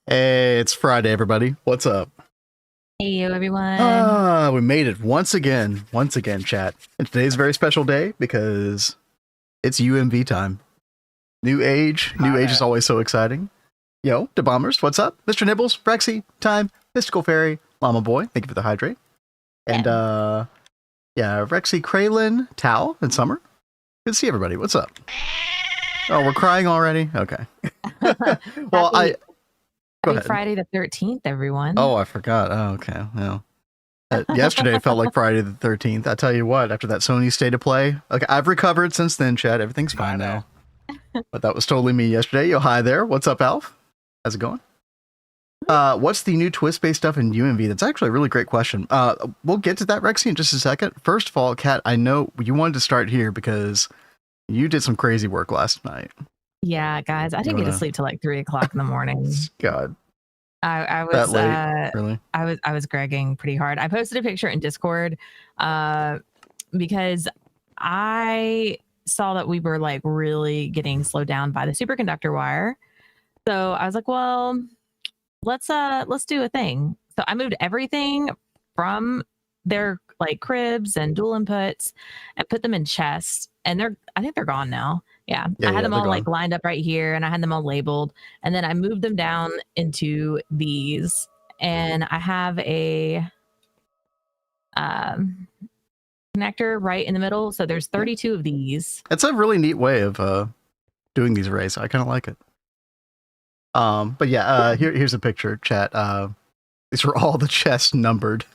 Hey, it's Friday, everybody. What's up? Hey, everyone. We made it once again, chat. And today's a very special day because it's UMV time. New age is always so exciting. Yo, the bombers, what's up? Mr. Nibbles, Rexy, Time, Mystical Fairy, Llama Boy, thank you for the hydrate. And Rexy, Kraylin, Tao, and Summer. Good to see everybody. What's up? Oh, we're crying already? Okay. Well, Happy Friday the 13th, everyone. Oh, I forgot. Oh, okay. Yeah. Yesterday felt like Friday the 13th. I tell you what, after that Sony State of Play, okay, I've recovered since then, Chad. Everything's fine now. But that was totally me yesterday. Yo, hi there. What's up, Alf? How's it going? What's the new twist-based stuff in UMV? That's actually a really great question. We'll get to that, Rexy, in just a second. First of all, Kat, I know you wanted to start here because you did some crazy work last night. Yeah, guys, I didn't get to sleep till like 3 o'clock in the morning. God. I was that late? Really? I was gregging pretty hard. I posted a picture in Discord because I saw that we were like really getting slowed down by the superconductor wire. So I was like, well, let's do a thing. So I moved everything from their like cribs and dual inputs and put them in chests, and I think they're gone now. Yeah, I had them all like lined up right here, and I had them all labeled, and then I moved them down into these, and I have a connector right in the middle. So there's 32 of these. It's a really neat way of doing these arrays. I kind of like it. But yeah, here's a picture, chat. These were all the chests numbered.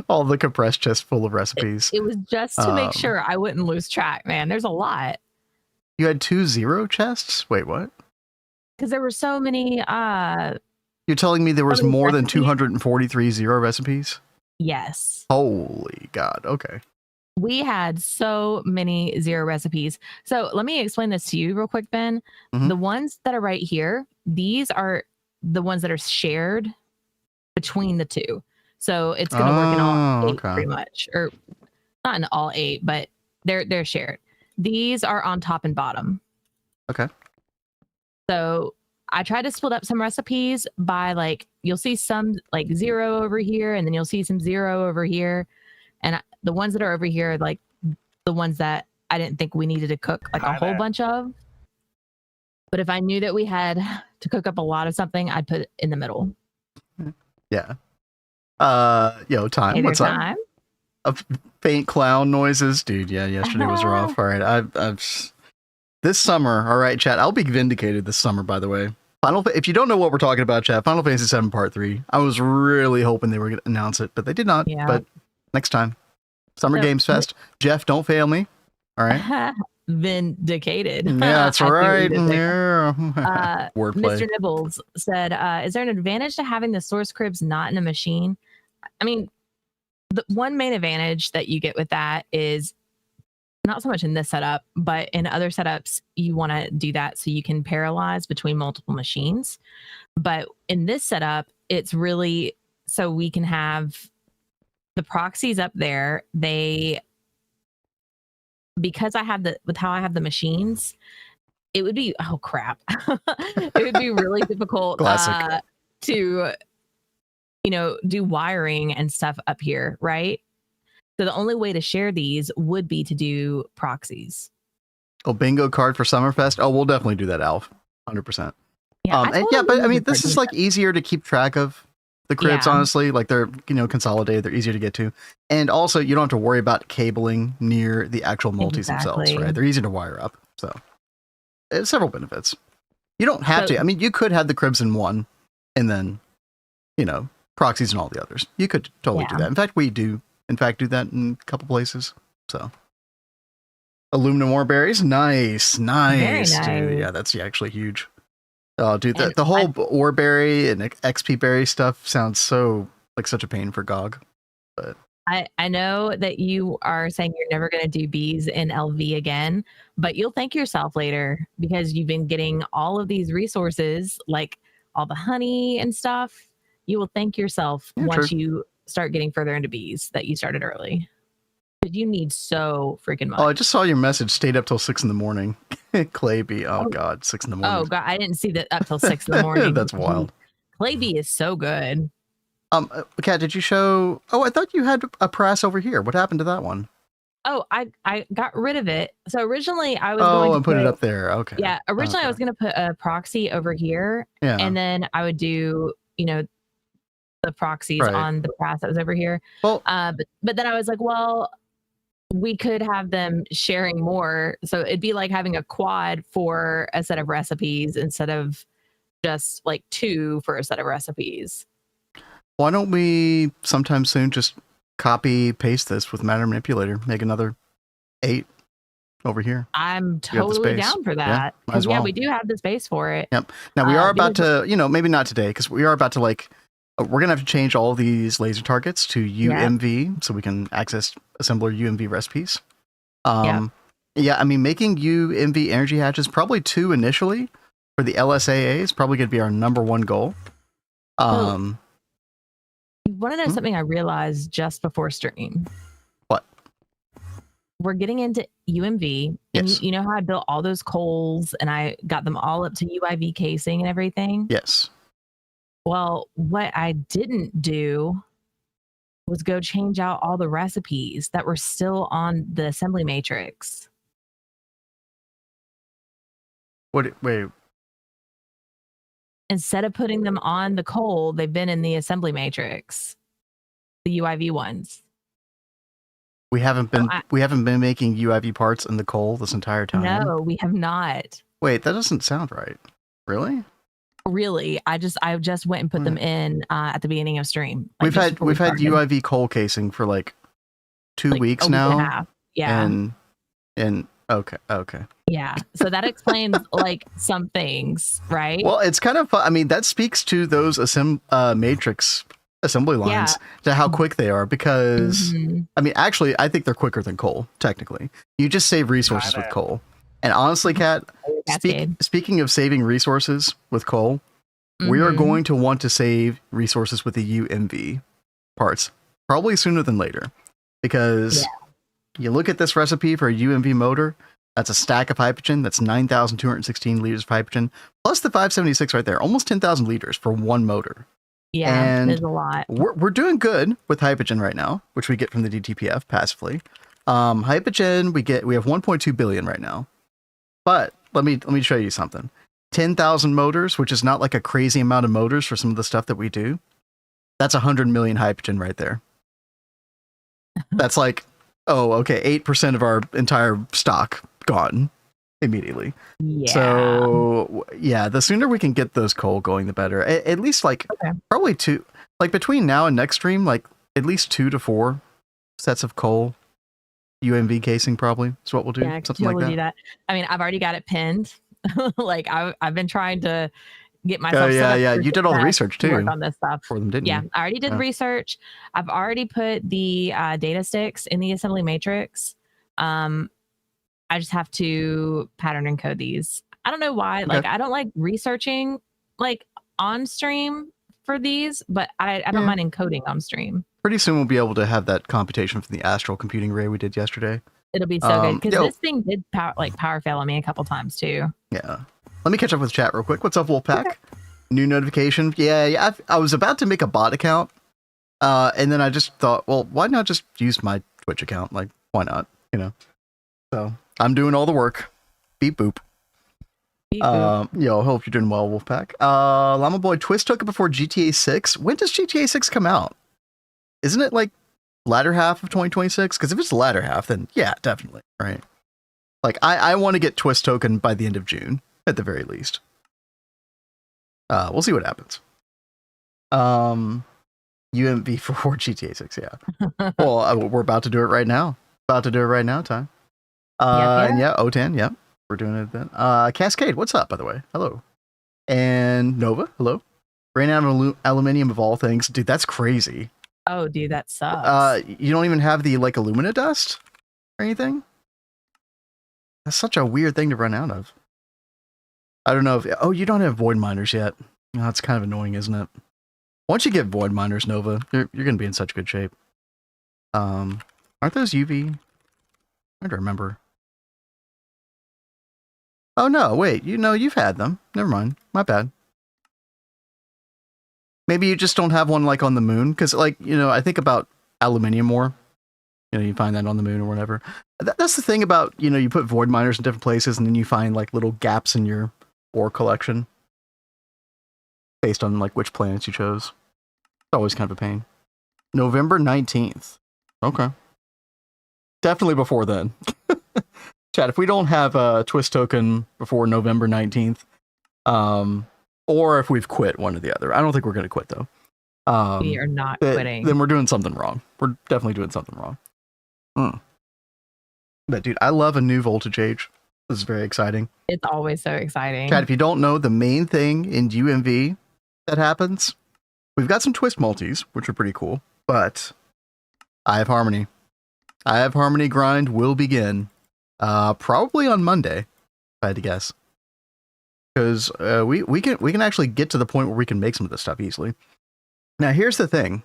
All the compressed chests full of recipes. It was just to make sure I wouldn't lose track, man. There's a lot. You had 2 0 chests? Wait, what? Because there were so many. You're telling me there was more than 243 0 recipes? Yes. Holy God. Okay. We had so many 0 recipes. So let me explain this to you real quick, Ben. Mm-hmm. The ones that are right here, these are the ones that are shared between the two. So it's going to work in all 8 pretty much, or not in all 8, but they're shared. These are on top and bottom. Okay. So I tried to split up some recipes by like, you'll see some like 0 over here, and then you'll see some 0 over here. And the ones that are over here are like the ones that I didn't think we needed to cook like a whole bunch of. But if I knew that we had to cook up a lot of something, I'd put it in the middle. Yeah. Yo, Time. What's up? Faint clown noises, dude. Yeah, yesterday was rough. All right, I've this summer. All right, chat. I'll be vindicated this summer. By the way, if you don't know what we're talking about, chat, Final Fantasy VII Part 3. I was really hoping they were going to announce it, but they did not. Yeah. But next time, Summer Games Fest. Jeff, don't fail me. All right. Vindicated. Yeah, that's right. Yeah. Wordplay. Mr. Nibbles said, is there an advantage to having the source cribs not in a machine? I mean, the one main advantage that you get with that is not so much in this setup, but in other setups, you want to do that so you can parallelize between multiple machines. But in this setup, it's really so we can have the proxies up there. Because I have with how I have the machines, it would be, oh crap. It would be really difficult to, do wiring and stuff up here, right? So the only way to share these would be to do proxies. Oh, bingo card for Summerfest. Oh, we'll definitely do that, Alf. 100%. Yeah, but I mean, this is like easier to keep track of the cribs, honestly. Like they're, consolidated. They're easier to get to. And also, you don't have to worry about cabling near the actual multis themselves, right? They're easy to wire up. So there's several benefits. You don't have to. I mean, you could have the cribs in one and then, proxies and all the others. You could totally do that. In fact, we do. Do that in a couple places. So, aluminum ore berries, nice, dude. Yeah, that's actually huge. Oh, dude, the whole ore berry and XP berry stuff sounds so like such a pain for GOG. But I know that you are saying you're never going to do bees in LV again, but you'll thank yourself later because you've been getting all of these resources, like all the honey and stuff. You will thank yourself once you start getting further into bees that you started early. But you need so freaking much. Oh, I just saw your message. Stayed up till 6 in the morning. Clay B. Oh God, 6 in the morning. Oh God, I didn't see that up till 6 in the morning. That's wild. Clay B is so good. Kat, did you show? Oh, I thought you had a press over here. What happened to that one? Oh, I got rid of it. So originally I was going to and put it up there. Okay. Yeah, originally I was going to put a proxy over here. Yeah. And then I would do, the proxies on the press that was over here. Well, but then I was like, well, we could have them sharing more. So it'd be like having a quad for a set of recipes instead of just like 2 for a set of recipes. Why don't we sometime soon just copy paste this with Matter Manipulator, make another 8 over here? I'm totally down for that. Yeah, we do have the space for it. Yep. Now we are about to, maybe not today, because we are about to we're going to have to change all these laser targets to UMV so we can access assembler UMV recipes. Yeah, I mean, making UMV energy hatches, probably 2 initially for the LSAA is probably going to be our #1 goal. You want to know something I realized just before stream? What? We're getting into UMV, and you know how I built all those coals and I got them all up to UIV casing and everything? Yes. Well, what I didn't do was go change out all the recipes that were still on the assembly matrix. Wait. Instead of putting them on the coal, they've been in the assembly matrix, the UIV ones. We haven't been making UIV parts in the coal this entire time. No, we have not. Wait, that doesn't sound right. Really? Really, I just went and put them in at the beginning of stream. We've had UIV coal casing for like 2 weeks now. Week and a half. Yeah. And okay. Yeah. So that explains like some things, right? Well, it's kind of I mean, that speaks to those matrix assembly lines to how quick they are, because I mean, actually, I think they're quicker than coal. Technically, you just save resources with coal. And honestly, Kat, speaking of saving resources with coal, we are going to want to save resources with the UMV parts probably sooner than later, because you look at this recipe for a UMV motor. That's a stack of hydrogen. That's 9,216 liters of hydrogen, plus the 576 right there, almost 10,000 liters for one motor. Yeah, and there's a lot. We're doing good with hydrogen right now, which we get from the DTPF passively. Hydrogen, we have 1.2 billion right now. But let me show you something. 10,000 motors, which is not like a crazy amount of motors for some of the stuff that we do. That's 100 million hydrogen right there. That's like, 8% of our entire stock gone immediately. Yeah. So yeah, the sooner we can get those coal going, the better. At least probably 2, like between now and next stream, like at least 2 to 4 sets of coal UMV casing probably is what we'll do. Yeah, something like that. Do that. I mean, I've already got it pinned. Like I've been trying to get myself. Oh yeah. You did all the research too. Work on this stuff for them, didn't you? Yeah, I already did research. I've already put the data sticks in the assembly matrix. I just have to pattern encode these. I don't know why. Okay. Like I don't like researching like on stream for these, but I don't mind encoding on stream. Pretty soon we'll be able to have that computation from the astral computing array we did yesterday. It'll be so good, because this thing did power fail on me a couple times too. Yeah. Let me catch up with chat real quick. What's up, Wolfpack? Okay. New notification. Yeah. I was about to make a bot account, and then I just thought, well, why not just use my Twitch account? Like, why not? So I'm doing all the work. Beep boop. Hope you're doing well, Wolfpack. Llama Boy Twist took it before GTA 6. When does GTA 6 come out? Isn't it like latter half of 2026? Because if it's the latter half, then yeah, definitely, right? Like I want to get Twist token by the end of June at the very least. We'll see what happens. UMV for GTA 6, yeah. Well, we're about to do it right now. Time. And yeah, O10, yeah. We're doing it then. Cascade, what's up, by the way? Hello. And Nova, hello. Ran out of aluminium of all things. Dude, that's crazy. Oh, dude, that sucks. You don't even have the like alumina dust or anything? That's such a weird thing to run out of. I don't know if... Oh, you don't have void miners yet. Oh, that's kind of annoying, isn't it? Once you get void miners, Nova, you're going to be in such good shape. Aren't those UV? I don't remember. Oh no, wait, you've had them. Never mind. My bad. Maybe you just don't have one like on the moon, because like, I think about aluminium ore. You find that on the moon or whatever. That's the thing about, you put void miners in different places and then you find like little gaps in your ore collection based on like which planets you chose. It's always kind of a pain. November 19th. Okay. Definitely before then. Chat, if we don't have a twist token before November 19th, or if we've quit, one or the other. I don't think we're going to quit though. We are not quitting. Then we're doing something wrong. We're definitely doing something wrong. But dude, I love a new Voltage Age. This is very exciting. It's always so exciting. Chad, if you don't know, the main thing in UMV that happens, we've got some twist multis, which are pretty cool, but I have Harmony. I have Harmony grind will begin probably on Monday, if I had to guess. Because we can actually get to the point where we can make some of this stuff easily. Now here's the thing.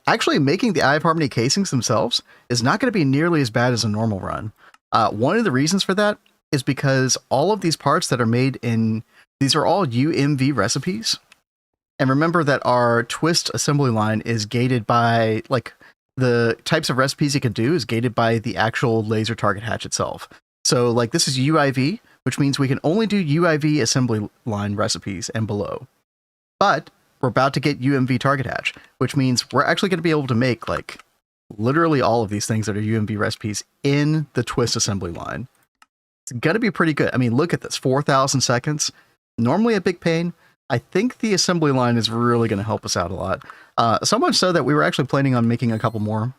Actually making the Eye of Harmony casings themselves is not going to be nearly as bad as a normal run. One of the reasons for that is because all of these parts that are made these are all UMV recipes. And remember that our twist assembly line is gated by, like, the types of recipes you can do is gated by the actual laser target hatch itself. So, like, this is UIV, which means we can only do UIV assembly line recipes and below. But we're about to get UMV target hatch, which means we're actually going to be able to make, like, literally all of these things that are UMV recipes in the twist assembly line. It's going to be pretty good. I mean, look at this, 4,000 seconds. Normally a big pain. I think the assembly line is really going to help us out a lot. So much so that we were actually planning on making a couple more,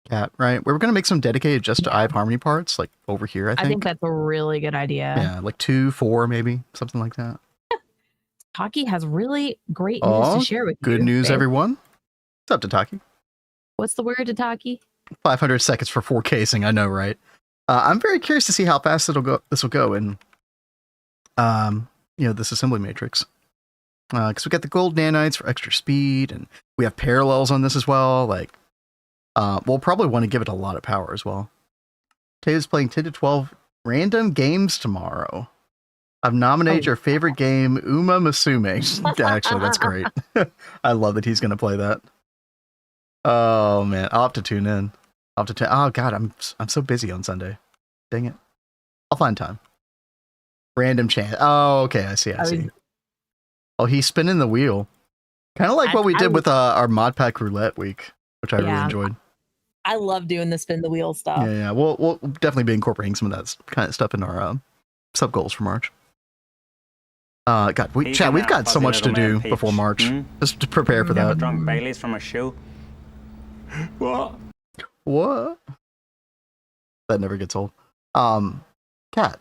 Cat, right? We were going to make some dedicated just to Eye of Harmony parts, like over here, I think. I think that's a really good idea. Yeah, like 2, 4, maybe, something like that. Taki has really great news to share with you. Good news, babe. Everyone. What's up, Tataki? What's the word, Tataki? 500 seconds for 4 casing, I know, right? I'm very curious to see how fast this will go in, this assembly matrix. Because we got the gold nanites for extra speed, and we have parallels on this as well. Like, we'll probably want to give it a lot of power as well. Taylor's playing 10 to 12 random games tomorrow. I've nominated your favorite game, Uma Musume. Actually, that's great. I love that he's going to play that. Oh man, I'll have to tune in. Oh god, I'm so busy on Sunday. Dang it. I'll find time. Random chance. Oh, okay, I see. Oh, he's spinning the wheel. Kind of like what we did with our mod pack roulette week, which I really enjoyed. I love doing the spin the wheel stuff. Yeah. We'll definitely be incorporating some of that kind of stuff in our sub goals for March. God, we've got so much to do before March. Just to prepare for that. Drunk Baileys from a shoe. What? That never gets old. Kat,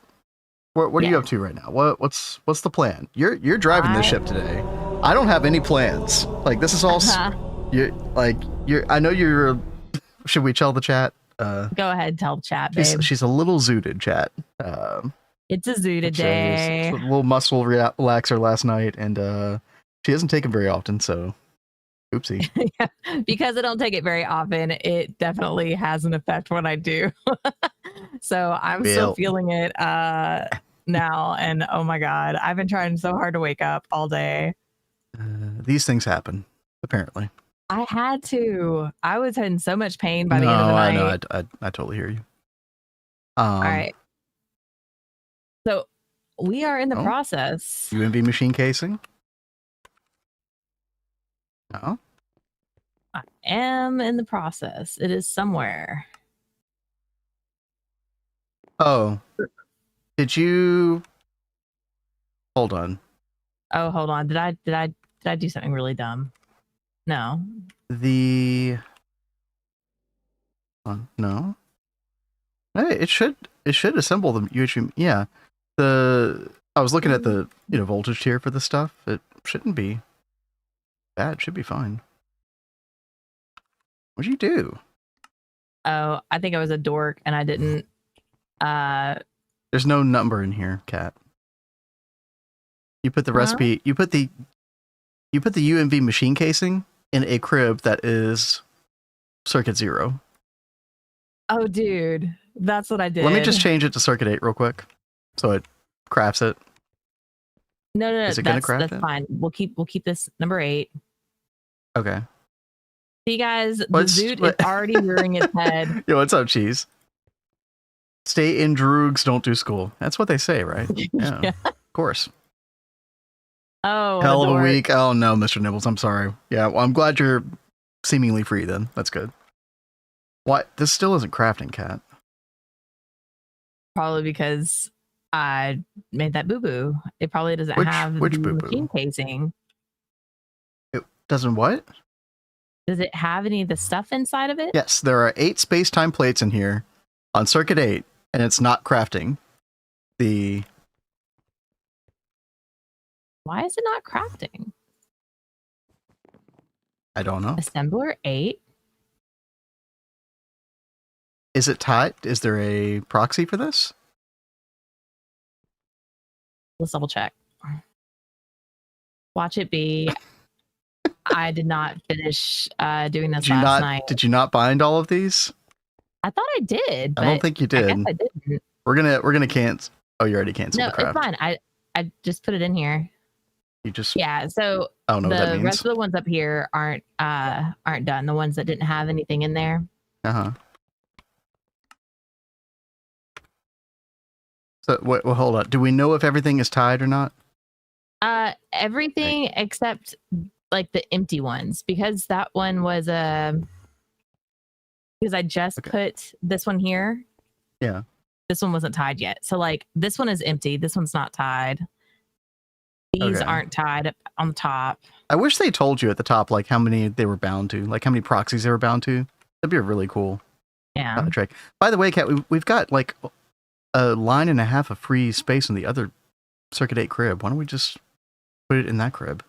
what are you up to right now? What's the plan? You're driving this ship today. I don't have any plans. Like, this is all I know you're. Should we tell the chat? Go ahead, tell the chat, babe. She's a little zooted, chat. It's a zooted day. A little muscle relaxer last night, and she hasn't taken very often, so oopsie. Yeah, because I don't take it very often, it definitely has an effect when I do. So I'm still feeling it now, and oh my god, I've been trying so hard to wake up all day. These things happen, apparently. I had to. I was in so much pain by the end of the night. I know. I totally hear you. All right. So we are in the process. UMV machine casing? No. I am in the process. It is somewhere. Oh. Did you hold on? Oh, hold on. Did I do something really dumb? No. No. Hey, it should assemble the UHV. Yeah. I was looking at the voltage tier for the stuff. It shouldn't be bad. It should be fine. What'd you do? Oh, I think I was a dork and I didn't. There's no number in here, Kat. You put the recipe. You put the UMV machine casing in a crib that is circuit 0. Oh, dude, that's what I did. Let me just change it to circuit 8 real quick, so it crafts it. No, Is it gonna craft that's it? fine. We'll keep this number 8. Okay. See, guys, the Zoot is already rearing its head. Yo, what's up, Cheese? Stay in Droogs, don't do school. That's what they say, right? Yeah, Yeah. of course. Oh, Hell of a week. Oh no, Mr. Nibbles, I'm sorry. Yeah, well, I'm glad you're seemingly free then. That's good. What? This still isn't crafting, Cat. Probably because I made that boo-boo. It probably doesn't have which the boo-boo? machine casing. It doesn't what? Does it have any of the stuff inside of it? Yes, there are 8 space-time plates in here on circuit 8, and it's not crafting. Why is it not crafting? I don't know. Assembler 8? Is it tied? Is there a proxy for this? Let's double check. Watch it be. I did not finish doing this last night. Did you not bind all of these? I thought I did. I don't think you did. I guess I didn't. We're gonna cancel. Oh, you already canceled the craft. No, it's fine. I just put it in here. You just So I don't know what that means. The rest of the ones up here aren't done. The ones that didn't have anything in there. Uh-huh. So well, hold on. Do we know if everything is tied or not? Everything except like the empty ones, because that one was because I just put this one here. Yeah. This one wasn't tied yet. So like this one is empty. This one's not tied. These aren't tied up on the top. I wish they told you at the top like how many they were bound to, like how many proxies they were bound to. That'd be a really cool trick. By the way, Kat, we've got like a line and a half of free space in the other Circuit 8 crib. Why don't we just put it in that crib?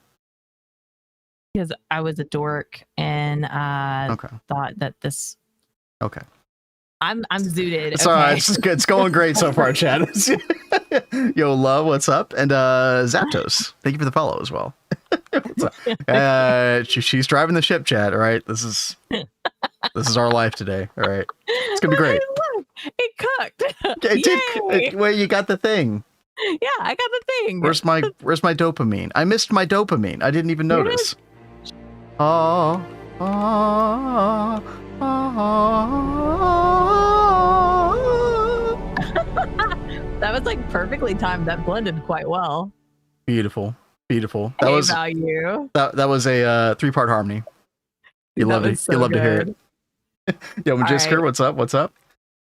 Because I was a dork and thought that this. Okay. I'm zooted. It's all right. It's going great so far, Chad. Yo, love, what's up? And Zapdos, thank you for the follow as well. She's driving the ship, Chad. All right, this is our life today. All right, it's gonna be great. Look, it cooked. Wait, you got the thing. Yeah, I got the thing. Where's my dopamine? I missed my dopamine. I didn't even notice. Oh. That was like perfectly timed. That blended quite well. Beautiful. That was value. That was a 3-part harmony. You love it. You love to hear it. Yo, Magisker, what's up? What's up?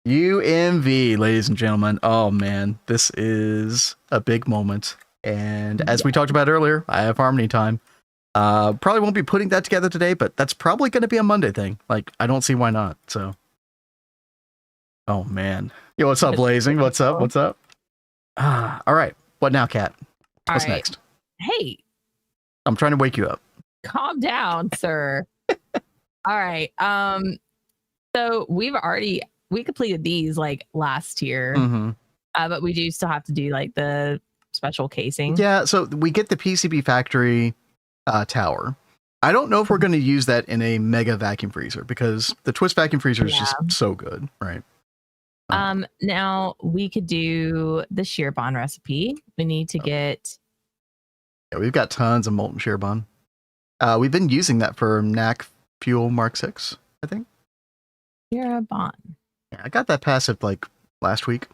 UMV, ladies and gentlemen. Oh man, this is a big moment. And as we talked about earlier, I have harmony time. Probably won't be putting that together today, but that's probably going to be a Monday thing. Like, I don't see why not. So, oh man. Yo, what's up, Blazing? What's up? What's up? All right. What now, Kat? What's next? Hey, I'm trying to wake you up. Calm down, sir. All right. So we completed these like last year, but we do still have to do like the special casing. Yeah. So we get the PCB factory tower. I don't know if we're going to use that in a mega vacuum freezer because the twist vacuum freezer is just so good, right? Now we could do the shear bond recipe. We need to get. Yeah, we've got tons of molten shear bond. We've been using that for NAC Fuel Mark 6, I think. Shear bond. Yeah, I got that passive like last week.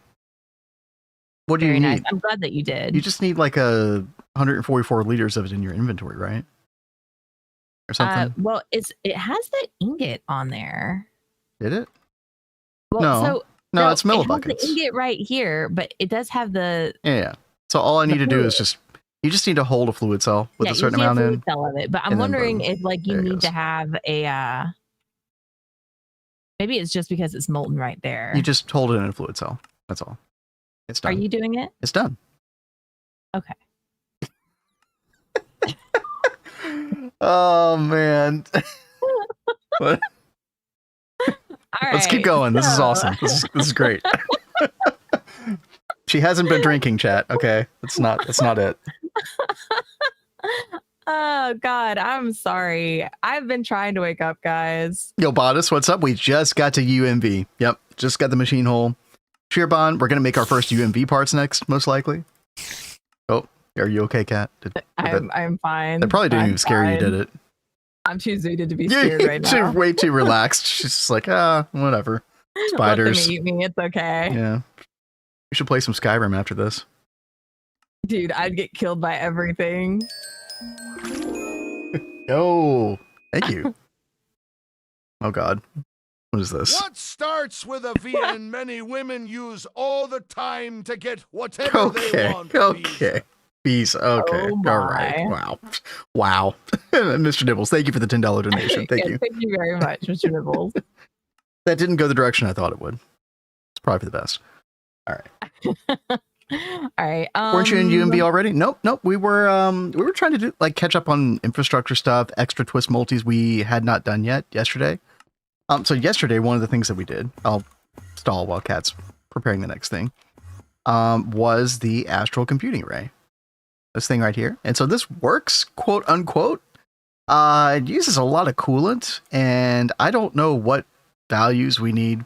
What do you need? Nice. I'm glad that you did. You just need like 144 liters of it in your inventory, right? Or something. Well, it has the ingot on there. Did it? Well, no, it's millibuckets. It has the ingot right here, but it does have the. Yeah. So all I need to do is you just need to hold a fluid cell with a certain amount in. Cell of it, but I'm wondering if like you need to have a. Maybe it's just because it's molten right there. You just hold it in a fluid cell. That's all. It's done. Are you doing it? It's done. Okay. Oh man. What? All Let's keep going. This is awesome. This is great. She hasn't been drinking, chat. Okay, that's not it. Oh God, I'm sorry. I've been trying to wake up, guys. Yo, Bodice, what's up? We just got to UMV. Yep, just got the machine hull. Shear bond. We're going to make our first UMV parts next, most likely. Oh, are you okay, Kat? I'm fine. They probably didn't even scare you, did it? I'm too zooted to be scared right now. Way too relaxed. She's just like, whatever. Spiders. Let them eat me. It's okay. Yeah. We should play some Skyrim after this. Dude, I'd get killed by everything. Oh, thank you. Oh, God. What is this? What starts with a V and many women use all the time to get whatever they want. Okay. Bees. Okay. Oh, all right. Wow. Mr. Nibbles, thank you for the $10 donation. Thank you. Thank you very much, Mr. Nibbles. That didn't go the direction I thought it would. It's probably for the best. All right. All right. Weren't you in UMV already? Nope. We were trying to do catch up on infrastructure stuff, extra twist multis we had not done yet yesterday. So yesterday, one of the things that we did, I'll stall while Kat's preparing the next thing, was the astral computing array. This thing right here. And so this works, quote unquote. It uses a lot of coolant, and I don't know what values we need,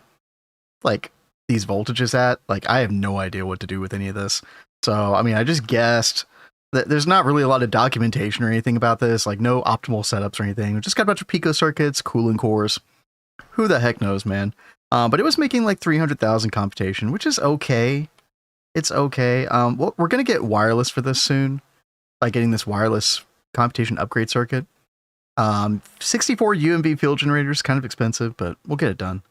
these voltages at. I have no idea what to do with any of this. So, I mean, I just guessed that there's not really a lot of documentation or anything about this, no optimal setups or anything. We just got a bunch of pico circuits, cooling cores. Who the heck knows, man? But it was making 300,000 computation, which is okay. It's okay. Well, we're going to get wireless for this soon, by getting this wireless computation upgrade circuit. 64 UMV field generators, kind of expensive, but we'll get it done.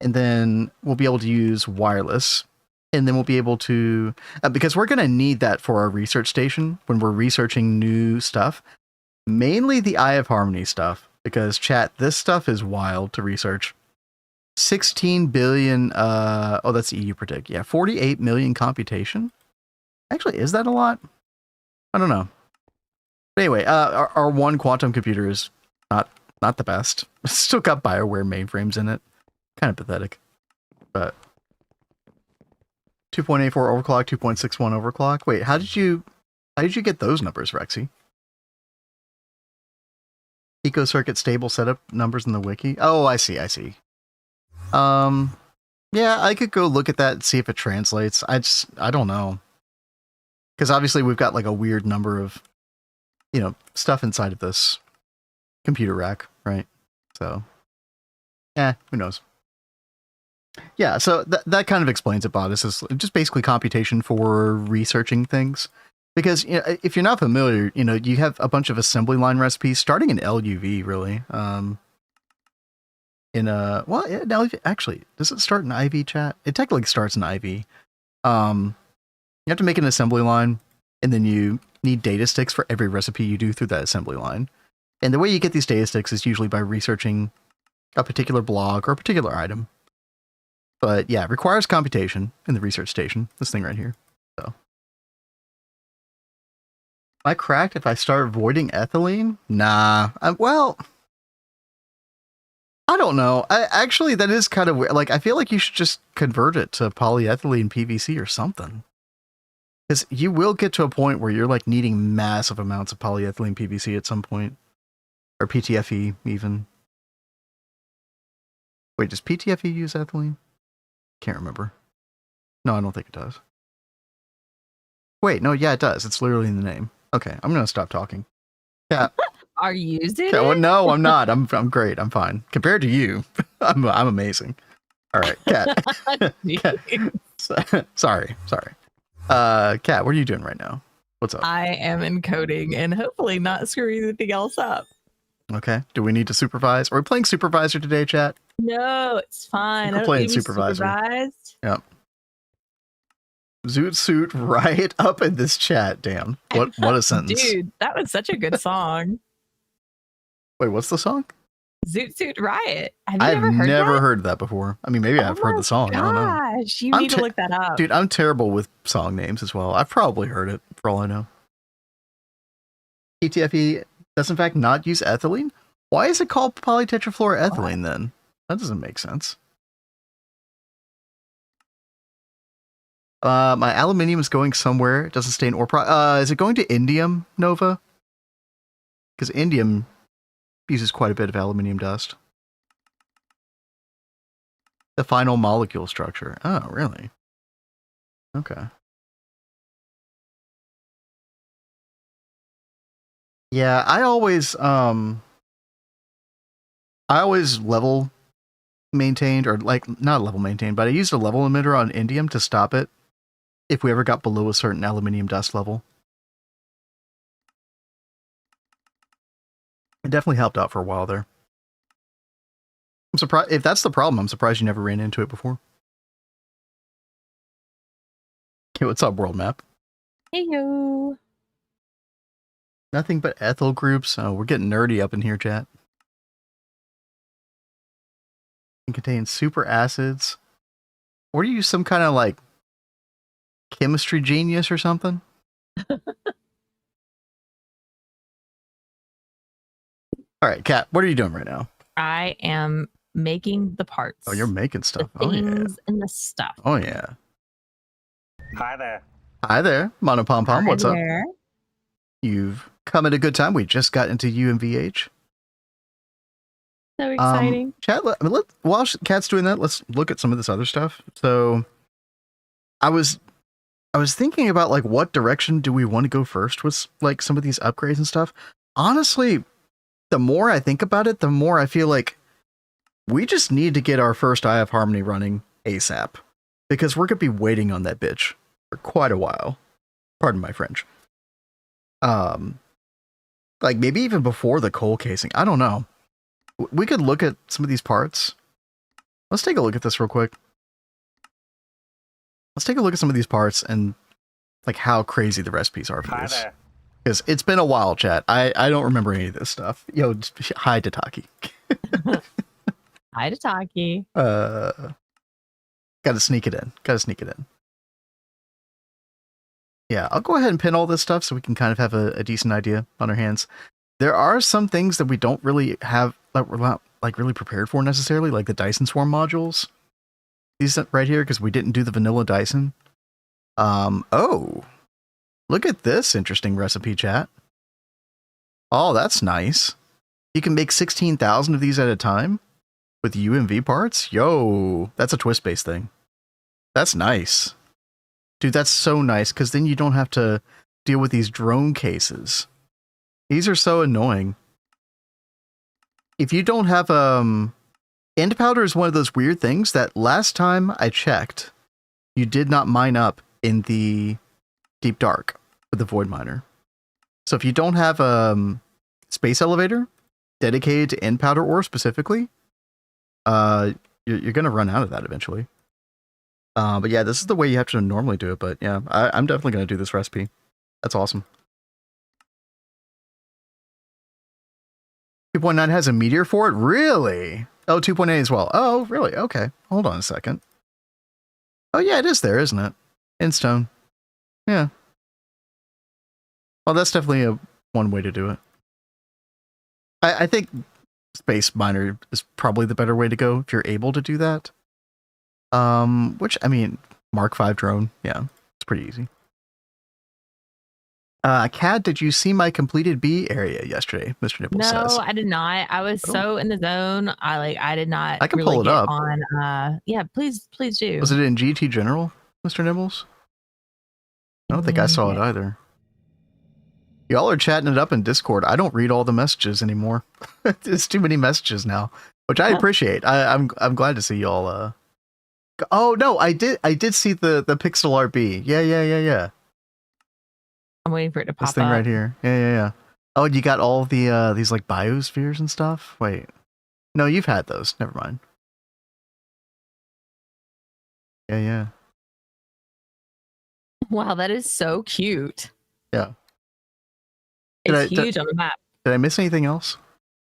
And then we'll be able to use wireless. And then we'll be able to, because we're going to need that for our research station when we're researching new stuff. Mainly the Eye of Harmony stuff, because chat, this stuff is wild to research. 16 billion, that's EU predict. Yeah, 48 million computation. Actually, is that a lot? I don't know. But anyway, our one quantum computer is not the best. It's still got BioWare mainframes in it. Kind of pathetic. But 2.84 overclock, 2.61 overclock. Wait, how did you get those numbers, Rexy? Eco circuit stable setup numbers in the wiki. Oh, I see. Yeah, I could go look at that and see if it translates. I don't know. Because obviously we've got a weird number of, stuff inside of this computer rack, right? So, who knows? Yeah, so that kind of explains it, Bob. This is just basically computation for researching things. Because if you're not familiar, you have a bunch of assembly line recipes starting in LUV, really. Actually, does it start in IV, chat? It technically starts in IV. You have to make an assembly line, and then you need data sticks for every recipe you do through that assembly line. And the way you get these data sticks is usually by researching a particular blog or a particular item. But yeah, it requires computation in the research station, this thing right here. So, am I cracked if I start voiding ethylene? Nah. Well, I don't know. Actually, that is kind of weird. I feel like you should just convert it to polyethylene PVC or something. Because you will get to a point where you're needing massive amounts of polyethylene PVC at some point. Or PTFE even. Wait, does PTFE use ethylene? Can't remember. No, I don't think it does. Wait, no, yeah, it does. It's literally in the name. Okay, I'm gonna stop talking. Yeah. Are you using it? Well, no, I'm not. I'm great. I'm fine. Compared to you, I'm amazing. All right, Kat. Sorry. Kat, what are you doing right now? What's up? I am encoding and hopefully not screwing anything else up. Okay. Do we need to supervise? Are we playing supervisor today, chat? No, it's fine. We're playing supervisor. Yep. Zoot suit right up in this chat. Damn. What a sentence. Dude, that was such a good song. Wait, what's the song? Zoot Suit Riot. I've never heard that before. I mean, maybe I've heard the song. I don't know. Gosh, you need to look that up. Dude, I'm terrible with song names as well. I've probably heard it for all I know. PTFE does in fact not use ethylene? Why is it called polytetrafluoroethylene then? That doesn't make sense. My aluminium is going somewhere. It doesn't stay in ore. Is it going to indium, Nova? Because indium uses quite a bit of aluminium dust. The final molecule structure. Oh, really? Okay. Yeah, I always level maintained, or like not level maintained, but I used a level emitter on indium to stop it if we ever got below a certain aluminium dust level. It definitely helped out for a while there. I'm surprised if that's the problem. I'm surprised you never ran into it before. Okay, what's up, world map? Hey yo. Nothing but ethyl groups. Oh, we're getting nerdy up in here, chat. It contains super acids. Or are you some kind of like chemistry genius or something? All right, Kat, what are you doing right now? I am making the parts. Oh, you're making stuff. The things and the stuff. Oh yeah. Hi there. Hi there, Mono Pom Pom. What's up? You've come at a good time. We just got into UMV-Age. So exciting. Chat, while Kat's doing that, let's look at some of this other stuff. So I was thinking about like what direction do we want to go first with like some of these upgrades and stuff. Honestly, the more I think about it, the more I feel like we just need to get our first Eye of Harmony running ASAP, because we're gonna be waiting on that bitch for quite a while. Pardon my French. Like maybe even before the coal casing. I don't know. We could look at some of these parts. Let's take a look at this real quick. Let's take a look at some of these parts and like how crazy the recipes are for this. Because it's been a while, chat. I don't remember any of this stuff. Yo, hi to Taki. Hi to Taki. Gotta sneak it in. Yeah, I'll go ahead and pin all this stuff so we can kind of have a decent idea on our hands. There are some things that we don't really have, that we're not like really prepared for necessarily, like the Dyson Swarm modules. These right here, because we didn't do the vanilla Dyson. Oh, look at this interesting recipe, chat. Oh, that's nice. You can make 16,000 of these at a time with UMV parts. Yo, that's a twist-based thing. That's nice. Dude, that's so nice, because then you don't have to deal with these drone cases. These are so annoying. If you don't have, end powder is one of those weird things that last time I checked, you did not mine up in the deep dark with the void miner. So if you don't have a space elevator dedicated to end powder ore specifically, you're going to run out of that eventually. But yeah, this is the way you have to normally do it. But yeah, I'm definitely going to do this recipe. That's awesome. 2.9 has a meteor for it? Really? Oh, 2.8 as well. Oh, really? Okay. Hold on a second. Oh yeah, it is there, isn't it? In stone. Yeah. Well, that's definitely one way to do it. I think Space Miner is probably the better way to go if you're able to do that. Which, I mean, Mark V drone. Yeah, it's pretty easy. Kat, did you see my completed B area yesterday? Mr. Nibbles says. No, I did not. I was so in the zone. I did not. I can really pull it get up. On. Yeah, please do. Was it in GT General, Mr. Nibbles? I don't think I saw it either. Y'all are chatting it up in Discord. I don't read all the messages anymore. There's too many messages now, which I appreciate. I'm glad to see y'all. Oh no, I did see the pixel art B. Yeah. I'm waiting for it to pop this thing up. right here. Yeah. Oh, you got all the these like biospheres and stuff? Wait. No, you've had those. Never mind. Yeah. Wow, that is so cute. Yeah. It's huge on the map. Did I miss anything else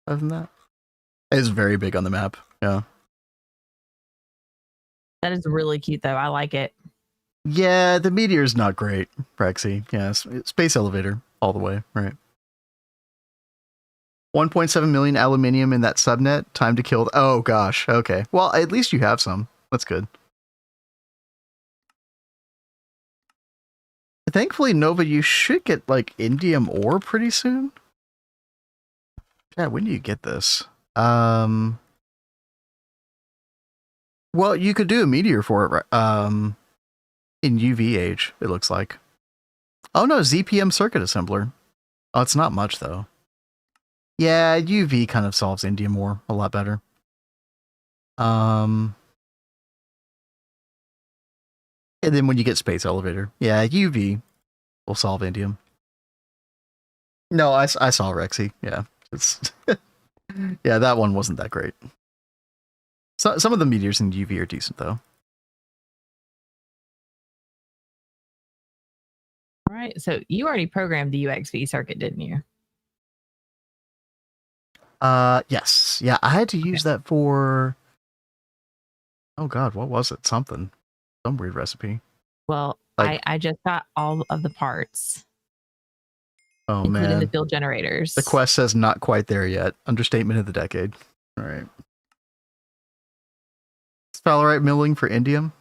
other than that? It is very big on the map. Yeah. That is really cute though. I like it. Yeah, the meteor's not great, Prexy. Yes, space elevator all the way, right? 1.7 million aluminium in that subnet. Time to kill. Oh gosh. Okay. Well, at least you have some. That's good. Thankfully, Nova, you should get like indium ore pretty soon. Yeah, when do you get this? Well, you could do a meteor for it, right? In UV-Age, it looks like. Oh no, ZPM circuit assembler. Oh, it's not much though. Yeah, UV kind of solves indium more a lot better. And then when you get space elevator, yeah, UV will solve indium. No, I saw Rexy. Yeah, it's yeah, that one wasn't that great. So, some of the meteors in UV are decent though. All right. So you already programmed the UXV circuit, didn't you? Yes. Yeah, I had to use that for, oh god, what was it? Some weird recipe. Well, Like- I just got all of the parts, Oh including man. the field generators. The quest says not quite there yet. Understatement of the decade. All right. Sphalerite milling for indium.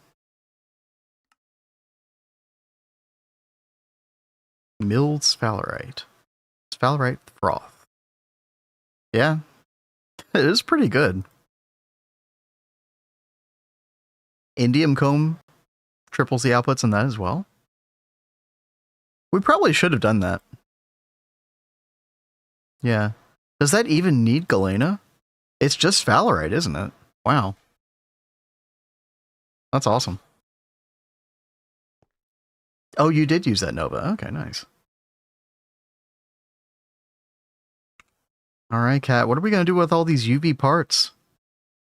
Milled sphalerite. Sphalerite froth. Yeah. It is pretty good. Indium comb triples the outputs on that as well. We probably should have done that. Yeah. Does that even need galena? It's just sphalerite, isn't it? Wow. That's awesome. Oh, you did use that Nova. Okay, nice. All right, Kat, what are we going to do with all these UV parts?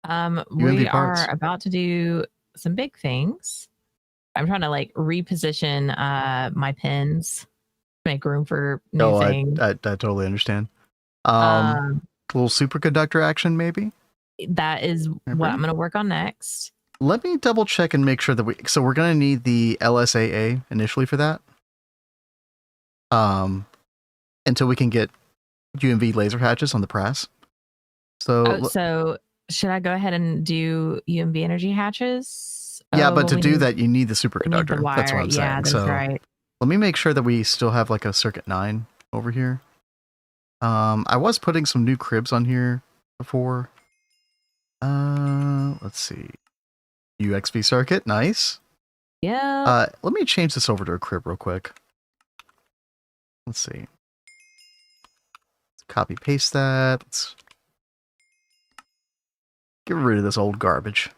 We parts. are about to do some big things. I'm trying to like reposition my pins, make room for new things. I totally understand. Little superconductor action, maybe? That is what I'm going to work on next. Let me double check and make sure that so we're going to need the LSAA initially for that. Until we can get UMV laser hatches on the press. So should I go ahead and do UMV energy hatches? Yeah, but to do that, you need the superconductor. The wire. That's what I'm saying. Yeah, that's so right. let me make sure that we still have like a circuit 9 over here. I was putting some new cribs on here before. Let's see. UXV circuit, nice. Yeah. Let me change this over to a crib real quick. Let's see. Let's copy paste that. Let's get rid of this old garbage.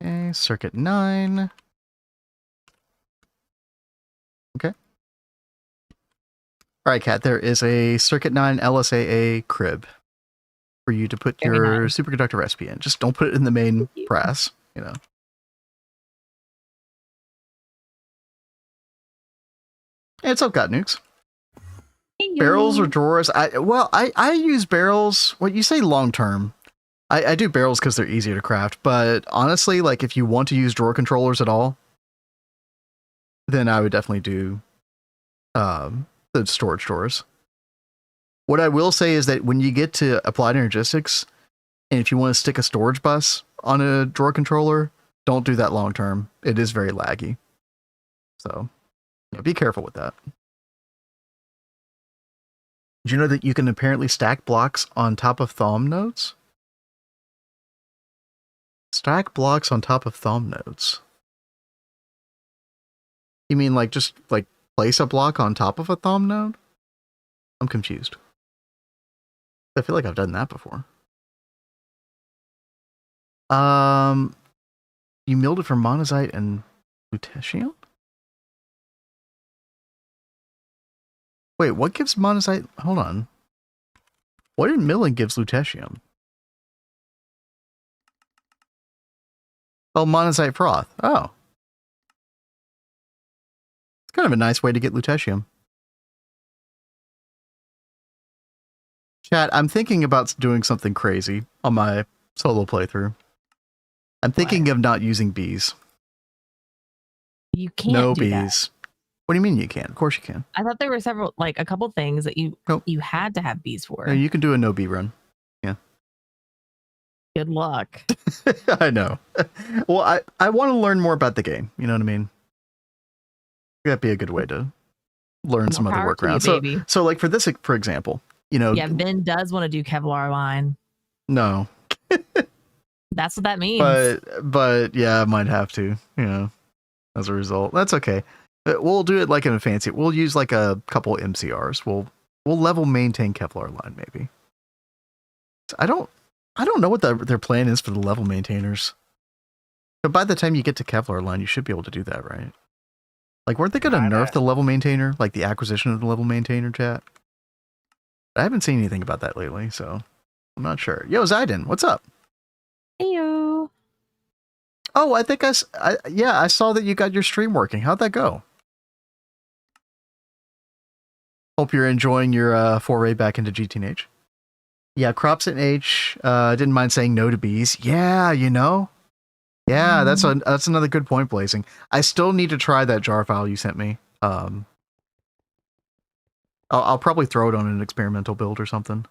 Okay, circuit 9. Okay. All right, Kat, there is a circuit 9 LSAA crib for you to put Very your nice. superconductor recipe in. Just don't put it in the main press, you know. It's up, got nukes. Barrels or drawers? I use barrels. What you say long term? I do barrels because they're easier to craft. But honestly, like if you want to use drawer controllers at all, then I would definitely do the storage drawers. What I will say is that when you get to applied energistics, and if you want to stick a storage bus on a drawer controller, don't do that long term. It is very laggy. So yeah, be careful with that. Did you know that you can apparently stack blocks on top of thumb nodes? Stack blocks on top of thumb nodes. You mean like just like place a block on top of a thumb node? I'm confused. I feel like I've done that before. You milled it for monazite and lutetium? Wait, what gives monazite? Hold on. What in milling gives lutetium? Oh, monazite froth. Oh. It's kind of a nice way to get lutetium. Chat, I'm thinking about doing something crazy on my solo playthrough. I'm thinking of not using bees. You can't No do bees. that. What do you mean you can? Of course you can. I thought there were several, like a couple things that you Nope. you had to have bees for. No, you can do a no bee run. Yeah. Good luck. I know. Well, I want to learn more about the game. You know what I mean? That'd be a good way to learn some other Power to you, workarounds. baby. So like for this, for example, you know. Yeah, Ben does want to do Kevlar line. No. That's what that means. But yeah, I might have to, you know, as a result. That's okay. But we'll do it like in a fancy. We'll use like a couple MCRs. We'll level maintain Kevlar line maybe. I don't know what their plan is for the level maintainers. But by the time you get to Kevlar line, you should be able to do that, right? Like, weren't they going to nerf the level maintainer, like the acquisition of the level maintainer, chat? I haven't seen anything about that lately, so I'm not sure. Yo, Zayden, what's up? Heyo. Oh, I think I saw that you got your stream working. How'd that go? Hope you're enjoying your foray back into GTNH. Yeah, crops and H. Didn't mind saying no to bees. Yeah, you know. Yeah, that's another good point, Blazing. I still need to try that jar file you sent me. I'll probably throw it on an experimental build or something.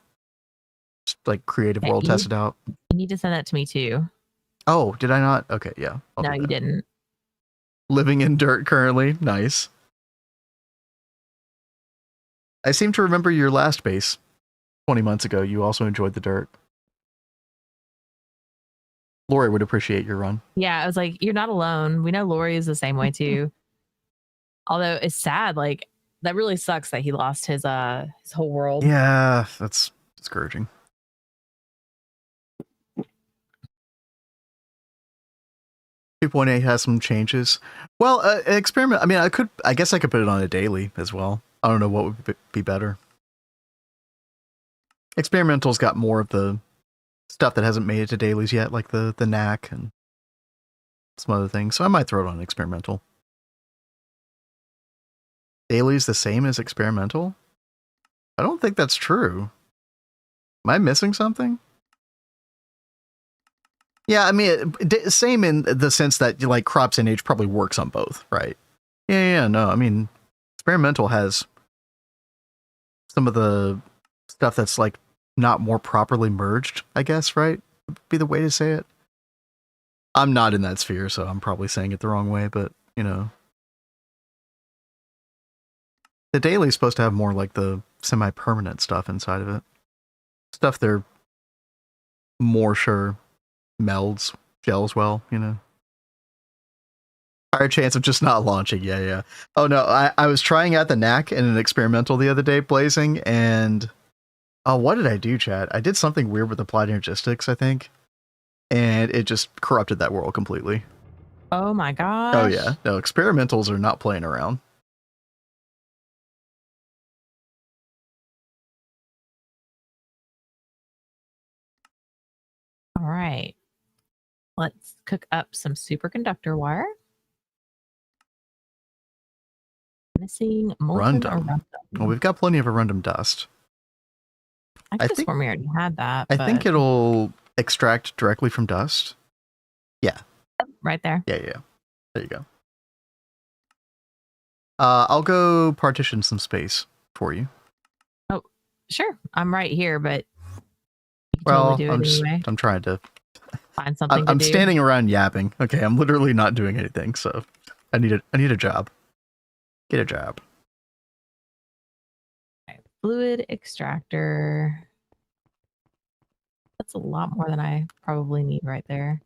Just like creative world test it out. You need to send that to me too. Oh, did I not? Okay, yeah. No, you didn't. Living in dirt currently. Nice. I seem to remember your last base 20 months ago. You also enjoyed the dirt. Lori would appreciate your run. Yeah, I was like, you're not alone. We know Lori is the same way too. Although it's sad, like that really sucks that he lost his whole world. Yeah, that's discouraging. .8 has some changes. Well, experiment. I mean, I guess I could put it on a daily as well. I don't know what would be better. Experimental's got more of the stuff that hasn't made it to dailies yet, like the knack and some other things. So I might throw it on experimental. Daily's the same as experimental? I don't think that's true. Am I missing something? Yeah, I mean, same in the sense that like crops and age probably works on both, right? Yeah, no, I mean, experimental has some of the stuff that's like not more properly merged, I guess, right? Would be the way to say it. I'm not in that sphere, so I'm probably saying it the wrong way, but you know. The daily is supposed to have more like the semi-permanent stuff inside of it. Stuff they're more sure melds, gels well, you know. Higher chance of just not launching, yeah. Oh no, I was trying out the knack in an experimental the other day, Blazing, and what did I do, chat? I did something weird with applied energistics, I think. And it just corrupted that world completely. Oh my gosh. Oh yeah, no, experimentals are not playing around. All right. Let's cook up some superconductor wire. Missing molten Rundum. Well, we've got plenty of Arundum dust. I think we already had that. I think it'll extract directly from dust. Yeah. Right there. Yeah. There you go. I'll go partition some space for you. Oh, sure. I'm right here, but well, totally I'm trying to find something. I'm standing around yapping. Okay, I'm literally not doing anything, so I need a job. Get a job. Okay, fluid extractor. That's a lot more than I probably need right there.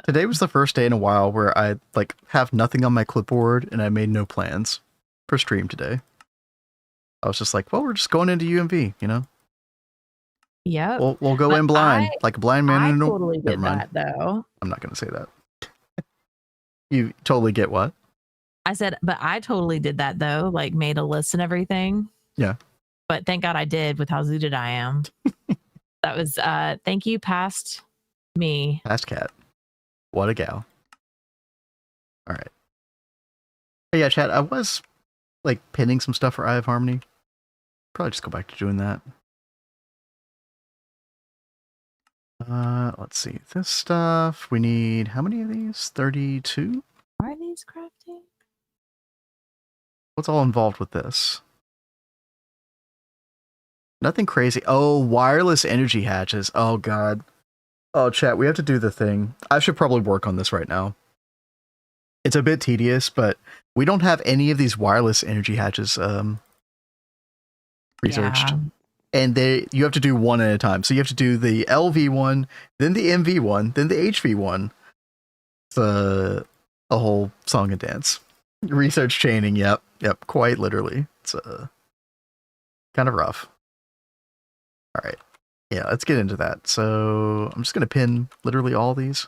Today was the first day in a while where I like have nothing on my clipboard and I made no plans for stream today. I was just like, well, we're just going into UMV, you know? Yeah. We'll go in blind, like a blind man in a... totally did that, though. I'm not going to say that. You totally get what? I said, but I totally did that, though. Like, made a list and everything. Yeah. But thank God I did with how zooted I am. That was, thank you, past me. Past cat. What a gal. All right. But yeah, chat, I was like pinning some stuff for Eye of Harmony. Probably just go back to doing that. Let's see. This stuff, we need how many of these? 32? Are these crafting? What's all involved with this? Nothing crazy. Oh, wireless energy hatches. Oh, God. Oh, chat, we have to do the thing. I should probably work on this right now. it's a bit tedious, but we don't have any of these wireless energy hatches researched. Yeah. And you have to do one at a time. So you have to do the LV one, then the MV one, then the HV one. It's a whole song and dance. Research chaining, yep, quite literally. It's kind of rough. All right. Yeah, let's get into that. So I'm just going to pin literally all these.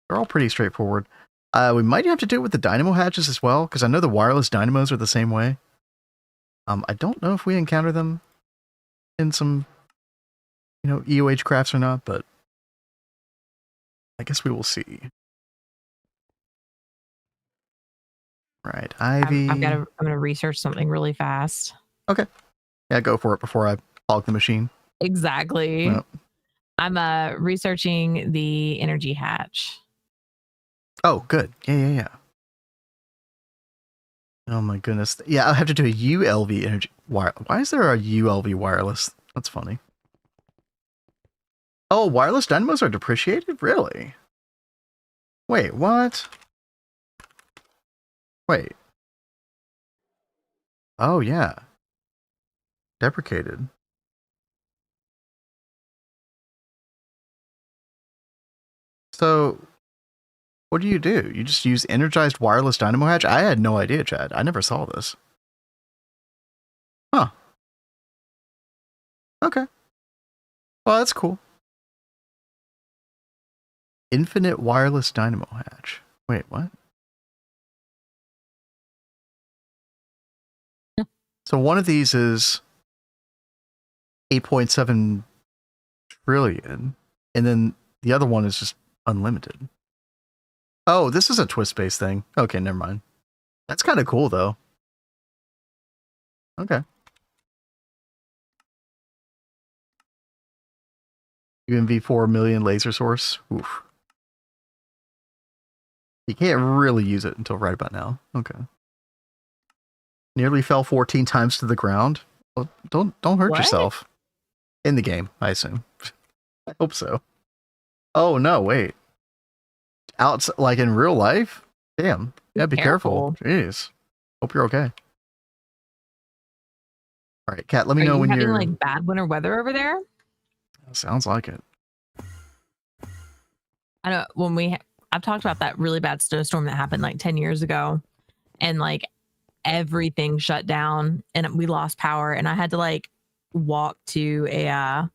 They're all pretty straightforward. We might have to do it with the dynamo hatches as well, because I know the wireless dynamos are the same way. I don't know if we encounter them in some, EOH crafts or not, but I guess we will see. Right, Ivy. I'm gonna research something really fast. Okay. Yeah, go for it before I hog the machine. Exactly. Yep. I'm researching the energy hatch. Oh, good. Yeah. Oh my goodness. Yeah, I'll have to do a ULV energy wire. Why is there a ULV wireless? That's funny. Oh, wireless dynamos are depreciated? Really? Wait, what? Wait. Oh, yeah. Deprecated. So, what do? You just use energized wireless dynamo hatch? I had no idea, Chad. I never saw this. Huh. Okay. Well, that's cool. Infinite wireless dynamo hatch. Wait, what? So one of these is 8.7 trillion, and then the other one is just unlimited. Oh, this is a twist-based thing. Okay, never mind. That's kind of cool, though. Okay. UMV 4 million laser source. Oof. You can't really use it until right about now. Okay. Nearly fell 14 times to the ground. Well, don't hurt yourself. In the game, I assume. I hope so. Oh no, wait. Like in real life? Damn. Yeah, be careful. Jeez. Hope you're okay. All right, Kat, let me know when you're having like bad winter weather over there. Sounds like it. I know I've talked about that really bad snowstorm that happened like 10 years ago, and like everything shut down and we lost power, and I had to like walk to a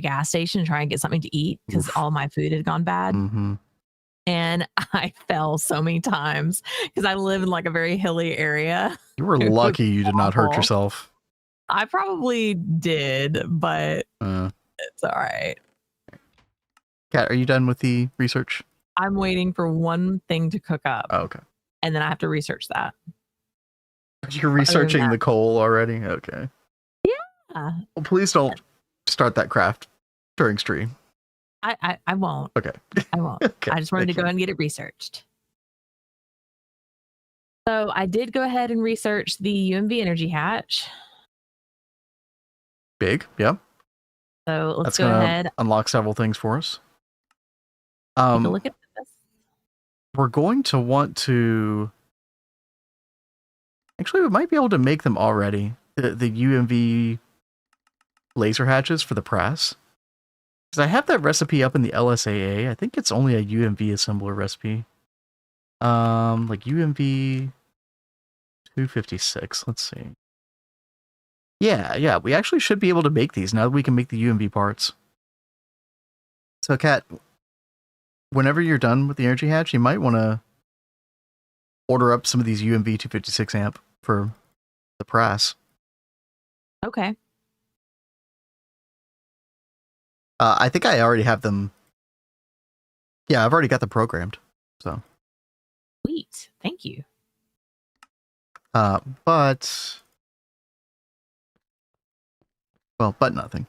gas station and try and get something to eat because all my food had gone bad. Mm-hmm. And I fell so many times because I live in like a very hilly area. You were lucky you did not hurt yourself. I probably did, but it's all right. Kat, are you done with the research? I'm waiting for one thing to cook up. Oh, okay. And then I have to research that. You're researching the coal already? Okay. Yeah. Well, please don't start that craft during stream. I won't. Okay. I won't. Okay, I just wanted to go and get it researched. So I did go ahead and research the UMV energy hatch. Big, yeah. So let's That's go ahead. Unlock several things for us. Take a look at this. We're going to want to. Actually, we might be able to make them already. The UMV laser hatches for the press. Because I have that recipe up in the LSAA. I think it's only a UMV assembler recipe. Like UMV 256. Let's see. Yeah, we actually should be able to make these now that we can make the UMV parts. So, Kat, whenever you're done with the energy hatch, you might want to order up some of these UMV 256 amp for the press. Okay. I think I already have them. Yeah, I've already got them programmed. So. Sweet. Thank you. But nothing.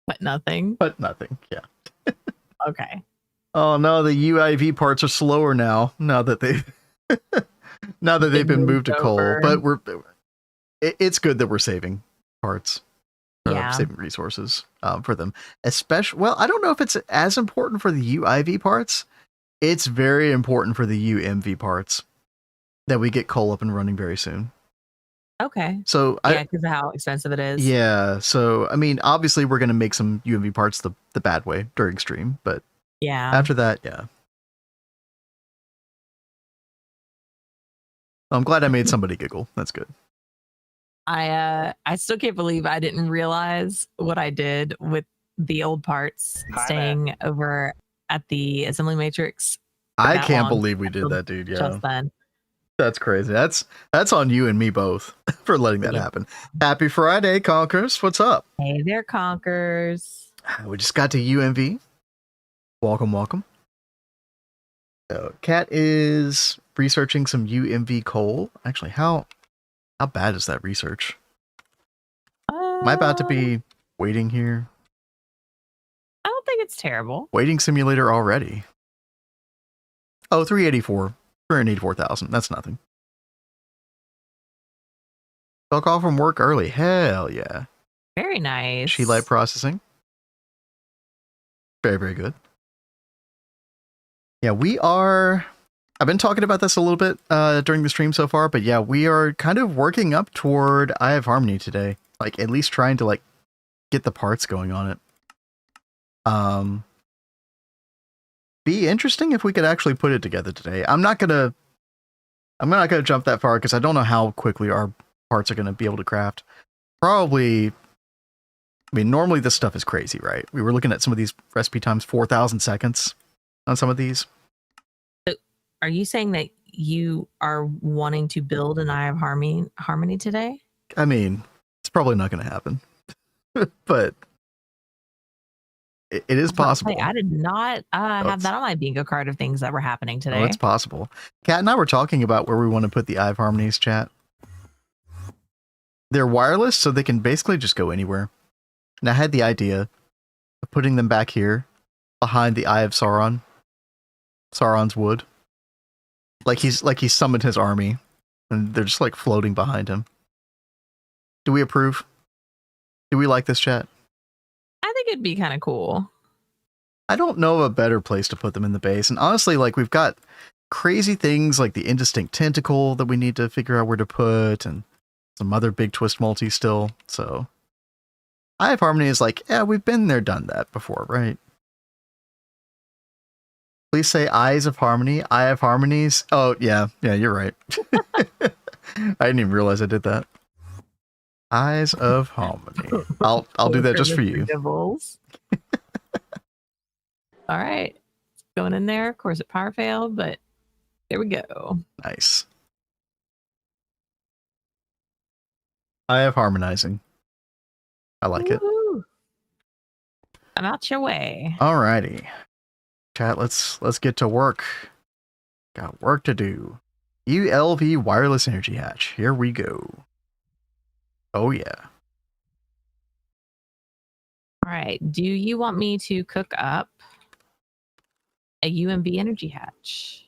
But nothing. But nothing. Yeah. Okay. Oh no, the UIV parts are slower now. Now that they've been moved to coal. But it's good that we're saving parts. Saving resources for them. Especially, well, I don't know if it's as important for the UIV parts It's very important for the UMV parts that we get coal up and running very soon. Okay. So yeah, because of how expensive it is. Yeah. So I mean, obviously, we're gonna make some UMV parts the bad way during stream, but yeah, after that, yeah. I'm glad I made somebody giggle. That's good. I still can't believe I didn't realize what I did with the old parts staying over at the assembly matrix. I can't believe we did that, dude. Yeah. Just then. That's crazy. That's on you and me both for letting that happen. Happy Friday, Conkers. What's up? Hey there, Conkers. We just got to UMV. Welcome, welcome. So, Kat is researching some UMV coal. Actually, how bad is that research? Am I about to be waiting here? I don't think it's terrible. Waiting simulator already. Oh, 384,000. That's nothing. Fell off from work early. Hell yeah. Very nice. She light processing. Very, very good. Yeah, we are... I've been talking about this a little bit during the stream so far, but yeah, we are kind of working up toward Eye of Harmony today. Like, at least trying to, like, get the parts going on it. Be interesting if we could actually put it together today. I'm not gonna jump that far because I don't know how quickly our parts are gonna be able to craft. Probably, I mean, normally this stuff is crazy, right? We were looking at some of these recipe times, 4,000 seconds on some of these. Are you saying that you are wanting to build an Eye of Harmony today? I mean, it's probably not going to happen, but it is possible. I did not have that on my bingo card of things that were happening today. Oh, it's possible. Kat and I were talking about where we want to put the Eye of Harmonies, chat. They're wireless, so they can basically just go anywhere. And I had the idea of putting them back here, behind the Eye of Sauron. Sauron's wood. Like he's summoned his army, and they're just like floating behind him. Do we approve? Do we like this, chat? I think it'd be kind of cool. I don't know of a better place to put them in the base. And honestly, like, we've got crazy things like the indistinct tentacle that we need to figure out where to put, and some other big twist multi still. So Eye of Harmony is like, yeah, we've been there, done that before, right? Please say Eyes of Harmony. Eye of Harmonies. Oh, yeah, you're right. I didn't even realize I did that. Eyes of Harmony. I'll do that just for you. Devils. All right. Going in there. Of course, it power failed, but there we go. Nice. Eye of Harmonizing. I like it. I'm out your way. Alrighty. Chat, let's get to work. Got work to do. ULV wireless energy hatch. Here we go. Oh yeah. All right. Do you want me to cook up a UMV energy hatch?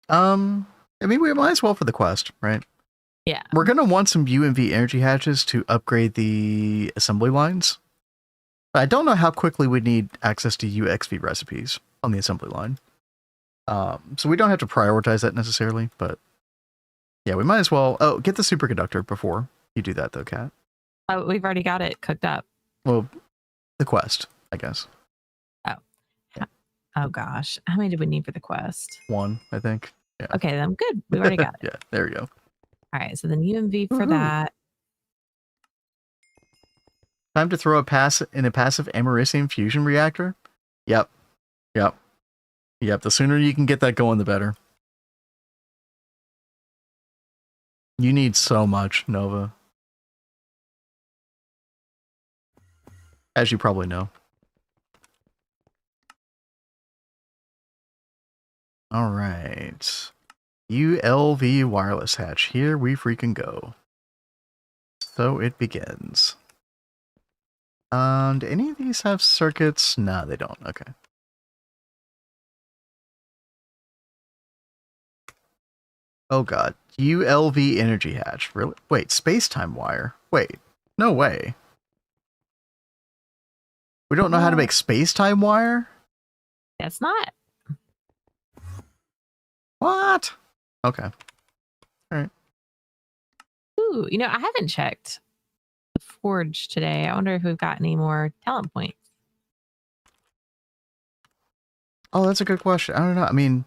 I mean, we might as well for the quest, right? Yeah. We're gonna want some UMV energy hatches to upgrade the assembly lines. I don't know how quickly we need access to UXV recipes on the assembly line. So we don't have to prioritize that necessarily, but yeah, we might as well. Oh, get the superconductor before you do that, though, Kat. Oh, we've already got it cooked up. Well, the quest, I guess. Oh gosh, how many do we need for the quest? 1, I think. Yeah. Okay, then good. We've already got it. Yeah, there we go. All right, so then UMV for that. Time to throw a passive americium fusion reactor? Yep. The sooner you can get that going, the better. You need so much, Nova. As you probably know. Alright. ULV wireless hatch. Here we freaking go. So it begins. Do any of these have circuits? No, they don't. Okay. Oh god. ULV energy hatch. Really? Wait, space-time wire. Wait. No way. We don't know how to make space-time wire? That's not. What? Okay. All right. Ooh, you know, I haven't checked the forge today. I wonder if we've got any more talent points. Oh, that's a good question. I don't know. I mean,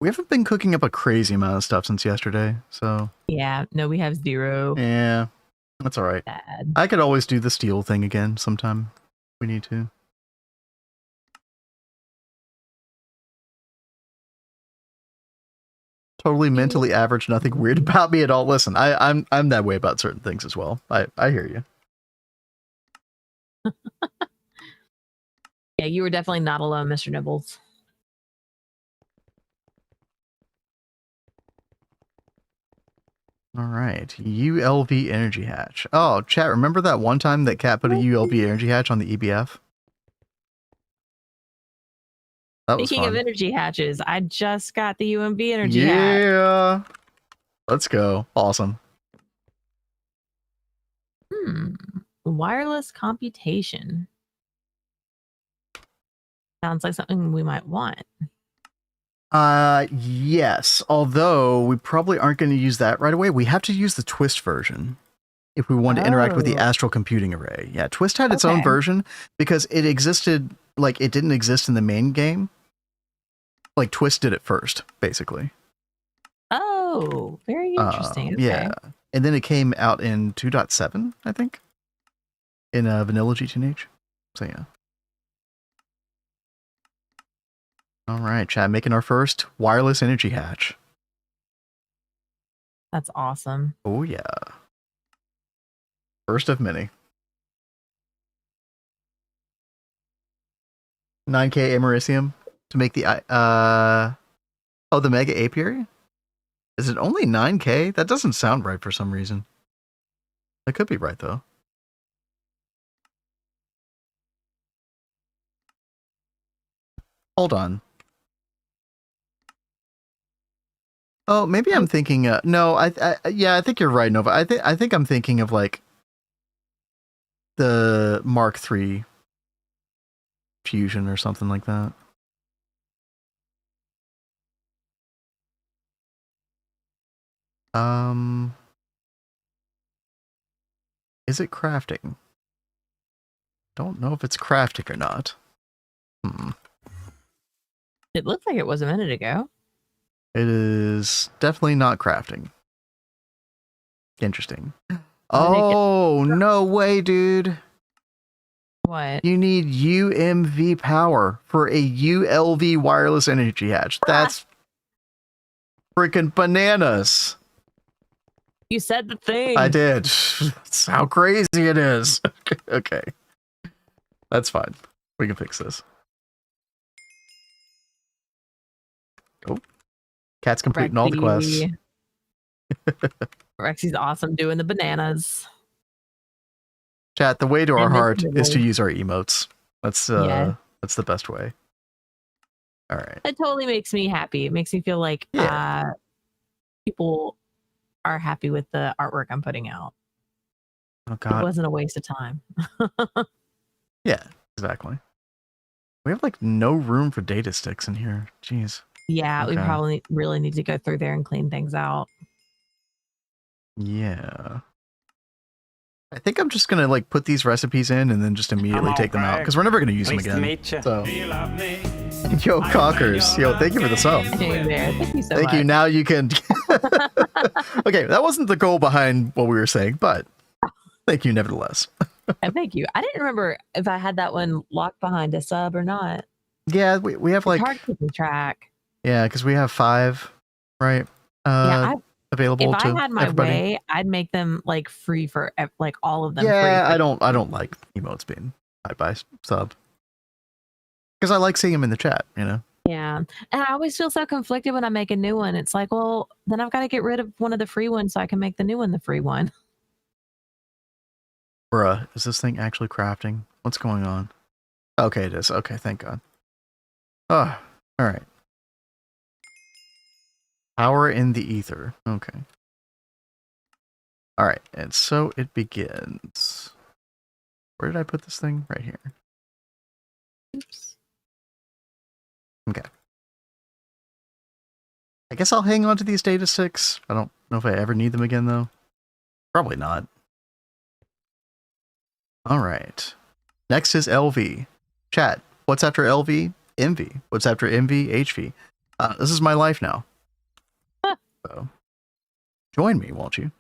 we haven't been cooking up a crazy amount of stuff since yesterday, so. Yeah, no, we have 0. Yeah, that's all right. Bad. I could always do the steel thing again sometime. If we need to. Totally mentally average, nothing weird about me at all. Listen, I'm that way about certain things as well. I hear you. Yeah, you were definitely not alone, Mr. Nibbles. All right, ULV energy hatch. Oh, chat, remember that one time that Cat put a ULV energy hatch on the EBF? That was Speaking fun. of energy hatches, I just got the UMV energy hatch. Yeah. Let's go. Awesome. Wireless computation. Sounds like something we might want. Yes. Although we probably aren't going to use that right away. We have to use the Twist version if we want to interact with the astral computing array. Yeah, Twist had its own version because it existed, like, it didn't exist in the main game. Like, Twist did it first, basically. Oh, very interesting. Okay. Yeah. And then it came out in 2.7, I think, in vanilla GTNH. So, yeah. All right, chat, making our first wireless energy hatch. That's awesome. Oh, yeah. First of many. 9K Americium to make the the Mega Apiary? Is it only 9K? That doesn't sound right for some reason. That could be right though. Hold on. Oh, maybe I'm thinking no, I think you're right, Nova. I think I'm thinking of like the Mark III Fusion or something like that. Is it crafting? Don't know if it's crafting or not. It looked like it was a minute ago. It is definitely not crafting. Interesting. Oh, no way, dude. What? You need UMV power for a ULV wireless energy hatch. That's freaking bananas. You said the thing. I did. That's how crazy it is. Okay. That's fine. We can fix this. Oh. Cat's completing all the quests. Rexy's awesome doing the bananas. Chat, the way to our heart is to use our emotes. That's the best way. All right. It totally makes me happy. It makes me feel like people are happy with the artwork I'm putting out. Oh God. It wasn't a waste of time. Yeah, exactly. We have like no room for data sticks in here. Jeez. Yeah, we probably really need to go through there and clean things out. Yeah. I think I'm just gonna like put these recipes in and then just immediately take them out because we're never gonna use them again. So, yo, Cockers, yo, thank you for the sub. Thank you so much. Thank you. Now you can. Okay, that wasn't the goal behind what we were saying, but thank you nevertheless. And thank you. I didn't remember if I had that one locked behind a sub or not. Yeah, we have like hard keeping track. Yeah, because we have 5, right? Available if to I had my everybody. way, I'd make them like free for like all of them. Yeah, free I don't like emotes being high by sub because I like seeing them in the chat, you know. Yeah, and I always feel so conflicted when I make a new one. It's like, well, then I've got to get rid of one of the free ones so I can make the new one the free one. Bruh, is this thing actually crafting? What's going on? Okay, it is. Okay, thank God. Oh, all right. Power in the ether. Okay. All right, and so it begins. Where did I put this thing? Right here. Oops. Okay. I guess I'll hang on to these data sticks. I don't know if I ever need them again, though. Probably not. All right. Next is LV. Chat. What's after LV? MV. What's after MV? HV. This is my life now. Huh. So, join me, won't you?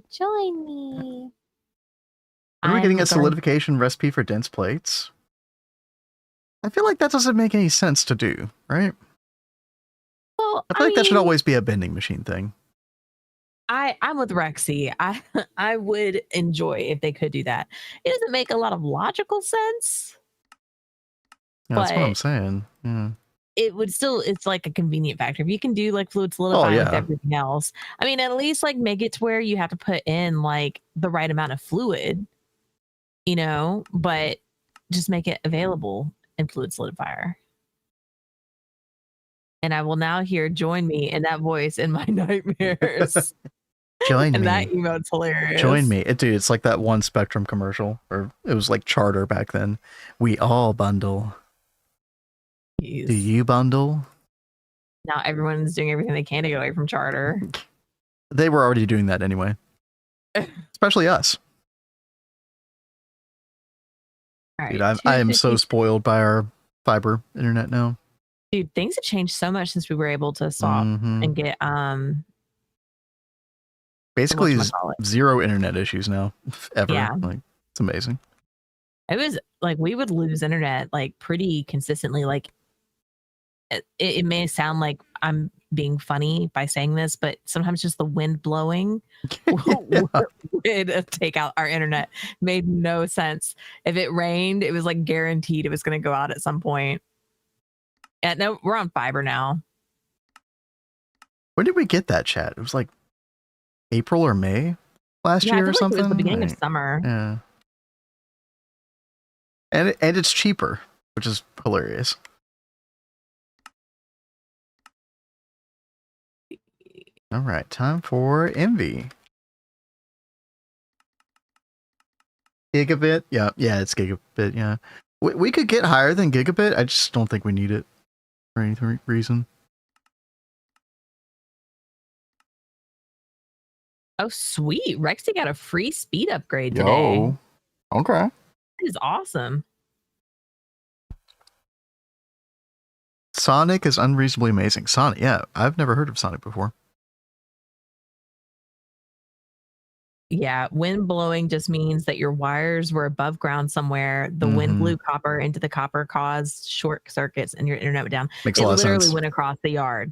Join me. Are we getting a solidification recipe for dense plates? I feel like that doesn't make any sense to do, right? Well, I feel like that should always be a vending machine thing. I'm with Rexy. I would enjoy if they could do that. It doesn't make a lot of logical sense. Yeah, that's what I'm saying. Yeah. It would still, it's like a convenient factor. If you can do like fluid solidifying with everything else, I mean, at least like make it to where you have to put in like the right amount of fluid, you know, but just make it available in fluid solidifier. And I will now hear join me in that voice in my nightmares. Join and me. that emote's hilarious. Join me. Dude, it's like that one Spectrum commercial, or it was like Charter back then. We all bundle. Jeez. Do you bundle? Now everyone's doing everything they can to get away from Charter. They were already doing that anyway. Especially us. All right, dude, I am so spoiled by our fiber internet now. Dude, things have changed so much since we were able to swap and get basically zero internet issues now ever. Yeah. Like, it's amazing. It was like we would lose internet like pretty consistently. Like it may sound like I'm being funny by saying this, but sometimes just the wind blowing would take out our internet. Made no sense. If it rained, it was like guaranteed it was going to go out at some point. And no, we're on fiber now. When did we get that, chat? It was like April or May last year or something. It was the beginning of summer. Yeah. And it's cheaper, which is hilarious. All right, time for Envy. Gigabit? Yeah, it's gigabit, yeah. We could get higher than gigabit. I just don't think we need it for any reason. Oh, sweet. Rexy got a free speed upgrade today. Yo. Okay. That is awesome. Sonic is unreasonably amazing. Sonic, yeah. I've never heard of Sonic before. Yeah, wind blowing just means that your wires were above ground somewhere. The wind blew copper into the copper, caused short circuits, and your internet went down. Makes a lot of sense. It literally went across the yard.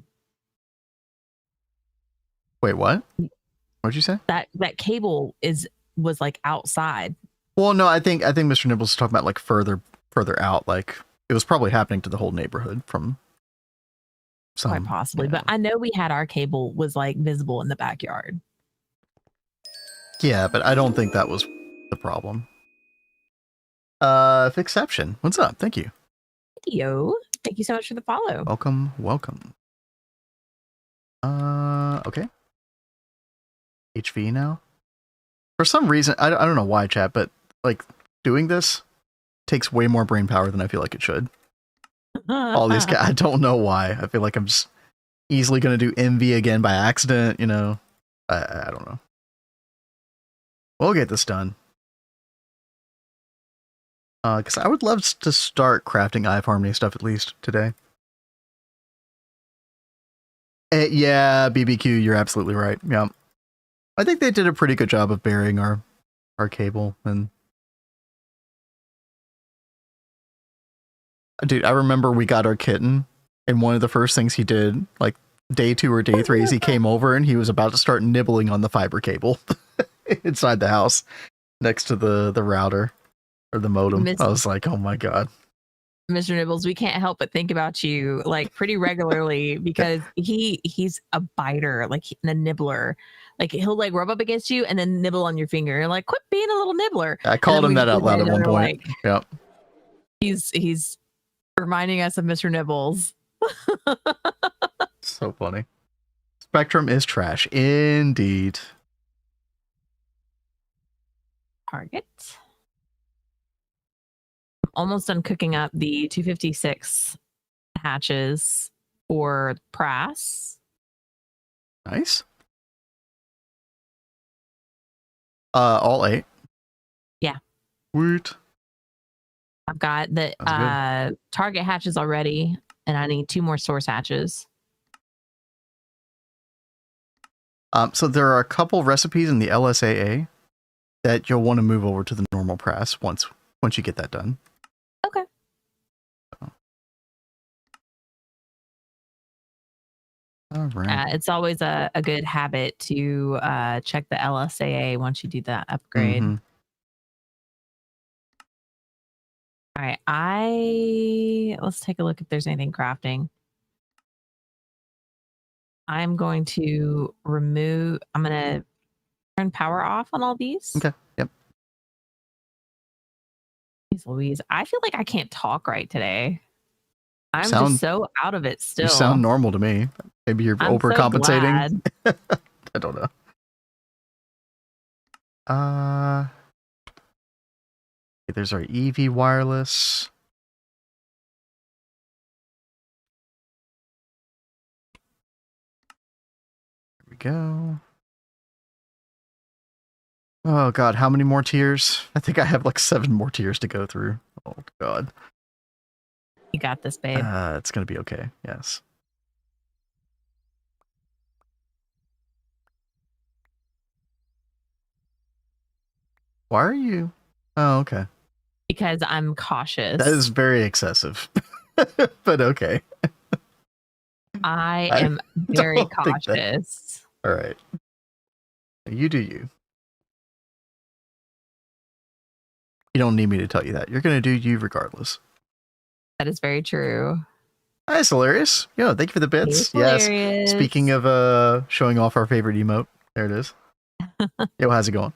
Wait, what? What'd you say? That cable was like outside. Well, no, I think Mr. Nibbles is talking about like further out. Like it was probably happening to the whole neighborhood from some. Quite possibly, but I know we had our cable was like visible in the backyard. Yeah, but I don't think that was the problem. Fixception, what's up? Thank you. Yo, thank you so much for the follow. Welcome. Okay. HV now. For some reason, I don't know why, chat, but like doing this takes way more brain power than I feel like it should. All these guys, I don't know why. I feel like I'm just easily going to do MV again by accident, you know. I don't know. We'll get this done. Because I would love to start crafting iHarmony stuff at least today. Yeah, BBQ, you're absolutely right. Yeah. I think they did a pretty good job of burying our cable. And dude, I remember we got our kitten, and one of the first things he did, like day 2 or day 3, is he came over and he was about to start nibbling on the fiber cable inside the house next to the router or the modem. I was like, oh my god. Mr. Nibbles, we can't help but think about you like pretty regularly because he's a biter, like a nibbler. Like he'll like rub up against you and then nibble on your finger. You're like, quit being a little nibbler. I called him that out loud at one point. Like, yep. He's reminding us of Mr. Nibbles. So funny. Spectrum is trash indeed. Target. Almost done cooking up the 256 hatches for Prass. Nice. All 8. Yeah. Woot. I've got the target hatches already, and I need 2 more source hatches. So there are a couple recipes in the LSAA that you'll want to move over to the normal press once you get that done. Okay. All right. It's always a good habit to check the LSAA once you do that upgrade. Mm-hmm. All right, let's take a look if there's anything crafting. I'm going to I'm going to turn power off on all these. Okay. Yep. Jeez Louise, I feel like I can't talk right today. I'm just so out of it still. You sound normal to me. Maybe you're overcompensating. So I don't know. There's our EV wireless. There we go. Oh god, how many more tiers? I think I have like 7 more tiers to go through. Oh god. You got this, babe. It's gonna be okay. Yes. Why are you? Oh, okay. Because I'm cautious. That is very excessive. But okay. I am very cautious. All right. You do you. You don't need me to tell you that. You're going to do you regardless. That is very true. Nice, hilarious. Yo, thank you for the bits. Yes. Speaking of showing off our favorite emote, there it is. Yo, how's it going?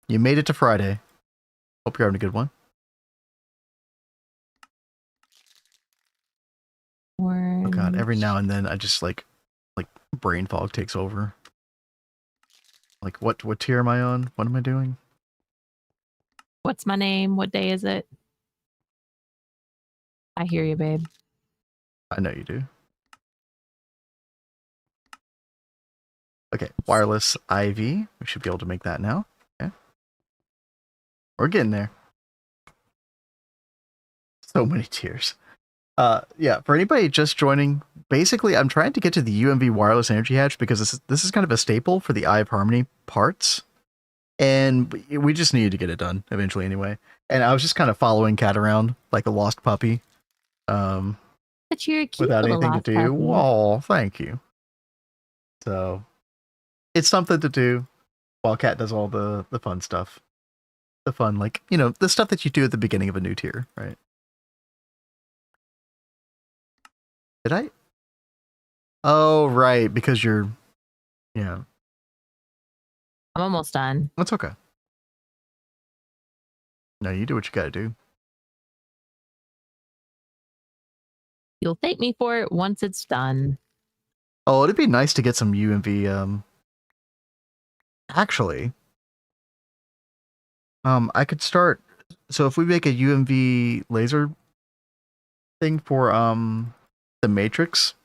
You made it to Friday. Hope you're having a good one. Orange. Oh god, every now and then I just like brain fog takes over. Like what tier am I on? What am I doing? What's my name? What day is it? I hear you, babe. I know you do. Okay, wireless IV. We should be able to make that now. Okay. We're getting there. So many tiers. Yeah, for anybody just joining, basically I'm trying to get to the UMV wireless energy hatch because this is kind of a staple for the Eye of Harmony parts. And we just needed to get it done eventually anyway. And I was just kind of following Cat around like a lost puppy. But you're a cute without little anything to do. Oh, thank you. So it's something to do while Cat does all the fun stuff. The fun, like, you know, the stuff that you do at the beginning of a new tier, right? Did I? Oh, right, because you're... Yeah. I'm almost done. That's okay. No, you do what you gotta do. You'll thank me for it once it's done. Oh, it'd be nice to get some UMV, Actually, I could start... So if we make a UMV laser thing for, the matrix,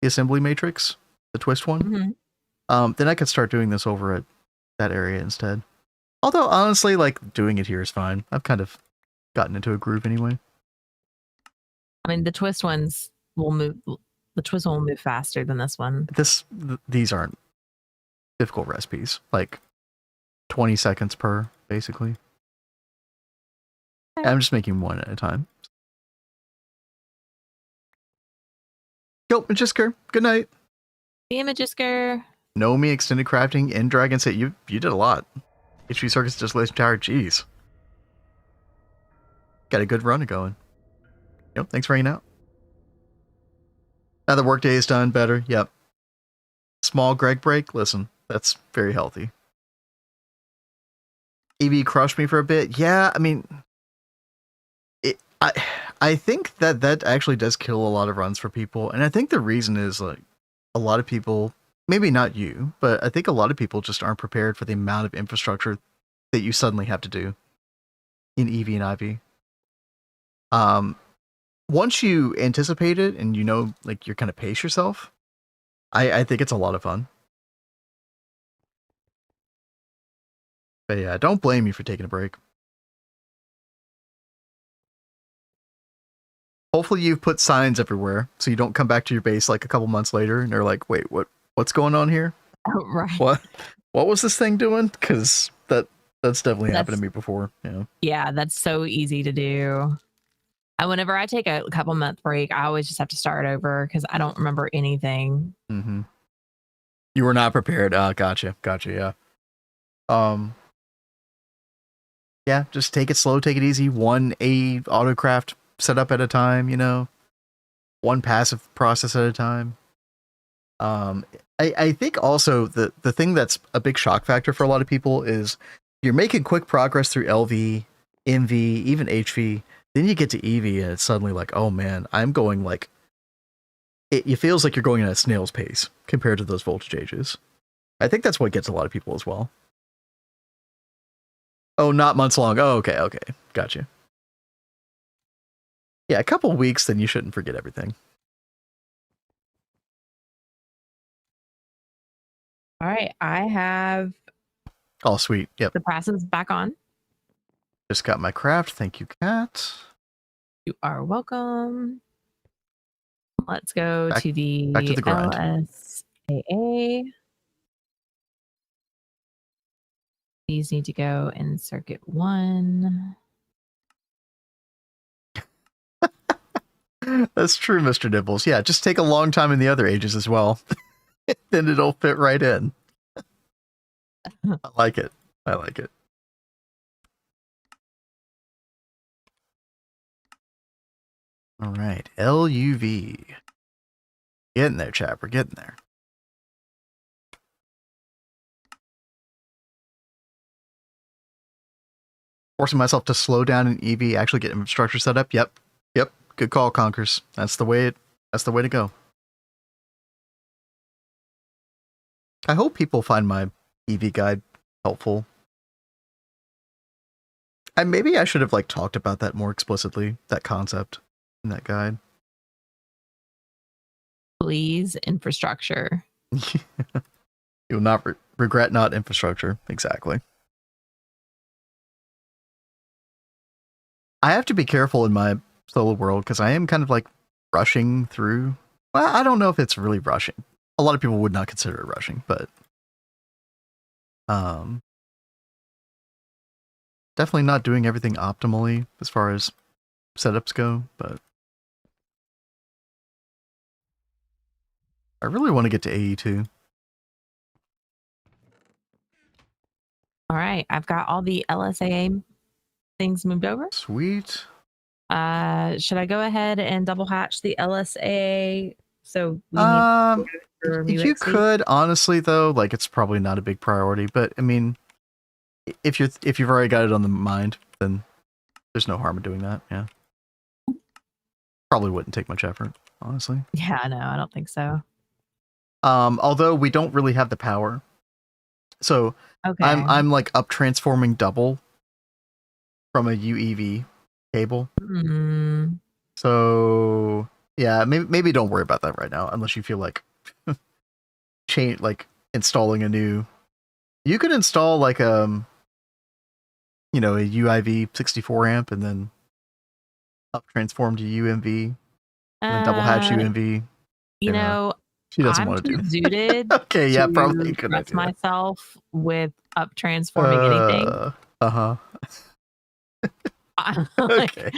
the assembly matrix, the twist one, then I could start doing this over at that area instead. Although, honestly, like, doing it here is fine. I've kind of gotten into a groove anyway. I mean, the twist ones will move. The twist one will move faster than this one. These aren't difficult recipes. Like 20 seconds per, basically. Okay. I'm just making one at a time. Yo, Magisker, good night. See you, Magisker. Nomi extended crafting in Dragon City. You did a lot. HP Circus Distillation Tower, jeez. Got a good run going. Yep, thanks for hanging out. Now the workday is done, better. Yep. Small Greg break. Listen, that's very healthy. EV crushed me for a bit. Yeah, I mean, I think that actually does kill a lot of runs for people, and I think the reason is like a lot of people, maybe not you, but I think a lot of people just aren't prepared for the amount of infrastructure that you suddenly have to do in EV and IV. Once you anticipate it and you know, like, you're kind of pace yourself, I think it's a lot of fun. But yeah, don't blame me for taking a break. Hopefully you've put signs everywhere so you don't come back to your base like a couple months later and they're like, wait, what's going on here? Oh, right. What was this thing doing? Because that's definitely happened to me before. Yeah. Yeah, that's so easy to do. And whenever I take a couple month break, I always just have to start over because I don't remember anything. Mm-hmm. You were not prepared. Gotcha. Yeah. Yeah, just take it slow, take it easy. One autocraft setup at a time, you know. One passive process at a time. I think also the thing that's a big shock factor for a lot of people is you're making quick progress through LV, MV, even HV. Then you get to EV and it's suddenly like, oh man, I'm going like, it feels like you're going at a snail's pace compared to those voltage ages. I think that's what gets a lot of people as well. Oh, not months long. Oh, okay. Gotcha. Yeah, a couple weeks, then you shouldn't forget everything. All right, I have. Oh, sweet. Yep. The presses back on. Just got my craft. Thank you, Kat. You are welcome. Let's go to the grind. LSAA. These need to go in circuit 1. That's true, Mr. Nibbles. Yeah, just take a long time in the other ages as well. Then it'll fit right in. I like it. All right, LUV. Getting there, chap. We're getting there. Forcing myself to slow down in EV, actually get infrastructure set up. Yep. Good call, Conkers. That's the way to go. I hope people find my EV guide helpful. Maybe I should have like talked about that more explicitly, that concept in that guide. Please, infrastructure. You'll not regret not infrastructure. Exactly. I have to be careful in my solo world because I am kind of like rushing through. Well, I don't know if it's really rushing. A lot of people would not consider it rushing, but definitely not doing everything optimally as far as setups go, but I really want to get to AE2. All right, I've got all the LSAA things moved over. Sweet. Should I go ahead and double hatch the LSAA? So we need you could, honestly, though, like it's probably not a big priority, but I mean, if you've already got it on the mind, then there's no harm in doing that. Yeah. Probably wouldn't take much effort, honestly. Yeah, no, I don't think so. Although we don't really have the power. So okay. I'm like up transforming double from a UEV cable. Mm. So yeah, maybe don't worry about that right now, unless you feel like installing a new. You could install like a UIV 64 amp and then up transform to UMV and then double hatch UMV. You know, she doesn't want to do zooted. Okay, yeah, probably good idea. Myself with up transforming anything. Okay.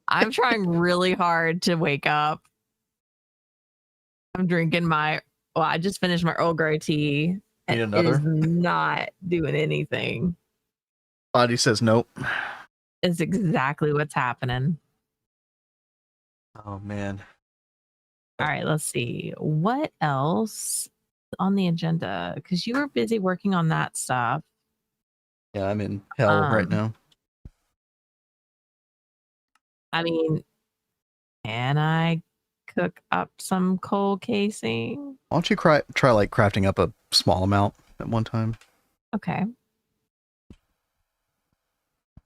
I'm trying really hard to wake up. I'm drinking I just finished my Earl Grey tea. Need another? It is not doing anything. Body says nope. It's exactly what's happening. Oh man. All right, let's see. What else on the agenda? Because you were busy working on that stuff. Yeah, I'm in hell right now. I mean, can I cook up some coal casing? Why don't you try like crafting up a small amount at one time? Okay.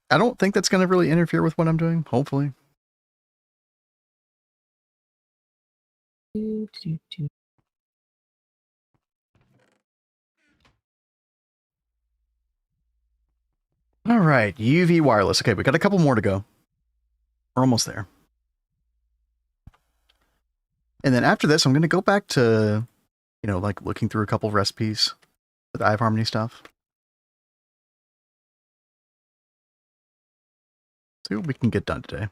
I don't think that's going to really interfere with what I'm doing, hopefully. right, UV wireless. Okay, we got a couple more to go. We're almost there. And then after this, I'm going to go back to, you know, like looking through a couple of recipes for the iHarmony stuff. See what we can get done today.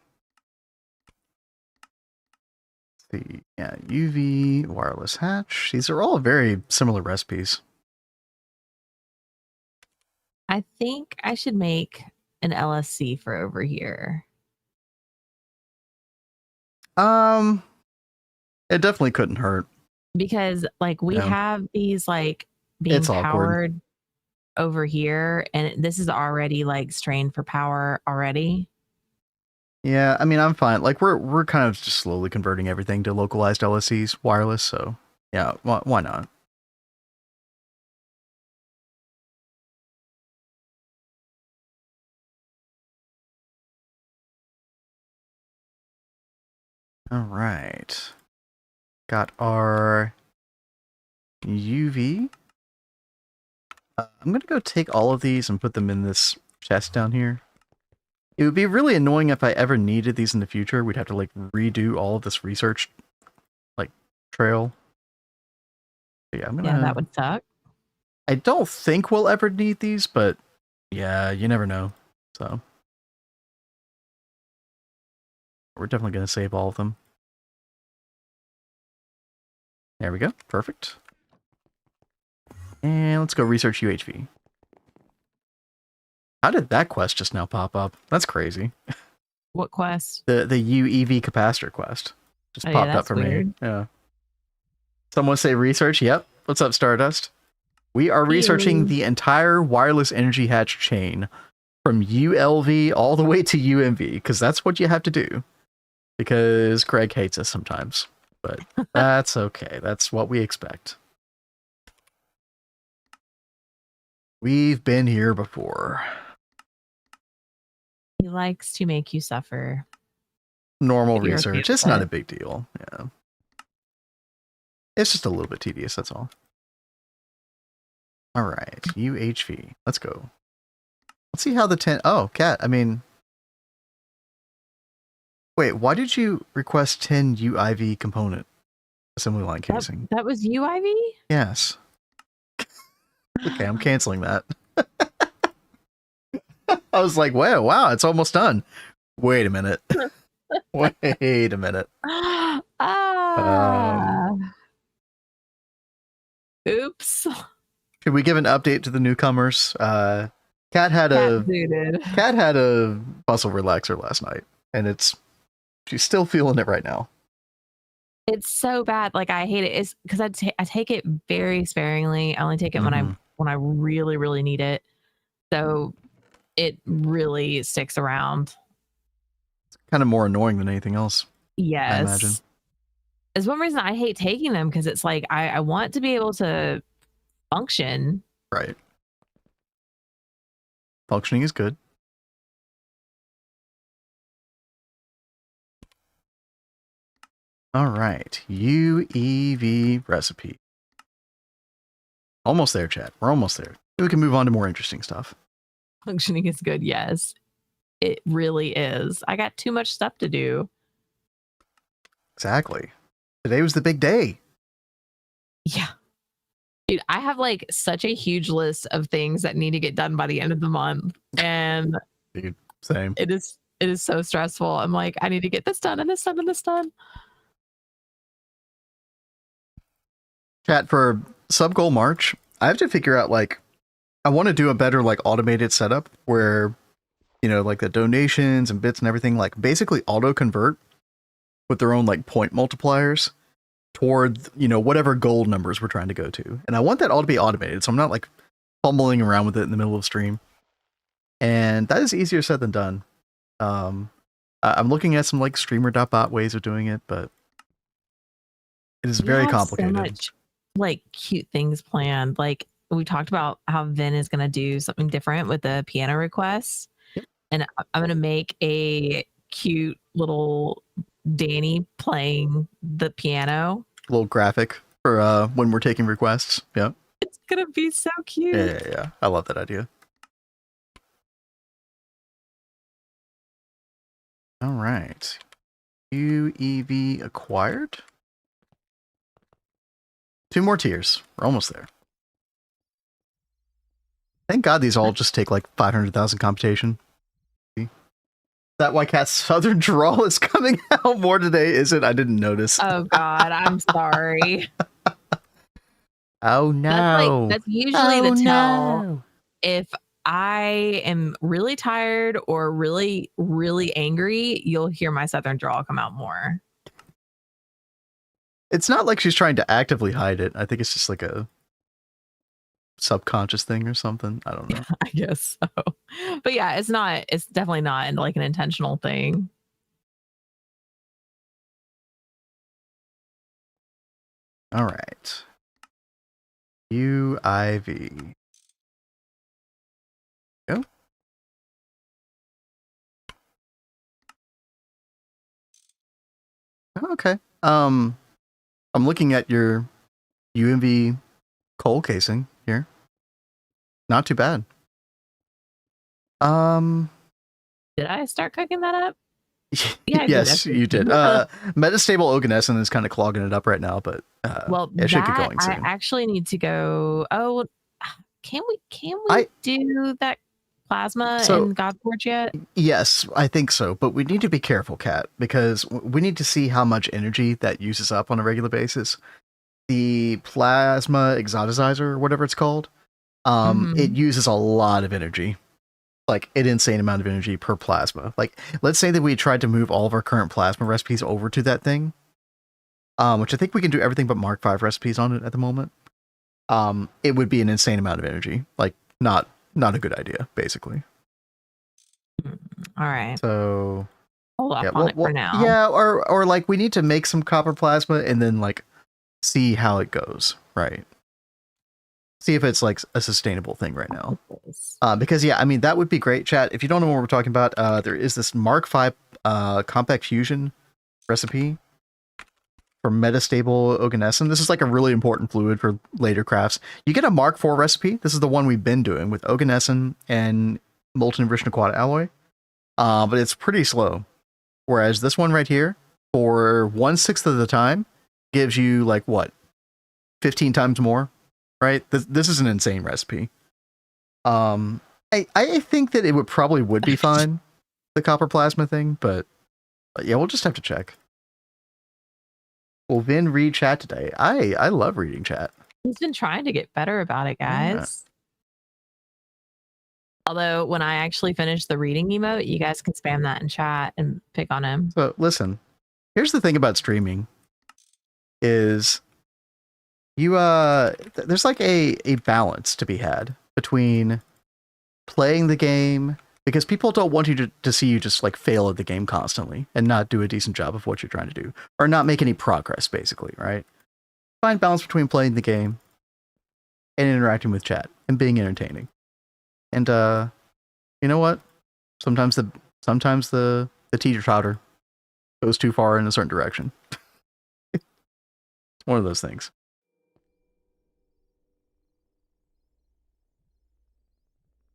Let's see, yeah, UV wireless hatch. These are all very similar recipes. I think I should make an LSC for over here. It definitely couldn't hurt. Because like we have these like being It's powered awkward over here, and this is already like strained for power already. Yeah, I mean, I'm fine. Like we're kind of just slowly converting everything to localized LSCs wireless, so yeah, why not? All right. Got our UV. I'm going to go take all of these and put them in this chest down here. It would be really annoying if I ever needed these in the future. We'd have to like redo all of this research like trail. But yeah, I'm gonna. Yeah, that would suck. I don't think we'll ever need these, but yeah, you never know. So we're definitely going to save all of them. There we go. Perfect. And let's go research UHV. How did that quest just now pop up? That's crazy. What quest? The UEV capacitor quest just popped up for me. Yeah. Someone say research. Yep. What's up, Stardust? We are researching the entire wireless energy hatch chain from ULV all the way to UMV, because that's what you have to do. Because Greg hates us sometimes. But that's okay. That's what we expect. We've been here before. He likes to make you suffer. Normal research. It's not a big deal. Yeah. It's just a little bit tedious, that's all. All right. UHV. Let's go. Let's see how the 10... Oh, Cat. I mean... Wait, why did you request 10 UIV component assembly line casing? That was UIV? Yes. Okay, I'm canceling that. I was like, wow, it's almost done. Wait a minute. Wait a minute. Oops. Should we give an update to the newcomers? Cat had a muscle relaxer last night, and she's still feeling it right now. It's so bad. Like I hate it. It's because I take it very sparingly. I only take it when I really, really need it. So it really sticks around. It's kind of more annoying than anything else. Yes. I imagine. It's one reason I hate taking them, because it's like I want to be able to function. Right. Functioning is good. All right. UEV recipe. Almost there, chat. We're almost there. We can move on to more interesting stuff. Functioning is good. Yes, it really is. I got too much stuff to do. Exactly. Today was the big day. Yeah. Dude, I have like such a huge list of things that need to get done by the end of the month. And Dude, same. It is so stressful. I'm like, I need to get this done and this done and this done. Chat, for sub goal March, I have to figure out, like, I want to do a better like automated setup where, you know, like the donations and bits and everything like basically auto convert with their own like point multipliers toward, you know, whatever goal numbers we're trying to go to. And I want that all to be automated, so I'm not like fumbling around with it in the middle of stream. And that is easier said than done. I'm looking at some like streamer.bot ways of doing it, but it is very complicated. So much like cute things planned. Like we talked about how Vin is going to do something different with the piano requests. Yep. And I'm going to make a cute little Danny playing the piano. A little graphic for when we're taking requests. Yep. It's going to be so cute. Yeah. I love that idea. All right. UEV acquired. 2 more tiers. We're almost there. Thank God these all just take like 500,000 computation. That White Cat Southern Drawl is coming out more today, is it? I didn't notice. Oh God, I'm sorry. Oh no. That's usually the tell if I am really tired or really, really angry, you'll hear my Southern drawl come out more. It's not like she's trying to actively hide it. I think it's just like a subconscious thing or something. I don't know. I guess so. But yeah, it's definitely not like an intentional thing. All right. UIV. Go. Okay. I'm looking at your UMV coal casing here. Not too bad. Did I start cooking that up? Yeah, yes, you did. Metastable Oganescent is kind of clogging it up right now, but well, it should get going soon. I actually need to go. Oh, can we do that plasma in Godforge yet? Yes, I think so, but we need to be careful, Kat, because we need to see how much energy that uses up on a regular basis. The plasma exoticizer, or whatever it's called, it uses a lot of energy. Like an insane amount of energy per plasma. Like, let's say that we tried to move all of our current plasma recipes over to that thing, which I think we can do everything but Mark V recipes on it at the moment. It would be an insane amount of energy. Like, not a good idea, basically. All right. So hold off on it for now. Yeah, or like we need to make some copper plasma and then like see how it goes, right? See if it's like a sustainable thing right now. Because yeah, I mean, that would be great, chat. If you don't know what we're talking about, there is this Mark V compact fusion recipe for metastable oganescent. This is like a really important fluid for later crafts. You get a Mark IV recipe. This is the one we've been doing with oganescent and molten enriched quad alloy. But it's pretty slow. Whereas this one right here, for 1/6 of the time, gives you like what? 15 times more. Right? This is an insane recipe. I think that it would be fine, the copper plasma thing, but yeah, we'll just have to check. Will Vin read chat today? I love reading chat. He's been trying to get better about it, guys. Yeah. Although when I actually finish the reading emote, you guys can spam that in chat and pick on him. So listen, here's the thing about streaming is there's like a balance to be had between playing the game, because people don't want you to see you just like fail at the game constantly and not do a decent job of what you're trying to do, or not make any progress, basically, right? Find balance between playing the game and interacting with chat and being entertaining. And you know what? Sometimes the teeter-totter goes too far in a certain direction. It's one of those things.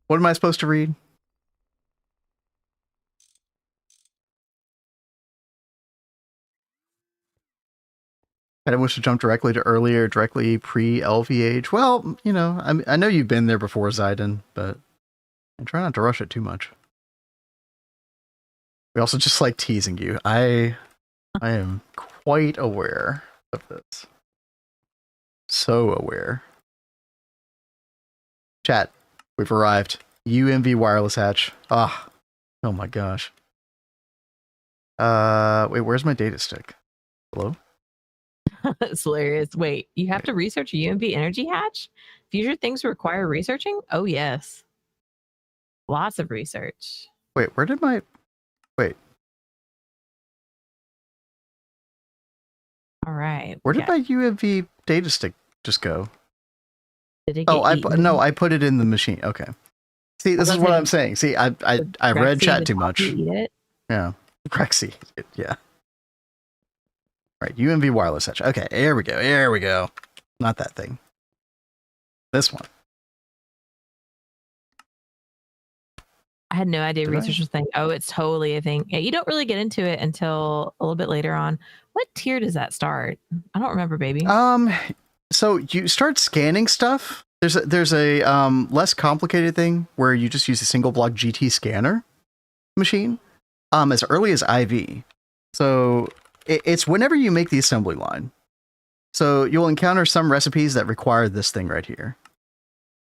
What am I supposed to read? I didn't wish to jump directly pre-UMV-Age. Well, you know, I know you've been there before, Zayden, but I try not to rush it too much. We also just like teasing you. I am quite aware of this. So aware. Chat. We've arrived. UMV wireless hatch. Ah. Oh my gosh. Wait, where's my data stick? Hello? That's hilarious. Wait, you have to research a UMV energy hatch? Future things require researching? Oh, yes. Lots of research. Wait, where did my... Wait. All right. Where did my UMV data stick just go? Did it get I put it in the machine. Okay. See, this is what I'm saying. See, I read chat too much. Eat it? Yeah. Rexy. Yeah. Right. UMV wireless hatch. Okay. Here we go. Here we go. Not that thing. This one. I had no idea Did I? research was a thing. Oh, it's totally a thing. Yeah, you don't really get into it until a little bit later on. What tier does that start? I don't remember, baby. So you start scanning stuff. There's a less complicated thing where you just use a single block GT scanner machine as early as IV. So it's whenever you make the assembly line. So you'll encounter some recipes that require this thing right here.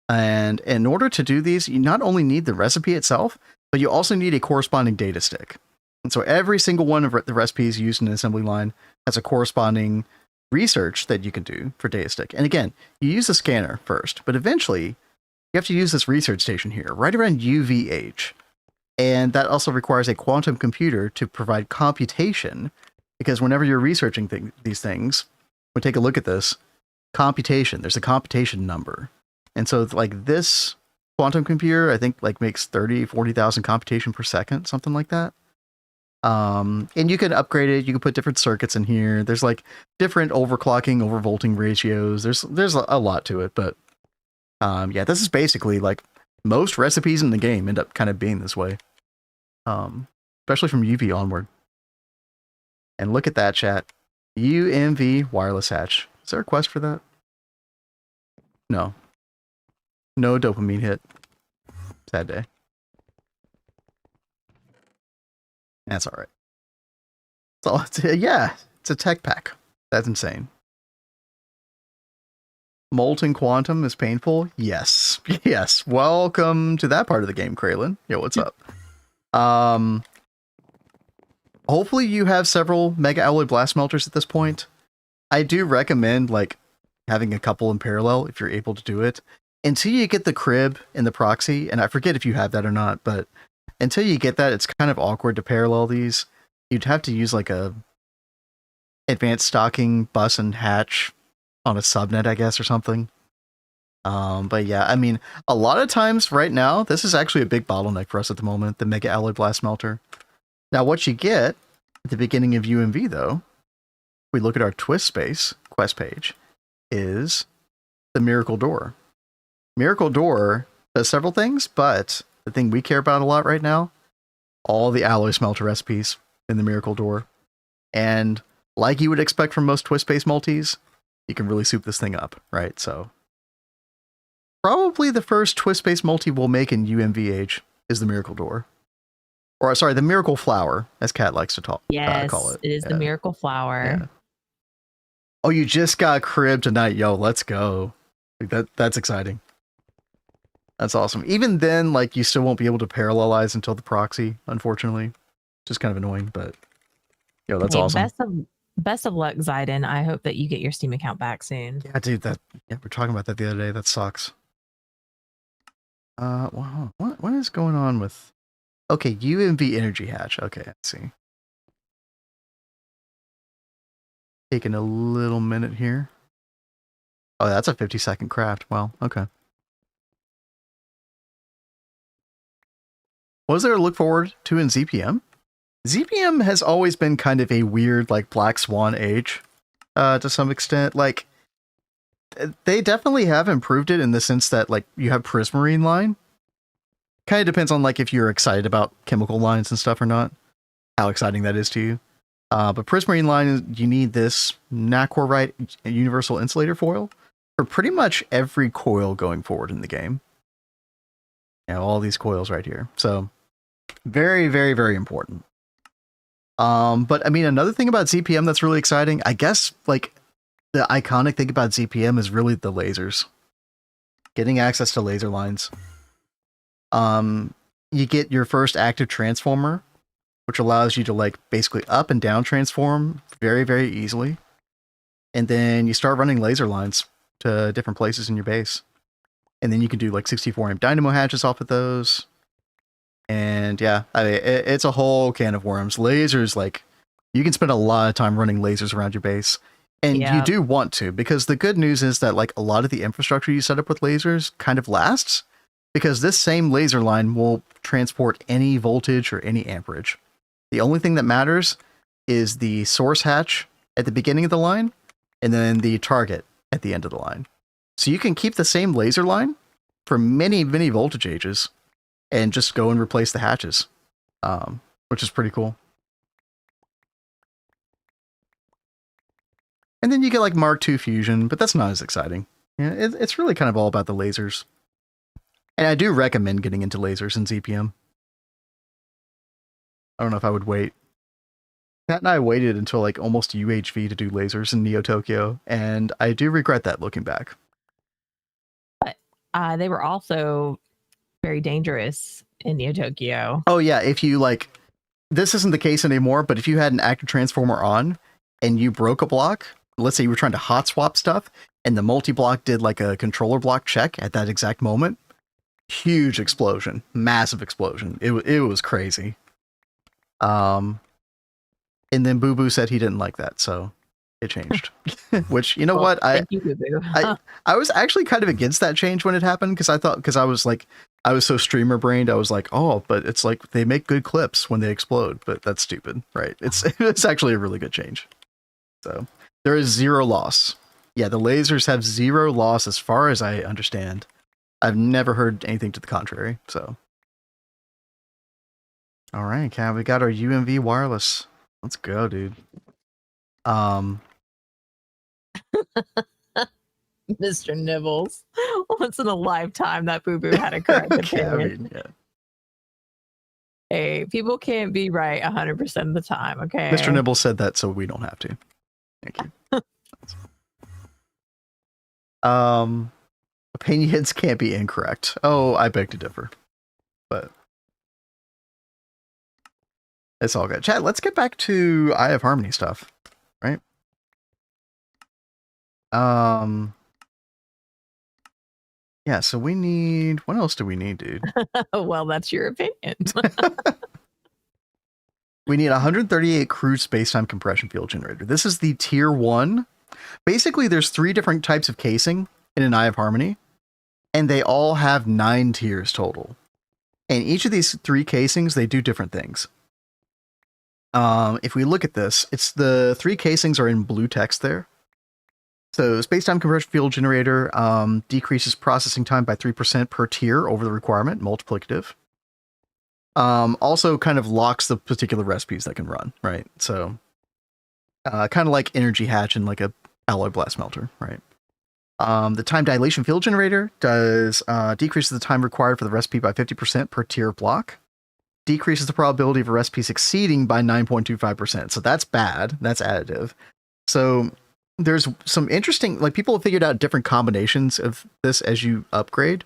And in order to do these, you not only need the recipe itself, but you also need a corresponding data stick. And so every single one of the recipes used in an assembly line has a corresponding research that you can do for data stick. And again, you use the scanner first, but eventually you have to use this research station here, right around UMV-Age. And that also requires a quantum computer to provide computation, because whenever you're researching these things, we'll take a look at this, computation, there's a computation number. And so like this quantum computer, I think like makes 40,000 computation per second, something like that. And you can upgrade it. You can put different circuits in here. There's like different overclocking, overvolting ratios. There's a lot to it, but yeah, this is basically like most recipes in the game end up kind of being this way. Especially from UV onward. And look at that, chat. UMV wireless hatch. Is there a quest for that? No. No dopamine hit. Sad day. That's all right. So yeah, it's a tech pack. That's insane. Molten quantum is painful. Yes, yes. Welcome to that part of the game, Kraylin. Yo, what's up? Hopefully you have several mega alloy blast melters at this point. I do recommend like having a couple in parallel if you're able to do it until you get the crib and the proxy. And I forget if you have that or not, but until you get that, it's kind of awkward to parallel these. You'd have to use like a advanced stocking bus and hatch on a subnet, I guess, or something. But yeah, I mean, a lot of times right now, this is actually a big bottleneck for us at the moment, the Mega Alloy Blast Melter. Now, what you get at the beginning of UMV, though, we look at our Twist Space quest page, is the Miracle Door. Miracle Door does several things, but the thing we care about a lot right now, all the alloy smelter recipes in the Miracle Door. And like you would expect from most twist-based multis, you can really soup this thing up, right? So probably the first twist-based multi we'll make in UMV-Age is the Miracle Door. Or sorry, the Miracle Flower, as Kat likes to call it. It is the Miracle Flower. Yeah. Oh, you just got crib tonight. Yo, let's go. Like that's exciting. That's awesome. Even then, like, you still won't be able to parallelize until the proxy, unfortunately. Just kind of annoying, but yo, that's awesome. Best of luck, Zayden. I hope that you get your Steam account back soon. Yeah, dude, we're talking about that the other day. That sucks. Wow, what is going on with... Okay, UMV Energy Hatch. Okay, let's see. Taking a little minute here. Oh, that's a 50-second craft. Wow, okay. What is there to look forward to in ZPM? ZPM has always been kind of a weird, like, Black Swan age, to some extent. Like, they definitely have improved it in the sense that, like, you have Prismarine line. Kind of depends on, like, if you're excited about chemical lines and stuff or not. How exciting that is to you. But Prismarine line, you need this Nacquarite Universal Insulator foil for pretty much every coil going forward in the game. You know, all these coils right here. So, very, very, very important. But I mean, another thing about ZPM that's really exciting, I guess, like, the iconic thing about ZPM is really the lasers. Getting access to laser lines. You get your first active transformer, which allows you to, like, basically up and down transform very, very easily. And then you start running laser lines to different places in your base. And then you can do, like, 64 amp dynamo hatches off of those. And yeah, I mean, it's a whole can of worms. Lasers, like, you can spend a lot of time running lasers around your base. And you do want to, because the good news is that, like, a lot of the infrastructure you set up with lasers kind of lasts, because this same laser line will transport any voltage or any amperage. The only thing that matters is the source hatch at the beginning of the line, and then the target at the end of the line. So you can keep the same laser line for many, many voltage ages, and just go and replace the hatches, which is pretty cool. And then you get like Mark II fusion, but that's not as exciting. Yeah, it's really kind of all about the lasers. And I do recommend getting into lasers in ZPM. I don't know if I would wait. Pat and I waited until like almost UHV to do lasers in Neo Tokyo, and I do regret that looking back. But they were also very dangerous in Neo Tokyo. Oh yeah, if you like, this isn't the case anymore, but if you had an active transformer on and you broke a block, let's say you were trying to hot swap stuff, and the multi-block did like a controller block check at that exact moment, huge explosion, massive explosion. It was crazy. And then Boo Boo said he didn't like that, so it changed. Which, you know what? Thank you, Boo Boo. I was actually kind of against that change when it happened, because I was so streamer brained. I was like, oh, but it's like they make good clips when they explode, but that's stupid, right? It's actually a really good change. So there is zero loss. Yeah, the lasers have zero loss as far as I understand. I've never heard anything to the contrary. So, all right, Cat, we got our UMV wireless. Let's go, dude. Mr. Nibbles. Once in a lifetime that Boo Boo had a correct opinion. I mean, yeah. Hey, people can't be right 100% of the time, okay? Mr. Nibbles said that, so we don't have to. Thank you. Opinions can't be incorrect. Oh, I beg to differ. But it's all good. Chat, let's get back to Eye of Harmony stuff, right? Yeah, so we need, what else do we need, dude? Well, that's your opinion. We need 138 crude spacetime compression field generator. This is the tier 1. Basically, there's 3 different types of casing in an Eye of Harmony, and they all have 9 tiers total. And each of these 3 casings, they do different things. If we look at this, it's the 3 casings are in blue text there. So spacetime compression field generator decreases processing time by 3% per tier over the requirement, multiplicative. Also kind of locks the particular recipes that can run, right? So kind of like energy hatch and like a alloy blast melter, right? The time dilation field generator does decreases the time required for the recipe by 50% per tier block. Decreases the probability of a recipe succeeding by 9.25%. So that's bad. That's additive. So there's some interesting, like people have figured out different combinations of this as you upgrade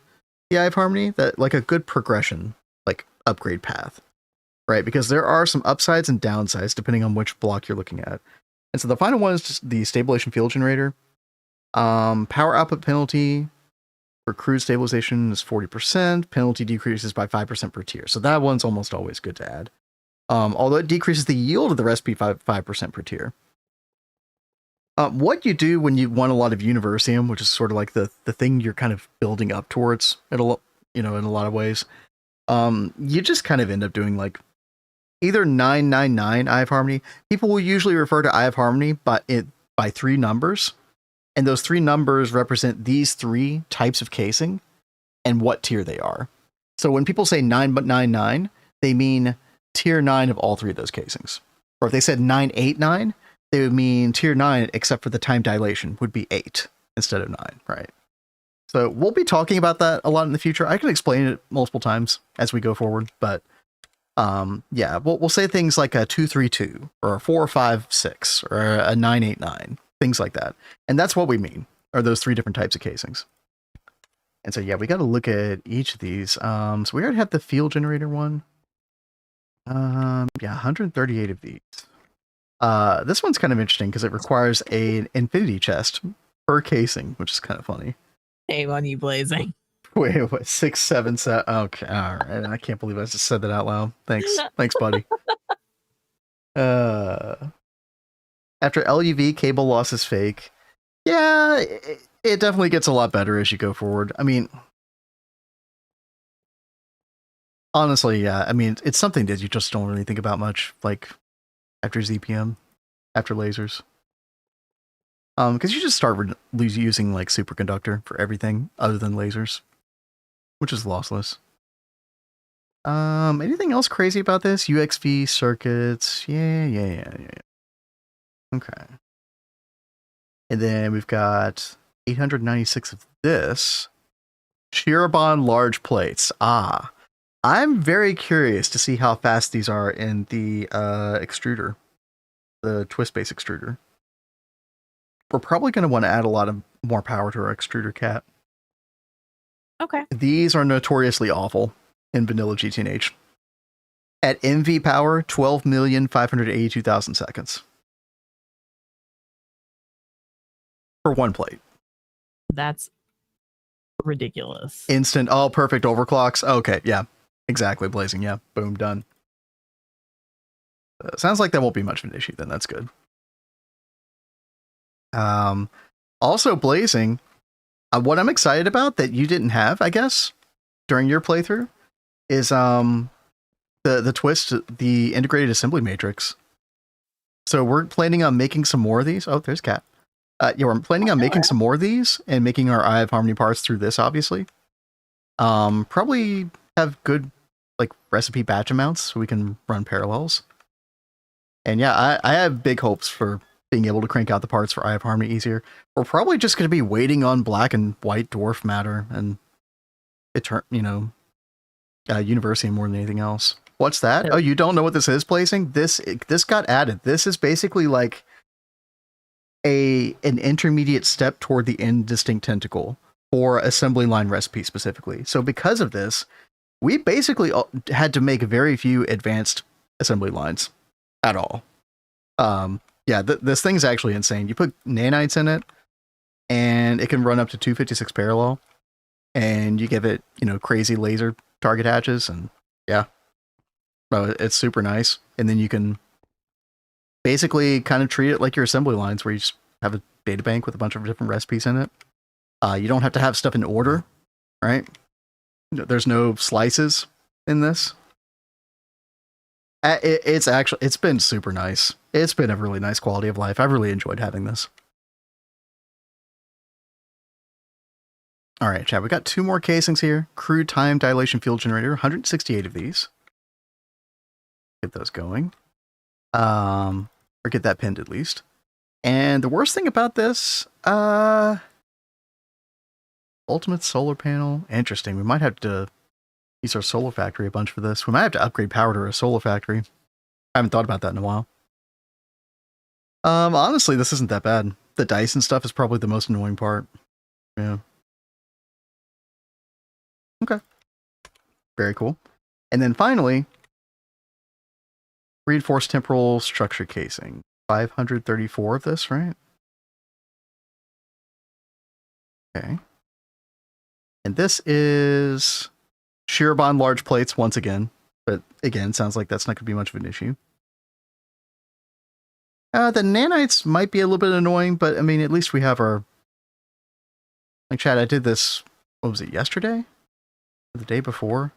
the Eye of Harmony, that like a good progression, like upgrade path, right? Because there are some upsides and downsides depending on which block you're looking at. And so the final one is just the stabilization field generator. Power output penalty for crude stabilization is 40%. Penalty decreases by 5% per tier. So that one's almost always good to add. Although it decreases the yield of the recipe 5% per tier. What you do when you want a lot of Universium, which is sort of like the thing you're kind of building up towards in a lot of ways, you just kind of end up doing like either 999 Eye of Harmony. People will usually refer to Eye of Harmony by 3 numbers, and those 3 numbers represent these 3 types of casing and what tier they are. So when people say 999, they mean tier 9 of all 3 of those casings. Or if they said 989, they would mean tier 9, except for the time dilation, would be 8 instead of 9, right? So we'll be talking about that a lot in the future. I can explain it multiple times as we go forward, but yeah, we'll say things like a 232 or a 456 or a 989, things like that. And that's what we mean, are those 3 different types of casings. And so, yeah, we got to look at each of these. So we already have the field generator one. Yeah, 138 of these. This one's kind of interesting because it requires an infinity chest per casing, which is kind of funny. Shame on you, Blazing. Wait, what? 6, 7, 7. Okay, all right. I can't believe I just said that out loud. Thanks, buddy. After LUV, cable loss is fake. Yeah, it definitely gets a lot better as you go forward. I mean, honestly, yeah. I mean, it's something that you just don't really think about much, like after ZPM, after lasers. Because you just start using like superconductor for everything other than lasers, which is lossless. Anything else crazy about this? UXV circuits. Yeah. Okay. And then we've got 896 of this. Shirobon large plates. I'm very curious to see how fast these are in the extruder, the twist-based extruder. We're probably going to want to add a lot of more power to our extruder cap. Okay. These are notoriously awful in vanilla GTNH. At MV power, 12,582,000 seconds. For one plate. That's ridiculous. Instant, perfect overclocks. Okay, yeah. Exactly, Blazing. Yeah, boom, done. Sounds like that won't be much of an issue then. That's good. Also, Blazing, what I'm excited about that you didn't have, I guess, during your playthrough, is the twist, the integrated assembly matrix. So we're planning on making some more of these. Oh, there's Cat. Yeah, we're planning on making some more of these and making our Eye of Harmony parts through this, obviously. Probably have good like recipe batch amounts so we can run parallels. And yeah, I have big hopes for being able to crank out the parts for Eye of Harmony easier. We're probably just going to be waiting on black and white dwarf matter and University more than anything else. What's that? Oh, you don't know what this is, Blazing? This got added. This is basically like an intermediate step toward the indistinct tentacle for assembly line recipe specifically. So because of this, we basically had to make very few advanced assembly lines at all. Yeah, this thing's actually insane. You put nanites in it, and it can run up to 256 parallel, and you give it, crazy laser target hatches, and yeah. It's super nice. And then you can basically kind of treat it like your assembly lines where you just have a data bank with a bunch of different recipes in it. You don't have to have stuff in order, right? There's no slices in this. It's been super nice. It's been a really nice quality of life. I've really enjoyed having this. All right, chat, we got 2 more casings here. Crude time dilation field generator, 168 of these. Get those going. Or get that pinned at least. And the worst thing about this, ultimate solar panel. Interesting. We might have to use our solar factory a bunch for this. We might have to upgrade power to our solar factory. I haven't thought about that in a while. Honestly, this isn't that bad. The dice and stuff is probably the most annoying part. Yeah. Okay. Very cool. And then finally, reinforced temporal structure casing. 534 of this, right? Okay. And this is Shirobon large plates once again. But again, sounds like that's not going to be much of an issue. The nanites might be a little bit annoying, but I mean, at least we have our... Like, Chad, I did this, what was it, yesterday? Or the day before?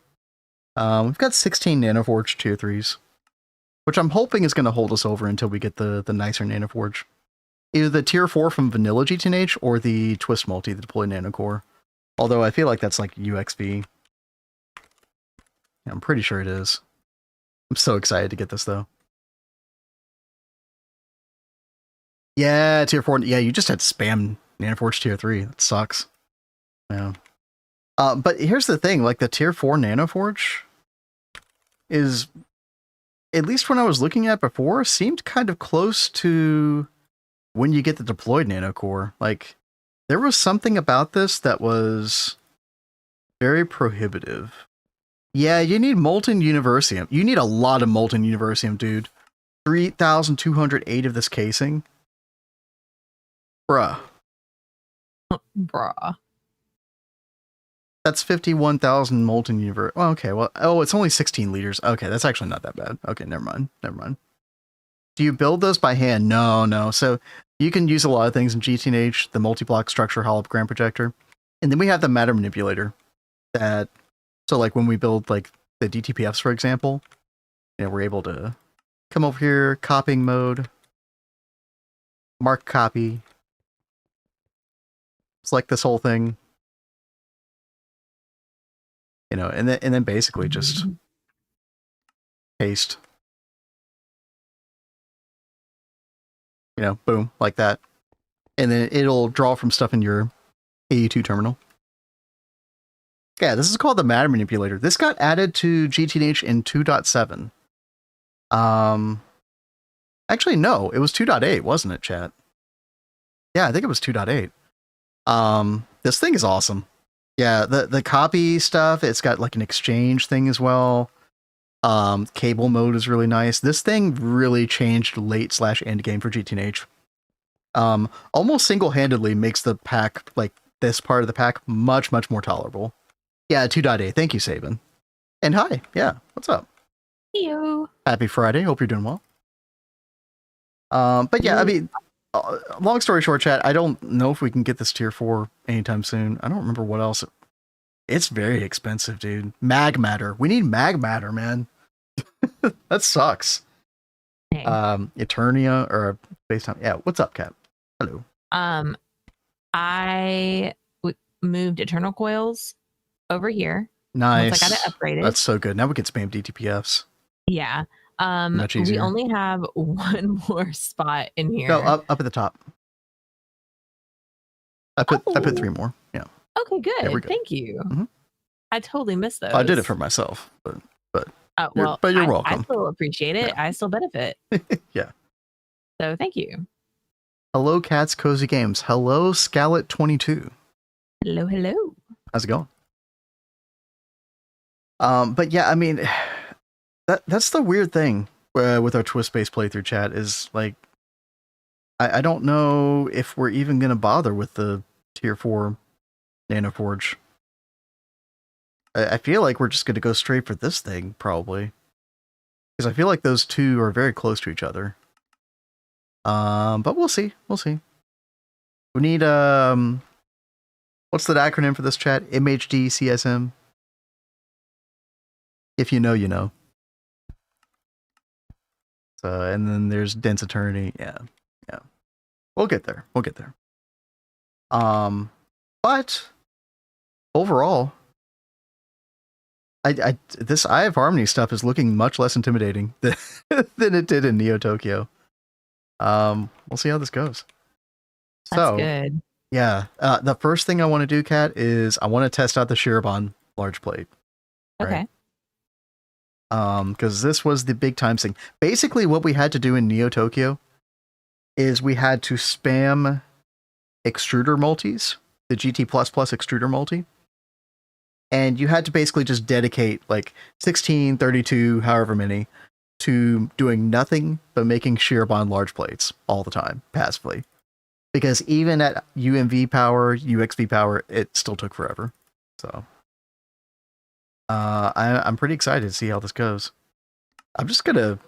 We've got 16 nanoforge tier 3s. Which I'm hoping is going to hold us over until we get the nicer nanoforge. Either the tier 4 from vanilla GTNH or the twist multi, the deployed nanocore. Although I feel like that's like UXV. Yeah, I'm pretty sure it is. I'm so excited to get this though. Yeah, tier 4. Yeah, you just had to spam nanoforge tier 3. That sucks. Yeah. But here's the thing, like the tier 4 nanoforge is, at least when I was looking at before, seemed kind of close to when you get the deployed nanocore. Like, there was something about this that was very prohibitive. Yeah, you need molten universium. You need a lot of molten universium, dude. 3,208 of this casing. Bruh. Bruh. That's 51,000 molten universium. Well, okay, well, oh, it's only 16 liters. Okay, that's actually not that bad. Okay, never mind. Do you build those by hand? No. So you can use a lot of things in GTNH, the multi-block structure hologram projector. And then we have the matter manipulator that, so like when we build like the DTPFs, for example, we're able to come over here, copying mode, mark copy, select this whole thing, and then basically just paste. You know, boom, like that. And then it'll draw from stuff in your AE2 terminal. Yeah, this is called the matter manipulator. This got added to GTNH in 2.7. Actually, no, it was 2.8, wasn't it, chat? Yeah, I think it was 2.8. This thing is awesome. Yeah, the copy stuff, it's got like an exchange thing as well. Cable mode is really nice. This thing really changed late/end game for GTNH. Almost single-handedly makes the pack, like this part of the pack, much more tolerable. Yeah, 2.8. Thank you, Saban. And hi. Yeah, what's up? Yo. Happy Friday. Hope you're doing well. But yeah, I mean, long story short, chat, I don't know if we can get this tier 4 anytime soon. I don't remember what else. It's very expensive, dude. Mag matter. We need mag matter, man. That sucks. Hey. Eternia or FaceTime. Yeah, what's up, Kat? Hello. I moved Eternal Coils over here. Nice. Once I got it upgraded. That's so good. Now we can spam DTPFs. Yeah. Much easier. We only have one more spot in here. No, up at the top. I put 3 more. Yeah. Okay, good. Go. Thank you. Mm-hmm. I totally missed those. I did it for myself, but well, you're welcome. I still appreciate it. Yeah. I still benefit. Yeah. So thank you. Hello, Cats Cozy Games. Hello, Scalet22. Hello. How's it going? But yeah, I mean, that's the weird thing with our twist-based playthrough, chat, is like, I don't know if we're even going to bother with the tier 4 Nanoforge. I feel like we're just going to go straight for this thing, probably. Because I feel like those two are very close to each other. But we'll see. We'll see. We need, what's the acronym for this, chat? MHD CSM? If you know, you know. So, and then there's Dense Eternity. Yeah. We'll get there. But overall, this Eye of Harmony stuff is looking much less intimidating than it did in Neo Tokyo. We'll see how this goes. That's good. Yeah. The first thing I want to do, Kat, is I want to test out the Shirobon large plate. Okay. Right? Because this was the big time thing. Basically, what we had to do in Neo Tokyo is we had to spam extruder multis, the GT++ extruder multi. And you had to basically just dedicate like 16, 32, however many, to doing nothing but making Shirobon large plates all the time, passively. Because even at UMV power, UXV power, it still took forever. So I'm pretty excited to see how this goes. I'm just gonna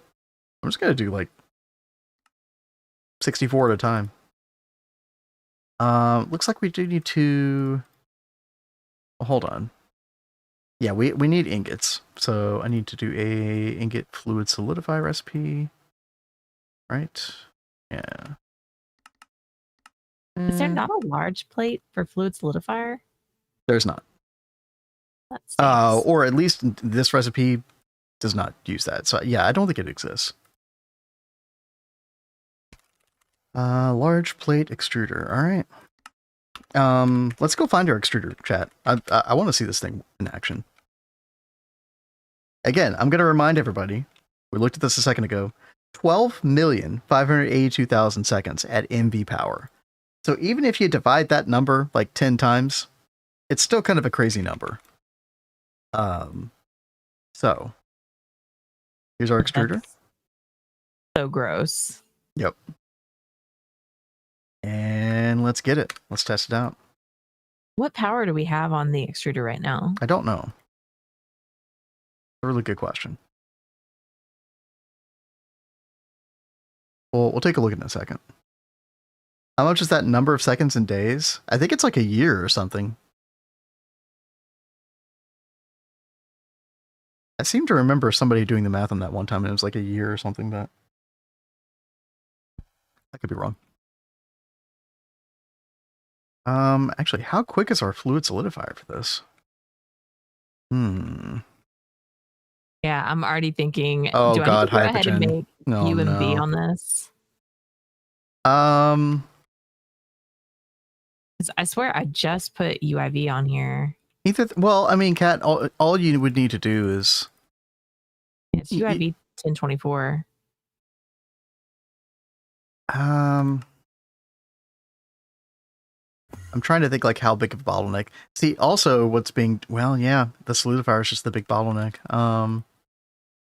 do like 64 at a time. Looks like we do need to hold on. Yeah, we need ingots. So I need to do a ingot fluid solidify recipe. Right? Yeah. Is there not a large plate for fluid solidifier? There's not. Or at least this recipe does not use that. So yeah, I don't think it exists. Large plate extruder. All right. Let's go find our extruder, chat. I want to see this thing in action. Again, I'm going to remind everybody, we looked at this a second ago, 12,582,000 seconds at MV power. So even if you divide that number like 10 times, it's still kind of a crazy number. So here's our extruder. That's so gross. Yep. And let's get it. Let's test it out. What power do we have on the extruder right now? I don't know. A really good question. Well, we'll take a look in a second. How much is that number of seconds and days? I think it's like a year or something. I seem to remember somebody doing the math on that one time, and it was like a year or something, but I could be wrong. Actually, how quick is our fluid solidifier for this? Yeah, I'm already thinking, Oh do I need God, to go ahead and Hypogen. make Oh UMV no. on this? 'Cause I swear I just put UIV on here. Well, I mean, Kat, all you would need to do is It's UIV 1024. I'm trying to think like how big of a bottleneck. See, also what's being yeah, the solidifier is just the big bottleneck.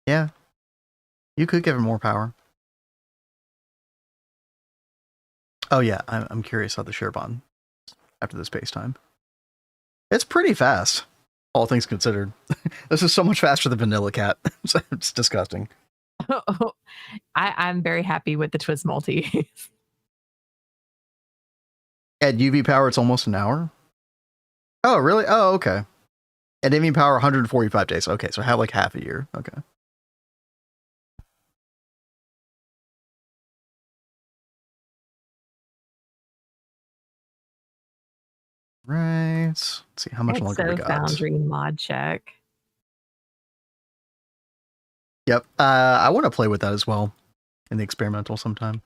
Yeah, you could give it more power. Oh yeah, I'm curious how the share bond after the space time. It's pretty fast, all things considered. This is so much faster than Vanilla Cat. It's disgusting. I'm very happy with the twist multi. At UV power, it's almost an hour. Oh, really? Oh, okay. At UV power, 145 days. Okay, so have like half a year. Okay. Right. Let's see how much longer we got. Foundry mod check. Yep. I want to play with that as well in the experimental sometime.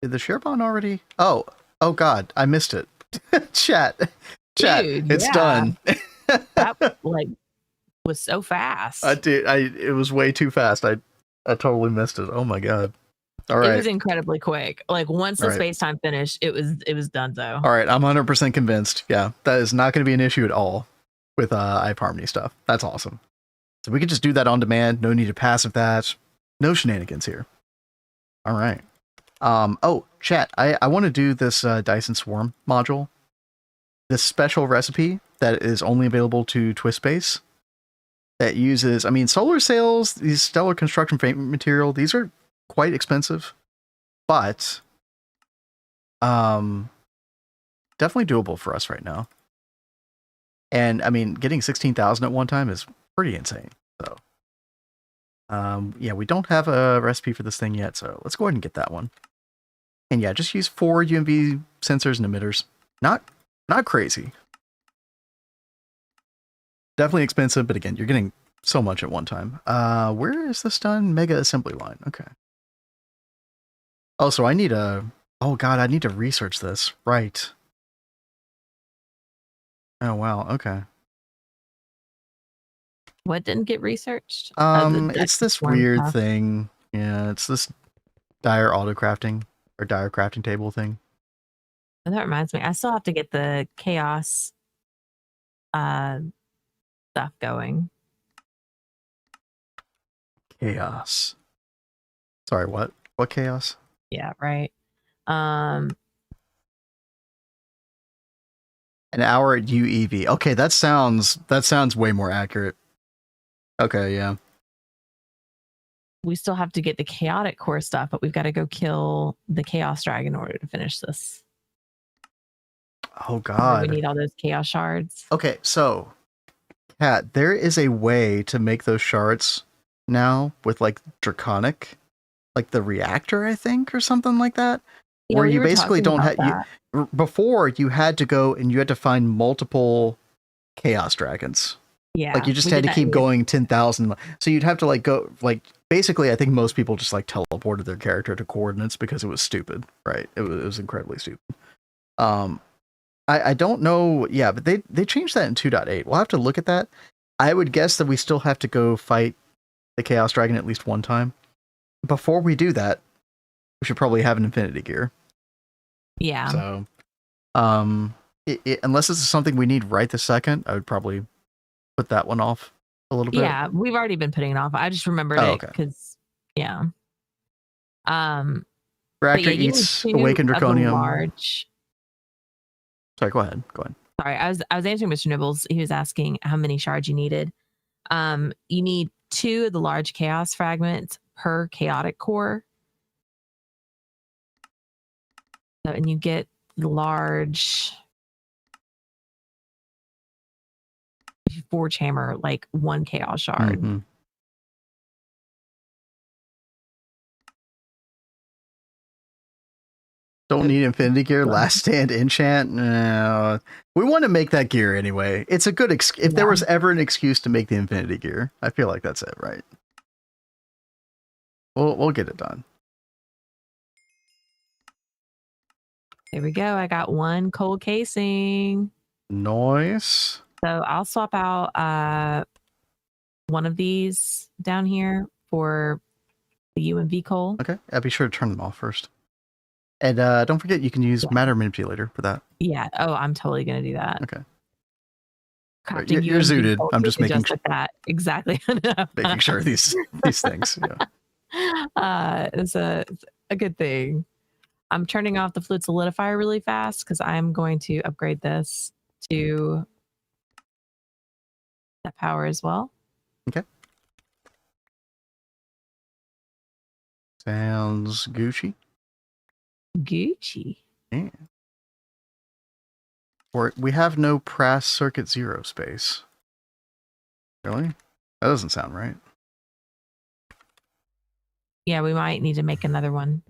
Did the share bond already? Oh God, I missed it. Chat, Dude, it's done. That like was so fast. It was way too fast. I totally missed it. Oh my God. All right. It was incredibly quick. Like once the space time finished, it was done though. All right, I'm 100% convinced. Yeah, that is not going to be an issue at all with iHarmony stuff. That's awesome. So we can just do that on demand. No need to passive that. No shenanigans here. All right. Oh, chat. I want to do this Dyson Swarm module. This special recipe that is only available to TwistSpace. That uses, I mean, solar sails, these stellar construction frame material. These are quite expensive, but definitely doable for us right now. And I mean, getting 16,000 at one time is pretty insane. So, yeah, we don't have a recipe for this thing yet, so let's go ahead and get that one. And yeah, just use 4 UMV sensors and emitters. Not crazy. Definitely expensive, but again, you're getting so much at one time. Where is this done? Mega assembly line. Okay. Oh, so I need a... Oh God, I need to research this. Right. Oh wow, okay. What didn't get researched? It's this weird thing. Yeah, it's this dire auto crafting or dire crafting table thing. And that reminds me, I still have to get the chaos stuff going. Chaos. Sorry, what? What chaos? Yeah, right. An hour at UEV. Okay, that sounds way more accurate. Okay, yeah. We still have to get the chaotic core stuff, but we've got to go kill the chaos dragon in order to finish this. Oh God. We need all those chaos shards. Okay, so Kat, there is a way to make those shards now with like draconic, like the reactor, I think, or something like that. Yeah, where you basically don't have before you had to go and you had to find multiple chaos dragons. Yeah. Like you just had to keep going 10,000. So you'd have to like go like basically I think most people just like teleported their character to coordinates because it was stupid, right? It was incredibly stupid. I don't know, yeah, but they changed that in 2.8. We'll have to look at that. I would guess that we still have to go fight the Chaos Dragon at least one time. Before we do that, we should probably have an Infinity Gear. Yeah. So, unless this is something we need right this second, I would probably put that one off a little bit. Yeah, we've already been putting it off. I just remembered it because, yeah. Reactor eats Awakened Draconium. Large. Sorry, go ahead. Sorry, I was answering Mr. Nibbles. He was asking how many shards you needed. You need 2 of the large chaos fragments per chaotic core. So, and you get the large Forge Hammer, like 1 chaos shard. Mm-hmm. Don't need Infinity Gear, Last Stand enchant. No. We want to make that gear anyway. It's a good if there was ever an excuse to make the Infinity Gear, I feel like that's it, right? We'll get it done. There we go. I got one cold casing. Nice. So I'll swap out one of these down here for the UMV coal. Okay. I'll be sure to turn them off first. And don't forget you can use matter manipulator for that. Yeah. Oh, I'm totally gonna do that. Okay. Right, you're zooted. I'm just making sure that exactly. making sure these things. Yeah. It's a good thing. I'm turning off the fluid solidifier really fast because I'm going to upgrade this to that power as well. Okay. Sounds Gucci. Gucci. Yeah. We have no Prass Circuit 0 space. Really? That doesn't sound right. Yeah, we might need to make another one.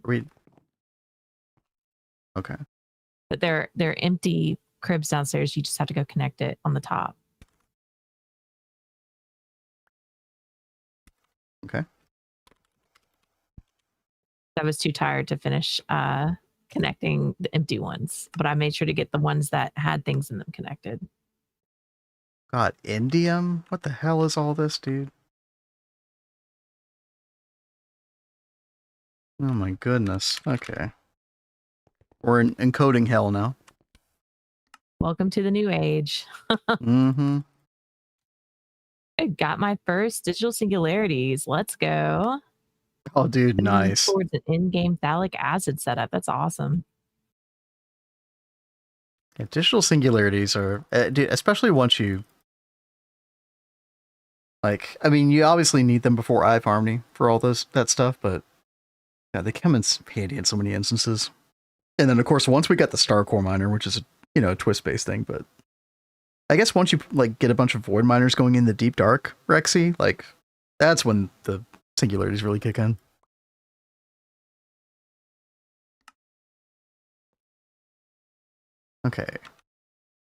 Okay. But they're empty cribs downstairs. You just have to go connect it on the top. Okay. I was too tired to finish connecting the empty ones, but I made sure to get the ones that had things in them connected. God, indium? What the hell is all this, dude? Oh my goodness. Okay. We're in encoding hell now. Welcome to the new age. Mm-hmm. I got my first digital singularities. Let's go. Oh, dude, nice. Towards an in-game phthalic acid setup. That's awesome. Yeah, digital singularities are, dude, especially once you, like, I mean, you obviously need them before Eye of Harmony for all that stuff, but yeah, they come in handy in so many instances. And then, of course, once we got the Star Core Miner, which is a twist-based thing, but I guess once you like get a bunch of void miners going in the deep dark, Rexy, like that's when the singularities really kick in. Okay.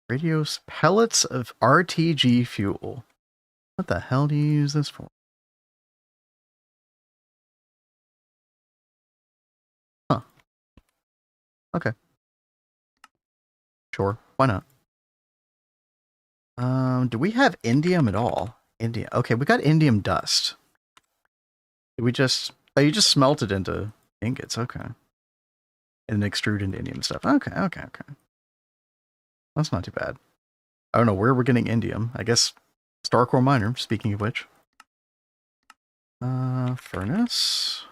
Radios pellets of RTG fuel. What the hell do you use this for? Huh. Okay. Sure. Why not? Do we have indium at all? Indium. Okay, we got indium dust. Did we just... Oh, you just smelt it into ingots. Okay. And then extrude into indium stuff. Okay. That's not too bad. I don't know where we're getting indium. I guess Star Core Miner, speaking of which. Furnace.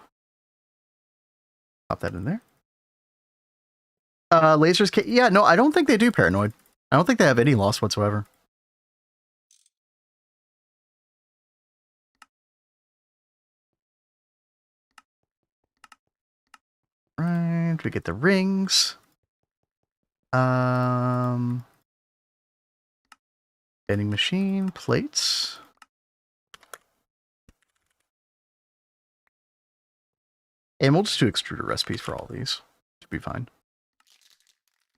Pop that in there. Lasers. Yeah, no, I don't think they do paranoid. I don't think they have any loss whatsoever. Right, we get the rings. Vending machine, plates. And we'll just do extruder recipes for all these. Should be fine.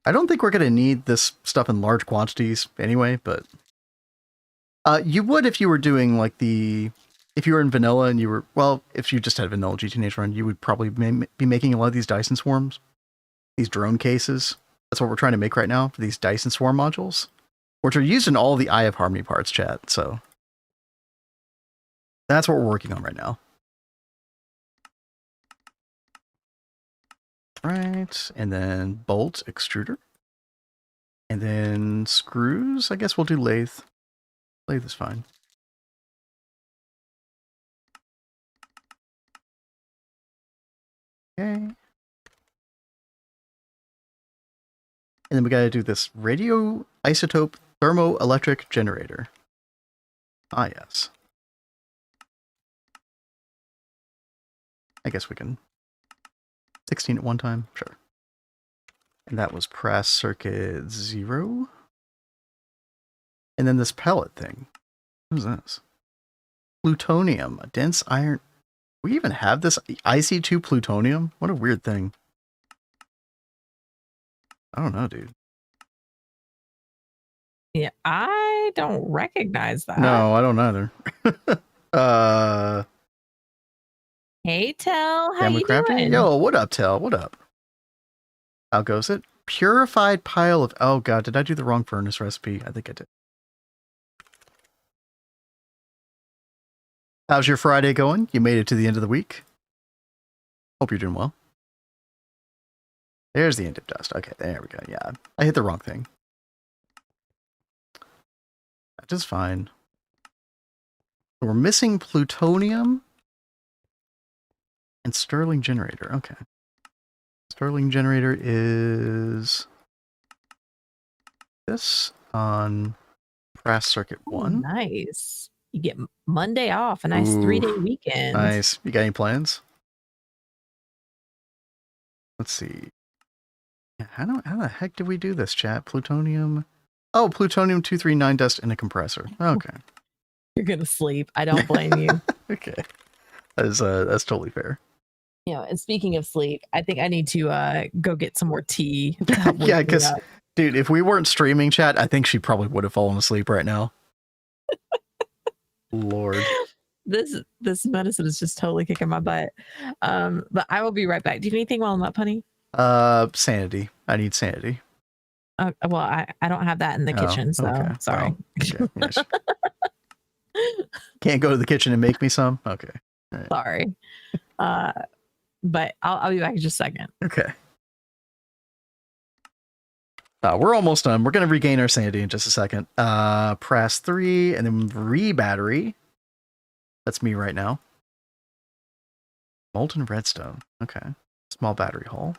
I don't think we're going to need this stuff in large quantities anyway, but you would if you were doing like if you were in vanilla and you were, well, if you just had vanilla GTNH run, you would probably be making a lot of these Dyson swarms, these drone cases. That's what we're trying to make right now for these Dyson swarm modules, which are used in all the Eye of Harmony parts, chat. So that's what we're working on right now. Right, and then bolt extruder. And then screws, I guess we'll do lathe. Lathe is fine. Okay. And then we gotta do this radio isotope thermoelectric generator. Ah, yes. I guess we can 16 at one time, sure. And that was Prass Circuit 0. And then this pellet thing. What is this? Plutonium, a dense iron. We even have this IC2 plutonium? What a weird thing. I don't know, dude. Yeah, I don't recognize that. No, I don't either. Hey, Tell, how Family you Crafter? doing? Yo, what up, Tell? What up? How goes it? Purified pile of... Oh, God, did I do the wrong furnace recipe? I think I did. How's your Friday going? You made it to the end of the week? Hope you're doing well. There's the indip dust. Okay, there we go. Yeah, I hit the wrong thing. That is fine. We're missing plutonium and Stirling generator. Okay. Stirling generator is this on Brass Circuit 1. Nice. You get Monday off, a nice Ooh, 3-day weekend. Nice. You got any plans? Let's see. How the heck did we do this, chat? Plutonium. Oh, plutonium 239 dust in a compressor. Okay. You're gonna sleep. I don't blame you. Okay. That's totally fair. You know, and speaking of sleep, I think I need to go get some more tea. to help wake Yeah, me because, up. dude, if we weren't streaming, chat, I think she probably would have fallen asleep right now. Lord. This medicine is just totally kicking my butt. But I will be right back. Do you need anything while I'm up, honey? Sanity. I need sanity. Well, I don't have that in the kitchen, so okay. sorry. Well, okay. Yes. Can't go to the kitchen and make me some? Okay. All right. Sorry. But I'll be back in just a second. Okay. We're almost done. We're going to regain our sanity in just a second. Press 3 and then re-battery. That's me right now. Molten redstone. Okay. Small battery hull.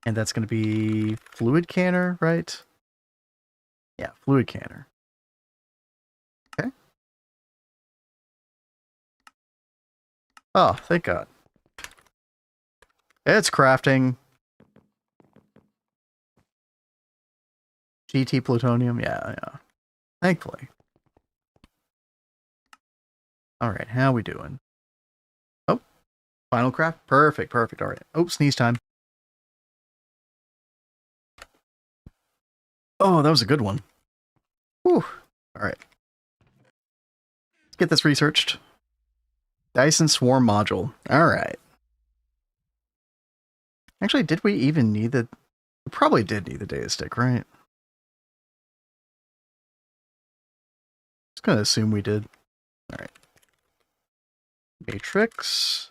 And that's going to be fluid canner, right? Yeah, fluid canner. Okay. Oh, thank God. It's crafting. GT plutonium. Yeah. Thankfully. All right, how we doing? Oh, final craft. Perfect. All right. Oh, sneeze time. Oh, that was a good one. Whew. All right. Let's get this researched. Dyson Swarm module. All right. Actually, did we even need the... We probably did need the data stick, right? Just gonna assume we did. All right. Matrix.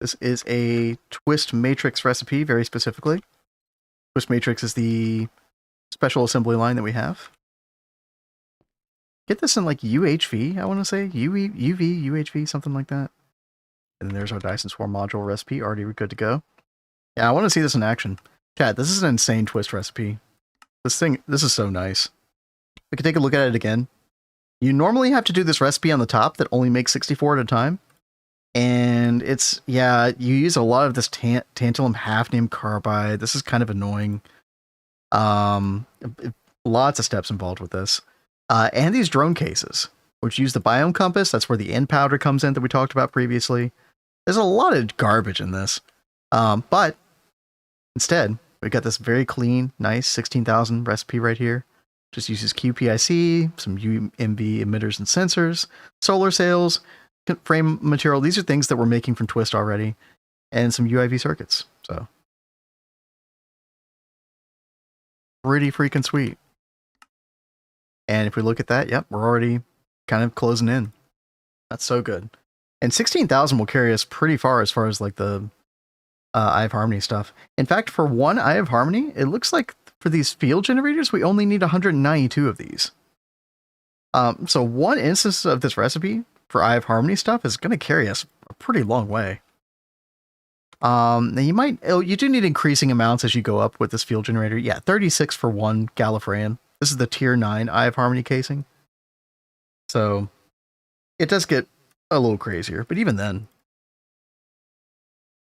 This is a twist matrix recipe, very specifically. Twist matrix is the special assembly line that we have. Get this in like UHV, I want to say. UV, UHV, something like that. And then there's our Dyson Swarm module recipe, already good to go. Yeah, I want to see this in action. Chat, this is an insane twist recipe. This is so nice. We can take a look at it again. You normally have to do this recipe on the top that only makes 64 at a time. And it's, yeah, you use a lot of this tantalum hafnium carbide. This is kind of annoying. Lots of steps involved with this. And these drone cases, which use the biome compass. That's where the end powder comes in that we talked about previously. There's a lot of garbage in this. But instead, we got this very clean, nice 16,000 recipe right here. Just uses QPIC, some UMV emitters and sensors, solar sails, frame material. These are things that we're making from Twist already, and some UIV circuits. So pretty freaking sweet. And if we look at that, yep, we're already kind of closing in. That's so good. And 16,000 will carry us pretty far as like the Eye of Harmony stuff. In fact, for one Eye of Harmony, it looks like for these field generators, we only need 192 of these. So one instance of this recipe for Eye of Harmony stuff is going to carry us a pretty long way. Now you do need increasing amounts as you go up with this field generator. Yeah, 36 for one Gallifreyan. This is the tier 9 Eye of Harmony casing. So it does get a little crazier, but even then,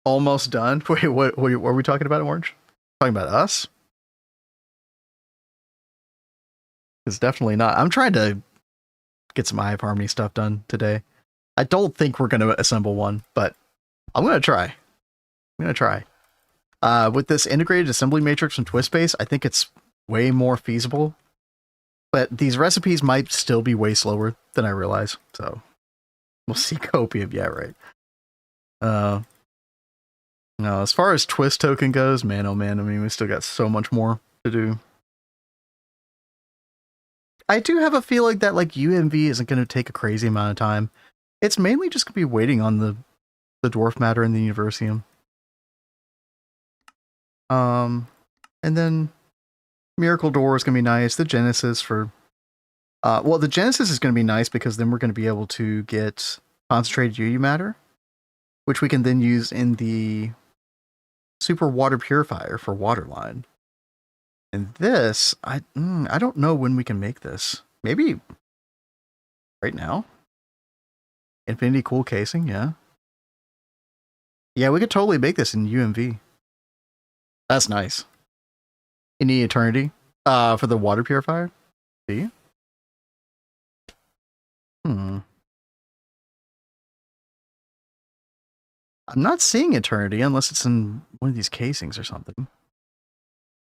almost done. Wait, what are we talking about, Orange? Talking about us? It's definitely not. I'm trying to get some Eye of Harmony stuff done today. I don't think we're going to assemble one, but I'm going to try. With this integrated assembly matrix from TwistBase, I think it's way more feasible. But these recipes might still be way slower than I realize. So we'll see. Copium, yeah, right. No, as far as twist token goes, man, oh man, I mean, we still got so much more to do. I do have a feeling that like UMV isn't going to take a crazy amount of time. It's mainly just going to be waiting on the dwarf matter and the Universium. And then Miracle Door is going to be nice. The Genesis for... well, the Genesis is going to be nice because then we're going to be able to get concentrated UU matter, which we can then use in the super water purifier for Waterline. And this, I don't know when we can make this. Maybe right now? Infinity Cool Casing, yeah. Yeah, we could totally make this in UMV. That's nice. In the Eternity, for the water purifier. See? I'm not seeing Eternity unless it's in one of these casings or something.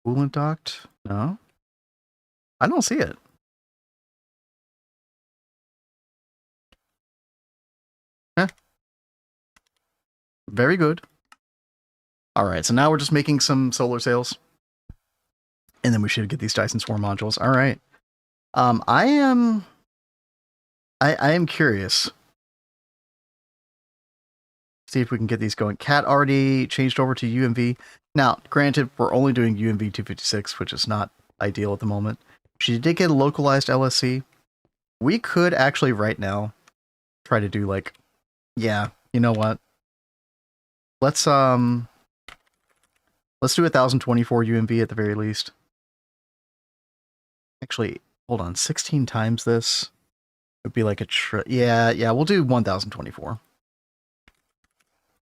Coolant duct? No. I don't see it. Huh. Very good. Alright, so now we're just making some solar sails. And then we should get these Dyson Swarm modules. Alright. I am curious. See if we can get these going. Cat already changed over to UMV. Now, granted, we're only doing UMV 256, which is not ideal at the moment. She did get a localized LSC. We could actually right now try to do like, yeah, you know what? Let's do 1024 UMV at the very least. Actually, hold on, 16 times this would be like a yeah, we'll do 1024.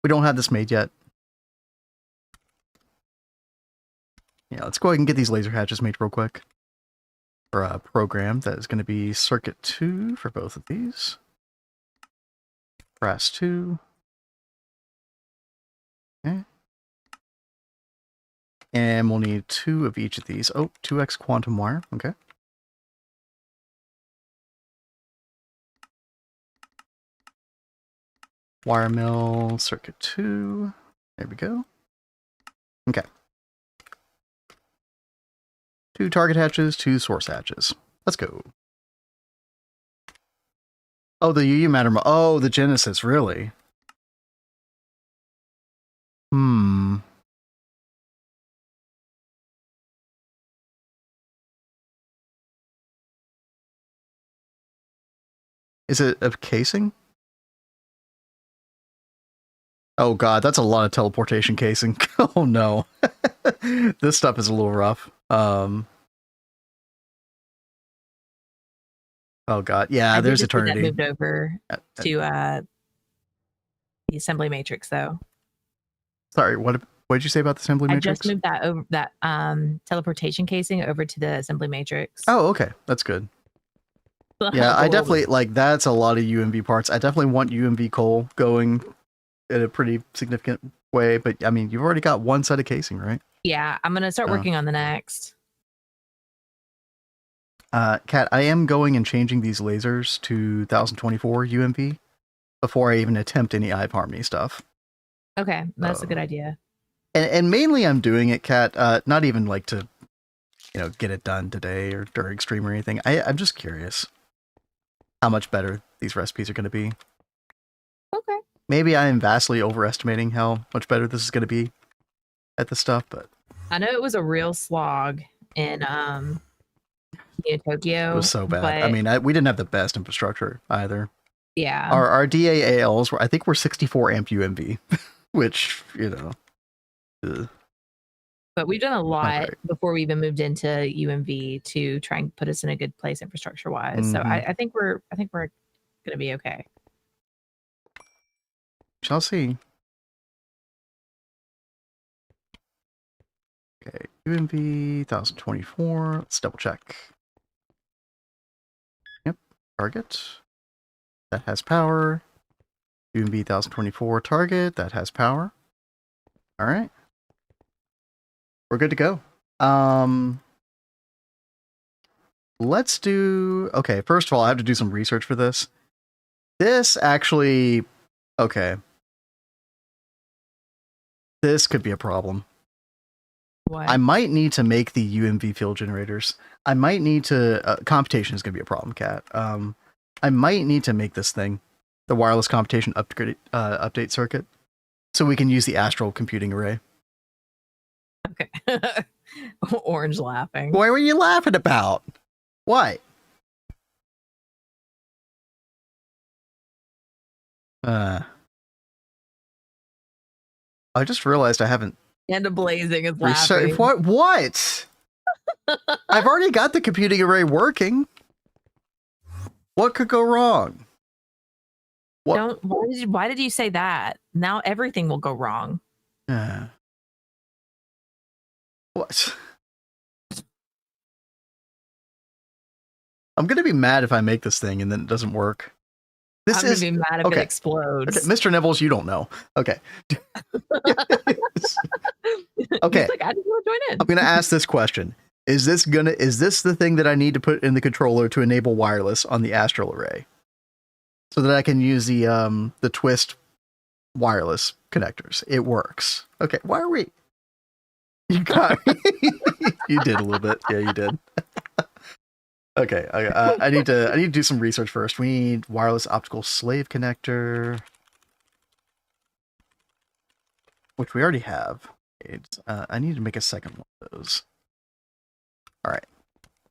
We don't have this made yet. Yeah, let's go ahead and get these laser hatches made real quick. For a program that is going to be circuit 2 for both of these. Brass 2. Okay. And we'll need 2 of each of these. Oh, 2x quantum wire. Okay. Wire mill, circuit 2. There we go. Okay. 2 target hatches, 2 source hatches. Let's go. Oh, the UU matter. Oh, the Genesis, really? Is it a casing? Oh god, that's a lot of teleportation casing. Oh no. This stuff is a little rough. Oh god, yeah, there's Eternity. That moved over to the assembly matrix, though. Sorry, what did you say about the assembly matrix? I just moved that over teleportation casing over to the assembly matrix. Oh, okay, that's good. Yeah, I definitely like that's a lot of UMV parts. I definitely want UMV coal going in a pretty significant way, but I mean, you've already got one set of casing, right? Yeah, I'm gonna start working on the next. Kat, I am going and changing these lasers to 1024 UMV before I even attempt any Hive Harmony stuff. Okay, that's a good idea. And mainly I'm doing it, Kat, not even like to, get it done today or during stream or anything. I'm just curious how much better these recipes are going to be. Okay. Maybe I am vastly overestimating how much better this is going to be at the stuff, but I know it was a real slog in Tokyo. It was so bad. I mean, we didn't have the best infrastructure either. Yeah. Our DAALs were, I think, 64 amp UMV, which, But we've done a lot before we even moved into UMV to try and put us in a good place infrastructure wise. Mm-hmm. So I think we're gonna be okay. Shall see. Okay, UMV 1024. Let's double check. Yep, target. That has power. UMV 1024 target. That has power. All right. we're good to go. Let's do... Okay, first of all, I have to do some research for this. This actually... Okay. This could be a problem. What? I might need to make the UMV field generators. I might need to... computation is going to be a problem, Kat. I might need to make this thing, the wireless computation update circuit, so we can use the Astral computing array. Okay. Orange laughing. What were you laughing about? What? I just realized I haven't... And a blazing is laughing. What? I've already got the computing array working. What could go wrong? What? Why did you say that? Now everything will go wrong. What? I'm gonna be mad if I make this thing and then it doesn't work. I'm gonna be mad if it explodes. Okay, Mr. Nibbles, you don't know. Okay. Okay. Like, I just want to join in. I'm gonna ask this question. Is this the thing that I need to put in the controller to enable wireless on the Astral array? So that I can use the twist wireless connectors. It works. Okay, why are we... You got me. You did a little bit. Yeah, you did. Okay, I need to do some research first. We need wireless optical slave connector, which we already have. I need to make a second one of those. All right,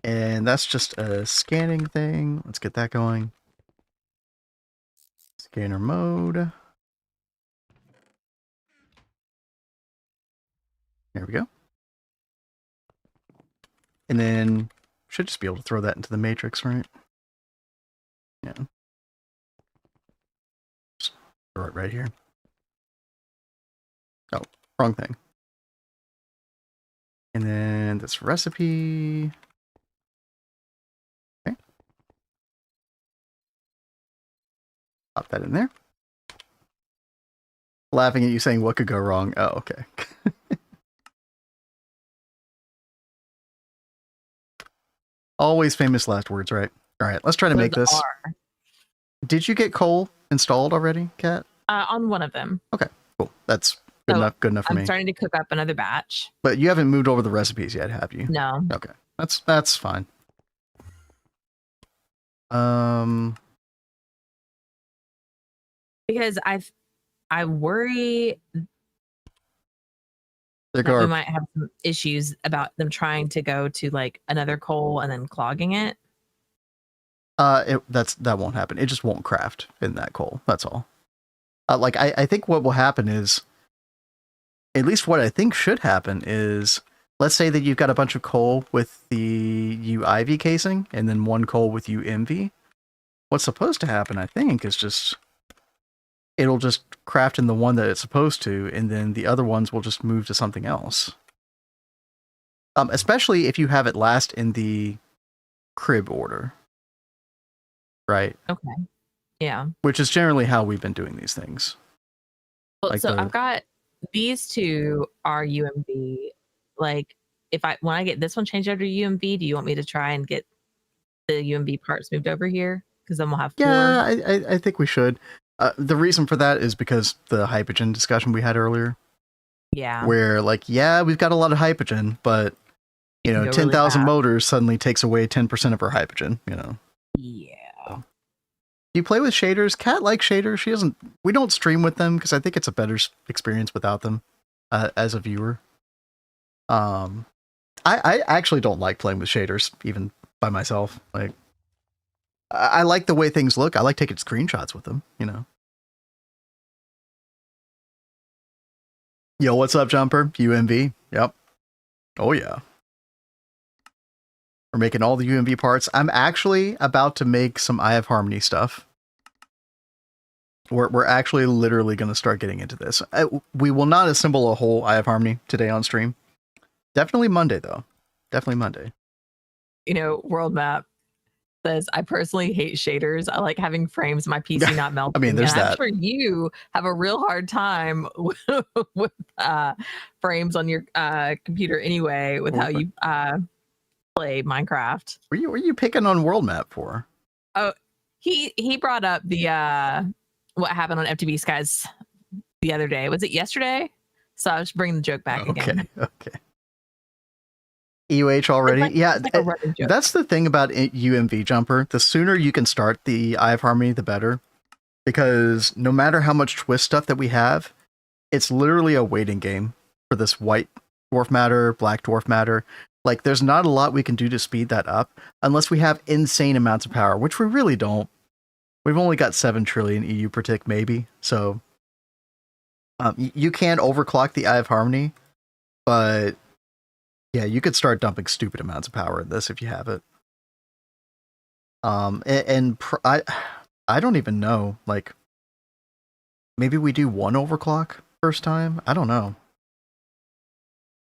and that's just a scanning thing. Let's get that going. Scanner mode. There we go. And then should just be able to throw that into the matrix, right? Yeah. Just throw it right here. Oh, wrong thing. And then this recipe. Okay. Pop that in there. Laughing at you saying what could go wrong. Oh, okay. Always famous last words, right? All right, let's try to make this. Did you get coal installed already, Kat? On one of them. Okay, cool. That's good enough. Good enough for me. I'm starting to cook up another batch. But you haven't moved over the recipes yet, have you? No. Okay, that's fine. Because I worry we might have some issues about them trying to go to like another coal and then clogging it. That won't happen. It just won't craft in that coal. That's all. Like I think what will happen is, at least what I think should happen is, let's say that you've got a bunch of coal with the UIV casing and then one coal with UMV. What's supposed to happen, I think, is just it'll just craft in the one that it's supposed to, and then the other ones will just move to something else. Especially if you have it last in the crib order. Right? Okay. Yeah. Which is generally how we've been doing these things. Well, like so I've got these two are UMV. Like when I get this one changed over to UMV, do you want me to try and get the UMV parts moved over here? Because then we'll have 4. Yeah, I think we should. The reason for that is because the hypogen discussion we had earlier. Yeah. Where like, yeah, we've got a lot of hypogen, but you know, 10,000 motors suddenly takes away 10% of our hypogen, you know. Yeah. Do you play with shaders? Kat likes shaders. She doesn't. We don't stream with them because I think it's a better experience without them as a viewer. I actually don't like playing with shaders even by myself. Like, I like the way things look. I like taking screenshots with them, you know. Yo, what's up, Jumper? UMV? Yep. Oh, yeah. We're making all the UMV parts. I'm actually about to make some Eye of Harmony stuff. We're actually literally going to start getting into this. We will not assemble a whole Eye of Harmony today on stream. Definitely Monday, though. Definitely Monday. You know, world map. says, I personally hate shaders. I like having frames, my PC not melting. I mean, there's and I'm that. sure you have a real hard time with frames on your computer anyway, with how you play Minecraft. Were you picking on world map for? Oh, he brought up the what happened on FTB Skies the other day. Was it yesterday? So I was bringing the joke back again. Okay. UH already? Like, yeah, like that's the thing about UMV Jumper. The sooner you can start the Eye of Harmony, the better. Because no matter how much twist stuff that we have, it's literally a waiting game for this white dwarf matter, black dwarf matter. Like, there's not a lot we can do to speed that up unless we have insane amounts of power, which we really don't. We've only got 7 trillion EU per tick, maybe. So you can overclock the Eye of Harmony, but yeah, you could start dumping stupid amounts of power in this if you have it. I don't even know. Like, maybe we do 1 overclock first time. I don't know.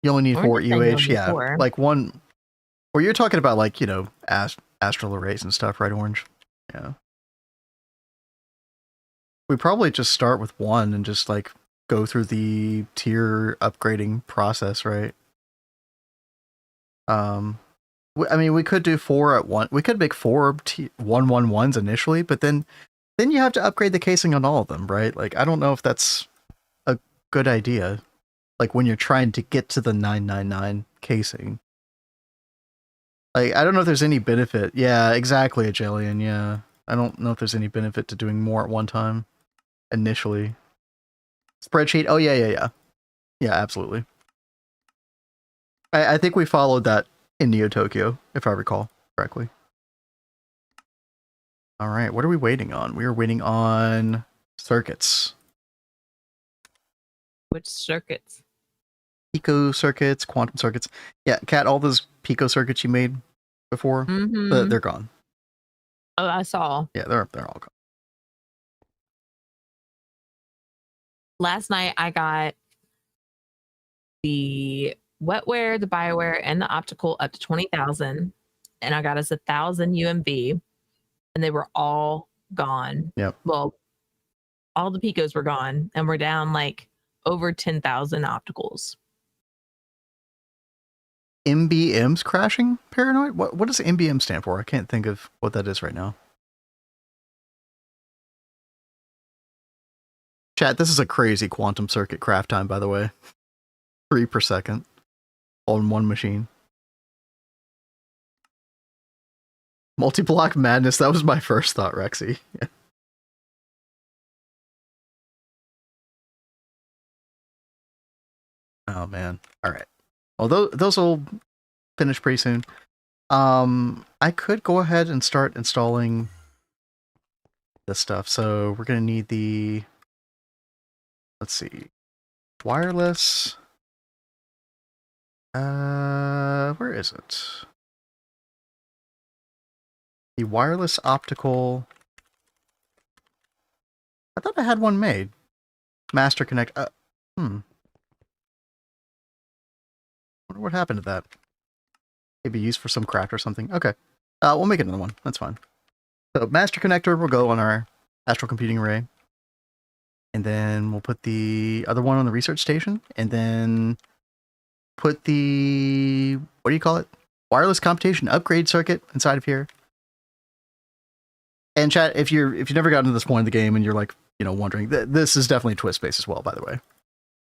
You only need 4 UH. Yeah, like 1. Or you're talking about, like, you know, astral arrays and stuff, right, Orange? Yeah. We probably just start with 1 and just like go through the tier upgrading process, right? I mean, we could do 4 at 1. We could make 4 111s initially, but then you have to upgrade the casing on all of them, right? Like, I don't know if that's a good idea. Like, when you're trying to get to the 999 casing. Like, I don't know if there's any benefit. Yeah, exactly, Ajelian, yeah. I don't know if there's any benefit to doing more at one time. Initially. Spreadsheet? Oh, yeah. Yeah, absolutely. I think we followed that in Neo Tokyo, if I recall correctly. All right, what are we waiting on? We are waiting on circuits. Which circuits? Pico circuits, quantum circuits. Yeah, Kat, all those Pico circuits you made before, they're gone. Oh, I saw. Yeah, they're all gone. Last night I got the wetware, the bioware, and the optical up to 20,000, and I got us 1,000 UMV, and they were all gone. Yep. Well, all the Picos were gone, and we're down like over 10,000 opticals. MBM's crashing paranoid? What does MBM stand for? I can't think of what that is right now. Chat, this is a crazy quantum circuit craft time, by the way. 3 per second on one machine. Multi-block madness, that was my first thought, Rexy. Yeah. Oh, man. All right. Well, those will finish pretty soon. I could go ahead and start installing this stuff. So we're going to need the... Let's see. Wireless. Where is it? The wireless optical. I thought I had one made. Master Connect. Wonder what happened to that. Maybe used for some craft or something. Okay. We'll make another one. That's fine. So Master Connector will go on our Astral Computing Array. And then we'll put the other one on the research station. And then put the, what do you call it? Wireless computation upgrade circuit inside of here. And chat, if you've never gotten to this point in the game and you're like, you know, wondering, this is definitely twist based as well, by the way.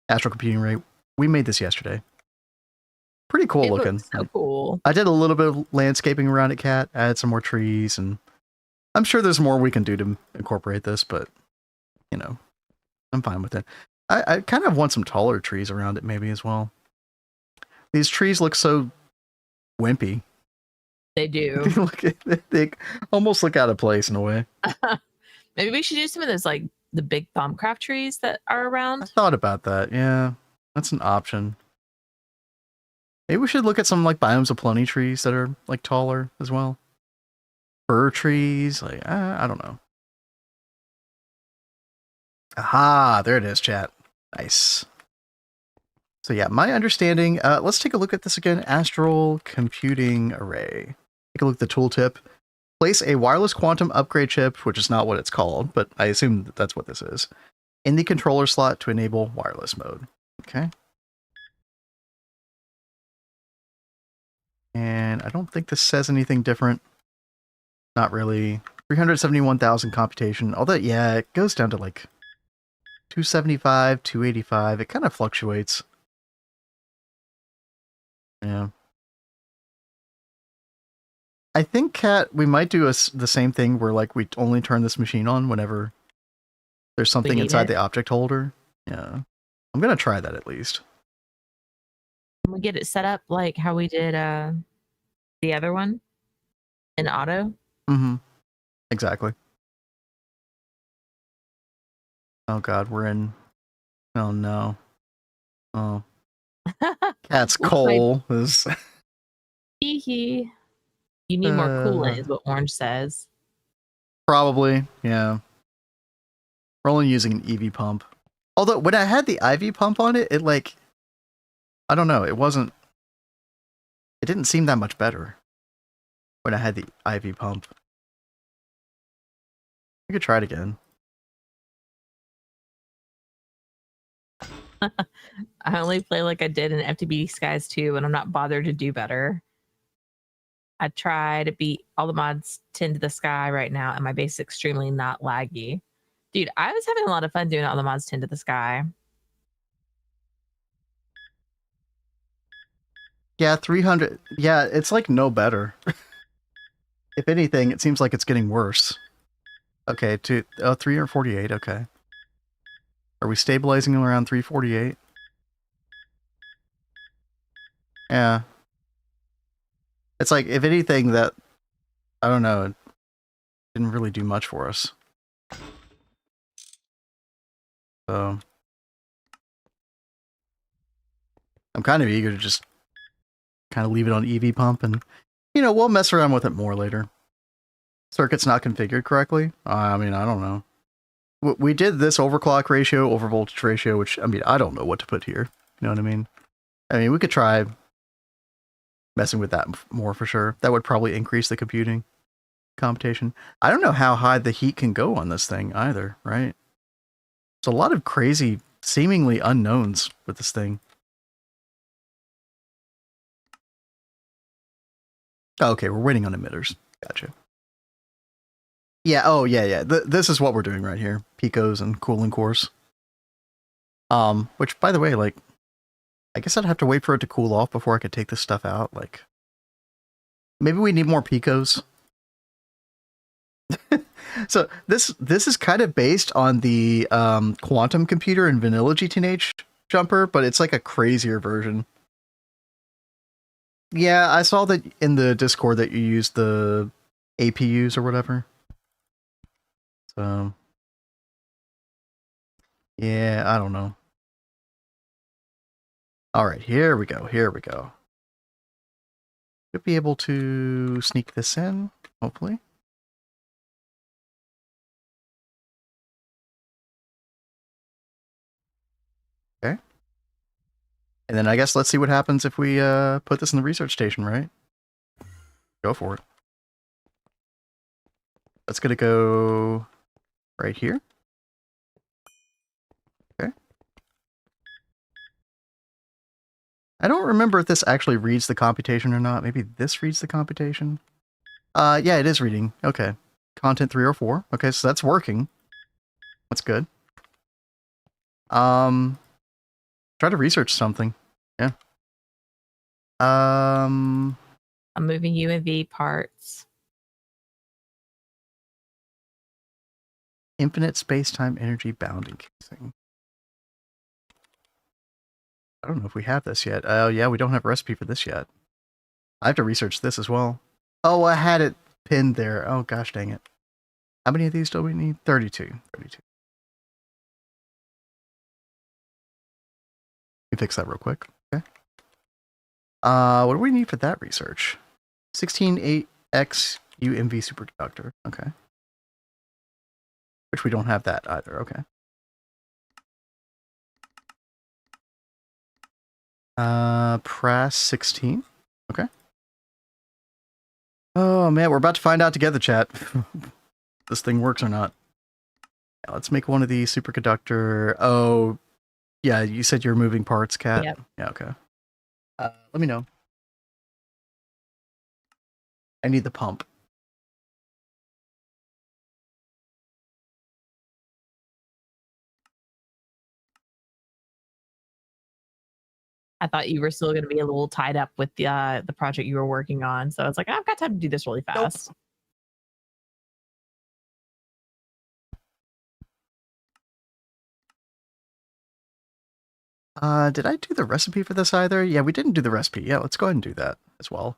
Astral Computing Array. We made this yesterday. Pretty cool looking. So cool. I did a little bit of landscaping around it, Cat. I had some more trees, and I'm sure there's more we can do to incorporate this, but, you know, I'm fine with it. I kind of want some taller trees around it maybe as well. These trees look so wimpy. They do. They almost look out of place in a way. Maybe we should do some of those, like the big Thumbcraft trees that are around. I thought about that. Yeah, that's an option. Maybe we should look at some like biomes of plenty trees that are like taller as well. Fir trees, like I don't know. Aha, there it is, chat. Nice. So yeah, my understanding, let's take a look at this again. Astral Computing Array. Take a look at the tooltip. Place a wireless quantum upgrade chip, which is not what it's called, but I assume that's what this is, in the controller slot to enable wireless mode. Okay. And I don't think this says anything different. Not really. 371,000 computation. Although, yeah, it goes down to like 275, 285. It kind of fluctuates. Yeah. I think, Kat, we might do the same thing where like we only turn this machine on whenever there's something inside the object holder. Yeah. I'm going to try that at least. Can we get it set up like how we did the other one in auto? Mm-hmm. Exactly. Oh god, we're in. Oh no. Oh. Cat's coal is. Hee. You need more coolant, is what Orange says. Probably, yeah. We're only using an EV pump. Although when I had the IV pump on it, it like, I don't know, it didn't seem that much better when I had the IV pump. I could try it again. I only play like I did in FTB Skies 2, and I'm not bothered to do better. I try to beat all the mods 10 to the sky right now, and my base is extremely not laggy. Dude, I was having a lot of fun doing all the mods 10 to the sky. Yeah, 300. Yeah, it's like no better. If anything, it seems like it's getting worse. Okay, 348, okay. Are we stabilizing around 348? Yeah. It's like, if anything, that, I don't know, it didn't really do much for us. So, I'm kind of eager to just kind of leave it on EV pump and, you know, we'll mess around with it more later. Circuit's not configured correctly? I mean, I don't know. We did this overclock ratio, overvoltage ratio, which, I mean, I don't know what to put here. You know what I mean? I mean, we could try messing with that more for sure. That would probably increase the computation. I don't know how high the heat can go on this thing either, right? There's a lot of crazy, seemingly unknowns with this thing. Oh, okay, we're waiting on emitters. Gotcha. Yeah, oh, yeah. This is what we're doing right here. Picos and cooling cores. Which, by the way, like, I guess I'd have to wait for it to cool off before I could take this stuff out. Like, maybe we need more picos. So this is kind of based on the quantum computer and vanilla GTNH jumper, but it's like a crazier version. Yeah, I saw that in the Discord that you used the APUs or whatever. So, yeah, I don't know. All right, here we go. Should be able to sneak this in, hopefully. Okay. And then I guess let's see what happens if we put this in the research station, right? Go for it. That's going to go right here. Okay. I don't remember if this actually reads the computation or not. Maybe this reads the computation. Yeah, it is reading. Okay. Content 304. Okay, so that's working. That's good. Try to research something. Yeah. I'm moving UMV parts. Infinite space-time energy bounding casing. I don't know if we have this yet. Oh, yeah, we don't have a recipe for this yet. I have to research this as well. Oh, I had it pinned there. Oh, gosh dang it. How many of these do we need? 32. Let me fix that real quick. Okay. What do we need for that research? 16.8x UMV superconductor. Okay. Which we don't have that either. Okay. Press 16. Okay. Oh man, we're about to find out together, chat. This thing works or not. Yeah, let's make one of these superconductor. Oh, yeah, you said you're moving parts, Kat? Yep. Yeah, okay. Let me know. I need the pump. I thought you were still going to be a little tied up with the project you were working on. So it's like, I've got time to do this really fast. Nope. Did I do the recipe for this either? Yeah, we didn't do the recipe. Yeah, let's go ahead and do that as well.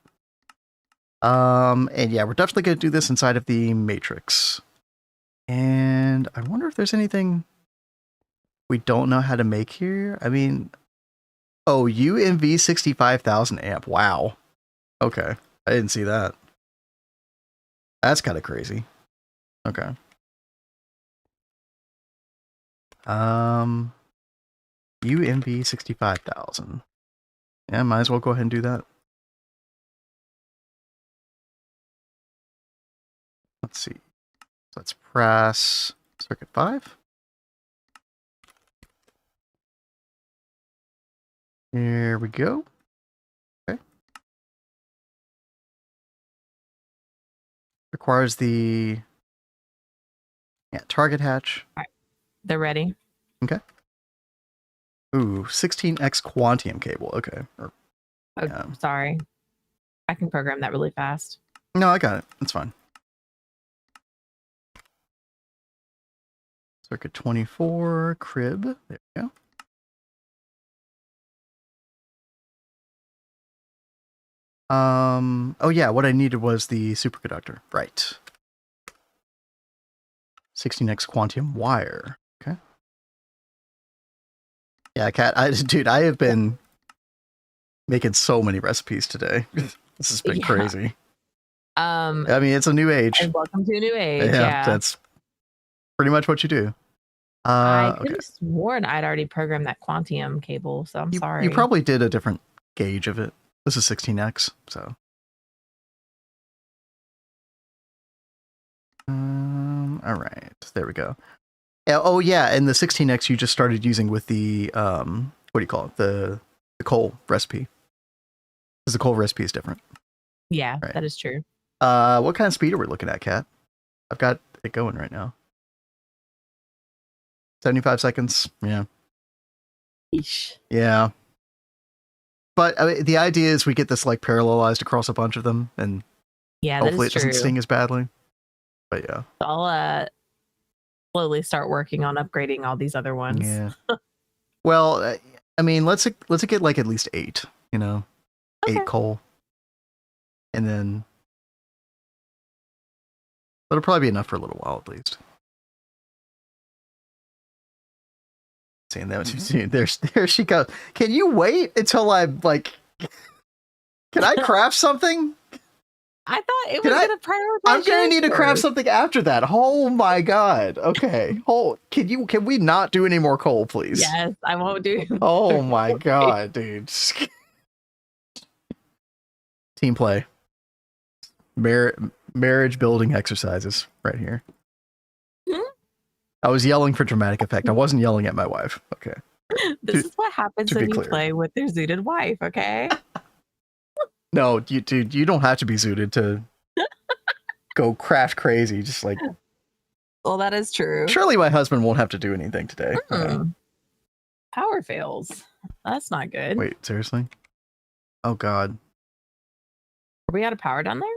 And yeah, we're definitely going to do this inside of the matrix. And I wonder if there's anything we don't know how to make here. I mean, oh, UMV 65,000 amp. Wow. Okay. I didn't see that. That's kind of crazy. Okay. UMV 65,000. Yeah, might as well go ahead and do that. Let's see. Let's press circuit 5. There we go. Okay. Requires the target hatch. All right. They're ready. Okay. Ooh, 16x quantium cable. Okay. Oh, sorry. I can program that really fast. No, I got it. That's fine. Circuit 24, crib. There we go. Oh yeah, what I needed was the superconductor. Right. 16x quantium wire. Okay. Yeah, Kat, dude, I have been making so many recipes today. This has been crazy. I mean, it's a new age. And welcome to a new age. Yeah, Yeah. that's pretty much what you do. I could have sworn I'd already programmed that quantium cable, so I'm sorry. You probably did a different gauge of it. This is 16x, so. All right, there we go. Oh yeah, and the 16x you just started using with the what do you call it? The coal recipe. Because the coal recipe is different. Yeah, right. That is true. What kind of speed are we looking at, Kat? I've got it going right now. 75 seconds. Yeah. Eesh. Yeah. But I mean, the idea is we get this like parallelized across a bunch of them, and hopefully it doesn't sting as badly. But yeah. I'll slowly start working on upgrading all these other ones. Yeah. Well, I mean, let's get like at least 8. You know, okay. 8 coal, and then that'll probably be enough for a little while at least. Saying that too soon. There she goes. Can you wait until I'm like? Can I craft something? I thought it was gonna prioritize. I'm gonna need to craft something after that. Oh my god. Okay. Can we not do any more coal, please? Yes, I won't do. Oh my god, dude. Team play. Marriage building exercises right here. I was yelling for dramatic effect. I wasn't yelling at my wife. Okay. This is what happens when you play with your zooted wife, okay? No, you don't have to be zooted to go craft crazy. Just like, well, that is true. Surely my husband won't have to do anything today. Power fails. That's not good. Wait, seriously? Oh God. Are we out of power down there?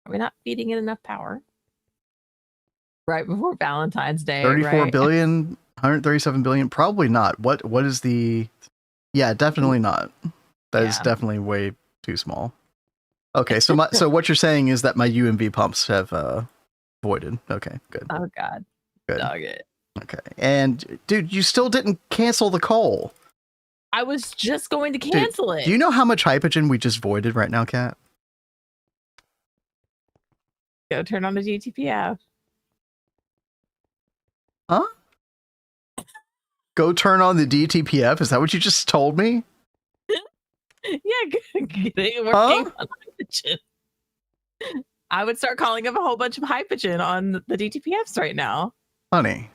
Are we not feeding it enough power? Right before Valentine's Day. 34 billion, 137 billion. Probably not. What is the? Yeah, definitely not. That is definitely way too small. Okay, so so what you're saying is that my UMV pumps have voided. Okay, good. Oh God. Good. Dog it. Okay, and dude, you still didn't cancel the coal. I was just going to cancel it. Do you know how much hydrogen we just voided right now, Kat? Go turn on the GTPF. Huh? Go turn on the DTPF? Is that what you just told me? Yeah, get it working on the hydrogen. I would start calling up a whole bunch of hydrogen on the DTPFs right now. Honey,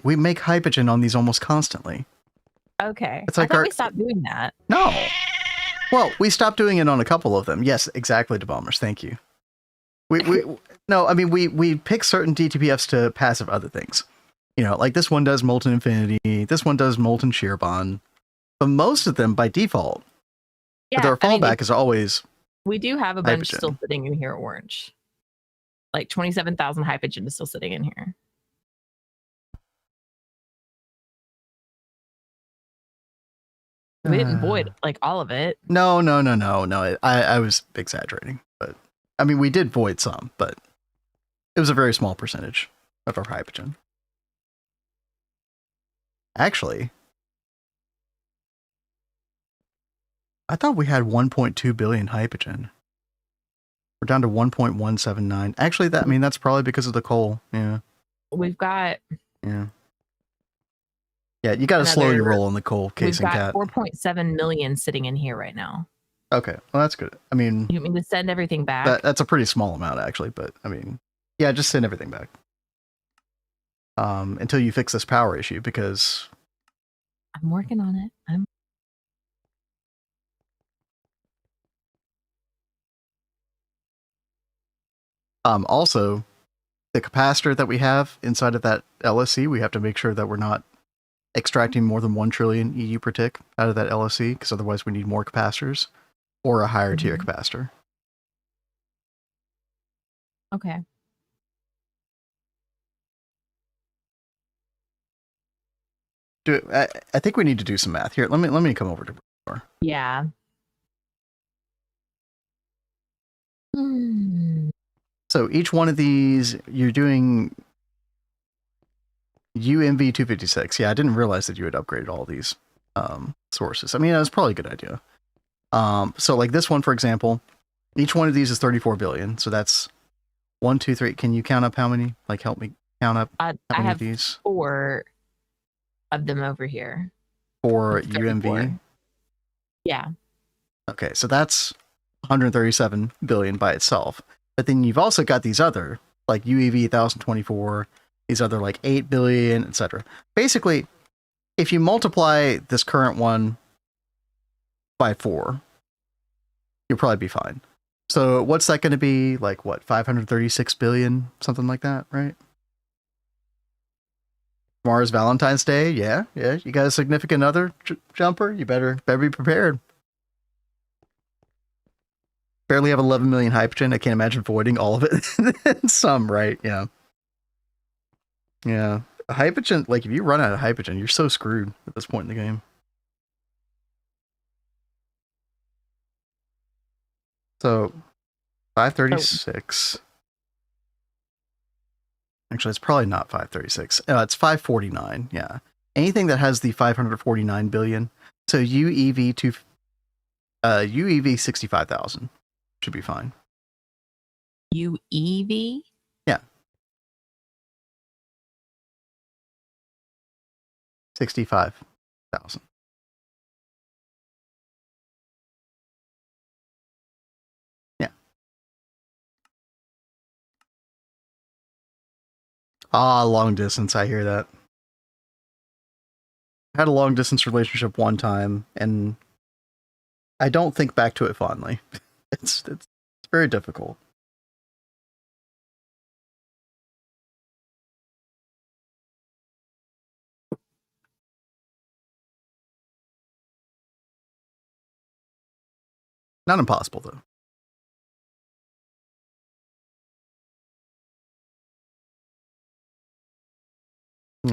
we make hydrogen on these almost constantly. Okay. It's like I thought we stopped doing that. No. Well, we stopped doing it on a couple of them. Yes, exactly, DeBombers. Thank you. No, I mean, we pick certain DTPFs to passive other things. You know, like this one does Molten Infinity, this one does Molten Shear Bond, but most of them by default, their fallback is always we do have a bunch hydrogen. Still sitting in here orange. Like 27,000 hydrogen is still sitting in here. We didn't void like all of it. No. I was exaggerating, but I mean, we did void some, but it was a very small percentage of our hydrogen. Actually, I thought we had 1.2 billion hydrogen. We're down to 1.179. Actually, that's probably because of the coal. Yeah. We've got. Yeah. Yeah, you got to slow your roll on the coal casing, Cat. We've got 4.7 million sitting in here right now. Okay, well that's good. I mean, you want me to send everything back? That's a pretty small amount actually, but I mean, yeah, just send everything back. Until you fix this power issue, because I'm working on it. Also, the capacitor that we have inside of that LSC, we have to make sure that we're not extracting more than 1 trillion EU per tick out of that LSC, because otherwise we need more capacitors or a higher tier capacitor. Okay. I think we need to do some math here. Let me come over to Broadmoor. Yeah. So each one of these, you're doing UMV-256. Yeah, I didn't realize that you had upgraded all these sources. I mean, that was probably a good idea. So like this one, for example, each one of these is 34 billion. So that's 1, 2, 3. Can you count up how many? Like, help me count up how many have of these? 4 of them over here. For UMV? Yeah. Okay, so that's 137 billion by itself. But then you've also got these other, like UEV 1024, these other like 8 billion, etc. Basically, if you multiply this current one by 4, you'll probably be fine. So what's that going to be? Like what, 536 billion? Something like that, right? Tomorrow's Valentine's Day. Yeah. You got a significant other, Jumper? You better be prepared. Barely have 11 million hydrogen. I can't imagine voiding all of it. Some, right? Yeah. Yeah. Hydrogen, like if you run out of hydrogen, you're so screwed at this point in the game. So 536. Actually, it's probably not 536. It's 549. Yeah. Anything that has the 549 billion. So UEV 65,000 should be fine. UEV? Yeah. 65,000. Yeah. Long distance. I hear that. I had a long distance relationship one time, and I don't think back to it fondly. It's very difficult. Not impossible, though.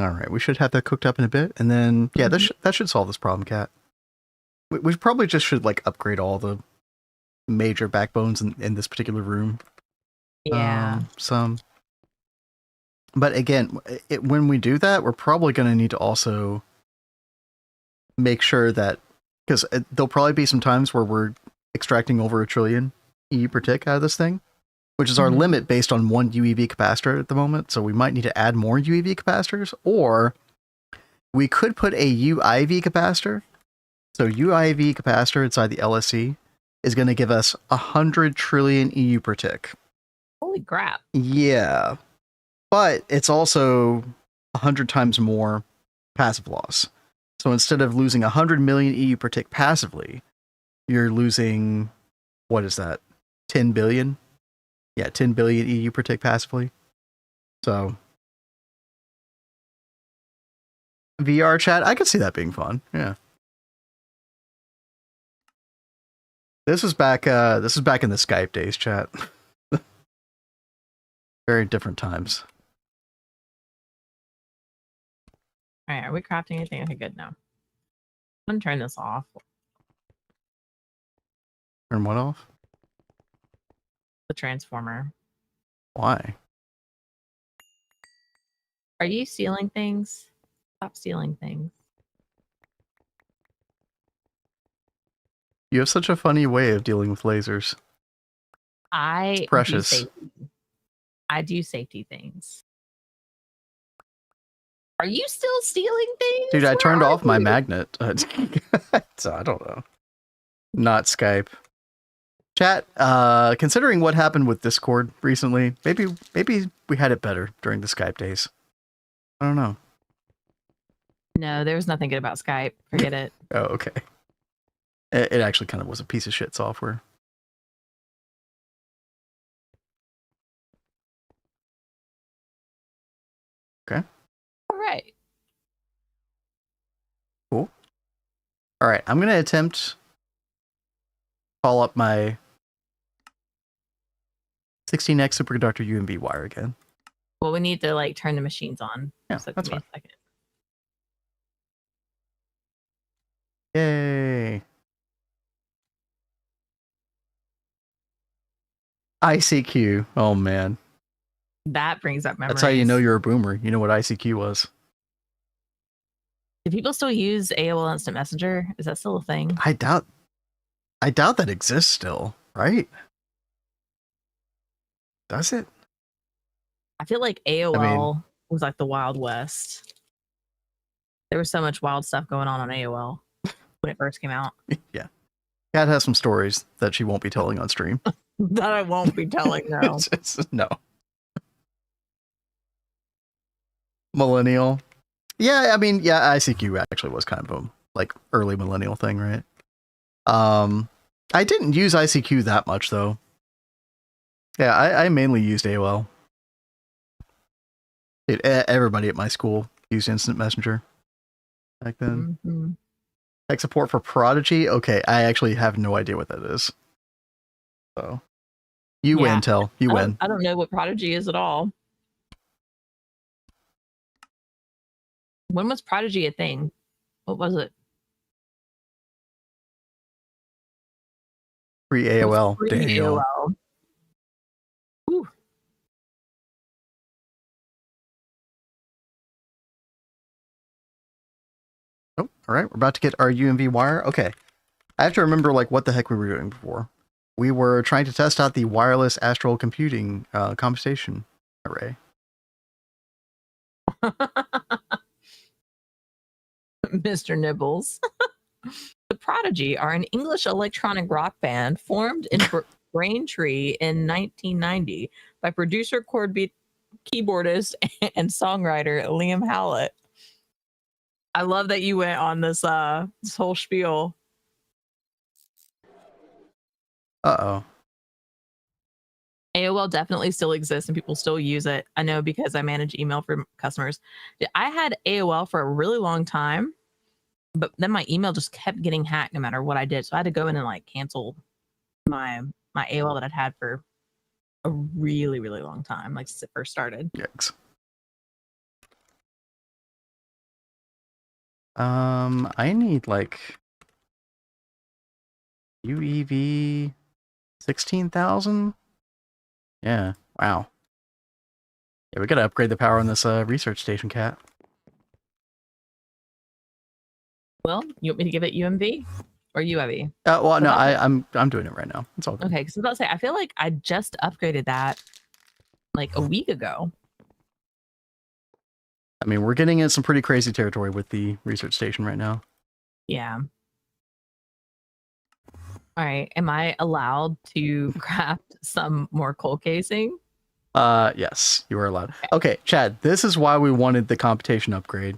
All right, we should have that cooked up in a bit, and then yeah, that should solve this problem, Cat. We probably just should like upgrade all the major backbones in this particular room. Yeah. But again, when we do that, we're probably going to need to also make sure that, because there'll probably be some times where we're extracting over 1 trillion EU per tick out of this thing, which is our limit based on 1 UEV capacitor at the moment. So we might need to add more UEV capacitors, or we could put a UIV capacitor. So UIV capacitor inside the LSC is going to give us 100 trillion EU per tick. Holy crap. Yeah. But it's also 100 times more passive loss. So instead of losing 100 million EU per tick passively, you're losing, what is that? 10 billion? Yeah, 10 billion EU per tick passively. So VR chat, I could see that being fun. Yeah. This was back in the Skype days, chat. Very different times. All right, are we crafting anything? Okay, good. No. I'm gonna turn this off. Turn what off? The transformer. Why? Are you stealing things? Stop stealing things. You have such a funny way of dealing with lasers. It's precious. I do safety things. Are you still stealing things? Dude, I Where turned are off my you? magnet. So I don't know. Not Skype. Chat, considering what happened with Discord recently, maybe we had it better during the Skype days. I don't know. No, there was nothing good about Skype. Forget it. Oh, okay. It actually kind of was a piece of shit software. Okay. All right. Cool. All right, I'm going to attempt call up my 16x superconductor UMV wire again. Well, we need to like turn the machines on. Yeah, So that's give me fine. a second. Yay. ICQ. Oh, man. That brings up memories. That's how you know you're a boomer. You know what ICQ was. Do people still use AOL Instant Messenger? Is that still a thing? I doubt that exists still, right? Does it? I feel like AOL was like the Wild West. There was so much wild stuff going on AOL when it first came out. Yeah. Kat has some stories that she won't be telling on stream. That I won't be telling now. No. Millennial. Yeah, I mean, yeah, ICQ actually was kind of a like early millennial thing, right? I didn't use ICQ that much though. Yeah, I mainly used AOL. Everybody at my school used Instant Messenger back then. Mm-hmm. Tech support for Prodigy? Okay, I actually have no idea what that is. So, you win, Tell. You win. I don't know what Prodigy is at all. When was Prodigy a thing? What was it? Pre-AOL. Pre-AOL. Ooh. Oh, all right. We're about to get our UMV wire. Okay. I have to remember like what the heck we were doing before. We were trying to test out the wireless astral computing computation array. Mr. Nibbles. The Prodigy are an English electronic rock band formed in Braintree in 1990 by producer, keyboardist, and songwriter Liam Howlett. I love that you went on this this whole spiel. Uh-oh. AOL definitely still exists and people still use it. I know because I manage email for customers. I had AOL for a really long time, but then my email just kept getting hacked no matter what I did. So I had to go in and like cancel my AOL that I'd had for a really, really long time, like since it first started. Yikes. I need like UEV 16,000. Yeah. Wow. Yeah, we gotta upgrade the power on this research station, Cat. Well, you want me to give it UMV or UAV? Well, no, I'm doing it right now. It's all good. Okay, because I was about to say, I feel like I just upgraded that like a week ago. I mean, we're getting in some pretty crazy territory with the research station right now. Yeah. All right. Am I allowed to craft some more coal casing? Yes, you are allowed. Okay, Chad, this is why we wanted the computation upgrade.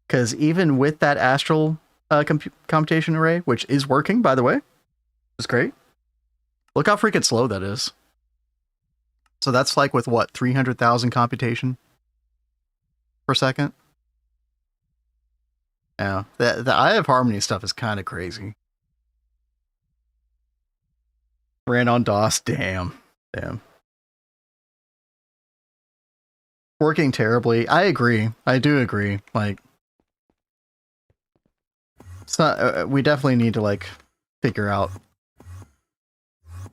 Because even with that astral computation array, which is working, by the way, it's great. Look how freaking slow that is. So that's like with what, 300,000 computation per second? Yeah, the Eye of Harmony stuff is kind of crazy. Ran on DOS, damn. Working terribly. I agree. I do agree. Like, it's not. We definitely need to like figure out,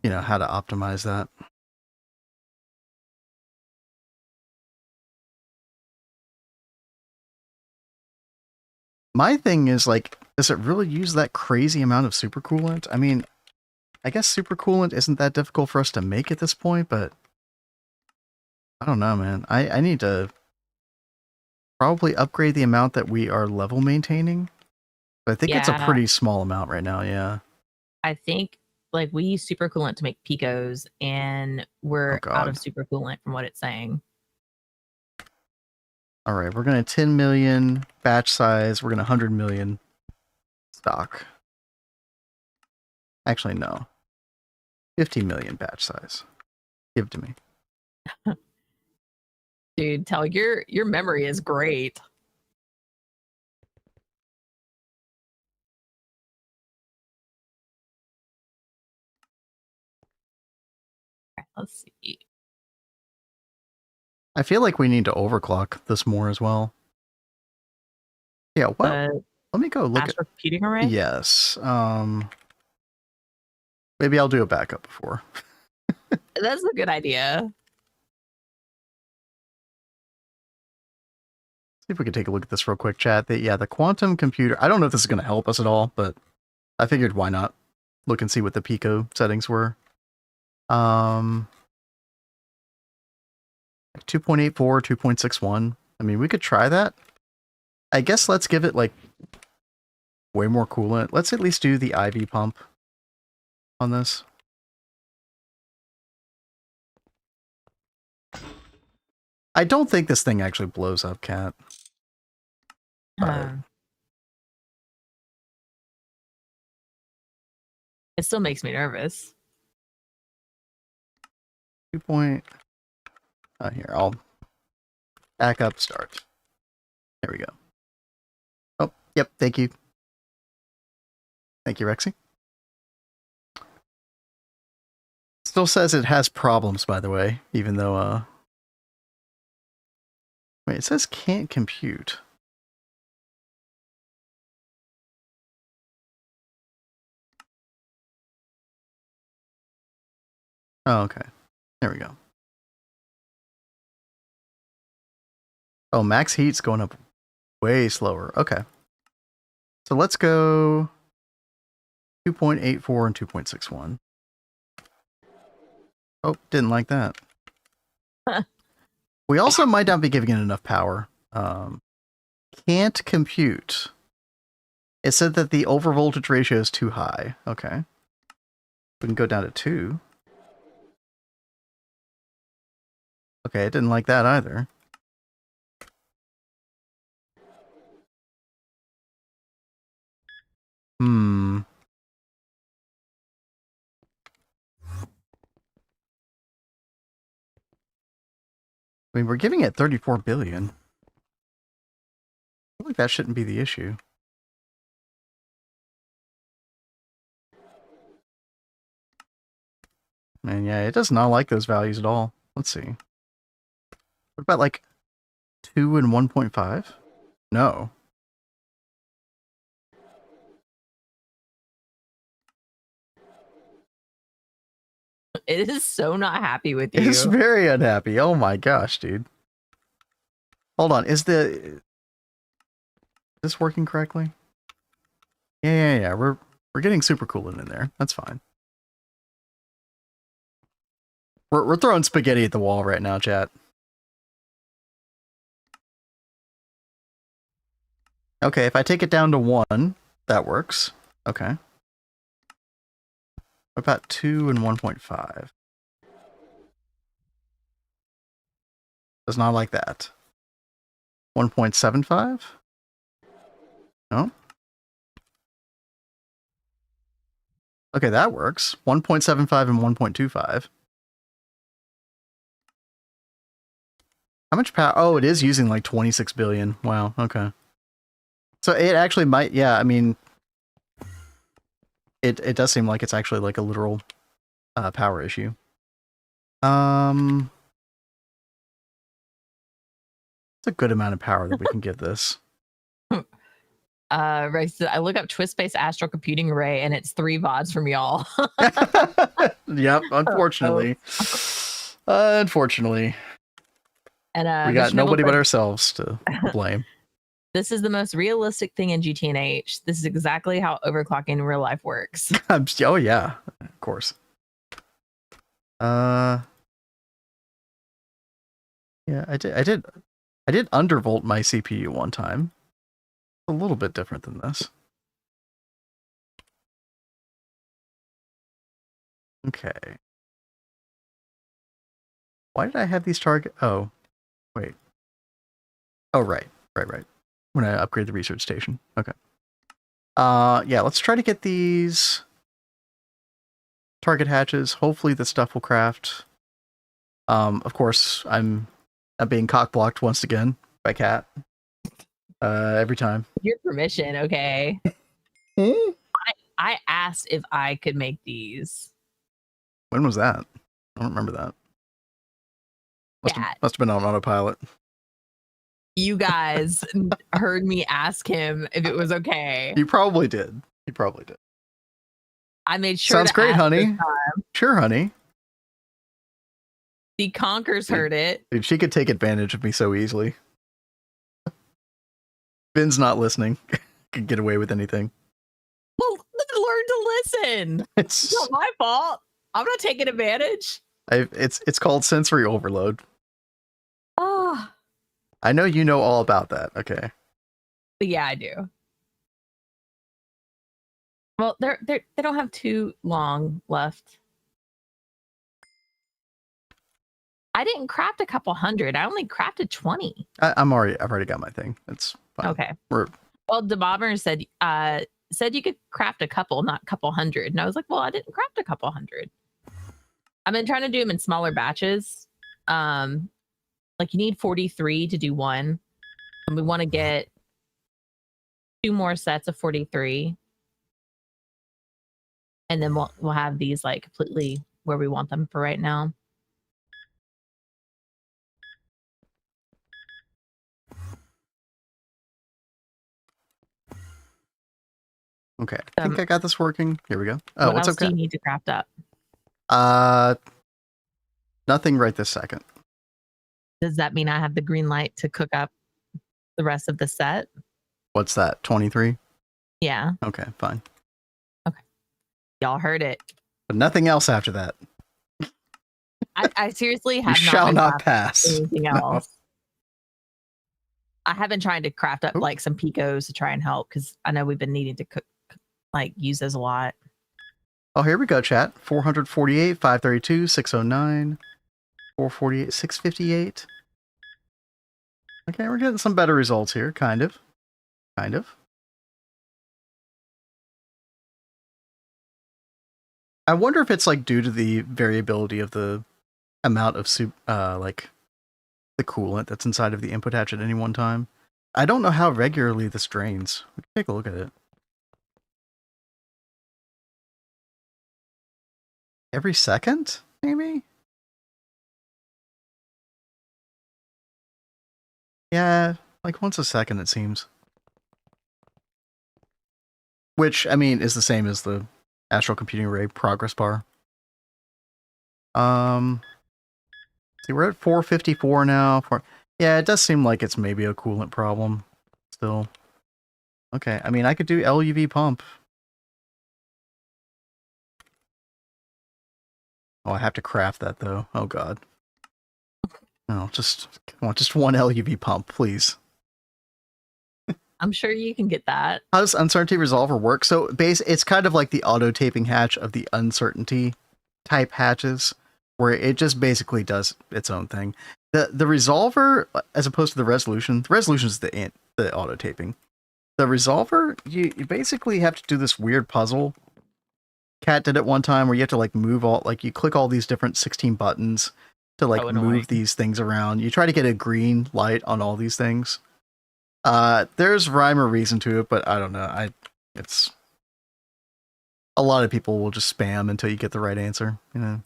how to optimize that. My thing is like, does it really use that crazy amount of supercoolant? I mean, I guess supercoolant isn't that difficult for us to make at this point, but I don't know, man. I need to probably upgrade the amount that we are level maintaining. But I think it's a pretty small amount right now, yeah. I think like we use supercoolant to make picos and we're out of supercoolant from what it's saying. All right, we're going to 10 million batch size. We're going to 100 million stock. Actually, no. 50 million batch size. Give it to me. Dude, tell your memory is great. Let's see. I feel like we need to overclock this more as well. Yeah, well, let me go look at computing array. Yes. Maybe I'll do a backup before. That's a good idea. See if we can take a look at this real quick, chat. The quantum computer. I don't know if this is going to help us at all, but I figured why not look and see what the Pico settings were. 2.84, 2.61. I mean, we could try that. I guess let's give it like way more coolant. Let's at least do the IV pump on this. I don't think this thing actually blows up, Cat. It still makes me nervous. 2. Here, I'll back up, start. There we go. Oh, yep, thank you. Thank you, Rexy. Still says it has problems, by the way, even though, wait, it says can't compute. Oh, okay. There we go. Oh, max heat's going up way slower. Okay. So let's go 2.84 and 2.61. Oh, didn't like that. We also might not be giving it enough power. Can't compute. It said that the overvoltage ratio is too high. Okay. We can go down to 2. Okay, it didn't like that either. I mean, we're giving it 34 billion. I feel like that shouldn't be the issue. Man, yeah, it does not like those values at all. Let's see. What about like 2 and 1.5? No. It is so not happy with you. It's very unhappy. Oh my gosh, dude. Hold on. Is this working correctly? Yeah. We're getting supercoolant in there. That's fine. We're throwing spaghetti at the wall right now, chat. Okay, if I take it down to 1, that works. Okay. What about 2 and 1.5? Does not like that. 1.75? No? Okay, that works. 1.75 and 1.25. How much power? Oh, it is using like 26 billion. Wow, okay. So it actually might, yeah, I mean, it does seem like it's actually like a literal power issue. It's a good amount of power that we can give this. Right, so I look up twist-based astral computing array, and it's 3 VODs from y'all. Yep, unfortunately. Unfortunately. And we got nobody but ourselves to blame. This is the most realistic thing in GTNH. This is exactly how overclocking in real life works. Oh yeah, of course. Yeah, I did undervolt my CPU one time. A little bit different than this. Okay. Why did I have these target? Oh, wait. Oh, right. When I upgrade the research station. Okay. Yeah, let's try to get these target hatches. Hopefully the stuff will craft. Of course, I'm being cock blocked once again by Cat. Every time. Your permission, okay. I asked if I could make these. When was that? I don't remember that. Must have been on autopilot. You guys heard me ask him if it was okay. You probably did. I made sure. Sounds great, honey. Sure, honey. The Conkers heard it. Dude, she could take advantage of me so easily. Ben's not listening. Could get away with anything. Well, learn to listen. It's not my fault. I'm not taking advantage. It's called sensory overload. Oh. I know you know all about that. Okay. Yeah, I do. Well, they don't have too long left. I didn't craft a couple hundred. I only crafted 20. I've already got my thing. It's fine. Okay. Well, DeBobber said you could craft a couple, not a couple hundred. And I was like, well, I didn't craft a couple hundred. I've been trying to do them in smaller batches. Like you need 43 to do one. And we want to get 2 more sets of 43. And then we'll have these like completely where we want them for right now. Okay, I think I got this working. Here we go. Oh, what what's else okay? do you need to craft up? Nothing right this second. Does that mean I have the green light to cook up the rest of the set? What's that? 23? Yeah. Okay, fine. Okay. Y'all heard it. But nothing else after that. I seriously have shall not pass anything else. I have been trying to craft up like some picos to try and help because I know we've been needing to cook, like use those a lot. Oh, here we go, chat. 448, 532, 609, 448, 658. Okay, we're getting some better results here, kind of. I wonder if it's like due to the variability of the amount of like the coolant that's inside of the input hatch at any one time. I don't know how regularly this drains. We can take a look at it. Every second, maybe? Yeah, like once a second it seems. Which, I mean, is the same as the Astral Computing Array progress bar. See, we're at 454 now. Yeah, it does seem like it's maybe a coolant problem still. Okay, I mean, I could do LUV pump. Oh, I have to craft that though. Oh god. No, I want just one LUV pump, please. I'm sure you can get that. How does uncertainty resolver work? So it's kind of like the auto taping hatch of the uncertainty type hatches, where it just basically does its own thing. The resolver, as opposed to the resolution is the auto taping. The resolver, you basically have to do this weird puzzle. Kat did it one time where you have to like move all, like you click all these different 16 buttons to like move these things around. You try to get a green light on all these things. There's rhyme or reason to it, but I don't know. It's a lot of people will just spam until you get the right answer, you know.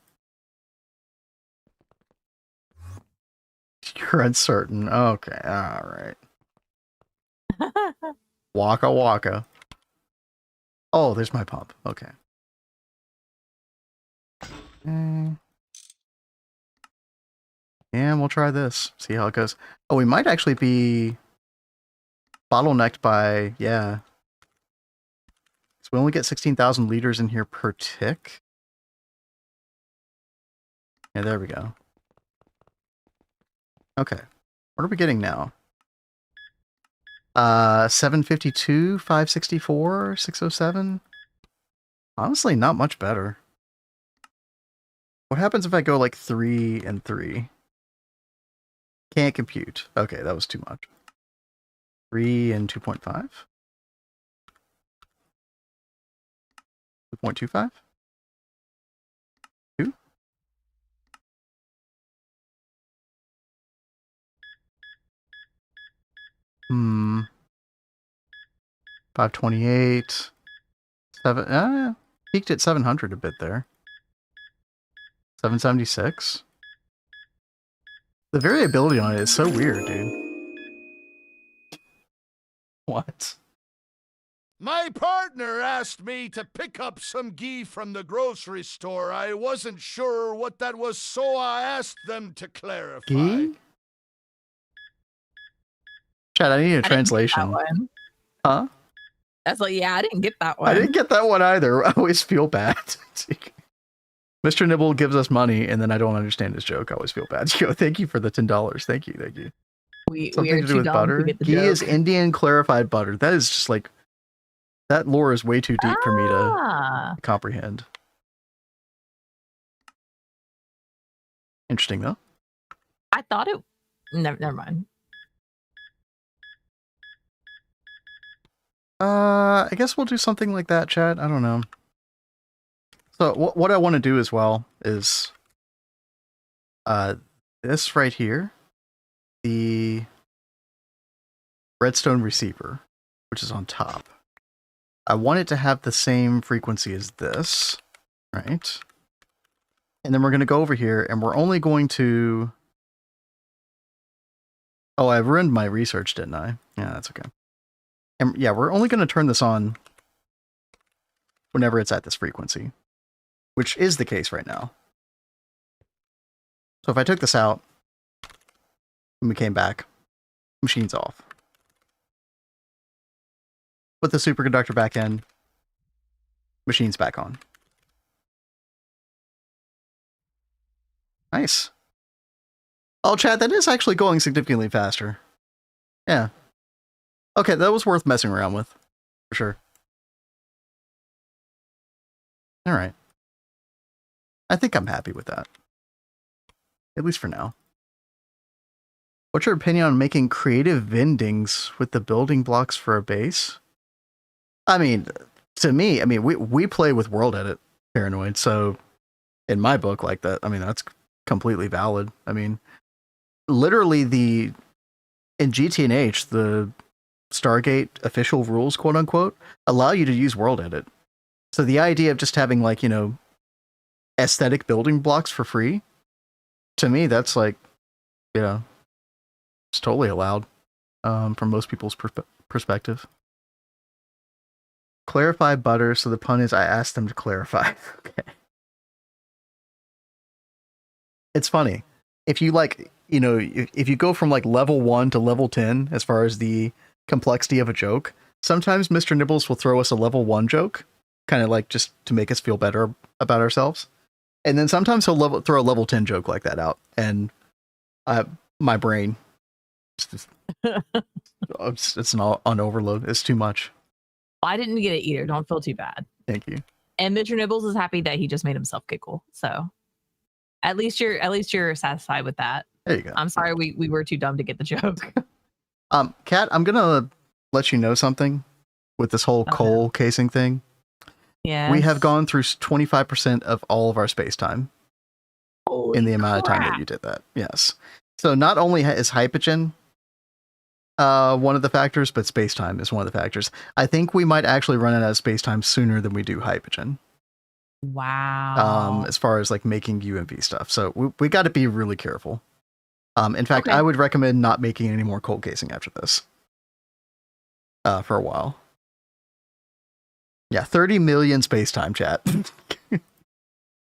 You're uncertain. Okay, all right. Waka waka. Oh, there's my pump. Okay. And we'll try this. See how it goes. Oh, we might actually be bottlenecked by, yeah. So we only get 16,000 liters in here per tick. Yeah, there we go. Okay. What are we getting now? 752, 564, 607. Honestly, not much better. What happens if I go like 3 and 3? Can't compute. Okay, that was too much. 3 and 2.5? 2.25? 2? Hmm. 528. 7. Peaked at 700 a bit there. 776. The variability on it is so weird, dude. What? My partner asked me to pick up some ghee from the grocery store. I wasn't sure what that was, so I asked them to clarify. Ghee? Chad, I need a translation. Huh? That's like, yeah, I didn't get that one. I didn't get that one either. I always feel bad. Mr. Nibble gives us money, and then I don't understand his joke. I always feel bad. Yo, thank you for the $10. Thank you, thank you. Something to do with butter. Ghee is Indian clarified butter. That is just like, that lore is way too deep for me to comprehend. Interesting though. I thought it. Never mind. I guess we'll do something like that, chat. I don't know. So what I want to do as well is this right here, the redstone receiver, which is on top. I want it to have the same frequency as this, right? And then we're going to go over here, and we're only going to... Oh, I ruined my research, didn't I? Yeah, that's okay. And yeah, we're only going to turn this on whenever it's at this frequency, which is the case right now. So if I took this out, and we came back, machine's off. Put the superconductor back in, machine's back on. Nice. Oh, chat, that is actually going significantly faster. Yeah. Okay, that was worth messing around with, for sure. Alright. I think I'm happy with that. At least for now. What's your opinion on making creative vendings with the building blocks for a base? I mean, to me, I mean, we play with world edit, Paranoid, so in my book, like that, I mean, that's completely valid. I mean, literally in GTNH, the Stargate official rules, quote unquote, allow you to use world edit. So the idea of just having, like, you know, aesthetic building blocks for free, to me, that's like, you know, it's totally allowed from most people's perspective. Clarify butter, so the pun is I asked them to clarify. Okay. It's funny. If you like, you know, if you go from like level 1 to level 10 as far as the complexity of a joke, sometimes Mr. Nibbles will throw us a level 1 joke, kind of like just to make us feel better about ourselves. And then sometimes he'll throw a level 10 joke like that out. And my brain just It's not on overload. It's too much. I didn't get it either. Don't feel too bad. Thank you. And Mr. Nibbles is happy that he just made himself giggle. So at least you're satisfied with that. There you go. I'm sorry we were too dumb to get the joke. Kat, I'm gonna let you know something with this whole coal casing thing. Yeah. We have gone through 25% of all of our space time in the amount of time that you did that. Yes. So not only is hypogen one of the factors, but space time is one of the factors. I think we might actually run out of space time sooner than we do hypogen. Wow. As far as like making UMV stuff. So we got to be really careful. In fact, I would recommend not making any more cold casing after this. For a while. Yeah, 30 million space time, chat.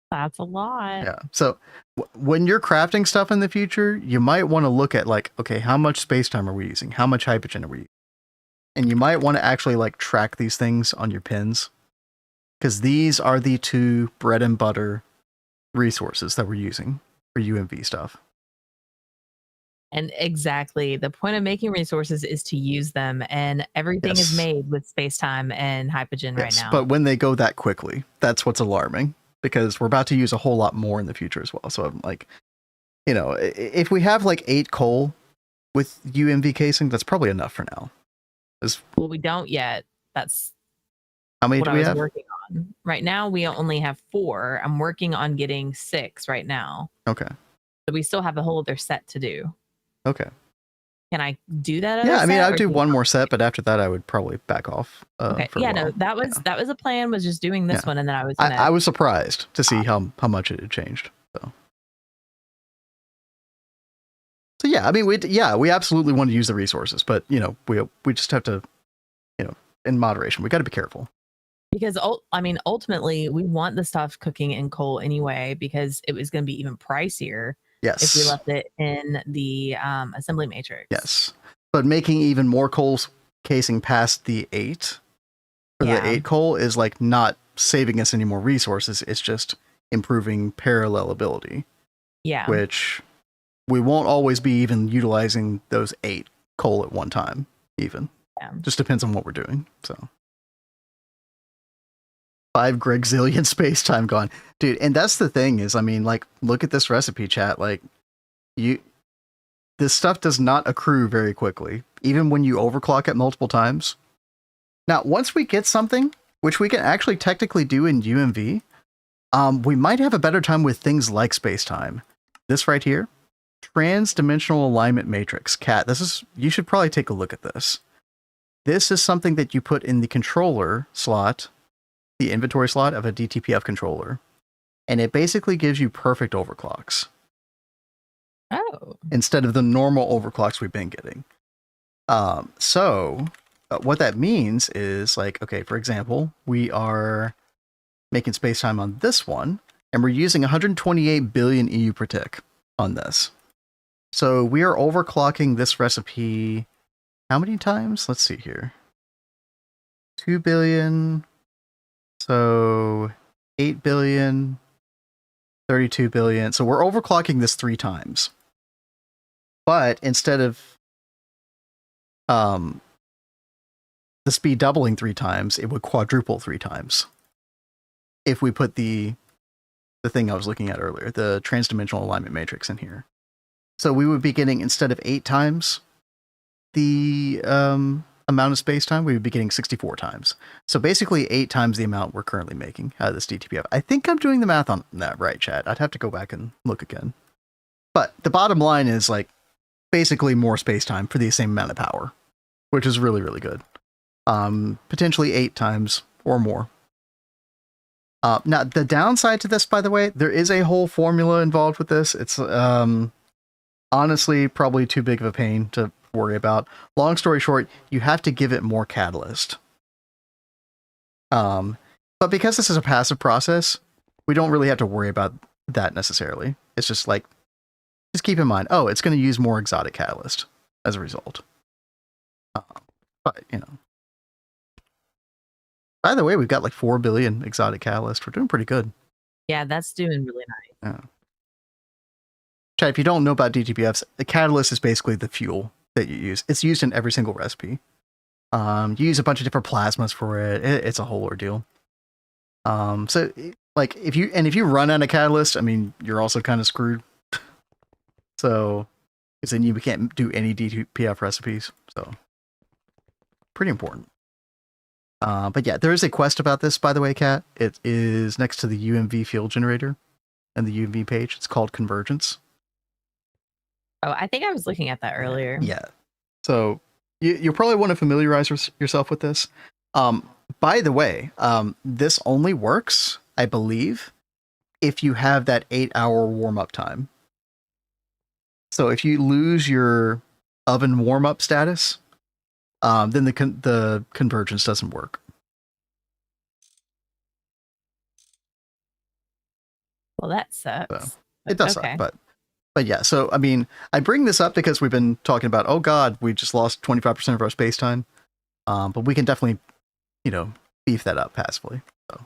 That's a lot. Yeah. So when you're crafting stuff in the future, you might want to look at like, okay, how much space time are we using? How much hypogen are we using? And you might want to actually like track these things on your pins, because these are the two bread and butter resources that we're using for UMV stuff. And exactly, the point of making resources is to use them, and everything is made with space-time and hypogen right now. But when they go that quickly, that's what's alarming, because we're about to use a whole lot more in the future as well. So I'm like, you know, if we have like 8 coal with UMV casing, that's probably enough for now. Well, we don't yet. That's how many what do I we was have? working on. Right now, we only have 4. I'm working on getting 6 right now. Okay. So we still have a whole other set to do. Okay. Can I do that? Yeah, I mean, I'll do one more set, but after that, I would probably back off. Okay. For a while. No, that was a plan. Was just doing this one, and then I was. I was surprised to see how much it had changed. So yeah, I mean, we absolutely want to use the resources, but you know, we just have to, you know, in moderation. We got to be careful. Because I mean, ultimately, we want the stuff cooking in coal anyway, because it was going to be even pricier. Yes. If we left it in the assembly matrix. Yes. But making even more coal casing past the 8 for the 8 coal is like not saving us any more resources. It's just improving parallelability. Yeah. Which we won't always be even utilizing those 8 coal at one time, even. Yeah. Just depends on what we're doing. So 5 Gregzillion space time gone. Dude, and that's the thing is, I mean, like, look at this recipe, chat. Like, this stuff does not accrue very quickly, even when you overclock it multiple times. Now, once we get something, which we can actually technically do in UMV, we might have a better time with things like space time. This right here, trans-dimensional alignment matrix. Cat, you should probably take a look at this. This is something that you put in the controller slot, the inventory slot of a DTPF controller, and it basically gives you perfect overclocks. Oh. Instead of the normal overclocks we've been getting. So what that means is like, okay, for example, we are making space time on this one, and we're using 128 billion EU per tick on this. So we are overclocking this recipe how many times? Let's see here. 2 billion. So 8 billion, 32 billion. So we're overclocking this 3 times. But instead of the speed doubling 3 times, it would quadruple 3 times. If we put the thing I was looking at earlier, the transdimensional alignment matrix in here. So we would be getting, instead of 8 times the amount of space time, we would be getting 64 times. So basically 8 times the amount we're currently making out of this DTPF. I think I'm doing the math on that right, chat. I'd have to go back and look again. But the bottom line is like basically more space time for the same amount of power, which is really, really good. Potentially 8 times or more. Now, the downside to this, by the way, there is a whole formula involved with this. It's honestly probably too big of a pain to worry about. Long story short, you have to give it more catalyst. But because this is a passive process, we don't really have to worry about that necessarily. It's just like, just keep in mind, oh, it's going to use more exotic catalyst as a result. But, you know. By the way, we've got like 4 billion exotic catalyst. We're doing pretty good. Yeah, that's doing really nice. Yeah. Chat, if you don't know about DTPFs, the catalyst is basically the fuel that you use. It's used in every single recipe. You use a bunch of different plasmas for it. It's a whole ordeal. So like if you run out of catalyst, I mean, you're also kind of screwed. So, because then you can't do any DPF recipes. So, pretty important. But yeah, there is a quest about this, by the way, Kat. It is next to the UMV field generator and the UMV page. It's called Convergence. Oh, I think I was looking at that earlier. Yeah. So you probably want to familiarize yourself with this. By the way, this only works, I believe, if you have that 8-hour warm-up time. So if you lose your oven warm-up status, then the convergence doesn't work. Well, that sucks. So, it does suck, but yeah. So I mean, I bring this up because we've been talking about, oh god, we just lost 25% of our space time, but we can definitely, beef that up passively. So.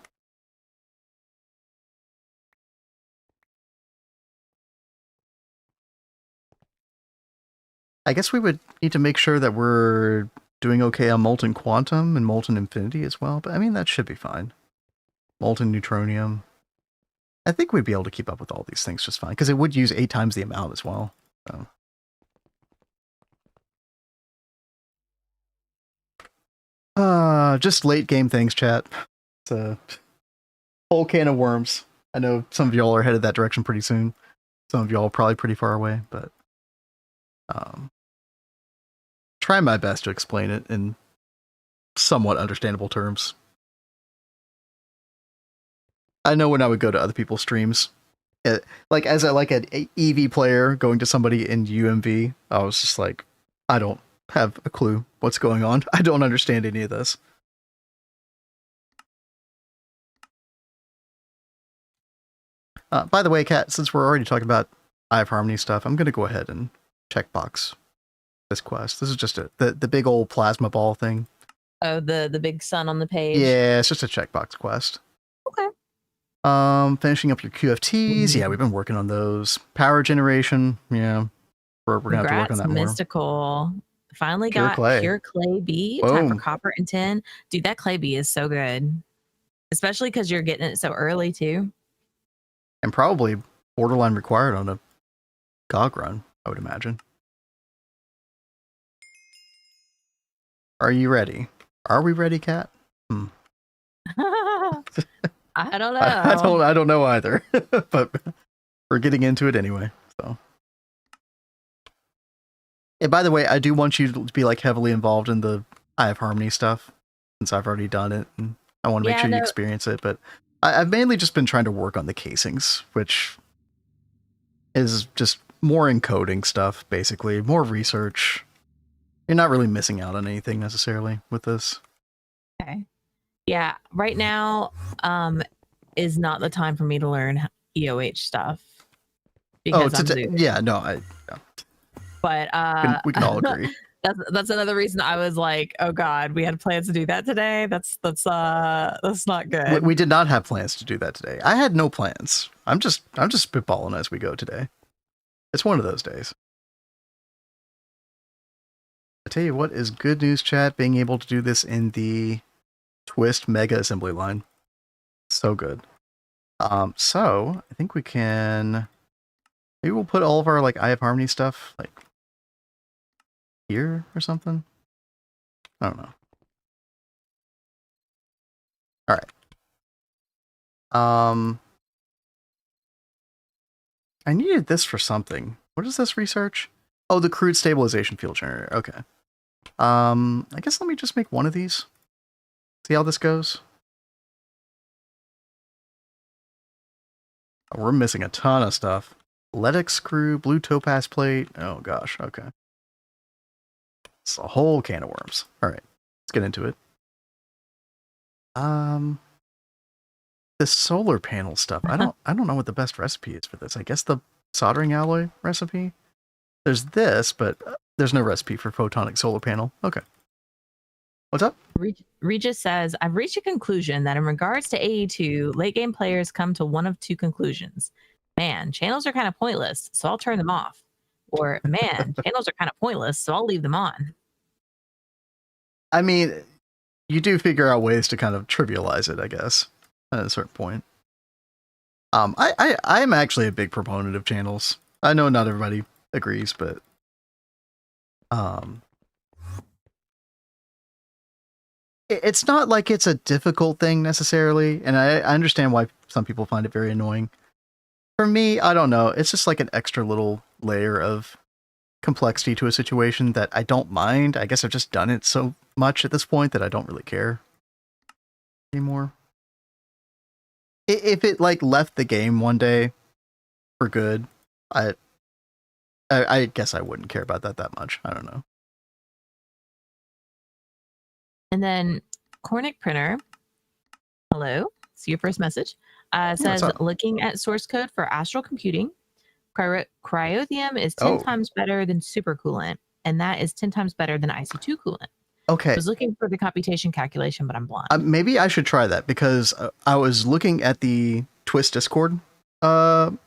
I guess we would need to make sure that we're doing okay on Molten Quantum and Molten Infinity as well, but I mean, that should be fine. Molten Neutronium. I think we'd be able to keep up with all these things just fine, because it would use 8 times the amount as well. So. Just late game things, chat. It's a whole can of worms. I know some of y'all are headed that direction pretty soon. Some of y'all are probably pretty far away, but try my best to explain it in somewhat understandable terms. I know when I would go to other people's streams, like as an EV player going to somebody in UMV, I was just like, I don't have a clue what's going on. I don't understand any of this. By the way, Kat, since we're already talking about Eye of Harmony stuff, I'm going to go ahead and checkbox this quest. This is just the big old plasma ball thing. Oh, the big sun on the page. Yeah, it's just a checkbox quest. Okay. Finishing up your QFTs. Yeah, we've been working on those. Power generation. Yeah, we're gonna have to work on that more. Mystical. Finally got pure clay B. Time for copper and tin. Dude, that clay B is so good, especially because you're getting it so early too. And probably borderline required on a GOG run, I would imagine. Are you ready? Are we ready, Kat? I don't know. I don't know either, but we're getting into it anyway. So, and by the way, I do want you to be like heavily involved in the Eye of Harmony stuff, since I've already done it, and I want to make sure you experience it. But I've mainly just been trying to work on the casings, which is just more encoding stuff, basically, more research. You're not really missing out on anything necessarily with this. Okay. Yeah, right now is not the time for me to learn EOH stuff. Because But we can all agree. That's another reason I was like, oh god, we had plans to do that today. That's not good. We did not have plans to do that today. I had no plans. I'm just spitballing as we go today. It's one of those days. I tell you what is good news, chat, being able to do this in the Twist Mega assembly line. So good. So I think we can, maybe we'll put all of our like Eye of Harmony stuff like here or something. I don't know. All right. I needed this for something. What is this research? Oh, the crude stabilization field generator. Okay. I guess let me just make one of these. See how this goes. Oh, we're missing a ton of stuff. Letic screw, blue topaz plate. Oh gosh, okay. It's a whole can of worms. All right, let's get into it. This solar panel stuff. I don't know what the best recipe is for this. I guess the soldering alloy recipe. There's this, but there's no recipe for photonic solar panel. Okay. What's up? Regis says, I've reached a conclusion that in regards to AE2, late game players come to one of two conclusions. Man, channels are kind of pointless, so I'll turn them off. Or, man, channels are kind of pointless, so I'll leave them on. I mean, you do figure out ways to kind of trivialize it, I guess, at a certain point. I'm actually a big proponent of channels. I know not everybody agrees, but it's not like it's a difficult thing necessarily, and I understand why some people find it very annoying. For me, I don't know. It's just like an extra little layer of complexity to a situation that I don't mind. I guess I've just done it so much at this point that I don't really care anymore. If it like left the game one day for good, I guess I wouldn't care about that much. I don't know. And then Cornic Printer, hello, see your first message, says, looking at source code for astral computing, cryothium is 10 times better than supercoolant, and that is 10 times better than IC2 coolant. Okay. I was looking for the computation calculation, but I'm blind. Maybe I should try that, because I was looking at the Twist Discord earlier.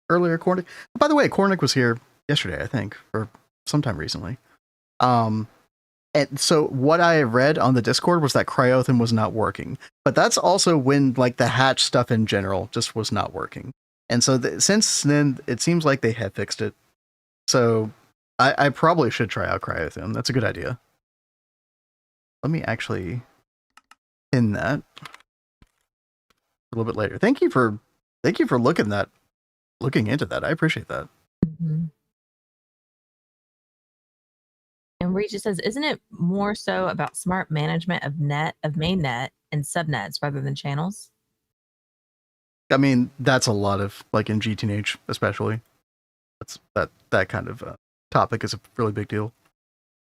Cornic. By the way, Cornic was here yesterday, I think, or sometime recently. And so what I read on the Discord was that cryothium was not working, but that's also when like the hatch stuff in general just was not working. And so since then, it seems like they have fixed it. So I probably should try out cryothium. That's a good idea. Let me actually pin that a little bit later. Thank you for looking into that. I appreciate that. Mm-hmm. And Regis says, isn't it more so about smart management of mainnet and subnets rather than channels? I mean, that's a lot of, like in GTNH especially. That kind of topic is a really big deal.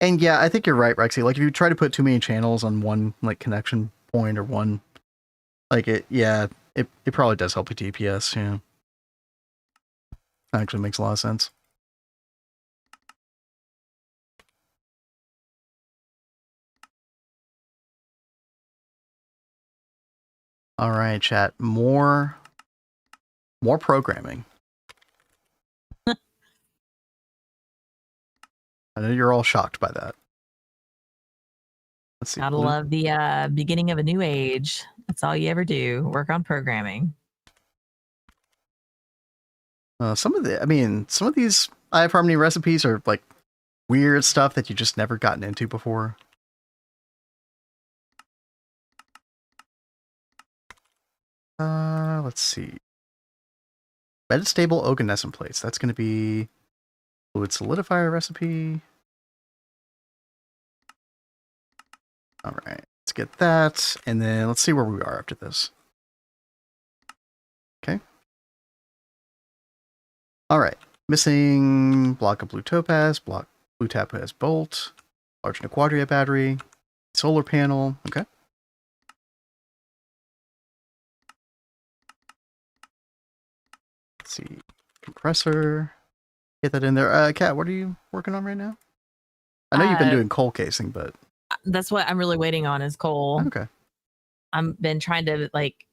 And yeah, I think you're right, Rexy. Like if you try to put too many channels on one like connection point or one, like it probably does help with DPS. Yeah, that actually makes a lot of sense. All right, chat. More programming. I know you're all shocked by that. Let's see. Gotta love the beginning of a new age. That's all you ever do. Work on programming. Some of these iHarmony recipes are like weird stuff that you just never gotten into before. Let's see. Metastable oganescent plates. That's going to be fluid solidifier recipe. All right, let's get that, and then let's see where we are after this. Okay. All right, missing block of blue topaz, block blue topaz bolt, large quadria battery, solar panel. Okay. Let's see, compressor. Get that in there. Kat, what are you working on right now? I know you've been doing coal casing, but that's what I'm really waiting on is coal. Okay. I've been trying to like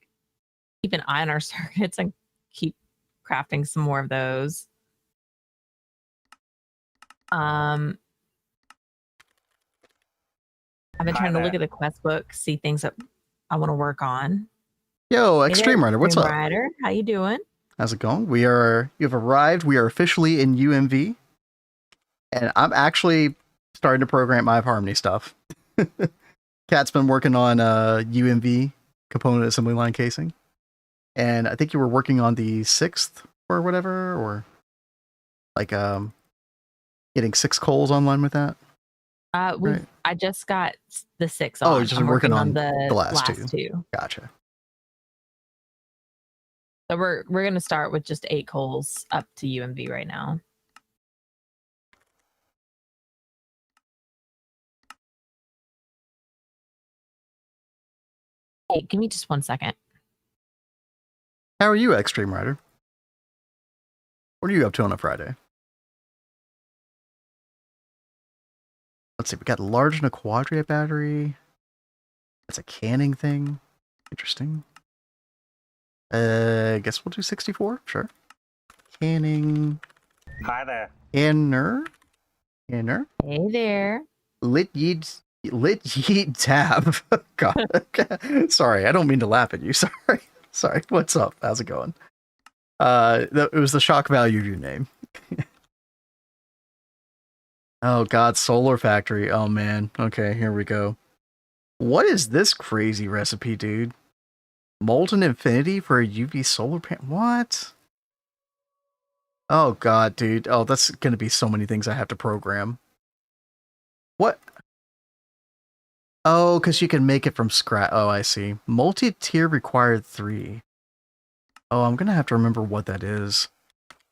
keep an eye on our circuits and keep crafting some more of those. I've been trying to look at the quest book, see things that I want to work on. Yo, Extreme Rider, what's up? Rider, how you doing? How's it going? You've arrived. We are officially in UMV. And I'm actually starting to program iHarmony stuff. Kat's been working on UMV component assembly line casing. And I think you were working on the 6th or whatever, or like getting 6 coals online with that. Right? I just got the 6 on. Oh, you're just working on the last two. Gotcha. So we're gonna start with just 8 coals up to UMV right now. Hey, give me just 1 second. How are you, Extreme Rider? What are you up to on a Friday? Let's see, we got large quadria battery. That's a canning thing. Interesting. I guess we'll do 64. Sure. Canning. Hi there. Inner. Hey there. Lit yeet tab. God. Sorry, I don't mean to laugh at you. Sorry. What's up? How's it going? It was the shock value of your name. Oh God, Solar Factory. Oh man. Okay, here we go. What is this crazy recipe, dude? Molten Infinity for a UV solar panel? What? Oh God, dude. Oh, that's gonna be so many things I have to program. What? Oh, because you can make it from scratch. Oh, I see. Multi-tier required 3. Oh, I'm gonna have to remember what that is.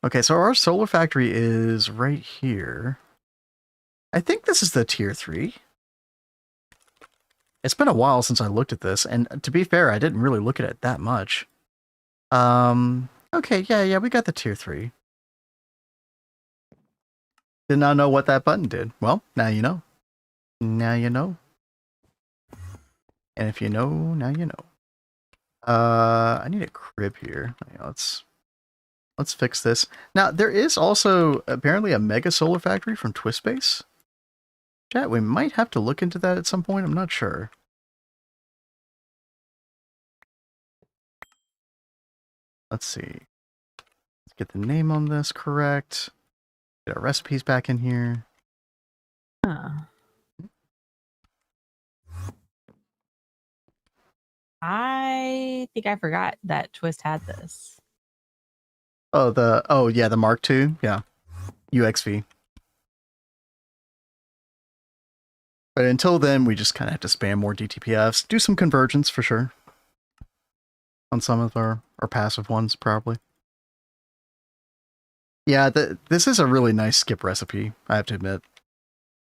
Okay, so our solar factory is right here. I think this is the tier 3. It's been a while since I looked at this, and to be fair, I didn't really look at it that much. Okay, yeah, we got the tier 3. Did not know what that button did. Well, now you know. Now you know. And if you know, now you know. I need a crib here. Let's fix this. Now, there is also apparently a mega solar factory from Twistbase. Chat, we might have to look into that at some point. I'm not sure. Let's see. Let's get the name on this correct. Get our recipes back in here. Huh. I think I forgot that Twist had this. Oh yeah, the Mark II. Yeah. UXV. But until then, we just kind of have to spam more DTPFs. Do some convergence for sure. On some of our passive ones, probably. Yeah, this is a really nice skip recipe, I have to admit.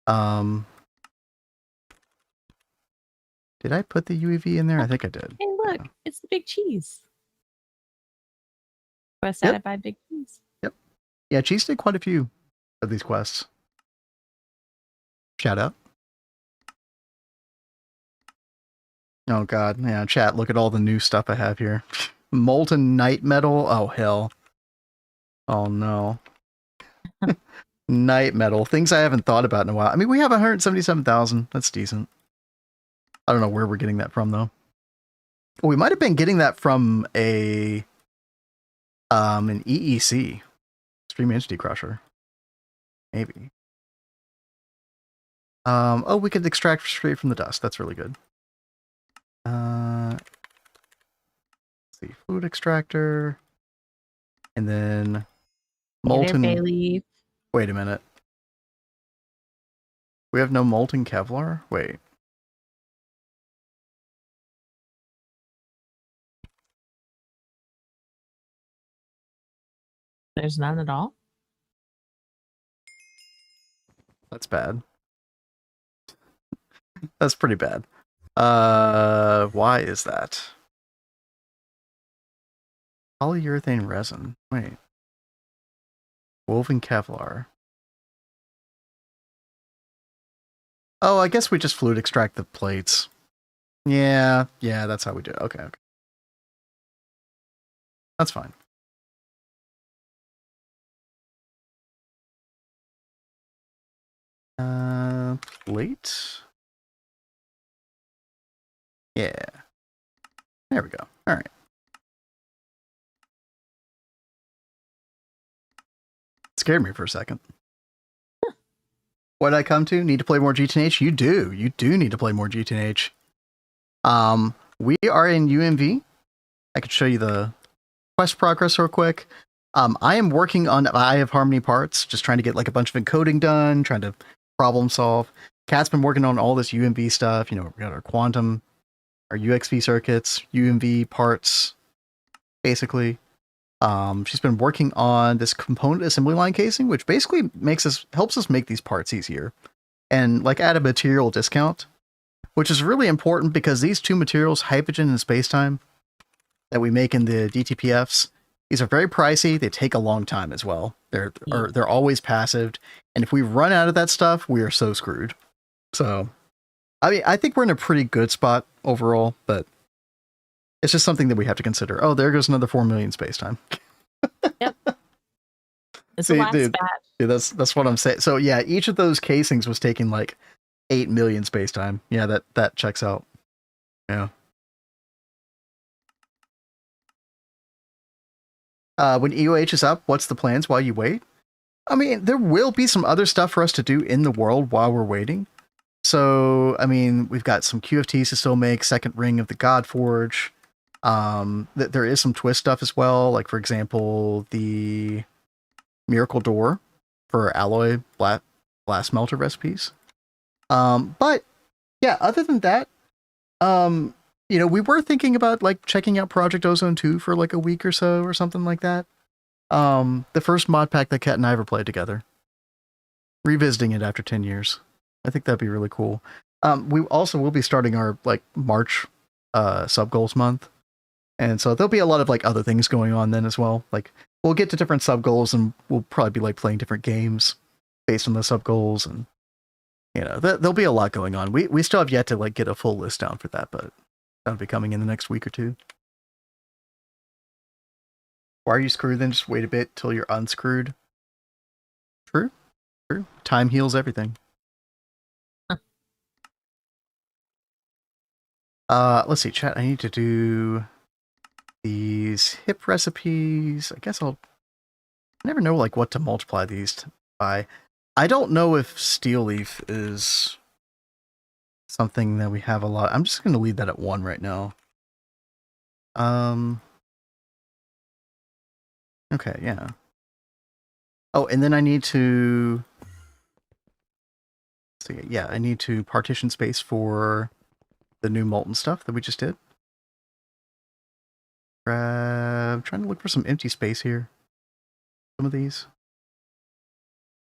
Did I put the UEV in there? I think I did. Hey, look, it's the big cheese. Quest Yep. added by Big Cheese. Yep. Yeah, Cheese did quite a few of these quests. Shout out. Oh god, yeah, chat, look at all the new stuff I have here. Molten Night Metal, oh hell. Oh no. Night Metal, things I haven't thought about in a while. I mean, we have 177,000, that's decent. I don't know where we're getting that from though. We might have been getting that from an EEC, Stream Entity Crusher. Maybe. Oh, we could extract straight from the dust, that's really good. Let's see, food extractor, and then molten. Hey there, Bailey. Wait a minute. We have no molten Kevlar? Wait. There's none at all. That's bad. That's pretty bad. Why is that? Polyurethane resin. Wait. Woven Kevlar. Oh, I guess we just fluid extract the plates. Yeah, that's how we do it. Okay. That's fine. Plate. Yeah. There we go. All right. Scared me for a second. What did I come to? Need to play more GTNH? You do. You do need to play more GTNH. We are in UMV. I could show you the quest progress real quick. I am working on Eye of Harmony parts, just trying to get like a bunch of encoding done, trying to problem solve. Kat's been working on all this UMV stuff. You know, we got our quantum, our UXV circuits, UMV parts, basically. She's been working on this component assembly line casing, which basically helps us make these parts easier and like add a material discount, which is really important because these two materials, hydrogen and spacetime, that we make in the DTPFs, these are very pricey. They take a long time as well. They're always passive, and if we run out of that stuff, we are so screwed. So, I mean, I think we're in a pretty good spot overall, but it's just something that we have to consider. Oh, there goes another 4 million spacetime. Yep. It's the See, last dude, batch. yeah, that's what I'm saying. So yeah, each of those casings was taking like 8 million space time. Yeah, that checks out. Yeah. When EOH is up, what's the plans while you wait? I mean, there will be some other stuff for us to do in the world while we're waiting. So, I mean, we've got some QFTs to still make, second ring of the Godforge. There is some twist stuff as well, like for example, the Miracle Door for alloy blast melter recipes. But yeah, other than that, we were thinking about like checking out Project Ozone 2 for like a week or so or something like that. The first mod pack that Kat and I ever played together. Revisiting it after 10 years. I think that'd be really cool. We also will be starting our like March sub goals month. And so there'll be a lot of like other things going on then as well. Like we'll get to different sub goals and we'll probably be like playing different games based on the sub goals, and there'll be a lot going on. We still have yet to like get a full list down for that, but that'll be coming in the next week or two. Why are you screwed then? Just wait a bit till you're unscrewed. True. Time heals everything. Let's see, chat. I need to do these hip recipes. I guess I never know like what to multiply these by. I don't know if Steel Leaf is something that we have a lot. I'm just going to leave that at 1 right now. Okay, yeah. Oh, and then I need to... So yeah, I need to partition space for the new molten stuff that we just did. I'm trying to look for some empty space here. Some of these.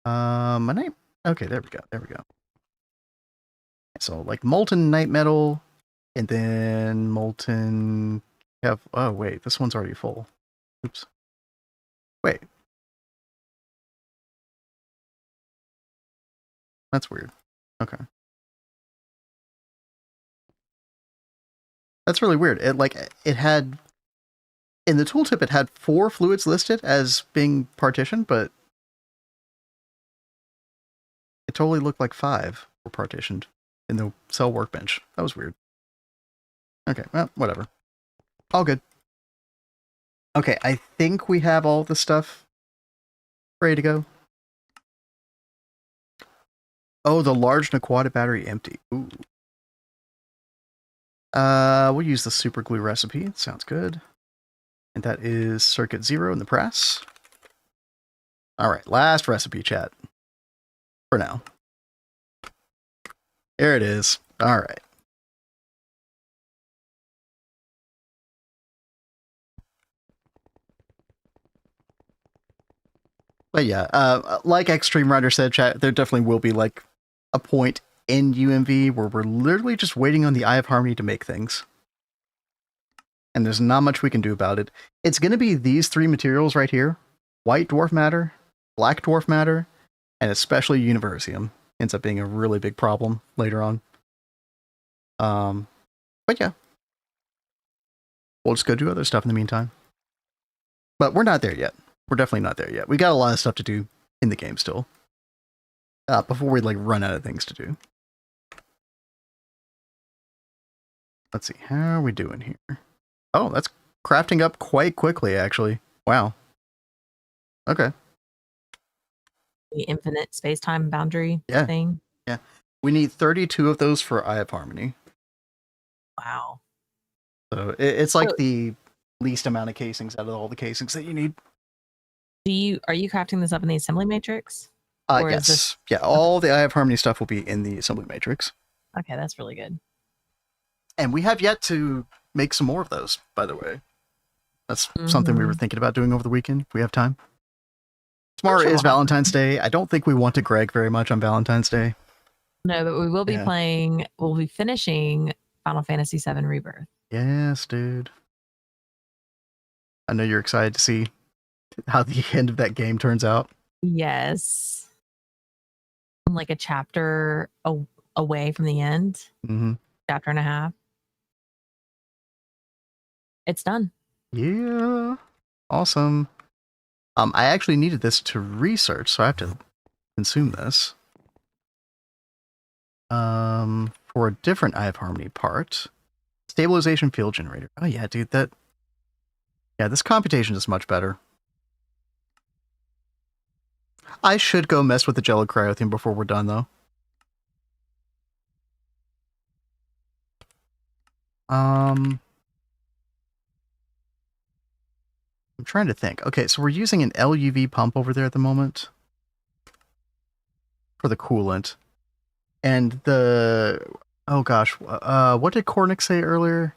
Okay, there we go. So like molten night metal, and then molten. Oh wait, this one's already full. Oops. Wait. That's weird. Okay. That's really weird. It had in the tooltip it had 4 fluids listed as being partitioned, but it totally looked like 5 were partitioned in the cell workbench. That was weird. Okay, well, whatever. All good. Okay, I think we have all the stuff ready to go. Oh, the large Naquata battery empty. Ooh. We'll use the super glue recipe. Sounds good. And that is circuit 0 in the press. All right, last recipe, chat. For now. There it is. All right. But yeah, like Extreme Rider said, chat, there definitely will be like a point in UMV where we're literally just waiting on the Eye of Harmony to make things. And there's not much we can do about it. It's going to be these 3 materials right here. White dwarf matter, black dwarf matter, and especially Universium. Ends up being a really big problem later on. But yeah. We'll just go do other stuff in the meantime. But we're not there yet. We're definitely not there yet. We got a lot of stuff to do in the game still. Before we like run out of things to do. Let's see, how are we doing here? Oh, that's crafting up quite quickly, actually. Wow. Okay. The infinite space-time boundary thing. Yeah. We need 32 of those for Eye of Harmony. Wow. So it's like the least amount of casings out of all the casings that you need. Are you crafting this up in the assembly matrix? Yes. Yeah, all the Eye of Harmony stuff will be in the assembly matrix. Okay, that's really good. And we have yet to make some more of those, by the way. That's something we were thinking about doing over the weekend. We have time. Tomorrow is Valentine's Day. I don't think we want to Greg very much on Valentine's Day. No, but we will be we'll be finishing Final Fantasy VII Rebirth. Yes, dude. I know you're excited to see how the end of that game turns out. Yes. I'm like a chapter away from the end. Mm-hmm. Chapter and a half. It's done. Yeah. Awesome. I actually needed this to research, so I have to consume this. For a different Eye of Harmony part. Stabilization field generator. Oh yeah, dude, yeah, this computation is much better. I should go mess with the Jello Cryo theme before we're done, though. I'm trying to think. Okay, so we're using an LUV pump over there at the moment for the coolant. And oh gosh, what did Cornick say earlier?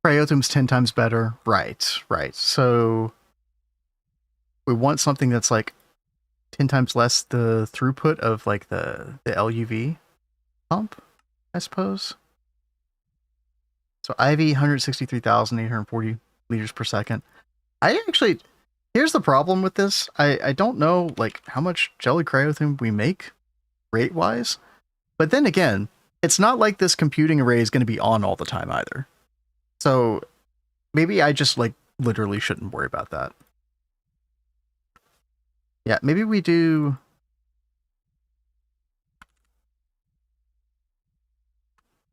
Cryothum's 10 times better. Right. So we want something that's like 10 times less the throughput of like the LUV pump, I suppose. So IV 163,840 liters per second. Here's the problem with this. I don't know like how much jelly cryothum we make rate wise, but then again, it's not like this computing array is going to be on all the time either. So maybe I just like literally shouldn't worry about that. Yeah, maybe we do.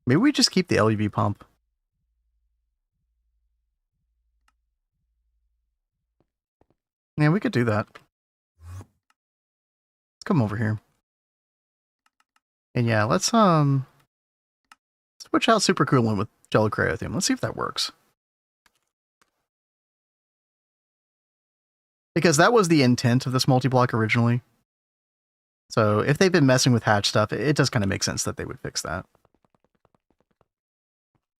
Maybe we just keep the LUV pump. Yeah, we could do that. Let's come over here. And yeah, let's switch out supercoolant with jello cryothum. Let's see if that works. Because that was the intent of this multi-block originally. So if they've been messing with hatch stuff, it does kind of make sense that they would fix that.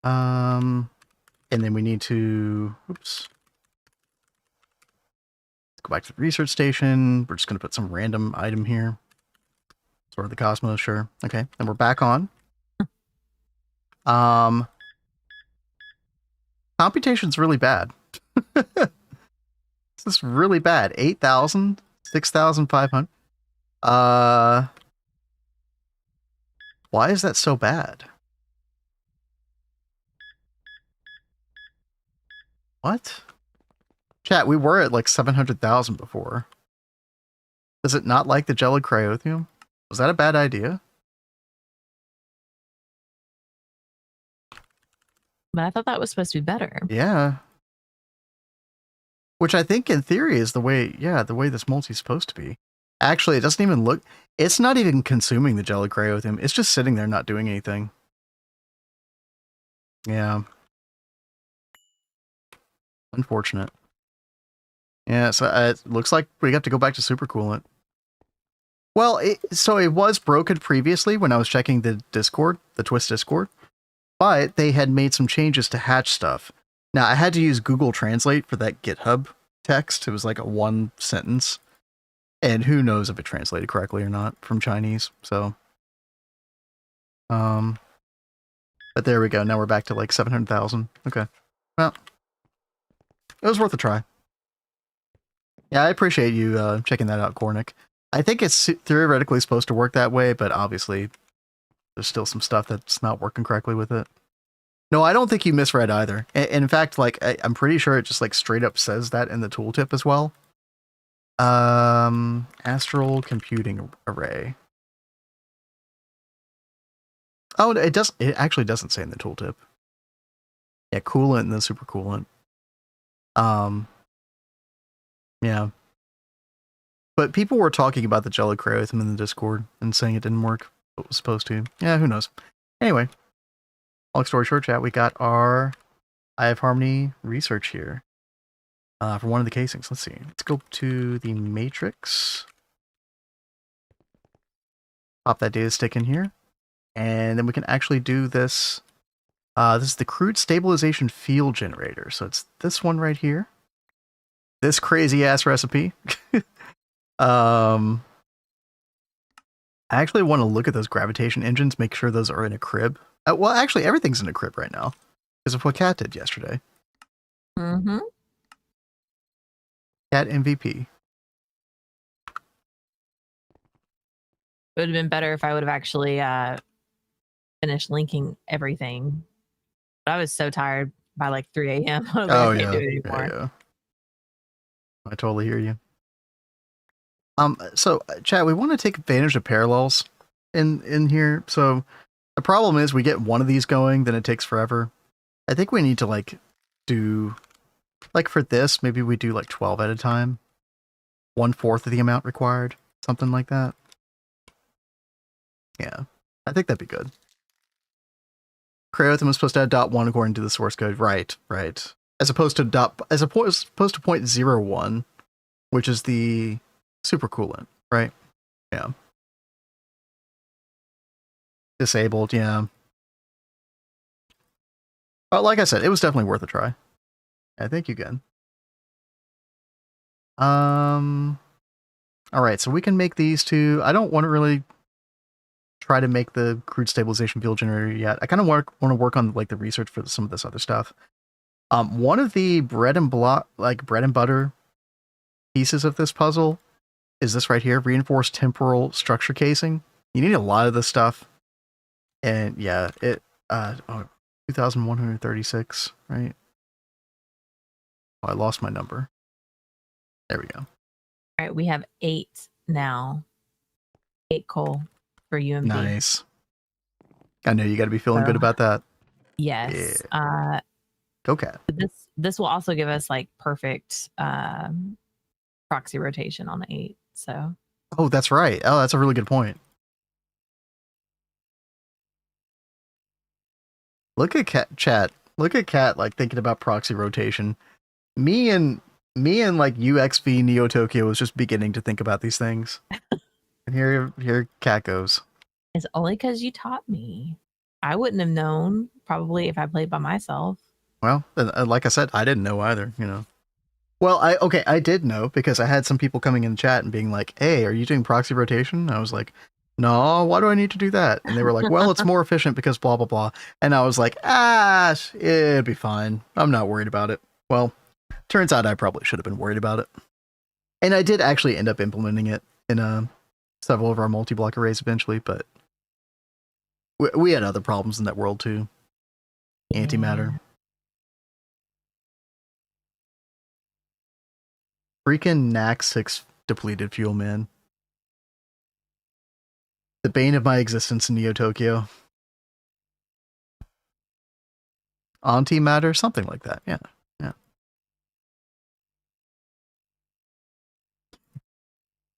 And then we need to, oops. Let's go back to the research station. We're just going to put some random item here. Sort of the Cosmos, sure. Okay, then we're back on. Computation's really bad. This is really bad. 8,000, 6,500. Why is that so bad? What? Chat, we were at like 700,000 before. Does it not like the jello cryothum? Was that a bad idea? But I thought that was supposed to be better. Yeah. Which I think in theory is the way, yeah, the way this multi's supposed to be. Actually, it doesn't even look, it's not even consuming the jello cryothum. It's just sitting there not doing anything. Yeah. Unfortunate. Yeah, so it looks like we have to go back to supercoolant. Well, so it was broken previously when I was checking the Discord, the Twist Discord, but they had made some changes to hatch stuff. Now, I had to use Google Translate for that GitHub text. It was like a one sentence. And who knows if it translated correctly or not from Chinese, so. But there we go. Now we're back to like 700,000. Okay. Well, it was worth a try. Yeah, I appreciate you checking that out, Cornick. I think it's theoretically supposed to work that way, but obviously there's still some stuff that's not working correctly with it. No, I don't think you misread either. And in fact, like I'm pretty sure it just like straight up says that in the tooltip as well. Astral computing array. Oh, it does. It actually doesn't say in the tooltip. Yeah, coolant and then supercoolant. Yeah. But people were talking about the jello cryothum in the Discord and saying it didn't work. It was supposed to. Yeah, who knows? Anyway, long story short, chat, we got our Eye of Harmony research here for one of the casings. Let's see. Let's go to the matrix. Pop that data stick in here. And then we can actually do this. This is the crude stabilization field generator. So it's this one right here. This crazy ass recipe. I actually want to look at those gravitation engines, make sure those are in a crib. Well, actually, everything's in a crib right now because of what Kat did yesterday. Mm-hmm. Kat MVP. It would have been better if I would have actually finished linking everything. But I was so tired by like 3 a.m. I was like, I can't do it anymore. Yeah. I totally hear you. So Chad, we want to take advantage of parallels in here. So the problem is we get one of these going, then it takes forever. I think we need to like do like for this, maybe we do like 12 at a time. 1/4 of the amount required. Something like that. Yeah. I think that'd be good. Creotham was supposed to add .1 according to the source code. Right. As opposed to .01, which is the supercoolant, right? Yeah. Disabled, yeah. But like I said, it was definitely worth a try. I think you can. All right, so we can make these two. I don't want to really try to make the crude stabilization fuel generator yet. I kind of want to work on like the research for some of this other stuff. One of the bread and butter pieces of this puzzle is this right here, reinforced temporal structure casing. You need a lot of this stuff. And yeah, it 2,136, right? Oh, I lost my number. There we go. All right, we have 8 now. 8 coal for UMV. Nice. I know you got to be feeling good about that. Yes. Yeah. Go Cat. This will also give us like perfect proxy rotation on the 8. So. Oh, that's right. Oh, that's a really good point. Look at chat. Look at Cat like thinking about proxy rotation. Me and like UXV Neo Tokyo was just beginning to think about these things. And here Cat goes. It's only because you taught me. I wouldn't have known probably if I played by myself. Well, like I said, I didn't know either, you know. Well, I did know because I had some people coming in the chat and being like, "Hey, are you doing proxy rotation?" And I was like, "No, why do I need to do that?" And they were like, "Well, it's more efficient because blah blah blah." And I was like, it'd be fine. I'm not worried about it. Well, turns out I probably should have been worried about it. And I did actually end up implementing it in several of our multi-block arrays eventually, but we had other problems in that world too. Antimatter. Freaking NAC 6 depleted fuel, man. The bane of my existence in Neo Tokyo. Antimatter, something like that. Yeah.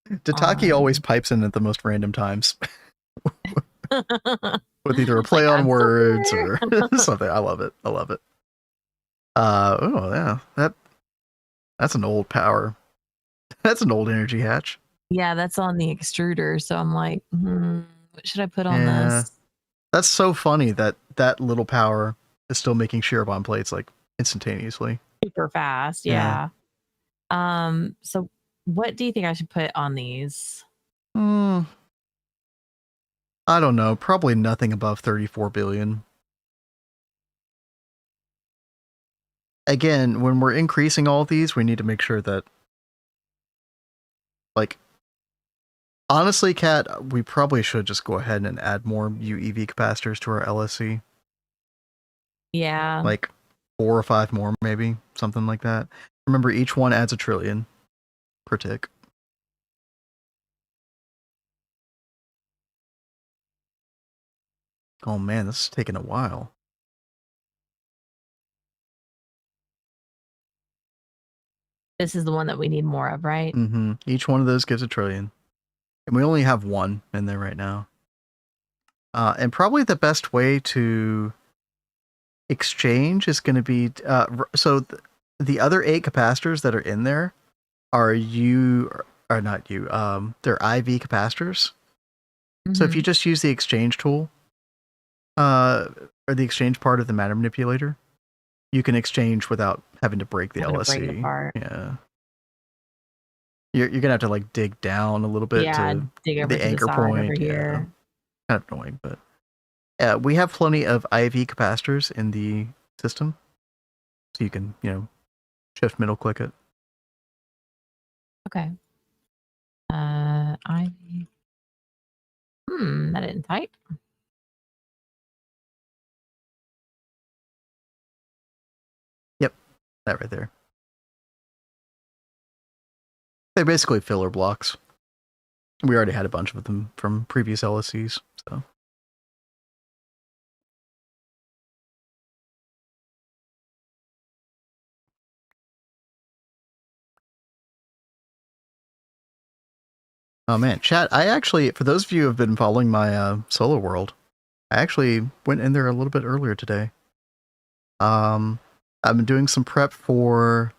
Tataki always pipes in at the most random times. With either a play on words or something. I love it. Oh yeah. That's an old power. That's an old energy hatch. Yeah, that's on the extruder. So I'm like, what should I put on this? That's so funny that little power is still making shear bond plates like instantaneously. Super fast, yeah. So what do you think I should put on these? I don't know. Probably nothing above 34 billion. Again, when we're increasing all of these, we need to make sure that, like, honestly, Kat, we probably should just go ahead and add more UEV capacitors to our LSC. Yeah. Like 4 or 5 more, maybe. Something like that. Remember, each one adds 1 trillion per tick. Oh man, this is taking a while. This is the one that we need more of, right? Mm-hmm. Each one of those gives 1 trillion. And we only have 1 in there right now. And probably the best way to exchange is going to be... so the other 8 capacitors that are in there are not they're IV capacitors. Mm-hmm. So if you just use the exchange tool, or the exchange part of the matter manipulator, you can exchange without having to break the LSC. Yeah. You're gonna have to like dig down a little bit to dig over the anchor point. Over here. Kind of annoying, but we have plenty of IV capacitors in the system, so you can shift middle click it. Okay. IV. That didn't type. Yep, that right there. They're basically filler blocks We already had a bunch of them from previous LSCs, so. Oh man, chat, I actually, for those of you who have been following my solo world, I actually went in there a little bit earlier today. I've been doing some prep for,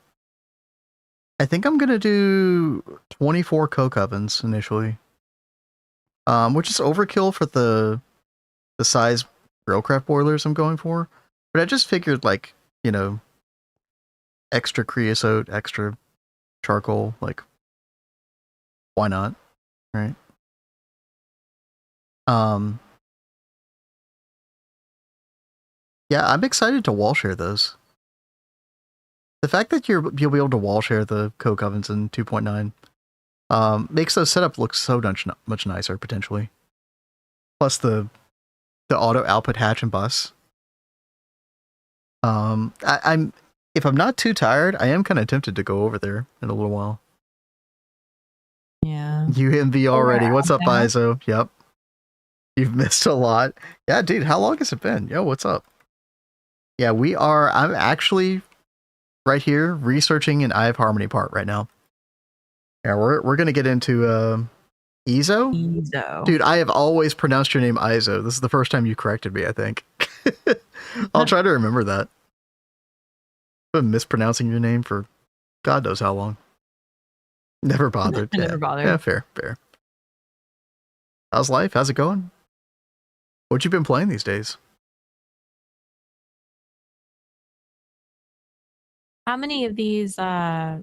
I think I'm going to do 24 coke ovens initially. Which is overkill for the size railcraft boilers I'm going for. But I just figured, like, you know, extra creosote, extra charcoal, like, why not? Right? Yeah, I'm excited to wall share those. The fact that you'll be able to wall share the coke ovens in 2.9 makes the setup look so much nicer potentially. Plus the auto output hatch and bus. I'm if I'm not too tired, I am kind of tempted to go over there in a little while. Yeah. UMV already. What's up, ISO? Yep. You've missed a lot. Yeah, dude, how long has it been? Yo, what's up? Yeah, I'm actually right here researching an Eye of Harmony part right now. Yeah, we're gonna get into Izo? Izo. Dude, I have always pronounced your name Izo. This is the first time you corrected me, I think. I'll try to remember that. I've been mispronouncing your name for God knows how long. Never bothered. Never bothered. Yeah, fair. How's life? How's it going? What you been playing these days? How many of these capacitors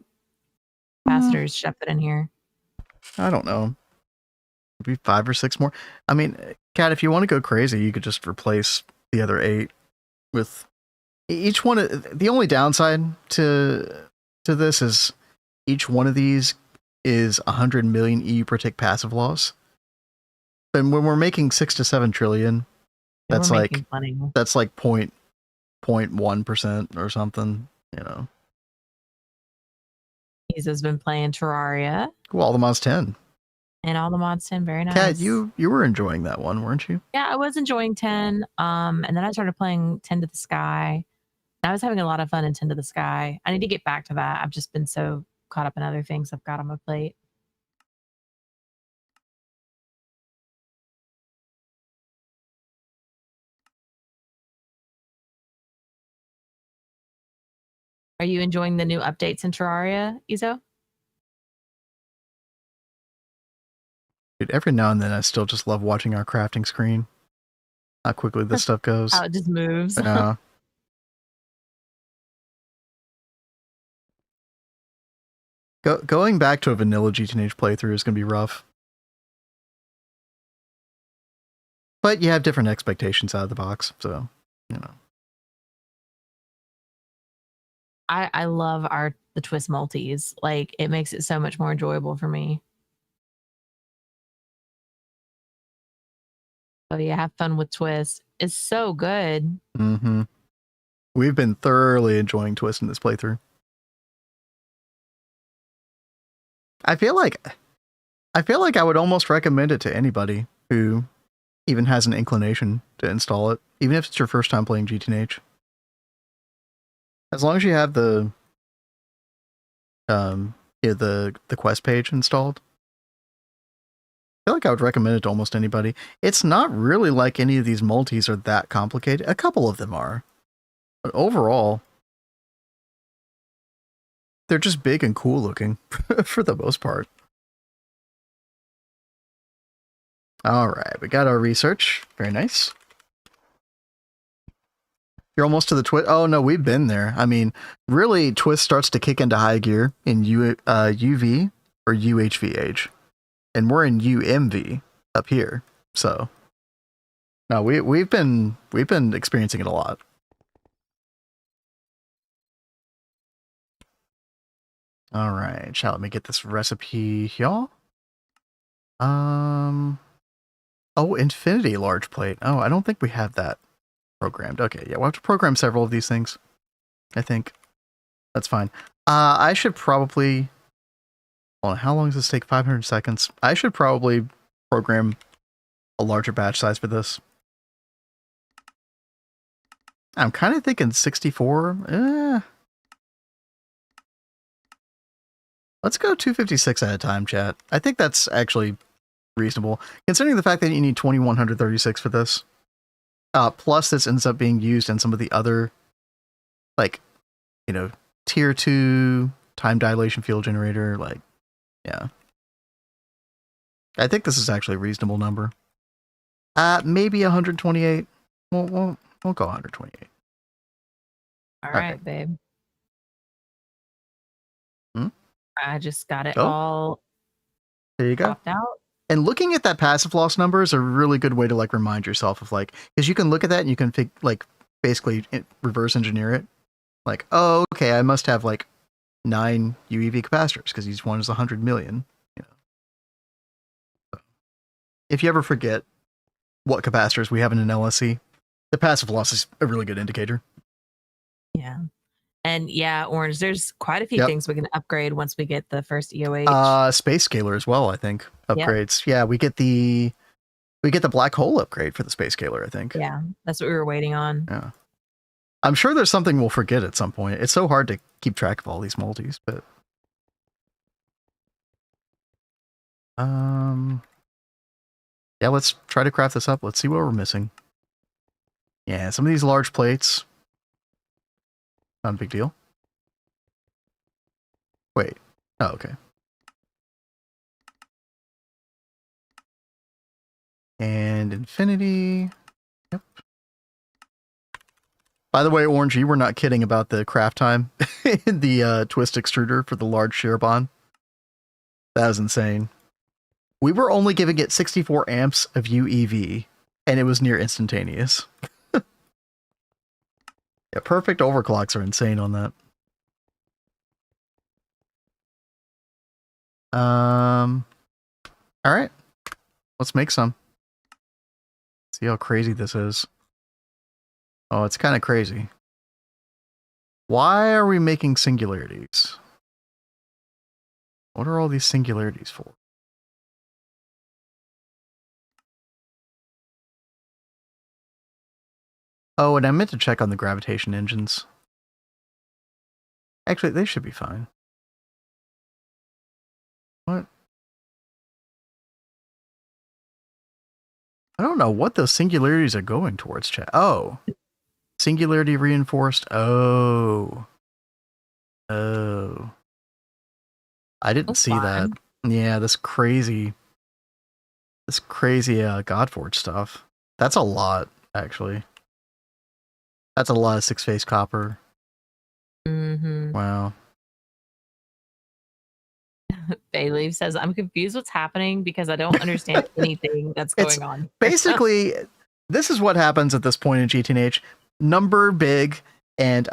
should I put in here? I don't know. Maybe 5 or 6 more. I mean, Kat, if you want to go crazy, you could just replace the other 8 with each one. The only downside to this is each one of these is 100 million EU per tick passive loss. And when we're making 6 to 7 trillion, that's like 0.1% or something, you know. Izo's been playing Terraria. Well, all the mods 10. And all the mods 10, very nice. Kat, you were enjoying that one, weren't you? Yeah, I was enjoying 10. And then I started playing 10 to the Sky. I was having a lot of fun in 10 to the Sky. I need to get back to that. I've just been so caught up in other things I've got on my plate. Are you enjoying the new updates in Terraria, Izo? Dude, every now and then I still just love watching our crafting screen. How quickly this stuff goes. How it just moves. Going back to a vanilla GTNH playthrough is going to be rough. But you have different expectations out of the box, so, you know. I love the twist multis. Like, it makes it so much more enjoyable for me. Oh yeah, have fun with twist. It's so good. Mm-hmm. We've been thoroughly enjoying twist in this playthrough. I feel like I would almost recommend it to anybody who even has an inclination to install it, even if it's your first time playing GTNH. As long as you have the quest page installed, I feel like I would recommend it to almost anybody. It's not really like any of these multis are that complicated. A couple of them are, but overall, they're just big and cool looking for the most part. All right, we got our research. Very nice. You're almost to the twist. Oh no, we've been there. I mean, really, twist starts to kick into high gear in UV or UHV-Age, and we're in UMV up here. So, no, we've been experiencing it a lot. All right, shall let me get this recipe here. Oh, infinity large plate. Oh, I don't think we have that programmed. Okay, yeah, we'll have to program several of these things, I think. That's fine. I should probably... Hold on, how long does this take? 500 seconds. I should probably program a larger batch size for this. I'm kind of thinking 64. Let's go 256 at a time, chat. I think that's actually reasonable, considering the fact that you need 2136 for this. Plus, this ends up being used in some of the other, like, you know, tier 2 time dilation fuel generator. Like, yeah. I think this is actually a reasonable number. Maybe 128. We'll go 128. All right, babe. I just got it all. There you go. Out. And looking at that passive loss number is a really good way to like remind yourself of like, because you can look at that and you can like basically reverse engineer it. Like, oh, okay, I must have like 9 UEV capacitors because each one is 100 million. You know. So if you ever forget what capacitors we have in an LSC, the passive loss is a really good indicator. Yeah. And yeah, Orange, there's quite a few things we can upgrade once we get the first EOH. Space scaler as well, I think. Upgrades. Yeah, we get the black hole upgrade for the space scaler, I think. Yeah, that's what we were waiting on. Yeah. I'm sure there's something we'll forget at some point. It's so hard to keep track of all these multis, but yeah, let's try to craft this up. Let's see what we're missing. Yeah, some of these large plates. Not a big deal. Wait. Oh, okay. And infinity. Yep. By the way, Orange, you were not kidding about the craft time in the twist extruder for the large shear bond. That was insane. We were only giving it 64 amps of UEV, and it was near instantaneous. Yeah, perfect overclocks are insane on that. All right, let's make some. See how crazy this is. Oh, it's kind of crazy. Why are we making singularities? What are all these singularities for? Oh, and I meant to check on the gravitation engines. Actually, they should be fine. What? I don't know what those singularities are going towards, chat. Oh. Singularity reinforced. Oh. Oh. I didn't see that. Yeah, this crazy Godforge stuff. That's a lot, actually. That's a lot of 6-phase copper. Mm-hmm. Wow. Bayleaf says, I'm confused what's happening because I don't understand anything that's going on. Basically, this is what happens at this point in GTNH. Number big, and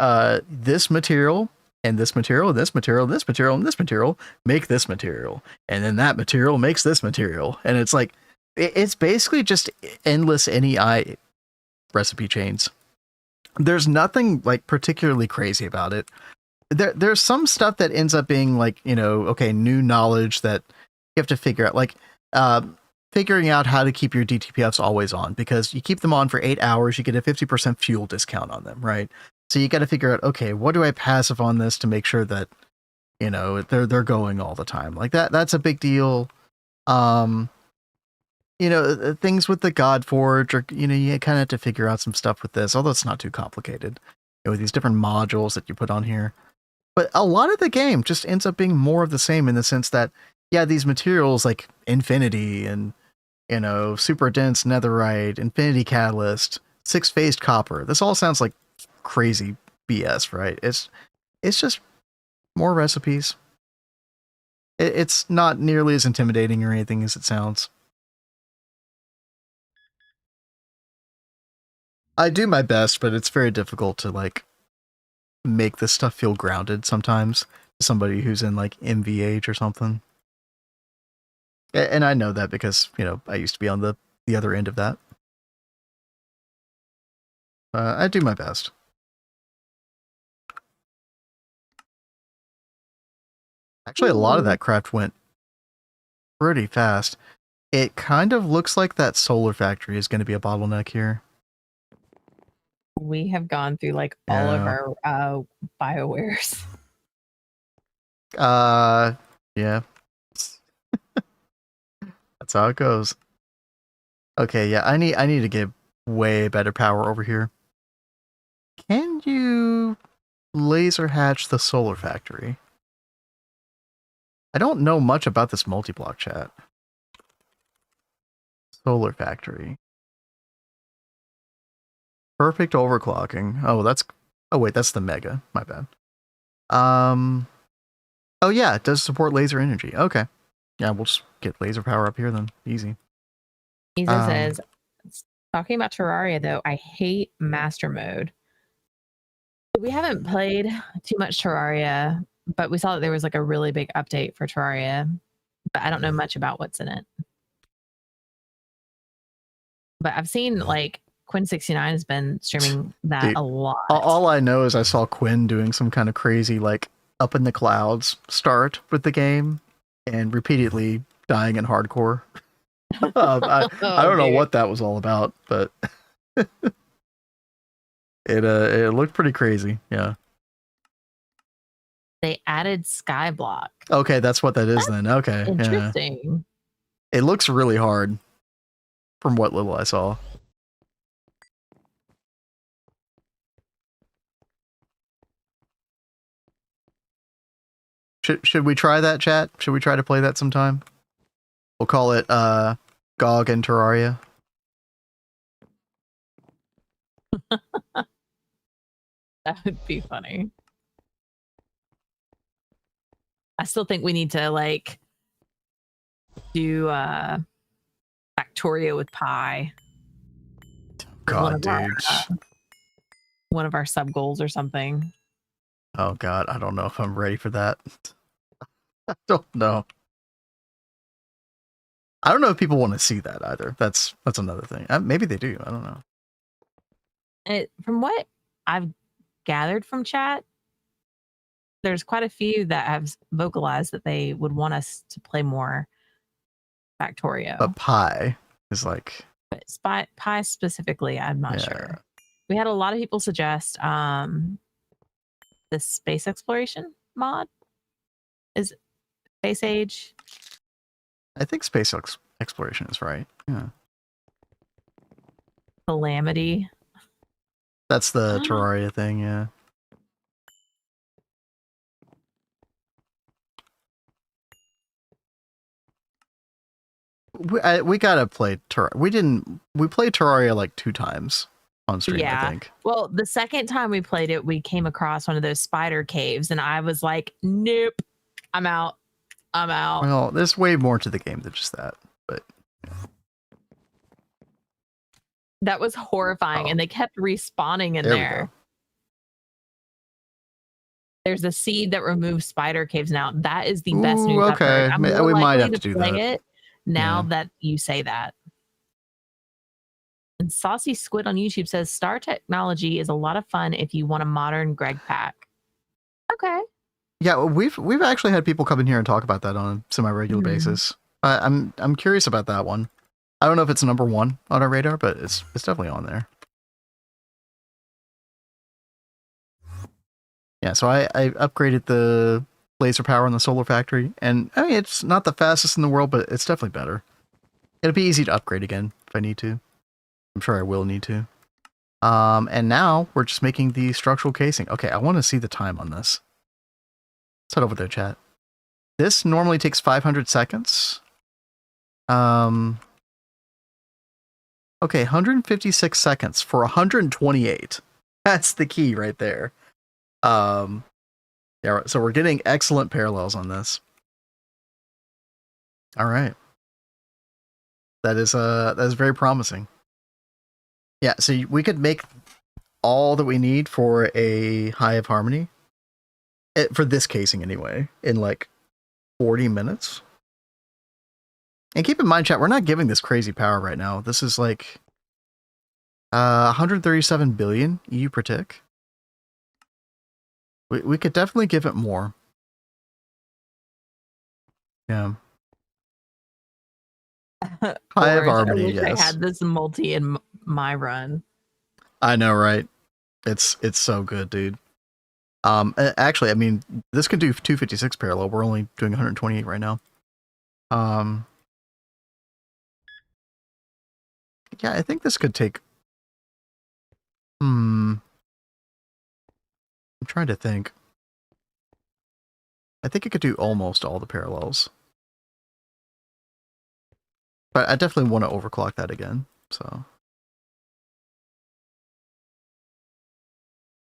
this material, and this material, and this material, and this material, and this material make this material. And then that material makes this material. And it's like, it's basically just endless NEI recipe chains. There's nothing like particularly crazy about it. There's some stuff that ends up being like, you know, okay, new knowledge that you have to figure out, like figuring out how to keep your DTPFs always on, because you keep them on for 8 hours, you get a 50% fuel discount on them, right? So you got to figure out, okay, what do I passive on this to make sure that, you know, they're going all the time? Like that's a big deal. You know, things with the Godforge, or, you know, you kind of have to figure out some stuff with this, although it's not too complicated, you know, with these different modules that you put on here. But a lot of the game just ends up being more of the same, in the sense that, yeah, these materials like Infinity and, you know, super dense netherite, Infinity Catalyst, 6-phased copper. This all sounds like crazy BS, right? It's just more recipes. It's not nearly as intimidating or anything as it sounds. I do my best, but it's very difficult to like make this stuff feel grounded sometimes to somebody who's in like UMV-Age or something. And I know that because, you know, I used to be on the other end of that. I do my best. Actually, a lot of that craft went pretty fast. It kind of looks like that solar factory is going to be a bottleneck here. We have gone through like all of our BioWares. Yeah. That's how it goes. Okay, yeah, I need to get way better power over here. Can you laser hatch the solar factory? I don't know much about this multi-block chat. Solar factory. Perfect overclocking. Oh wait, that's the mega. My bad. Oh yeah, it does support laser energy. Okay. Yeah, we'll just get laser power up here then. Easy. Isa says, talking about Terraria though, I hate master mode. We haven't played too much Terraria, but we saw that there was like a really big update for Terraria, but I don't know much about what's in it. But I've seen like Quinn69 has been streaming that a lot. All I know is I saw Quinn doing some kind of crazy like up in the clouds start with the game and repeatedly dying in hardcore. I don't know what that was all about, but it looked pretty crazy. Yeah. They added Skyblock. Okay, that's what that is then. Okay. Interesting. Yeah. It looks really hard from what little I saw. Should we try that, chat? Should we try to play that sometime? We'll call it GOG and Terraria. That would be funny. I still think we need to like do Factorio with Pi. God, dude. One of our sub goals or something. Oh God, I don't know if I'm ready for that. I don't know. I don't know if people want to see that either. That's another thing. Maybe they do. I don't know. From what I've gathered from chat, there's quite a few that have vocalized that they would want us to play more Factorio. But Pi is like... But Pi specifically, I'm not sure. We had a lot of people suggest the space exploration mod. Is Space Age? I think space exploration is right. Yeah. Calamity. That's the Terraria thing, yeah. We gotta play Terraria. We played Terraria like 2 times on stream, I think. Well, the second time we played it, we came across one of those spider caves, and I was like, nope, I'm out. Well, there's way more to the game than just that, but... That was horrifying, and they kept respawning in there. There's a seed that removes spider caves now. That is the best news I've heard. I'm more we might likely have to do play that. it now that you say that. And Saucy Squid on YouTube says, Star Technology is a lot of fun if you want a modern Greg pack. Okay. Yeah, we've actually had people come in here and talk about that on a semi-regular basis. I'm curious about that one. I don't know if it's number 1 on our radar, but it's definitely on there. Yeah, so I upgraded the laser power on the solar factory, and I mean it's not the fastest in the world, but it's definitely better. It'll be easy to upgrade again if I need to. I'm sure I will need to. And now we're just making the structural casing. Okay, I want to see the time on this. Let's head over there, chat. This normally takes 500 seconds. Okay, 156 seconds for 128. That's the key right there. Yeah, so we're getting excellent parallels on this. All right. That is very promising. Yeah, so we could make all that we need for a High of Harmony. For this casing anyway, in like 40 minutes. And keep in mind, chat, we're not giving this crazy power right now. This is like 137 billion EU per tick. We could definitely give it more. Yeah. Hive Forge. Harmony, I wish yes. I had this multi in my run. I know, right? It's so good, dude. Actually, I mean, this can do 256 parallel. We're only doing 128 right now. Yeah, I think this could take. I'm trying to think. I think it could do almost all the parallels. But I definitely want to overclock that again, so.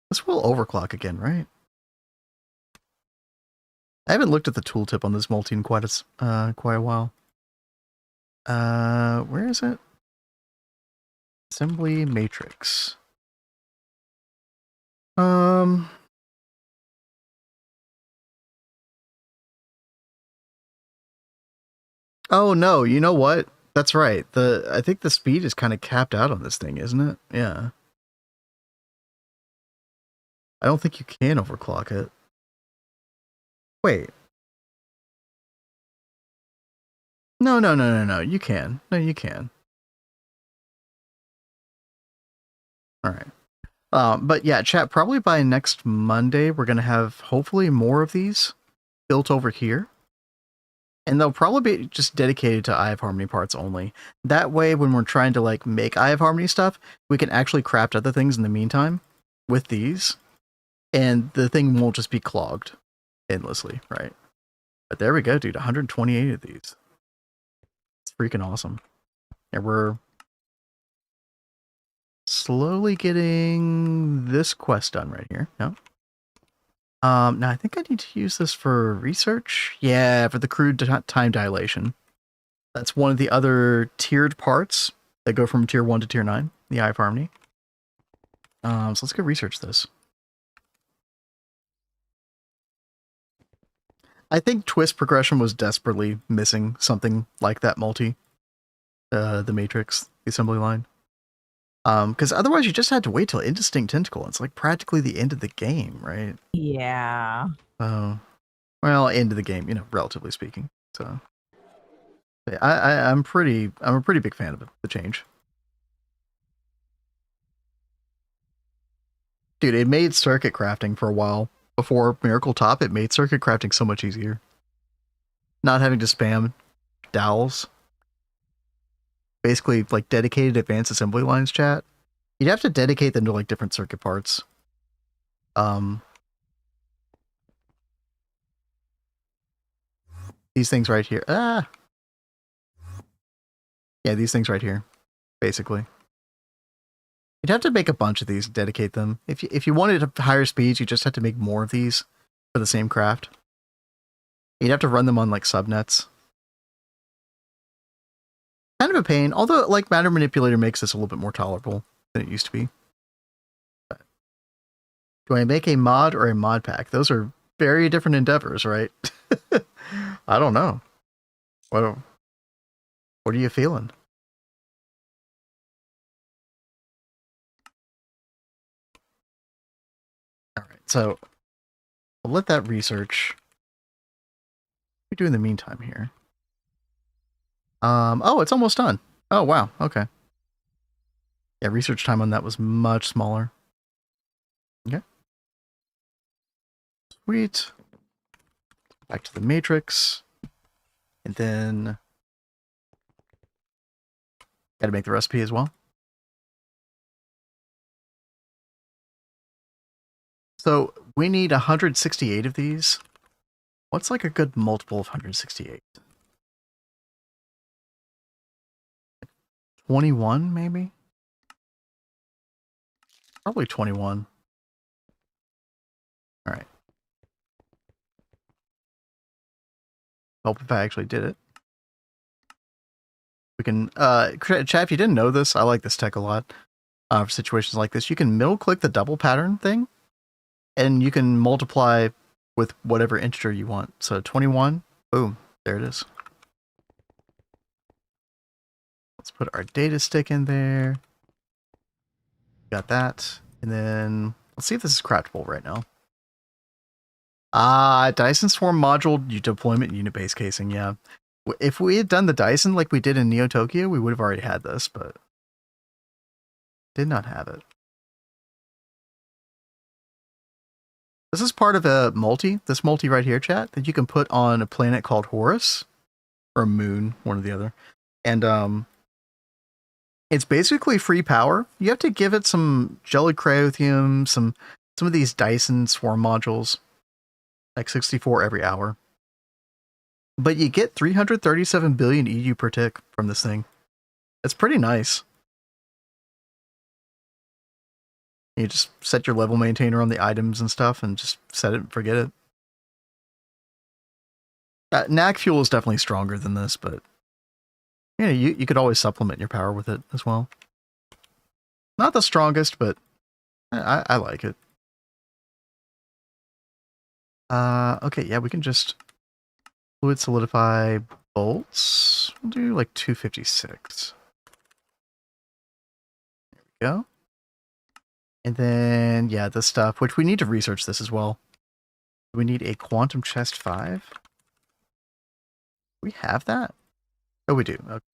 This will overclock again, right? I haven't looked at the tooltip on this multi in quite a while. Where is it? Assembly matrix. Oh no, you know what? That's right. I think the speed is kind of capped out on this thing, isn't it? Yeah. I don't think you can overclock it. Wait. No, you can. No, you can. All right. But yeah, chat, probably by next Monday, we're going to have hopefully more of these built over here. And they'll probably be just dedicated to Eye of Harmony parts only. That way, when we're trying to like make Eye of Harmony stuff, we can actually craft other things in the meantime with these. And the thing won't just be clogged endlessly, right? But there we go, dude. 128 of these. It's freaking awesome. And we're slowly getting this quest done right here. No? Now I think I need to use this for research. Yeah, for the crude time dilation. That's one of the other tiered parts that go from tier 1 to tier 9, the Eye of Harmony. So let's go research this. I think twist progression was desperately missing something like that multi. The Matrix, the assembly line. Because otherwise you just had to wait till Indistinct Tentacle. It's like practically the end of the game, right? Yeah. Oh, well, end of the game, relatively speaking. So, I'm a pretty big fan of the change. Dude, it made circuit crafting for a while. Before Miracle Top, it made circuit crafting so much easier. Not having to spam dowels. Basically, like dedicated advanced assembly lines chat. You'd have to dedicate them to like different circuit parts. These things right here. Yeah, these things right here, basically. You'd have to make a bunch of these and dedicate them. If you wanted higher speeds, you just had to make more of these for the same craft. You'd have to run them on like subnets. Kind of a pain, although like Matter Manipulator makes this a little bit more tolerable than it used to be. But do I make a mod or a mod pack? Those are very different endeavors, right? I don't know. What are you feeling? All right, so I'll let that research. What do we do in the meantime here? Oh, it's almost done. Oh, wow. Okay. Yeah, research time on that was much smaller. Okay. Sweet. Back to the matrix. And then got to make the recipe as well. So we need 168 of these. What's like a good multiple of 168? 21, maybe? Probably 21. All right. Hope if I actually did it. We can, chat, if you didn't know this, I like this tech a lot for situations like this. You can middle click the double pattern thing, and you can multiply with whatever integer you want. So 21, boom, there it is. Let's put our data stick in there. Got that. And then let's see if this is craftable right now. Dyson Swarm module deployment unit base casing, yeah. If we had done the Dyson like we did in Neo Tokyo, we would have already had this, but did not have it. This is part of a multi, this multi right here, chat, that you can put on a planet called Horus, or a moon, one or the other. And it's basically free power. You have to give it some jelly cryothium, some of these Dyson swarm modules, like 64 every hour. But you get 337 billion EU per tick from this thing. It's pretty nice. You just set your level maintainer on the items and stuff and just set it and forget it. NAC fuel is definitely stronger than this, but you know, you could always supplement your power with it as well. Not the strongest, but I like it. Okay, yeah, we can just fluid solidify bolts. We'll do like 256. There we go. And then, yeah, this stuff, which we need to research this as well. We need a quantum chest 5. We have that? Oh, we do. Okay.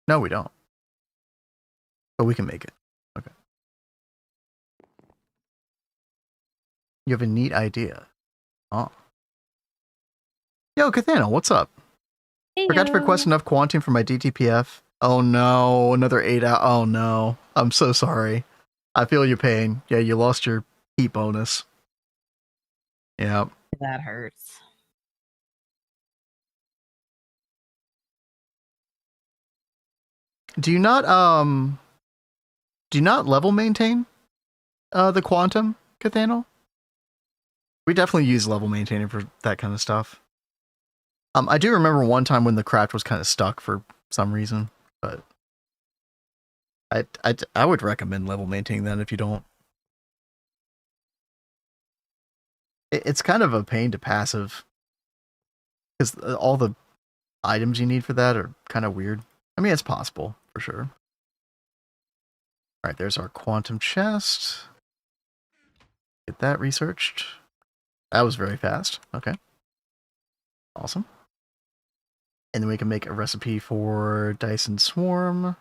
No, we don't. But we can make it. Okay. You have a neat idea. Oh. Yo, Cathano, what's up? Hey, Forgot to request enough quantum for my DTPF. Oh no, another 8 out. Oh no. I'm so sorry. I feel your pain. Yeah, you lost your heat bonus. Yeah. That hurts. Do you not level maintain the quantum, Cathano? We definitely use level maintaining for that kind of stuff. I do remember one time when the craft was kind of stuck for some reason, but I would recommend level maintaining that if you don't. It's kind of a pain to passive because all the items you need for that are kind of weird. I mean, it's possible for sure. All right, there's our quantum chest. Get that researched. That was very fast. Okay. Awesome. And then we can make a recipe for Dyson Swarm.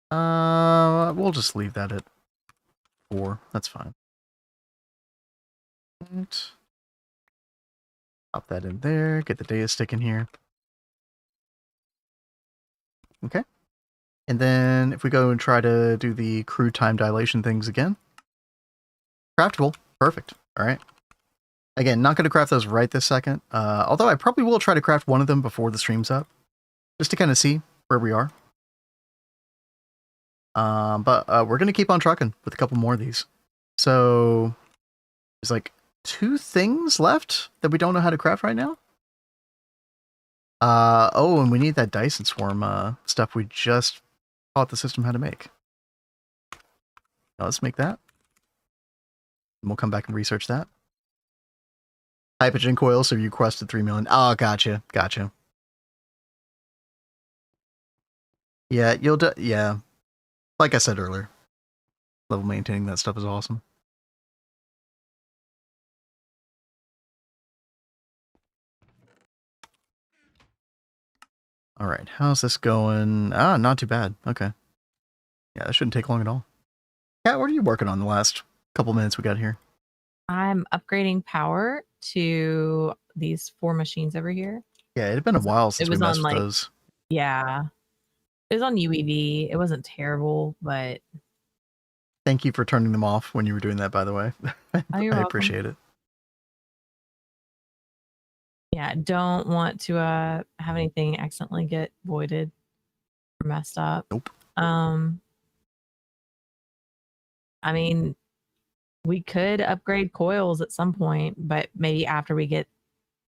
We'll just leave that at 4. That's fine. Right. Pop that in there. Get the data stick in here. Okay. And then if we go and try to do the crew time dilation things again. Craftable. Perfect. All right. Again, not going to craft those right this second. Although I probably will try to craft one of them before the stream's up. Just to kind of see where we are. But we're going to keep on trucking with a couple more of these. So there's like 2 things left that we don't know how to craft right now. Oh, and we need that Dyson Swarm stuff we just taught the system how to make. Now let's make that. And we'll come back and research that. Hypogen coil, so you requested 3 million. Oh, gotcha. Gotcha. Yeah, yeah. Like I said earlier, level maintaining that stuff is awesome. All right, how's this going? Ah, not too bad. Okay. Yeah, that shouldn't take long at all. Kat, what are you working on the last couple minutes we got here? I'm upgrading power to these 4 machines over here. Yeah, it had been a while since we messed with those. Yeah. It was on UEV. It wasn't terrible, but... Thank you for turning them off when you were doing that, by the way. Oh, you're I welcome. appreciate it. Yeah, don't want to have anything accidentally get voided or messed up. Nope. I mean, we could upgrade coils at some point, but maybe after we get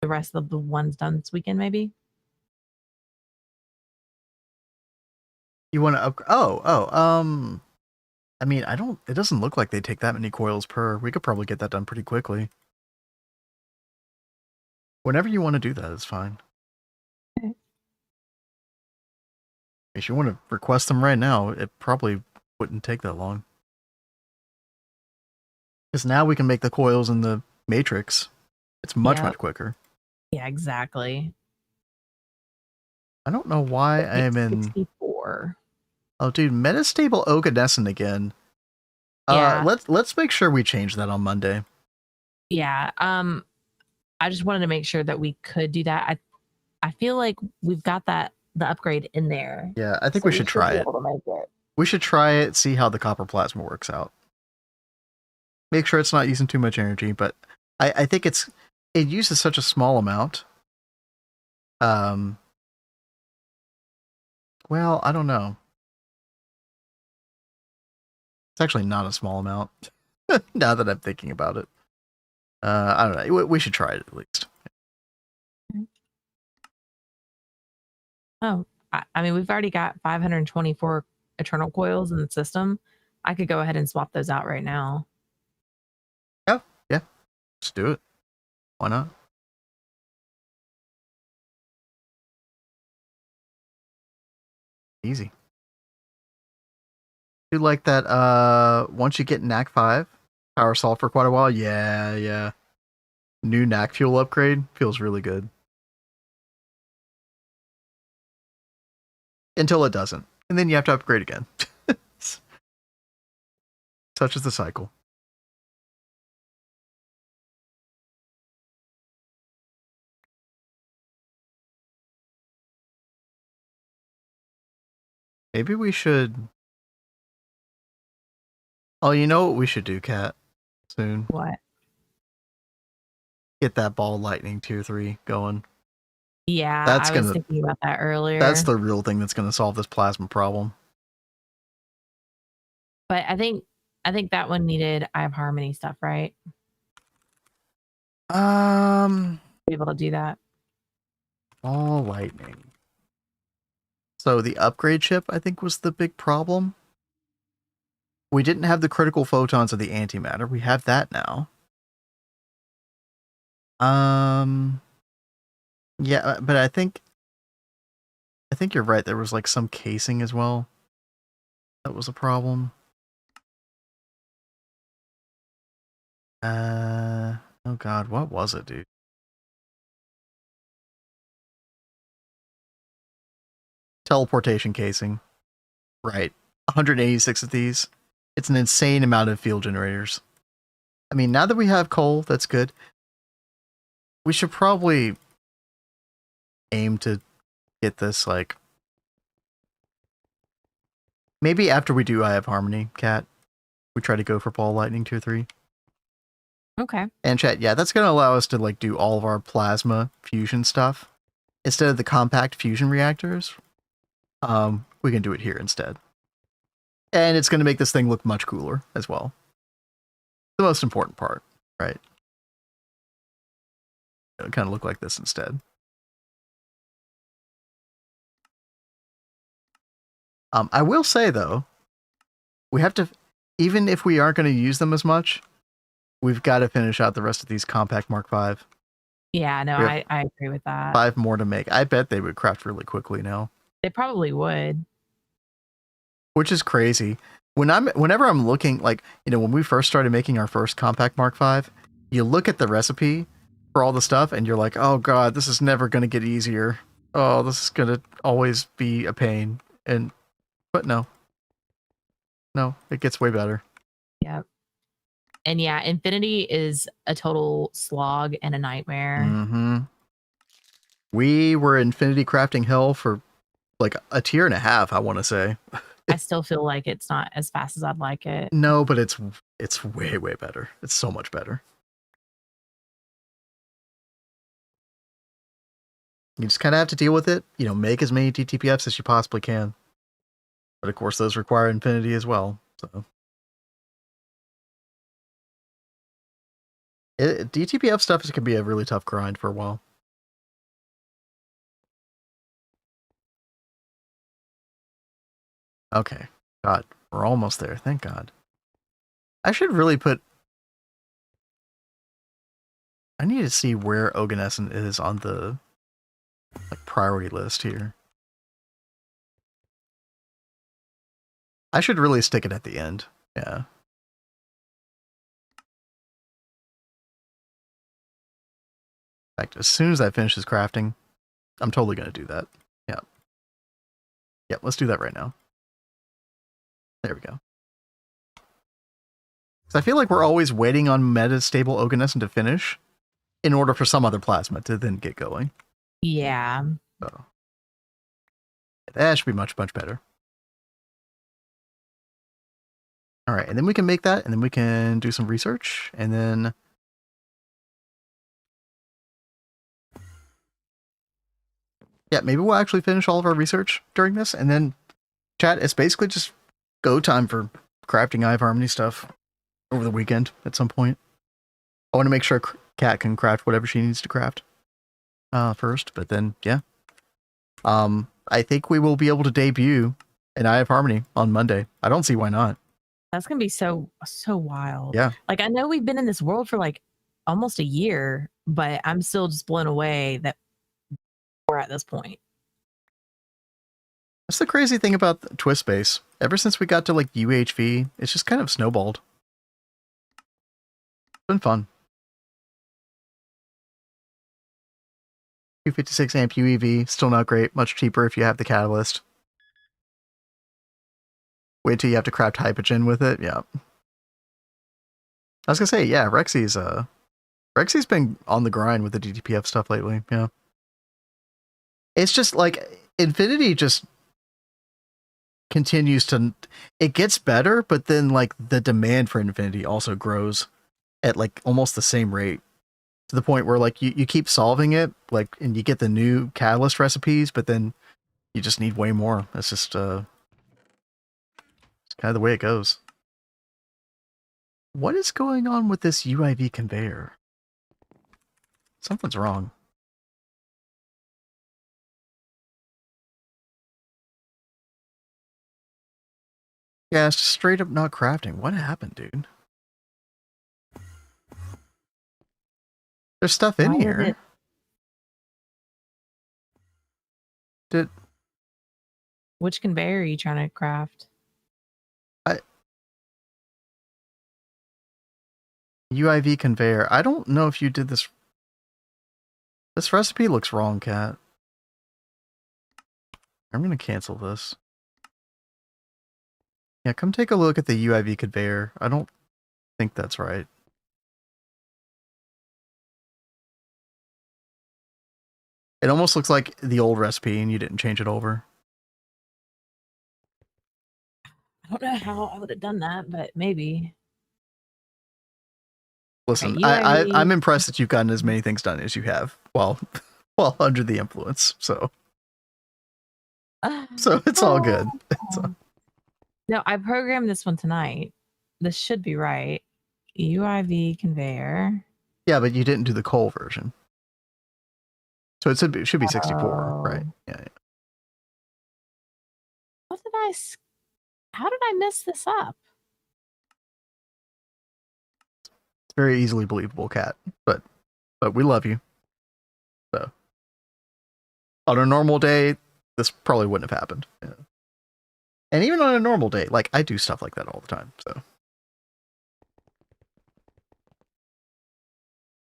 the rest of the ones done this weekend, maybe. You want to upgrade? I mean, it doesn't look like they take that many coils per. We could probably get that done pretty quickly. Whenever you want to do that, it's fine. Okay. If you want to request them right now, it probably wouldn't take that long. Because now we can make the coils in the matrix. It's much quicker. Yeah, exactly. I don't know why I am in 64. Oh dude, metastable oganescent again. Yeah. Let's make sure we change that on Monday. Yeah. I just wanted to make sure that we could do that. I feel like we've got the upgrade in there. Yeah, I think we should try it. We should try it, see how the copper plasma works out. Make sure it's not using too much energy, but I think it uses such a small amount. Well, I don't know. It's actually not a small amount. Now that I'm thinking about it. I don't know. We should try it at least. Oh, I mean, we've already got 524 eternal coils in the system. I could go ahead and swap those out right now. Yeah. Let's do it. Why not? Easy. You like that once you get NAC 5, power solve for quite a while? Yeah. New NAC fuel upgrade feels really good. Until it doesn't. And then you have to upgrade again. Such is the cycle. Maybe we should... Oh, you know what we should do, Kat? Soon. What? Get that ball lightning tier 3 going. Yeah, I was thinking about that earlier. That's the real thing that's going to solve this plasma problem. But I think that one needed Eye of Harmony stuff, right? Be able to do that. Ball lightning. So the upgrade chip, I think, was the big problem. We didn't have the critical photons of the antimatter. We have that now. Yeah, but I think you're right. There was like some casing as well. That was a problem. Oh god, what was it, dude? Teleportation casing. Right. 186 of these. It's an insane amount of field generators. I mean, now that we have coal, that's good. We should probably aim to get this, like... Maybe after we do Eye of Harmony, Cat, we try to go for Ball Lightning tier 3. Okay. And chat, yeah, that's going to allow us to like do all of our plasma fusion stuff. Instead of the compact fusion reactors, we can do it here instead. And it's going to make this thing look much cooler as well. The most important part, right? It'll kind of look like this instead. I will say, though, we have to, even if we aren't going to use them as much, we've got to finish out the rest of these Compact Mark V. Yeah, no, I agree with that. 5 more to make. I bet they would craft really quickly now. They probably would. Which is crazy. Whenever I'm looking, like, you know, when we first started making our first Compact Mark V, you look at the recipe for all the stuff and you're like, oh god, this is never going to get easier. Oh, this is going to always be a pain. But no, it gets way better. Yep. And yeah, Infinity is a total slog and a nightmare. Mm-hmm. We were Infinity crafting hell for like a tier and a half, I want to say. I still feel like it's not as fast as I'd like it. No, but it's way, way better. It's so much better. You just kind of have to deal with it. You know, make as many DTPFs as you possibly can. But of course, those require Infinity as well. So DTPF stuff can be a really tough grind for a while. Okay. God, we're almost there. Thank God. I should really put... I need to see where Oganescent is on the like priority list here. I should really stick it at the end. Yeah. In fact, as soon as I finish this crafting, I'm totally going to do that. Yeah. Yeah, let's do that right now. There we go. So I feel like we're always waiting on metastable Oganescent to finish in order for some other plasma to then get going. Yeah. So that should be much, much better. All right, and then we can make that, and then we can do some research, and then yeah, maybe we'll actually finish all of our research during this, and then chat, it's basically just go time for crafting Eye of Harmony stuff over the weekend at some point. I want to make sure Kat can craft whatever she needs to craft first, but then yeah. I think we will be able to debut an Eye of Harmony on Monday. I don't see why not. That's gonna be so wild. Yeah. Like I know we've been in this world for like almost a year, but I'm still just blown away that we're at this point. That's the crazy thing about the Twist Space. Ever since we got to like UHV, it's just kind of snowballed. It's been fun. 256 amp UEV, still not great. Much cheaper if you have the catalyst. Wait till you have to craft Hypogen with it. Yeah. I was gonna say, yeah, Rexy's been on the grind with the DTPF stuff lately. Yeah. It's just like Infinity just continues to, it gets better, but then like the demand for Infinity also grows at like almost the same rate, to the point where like you keep solving it, like, and you get the new catalyst recipes, but then you just need way more. That's just it's kind of the way it goes. What is going on with this UIV conveyor? Something's wrong. Yeah, it's just straight up not crafting. What happened, dude? There's stuff in here. Which conveyor are you trying to craft? UIV conveyor. I don't know if you did this. This recipe looks wrong, Kat. I'm going to cancel this. Yeah, come take a look at the UIV conveyor. I don't think that's right. It almost looks like the old recipe and you didn't change it over. I don't know how I would have done that, but maybe. Listen, Okay, I'm impressed that you've gotten as many things done as you have while under the influence. So it's all good. No, I programmed this one tonight. This should be right. UIV conveyor. Yeah, but you didn't do the coal version. So it should be 64, right? Yeah. How did I mess this up? It's very easily believable, Kat, but we love you. So on a normal day, this probably wouldn't have happened. Yeah. And even on a normal day, like I do stuff like that all the time. So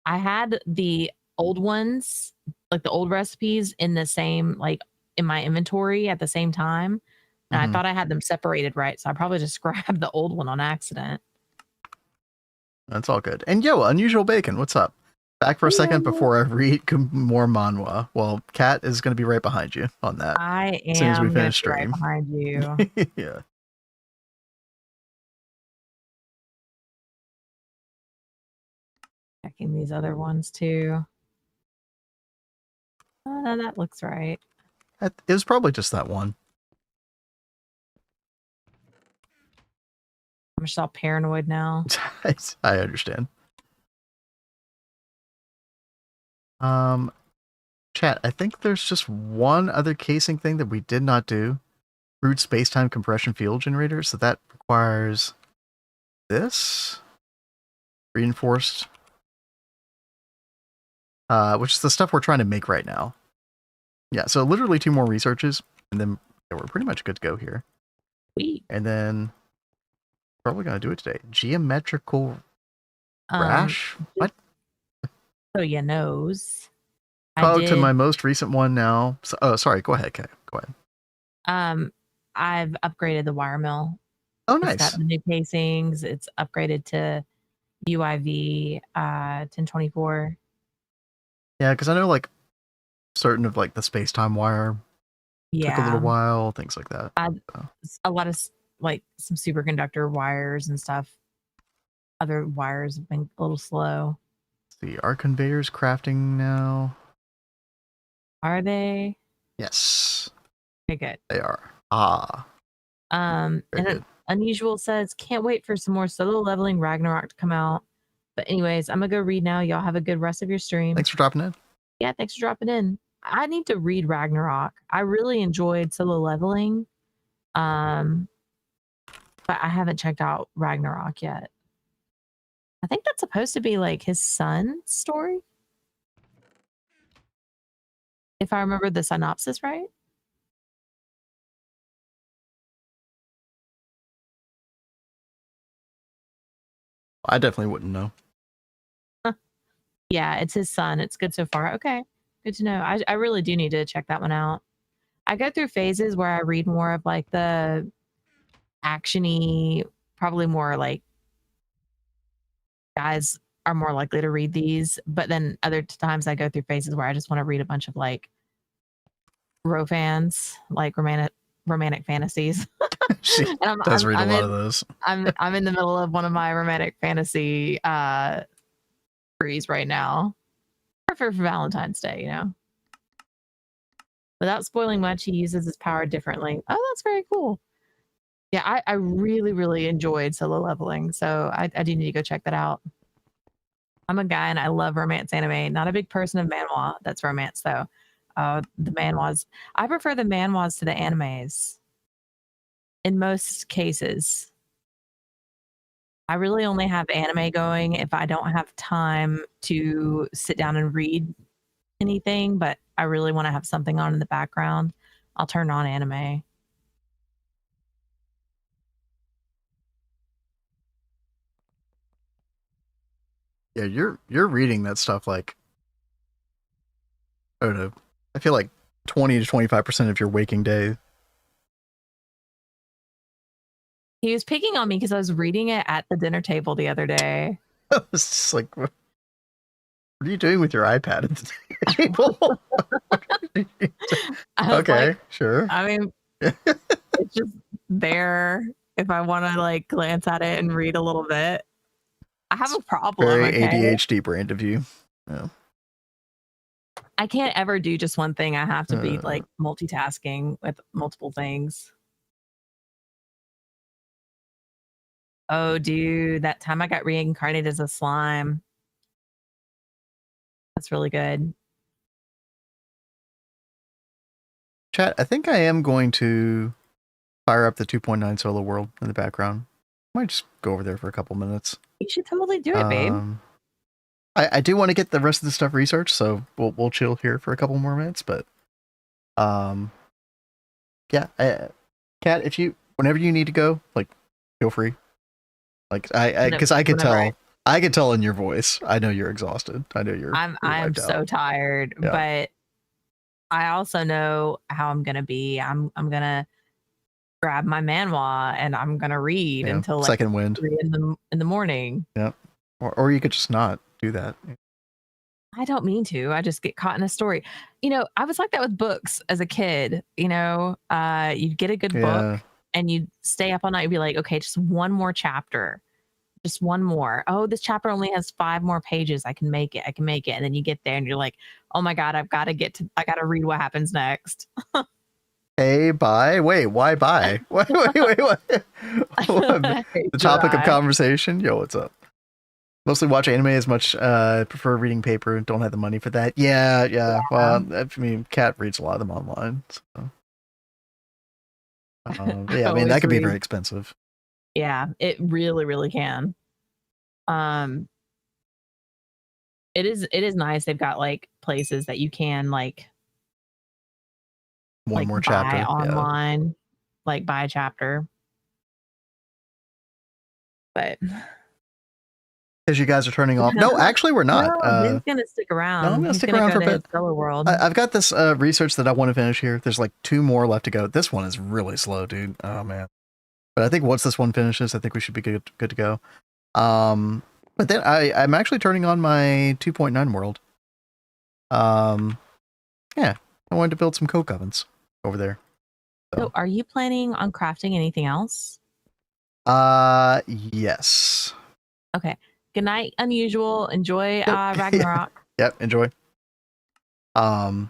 I had the old ones, like the old recipes, in the same, like in my inventory at the same time. And I thought I had them separated right. So I probably just grabbed the old one on accident. That's all good. And yo, Unusual Bacon, what's up? Back for a second before I read more manhwa. Well, Kat is going to be right behind you on that. I am as soon as we finish stream. Right behind you. Yeah. Checking these other ones too. That looks right. It was probably just that one. I'm just all paranoid now. I understand. Chat, I think there's just one other casing thing that we did not do. Root space-time compression field generator. So that requires this. Reinforced. Which is the stuff we're trying to make right now. Yeah, so literally 2 more researches, and then we're pretty much good to go here. Sweet. And then probably gonna do it today. Geometrical rash? What? So you knows. To my most recent one now. So, oh, sorry. Go ahead, Kay. Go ahead. I've upgraded the wire mill. Oh, It's got nice. the new casings. It's upgraded to UIV 1024. Yeah, because I know like certain of like the space-time wire took a little Yeah. while, things like that. A lot of like some superconductor wires and stuff. Other wires have been a little slow. Let's see, our conveyors crafting now. Are they? Yes, Okay, good. they are. Ah, very And good. Unusual says, can't wait for some more solo leveling Ragnarok to come out. But anyways, I'm gonna go read now. Y'all have a good rest of your stream. Thanks for dropping in. Yeah, thanks for dropping in. I need to read Ragnarok. I really enjoyed solo leveling. But I haven't checked out Ragnarok yet. I think that's supposed to be like his son's story. If I remember the synopsis right. I definitely wouldn't know. Yeah, it's his son. It's good so far. Okay, good to know. I really do need to check that one out. I go through phases where I read more of like the actiony, probably more like guys are more likely to read these. But then other times I go through phases where I just want to read a bunch of like romance, like romantic fantasies. She does read a lot of those. I'm in the middle of one of my romantic fantasy freeze right now. Perfect for Valentine's Day, you know. Without spoiling much, he uses his power differently. Oh, that's very cool. Yeah, I really, really enjoyed solo leveling, so I do need to go check that out. I'm a guy and I love romance anime. Not a big person of manhwa that's romance though. The manhwas, I prefer the manhwas to the animes. In most cases, I really only have anime going if I don't have time to sit down and read anything, but I really want to have something on in the background. I'll turn on anime. Yeah, you're reading that stuff like, I don't know. I feel like 20 to 25% of your waking day. He was picking on me because I was reading it at the dinner table the other day. It's just like, what are you doing with your iPad at the table? Okay, like, sure. I mean, it's just there if I want to like glance at it and read a little bit. I have a problem. Very ADHD brand of you. Yeah. I can't ever do just one thing. I have to be like multitasking with multiple things. Oh, dude, that time I got reincarnated as a slime. That's really good. Chat, I think I am going to fire up the 2.9 solo world in the background. I might just go over there for a couple minutes. You should totally do it, babe. I do want to get the rest of the stuff researched, so we'll chill here for a couple more minutes. But yeah, Kat, if you whenever you need to go, like, feel free. Like because I can tell. I can tell in your voice. I know you're exhausted. I know you're. I'm so tired, yeah. But I also know how I'm gonna be. I'm gonna grab my manhwa and I'm gonna read until like second wind 3 in the morning. Yep. Or you could just not do that. I don't mean to. I just get caught in a story. You know, I was like that with books as a kid. You know, you'd get a good book and you'd stay up all night. You'd be like, okay, just one more chapter. Just one more. Oh, this chapter only has 5 more pages. I can make it. I can make it. And then you get there and you're like, oh my God, I got to read what happens next. Hey, bye. Wait, why bye? Wait. The topic of conversation? Yo, what's up? Mostly watch anime as much. Prefer reading paper. Don't have the money for that. Yeah. Well, I mean, Kat reads a lot of them online. So. Yeah, I mean, that could be very expensive. Yeah, it really, really can. It is nice. They've got like places that you can like one more chapter online, like buy a chapter. But Because you guys are turning off. No, actually, we're not. No, he's gonna stick around. No, I'm gonna He's stick gonna around go for a to bit. Fellow World. I've got this research that I want to finish here. There's like 2 more left to go. This one is really slow, dude. Oh man. But I think once this one finishes, I think we should be good to go. But then I'm actually turning on my 2.9 world. Yeah, I wanted to build some coke ovens over there. So are you planning on crafting anything else? Yes. Okay. Good night, Unusual. Enjoy Ragnarok. Yep, enjoy. But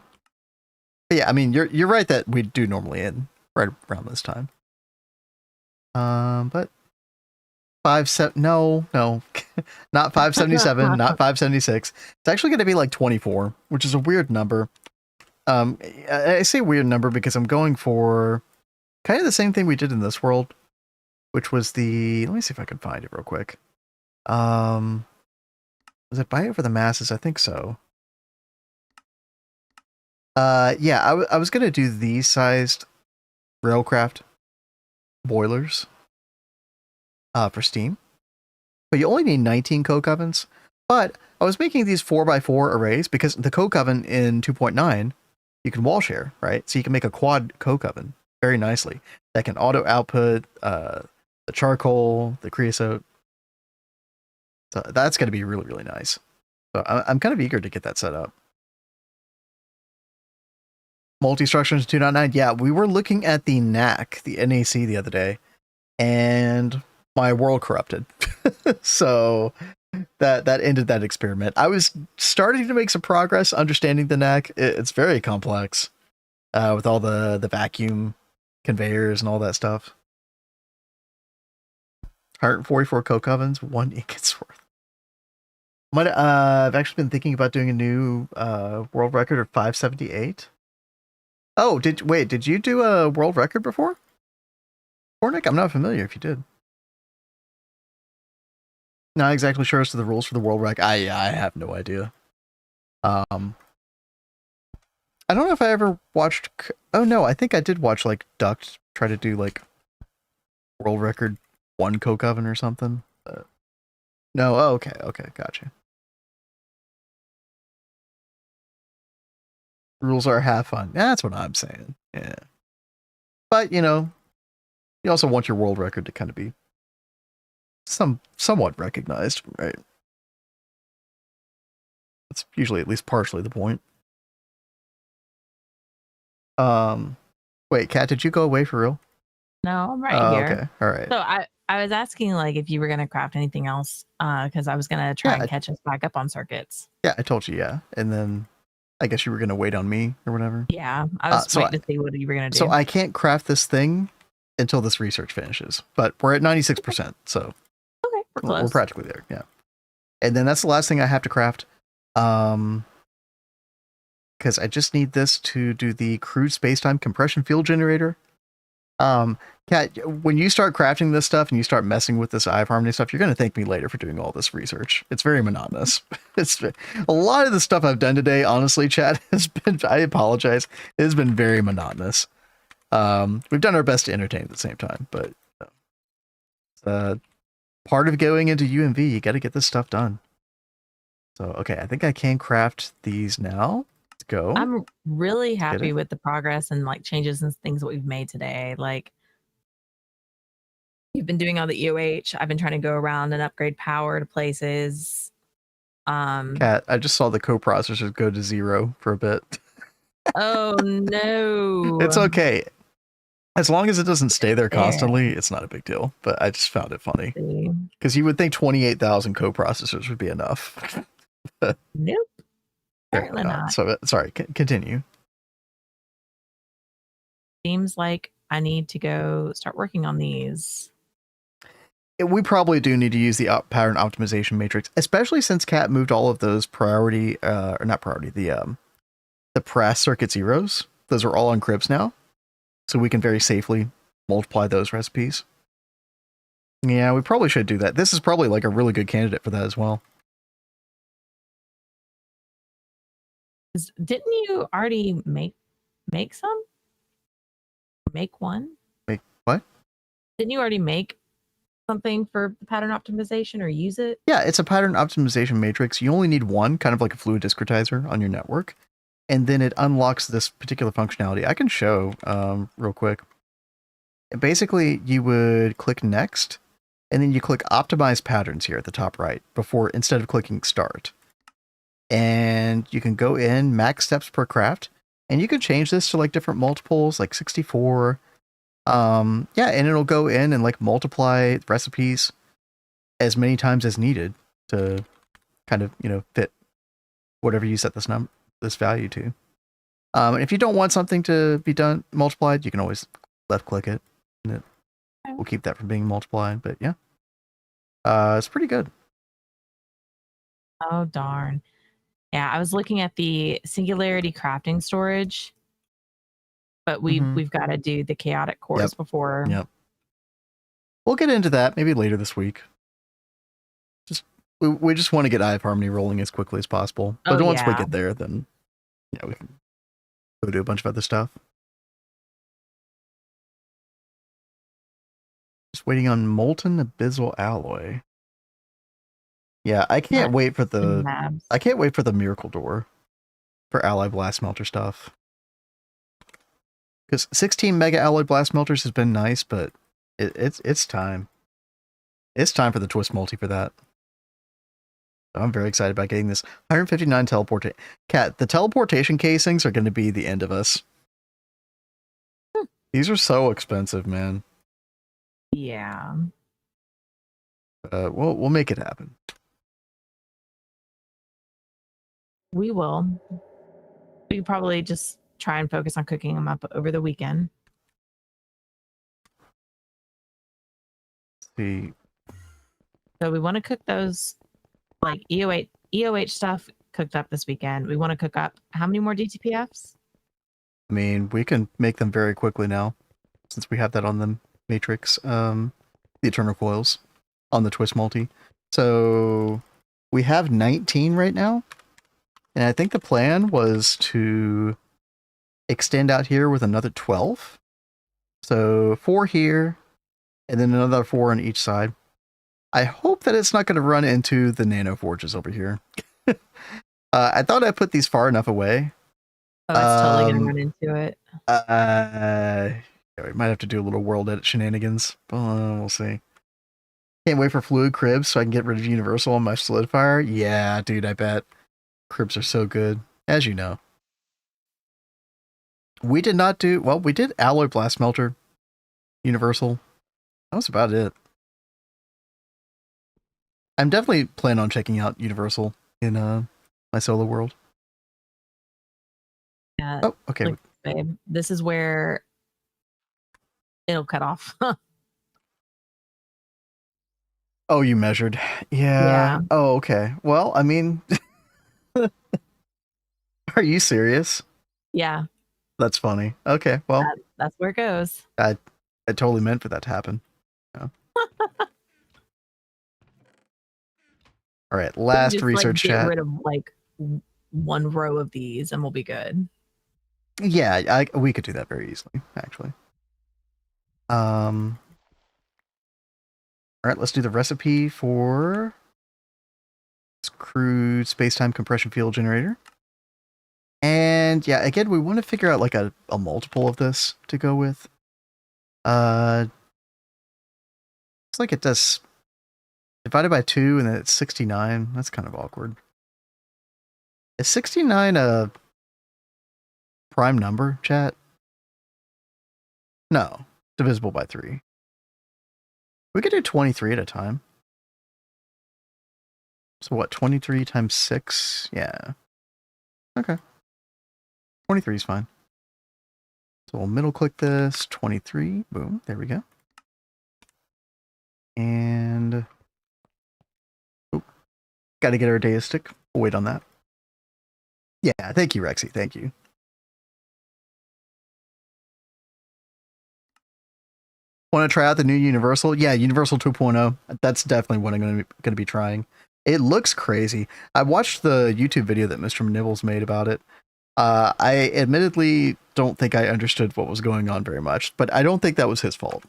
yeah, I mean, you're right that we do normally end right around this time. But no, not 577, not 576. It's actually going to be like 24, which is a weird number. I say weird number because I'm going for kind of the same thing we did in this world, which was let me see if I can find it real quick. Was it Buy It for the Masses? I think so. Yeah, I was gonna do these sized railcraft boilers for steam, but you only need 19 coke ovens. But I was making these 4x4 arrays because the coke oven in 2.9 you can wall share, right? So you can make a quad coke oven very nicely that can auto output the charcoal, the creosote. So that's going to be really, really nice. So I'm kind of eager to get that set up. Multi-structures 2.9. Yeah, we were looking at the NAC, the NAC the other day, and my world corrupted. So that ended that experiment. I was starting to make some progress understanding the NAC. It's very complex with all the vacuum conveyors and all that stuff. 144 coke ovens, 1 ingots worth. I've actually been thinking about doing a new world record of 578. Oh, did you do a world record before? Cornick? I'm not familiar if you did. Not exactly sure as to the rules for the world rec. I have no idea. I don't know if I ever watched. Oh no, I think I did watch like Duct try to do like world record 1 coke oven or something. No, oh, okay, gotcha. Rules are have fun. Yeah, that's what I'm saying. Yeah, but you know, you also want your world record to kind of be somewhat recognized, right? That's usually at least partially the point. Wait, Kat, did you go away for real? No, I'm right here. Okay, all right. So I was asking like if you were gonna craft anything else, because I was gonna try and catch us back up on circuits. Yeah, I told you, yeah. And then I guess you were gonna wait on me or whatever. Yeah, I was waiting to see what you were gonna do. So I can't craft this thing until this research finishes, but we're at 96%, so okay, we're close. We're practically there, yeah. And then that's the last thing I have to craft. Because I just need this to do the crude spacetime compression field generator. Kat, when you start crafting this stuff and you start messing with this iHarmony stuff, you're going to thank me later for doing all this research. It's very monotonous. It's a lot of the stuff I've done today, honestly, Chad, has been, I apologize, it has been very monotonous. We've done our best to entertain at the same time, but part of going into UMV, you got to get this stuff done. So, okay, I think I can craft these now. Let's go. I'm really happy with the progress and like changes and things that we've made today. Like, you've been doing all the EOH. I've been trying to go around and upgrade power to places. Kat, I just saw the coprocessors go to 0 for a bit. Oh no. It's okay. As long as it doesn't stay there constantly, it's not a big deal. But I just found it funny. Because you would think 28,000 coprocessors would be enough. Nope. Apparently not. So, sorry, continue. Seems like I need to go start working on these. We probably do need to use the pattern optimization matrix, especially since Kat moved all of those priority, or not priority, the press circuit zeros. Those are all on cribs now. So we can very safely multiply those recipes. Yeah, we probably should do that. This is probably like a really good candidate for that as well. Didn't you already make some? Make one? Make what? Didn't you already make something for pattern optimization or use it? Yeah, it's a pattern optimization matrix. You only need one, kind of like a fluid discretizer on your network, and then it unlocks this particular functionality. I can show real quick. Basically, you would click next, and then you click optimize patterns here at the top right before instead of clicking start. And you can go in max steps per craft, and you can change this to like different multiples, like 64. Yeah, and it'll go in and like multiply recipes as many times as needed to kind of, you know, fit whatever you set this value to. And if you don't want something to be done multiplied, you can always left click it, and it will keep that from being multiplied. But yeah, it's pretty good. Oh darn. Yeah, I was looking at the singularity crafting storage, but we've got to do the chaotic cores before. Yep. We'll get into that maybe later this week. We just want to get Eye of Harmony rolling as quickly as possible. But once we get there, then yeah, we can go do a bunch of other stuff. Just waiting on molten abyssal alloy. Yeah, I can't wait for the miracle door for alloy blast melter stuff. Because 16 mega alloy blast melters has been nice, but it's time. It's time for the twist multi for that. I'm very excited about getting this 159 teleportation. Cat, the teleportation casings are going to be the end of us. These are so expensive, man. Yeah. We'll make it happen. We will. We could probably just try and focus on cooking them up over the weekend. Let's see. So we want to cook those like EOH stuff cooked up this weekend. We want to cook up how many more DTPFs? I mean, we can make them very quickly now, since we have that on the matrix, the Eternal Coils on the twist multi. So we have 19 right now, and I think the plan was to extend out here with another 12. So 4 here, and then another 4 on each side. I hope that it's not going to run into the nano forges over here. I thought I put these far enough away. Oh, it's totally going to run into it. Yeah, we might have to do a little world edit shenanigans. We'll see. Can't wait for fluid cribs so I can get rid of universal on my solidifier. Yeah, dude, I bet. Cribs are so good, as you know. We did not do, well, we did alloy blast melter universal. That was about it. I'm definitely planning on checking out universal in my solo world. Yeah. Oh, okay. Look, babe, this is where it'll cut off. Oh, you measured. Yeah. Oh, okay. Well, I mean, are you serious? Yeah. That's funny. Okay, well. That's where it goes. I totally meant for that to happen. Yeah. All right, last just, research get chat. Rid of like one row of these, and we'll be good. Yeah, we could do that very easily, actually. All right, let's do the recipe for this crude space-time compression field generator. And yeah, again, we want to figure out like a multiple of this to go with. Looks like it does divided by 2 and then it's 69. That's kind of awkward. Is 69 a prime number, chat? No, divisible by 3. We could do 23 at a time. So what, 23 times 6? Yeah. Okay. 23 is fine. So we'll middle click this, 23. Boom, there we go. And got to get our deistic. We'll wait on that. Yeah, thank you, Rexy. Thank you. Want to try out the new Universal? Yeah, Universal 2.0. That's definitely what I'm going to be trying. It looks crazy. I watched the YouTube video that Mr. Nibbles made about it. I admittedly don't think I understood what was going on very much, but I don't think that was his fault.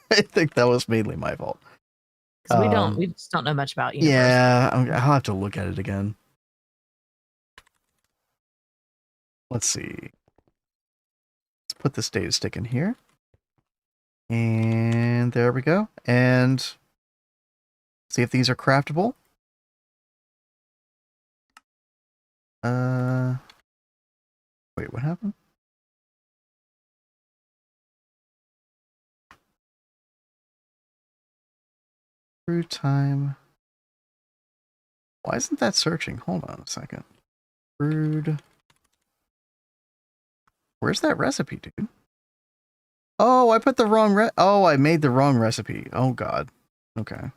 I think that was mainly my fault. Because we just don't know much about Universal. Yeah, I'll have to look at it again. Let's see. Let's put this data stick in here. And there we go. And see if these are craftable. Wait, what happened? Brew time. Why isn't that searching? Hold on a second. Brewed. Where's that recipe, dude? Oh, I put the wrong I made the wrong recipe. Oh god. Okay.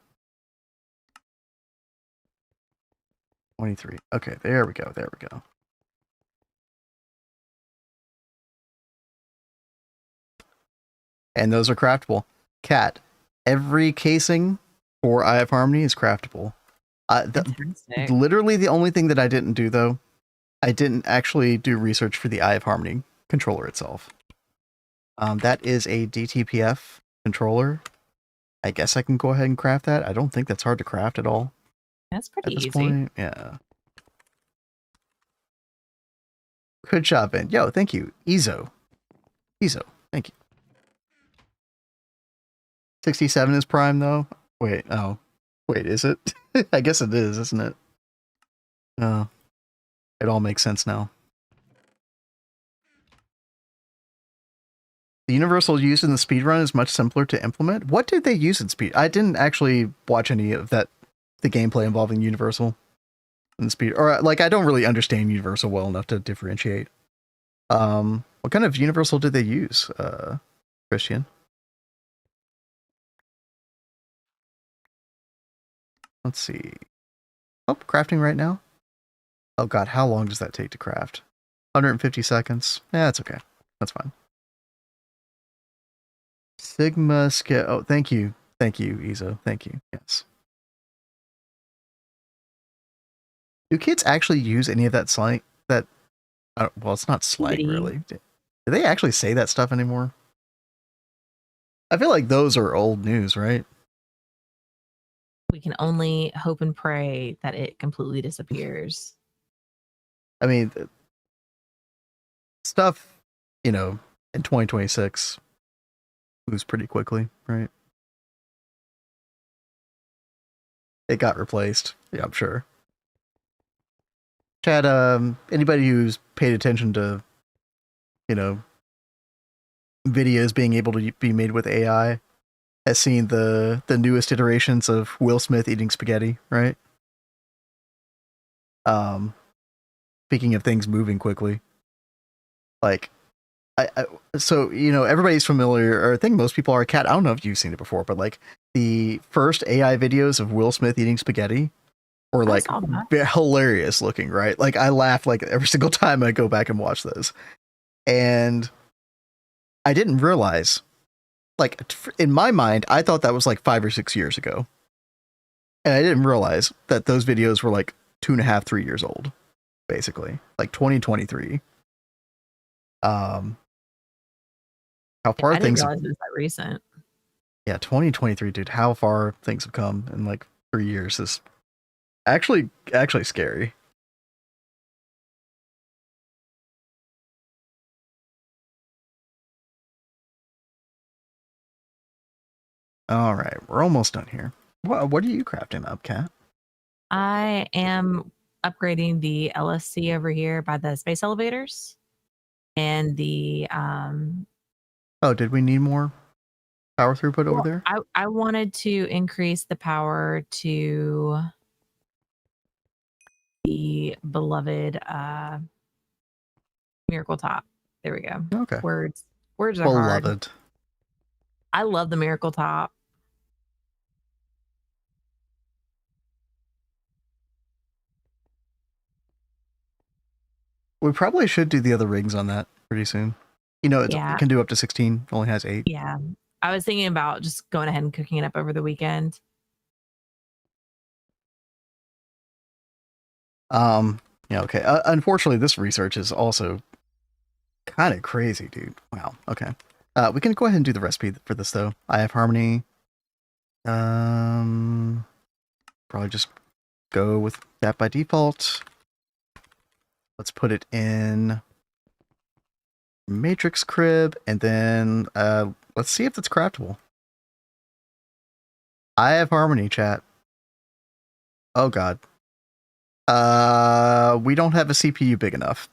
23. Okay, there we go. There we go. And those are craftable. Cat. Every casing for Eye of Harmony is craftable. Literally the only thing that I didn't do, though, I didn't actually do research for the Eye of Harmony controller itself. That is a DTPF controller. I guess I can go ahead and craft that. I don't think that's hard to craft at all. That's pretty easy. Point. Yeah. Good job, Ben. Yo, thank you. Ezo, thank you. 67 is prime, though. Wait, is it? I guess it is, isn't it? Oh, it all makes sense now. The universal used in the speedrun is much simpler to implement. What did they use in speed? I didn't actually watch any of that, the gameplay involving universal in speed, or like I don't really understand universal well enough to differentiate. What kind of universal did they use, Christian? Let's see. Oh, crafting right now. Oh god, how long does that take to craft? 150 seconds. Yeah, that's okay. That's fine. Sigma scale. Oh, thank you, Ezo. Thank you. Yes. Do kids actually use any of that slang? That well, it's not slang really. Do they actually say that stuff anymore? I feel like those are old news, right? We can only hope and pray that it completely disappears. I mean, stuff, in 2026 moves pretty quickly, right? It got replaced. Yeah, I'm sure. Chad, anybody who's paid attention to, videos being able to be made with AI has seen the newest iterations of Will Smith eating spaghetti, right? Speaking of things moving quickly, like, so everybody's familiar, or I think most people are. Cat, I don't know if you've seen it before, but like the first AI videos of Will Smith eating spaghetti were like hilarious looking, right? Like I laugh like every single time I go back and watch those, and I didn't realize, like in my mind, I thought that was like 5 or 6 years ago, and I didn't realize that those videos were like 2.5, 3 years old, basically, like 2023. How far things I didn't realize it was that recent. Yeah, 2023, dude. How far things have come in like 3 years is actually scary. All right, we're almost done here. What are you crafting up, Kat? I am upgrading the LSC over here by the space elevators, and the Oh, did we need more power throughput over there? I wanted to increase the power to the beloved Miracle Top. There we go. Okay. Words are hard. Beloved. I love the Miracle Top. We probably should do the other rings on that pretty soon. It can do up to 16. Only has 8. Yeah. I was thinking about just going ahead and cooking it up over the weekend. Yeah, okay. Unfortunately, this research is also kind of crazy, dude. Wow. Okay. We can go ahead and do the recipe for this, though. I have Harmony. Probably just go with that by default. Let's put it in matrix crib, and then let's see if it's craftable. I have harmony, chat. Oh god. We don't have a CPU big enough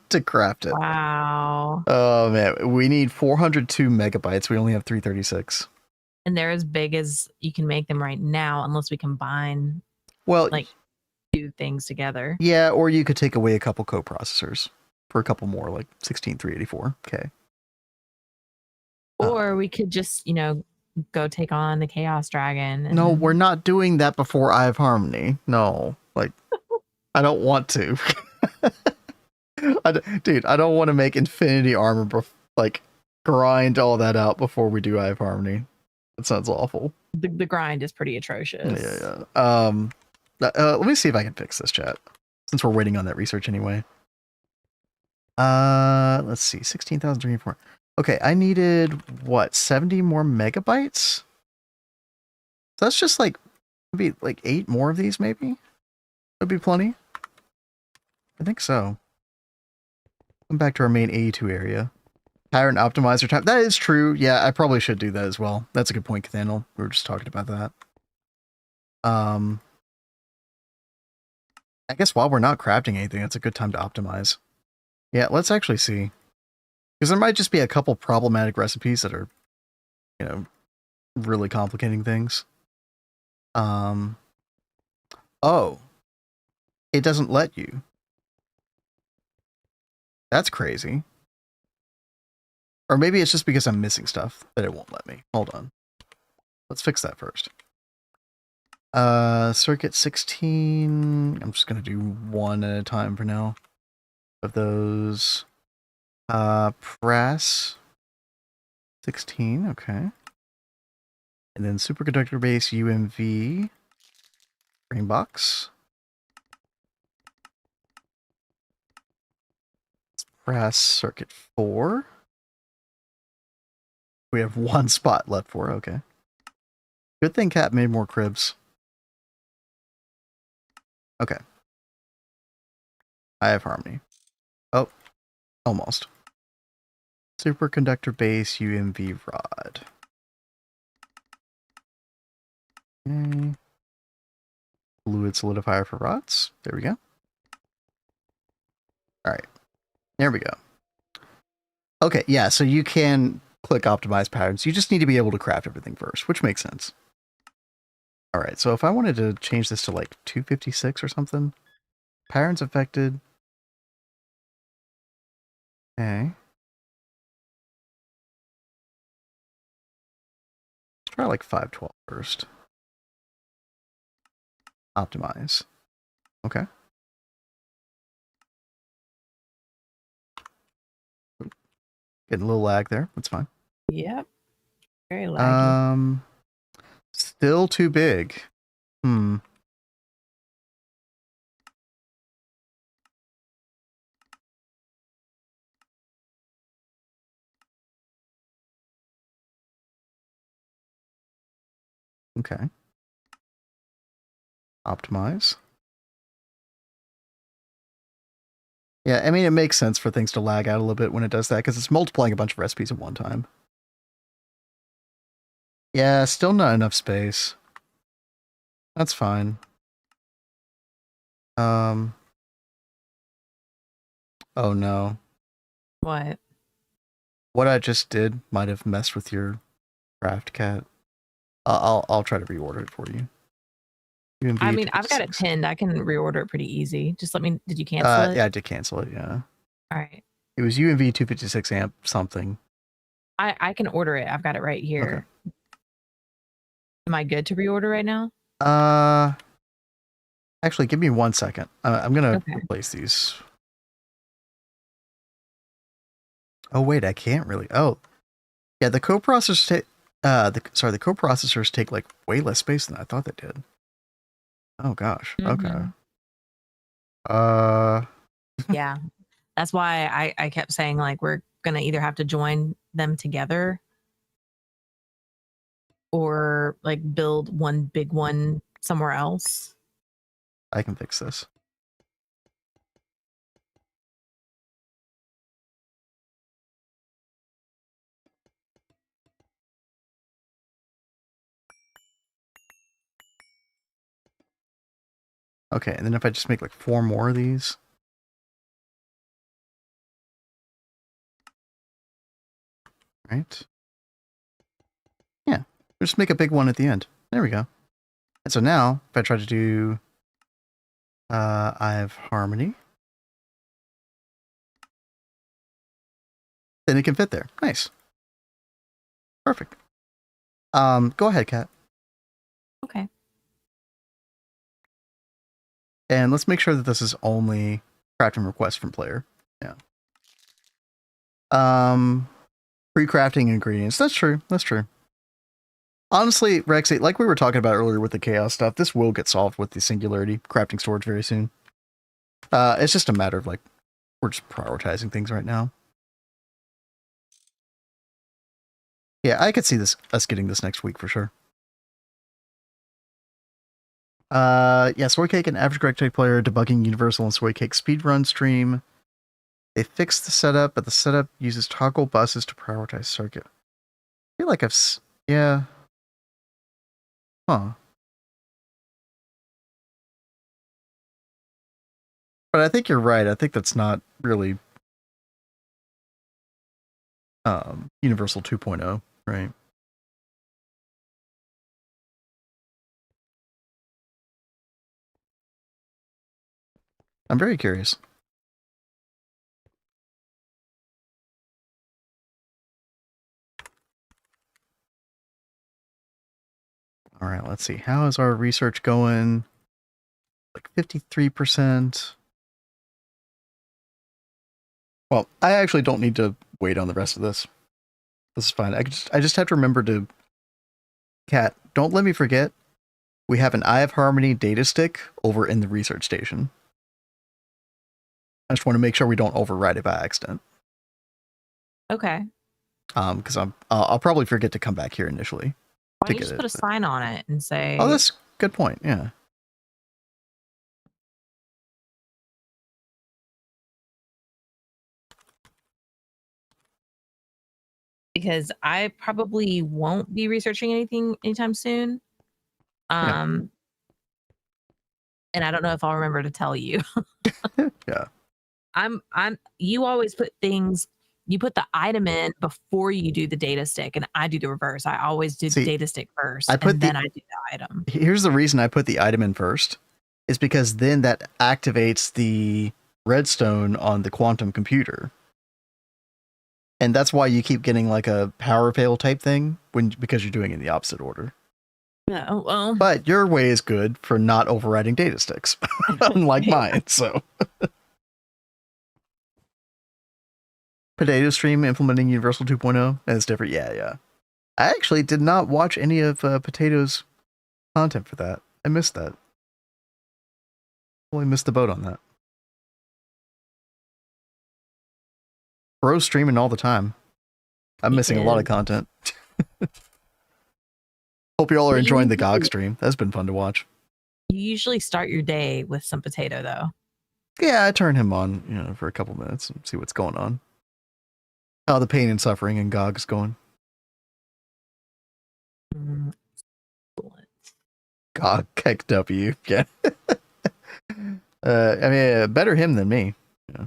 to craft it. Wow. Oh man, we need 402 megabytes. We only have 336. And they're as big as you can make them right now, unless we combine Well, like 2 things together. yeah, or you could take away a couple coprocessors for a couple more, like 16384. Okay. Or we could just, go take on the Chaos Dragon. No, we're not doing that before I have harmony. No, like I don't want to. Dude, I don't want to make infinity armor, grind all that out before we do I have harmony. That sounds awful. The grind is pretty atrocious. Yeah. Let me see if I can fix this, chat. Since we're waiting on that research anyway. Let's see, 16,304. Okay, I needed what, 70 more megabytes? So that's just maybe 8 more of these, maybe? That'd be plenty. I think so. Come back to our main 82 area. Pattern optimizer time. That is true. Yeah, I probably should do that as well. That's a good point, Cathaniel. We were just talking about that. I guess while we're not crafting anything, that's a good time to optimize. Yeah, let's actually see. Because there might just be a couple problematic recipes that are, really complicating things. Oh. It doesn't let you. That's crazy. Or maybe it's just because I'm missing stuff that it won't let me. Hold on. Let's fix that first. Circuit 16. I'm just going to do one at a time for now. Of those. Press 16. Okay. And then superconductor base UMV. Green box. Press circuit 4. We have one spot left for, okay. Good thing Cat made more cribs. Okay. I have harmony. Oh, almost. Superconductor base UMV rod. Okay. Fluid solidifier for rods. There we go. Alright. There we go. Okay, yeah, so you can click optimize patterns. You just need to be able to craft everything first, which makes sense. Alright, so if I wanted to change this to 256 or something. Patterns affected. Okay. Let's try 512 first. Optimize. Okay. Getting a little lag there. That's fine. Yep. Very laggy. Still too big. Okay. Optimize. Yeah, I mean, it makes sense for things to lag out a little bit when it does that, because it's multiplying a bunch of recipes at one time. Yeah, still not enough space. That's fine. Oh no. What? What I just did might have messed with your craft, Cat. I'll try to reorder it for you. I mean, I've got it pinned. I can reorder it pretty easy. Just let me. Did you cancel it? Yeah, I did cancel it. Yeah. All right. It was UMV 256 amp something. I can order it. I've got it right here. Okay. Am I good to reorder right now? Actually, give me 1 second. I'm gonna replace these. Oh wait, I can't really. Oh, yeah. The coprocessors take. The coprocessors take way less space than I thought they did. Oh gosh. Mm-hmm. Okay. Yeah, that's why I kept saying we're gonna either have to join them together. or like build one big one somewhere else? I can fix this. Okay, and then if I just make like 4 more of these. Right? Yeah, just make a big one at the end. There we go. And so now, if I try to do I have harmony, then it can fit there. Nice. Perfect. Go ahead, Kat. Okay. And let's make sure that this is only crafting requests from player. Yeah. Pre-crafting ingredients. That's true. That's true. Honestly, Rexy, like we were talking about earlier with the chaos stuff, this will get solved with the singularity crafting storage very soon. It's just a matter of like, we're just prioritizing things right now. Yeah, I could see us getting this next week for sure. Yeah, Soycake and Average Correct Player debugging Universal and Soycake speedrun stream. They fixed the setup, but the setup uses toggle buses to prioritize circuit. I feel like yeah. Huh. But I think you're right. I think that's not really Universal 2.0, right? I'm very curious. All right, let's see. How is our research going? Like 53%. Well, I actually don't need to wait on the rest of this. This is fine. I just have to remember to... Kat, don't let me forget. We have an Eye of Harmony data stick over in the research station. I just want to make sure we don't override it by accident. Okay. Because I'll probably forget to come back here initially. Why don't you just put a sign on it and say... Oh, that's a good point. Yeah. Because I probably won't be researching anything anytime soon. Yeah. And I don't know if I'll remember to tell you. Yeah. You always put things, you put the item in before you do the data stick, and I do the reverse. I always do the data stick first, then I do the item. Here's the reason I put the item in first, is because then that activates the redstone on the quantum computer. And that's why you keep getting like a power fail type thing because you're doing it in the opposite order. Yeah, well. But your way is good for not overriding data sticks, unlike mine. So, Potato Stream implementing Universal 2.0 is different. Yeah. I actually did not watch any of Potato's content for that. I missed that. Totally missed the boat on that. Bro's streaming all the time. I'm missing a lot of content. Hope you all are enjoying the GOG stream. That's been fun to watch. You usually start your day with some potato, though. Yeah, I turn him on, for a couple minutes and see what's going on. How the pain and suffering in GOG's going. GOG Keck W. Yeah. Better him than me. Yeah.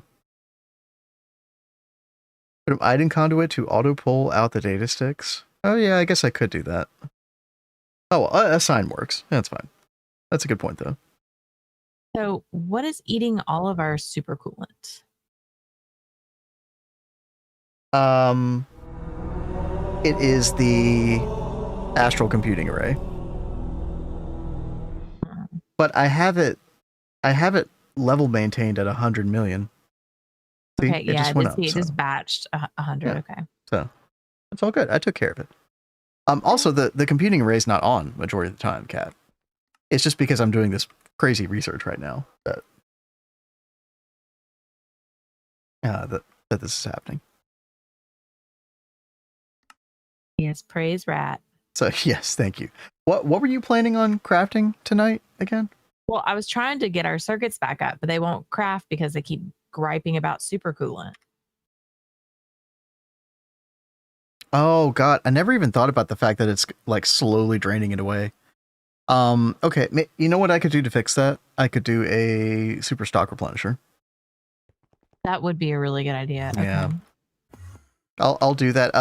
Put an item conduit to auto pull out the data sticks. Oh yeah, I guess I could do that. Oh, a sign works. That's fine. That's a good point, though. So, what is eating all of our supercoolant? It is the astral computing array. But I have it level maintained at 100 million. See, okay, yeah, it just just batched 100. Yeah. Okay. So it's all good. I took care of it. Also, the computing array is not on majority of the time, Kat. It's just because I'm doing this crazy research right now that this is happening. Yes, praise rat. So yes, thank you. What were you planning on crafting tonight again? Well, I was trying to get our circuits back up, but they won't craft because they keep griping about supercoolant. Oh god, I never even thought about the fact that it's like slowly draining it away. Okay, you know what I could do to fix that? I could do a super stock replenisher. That would be a really good idea. Yeah. Okay. I'll do that.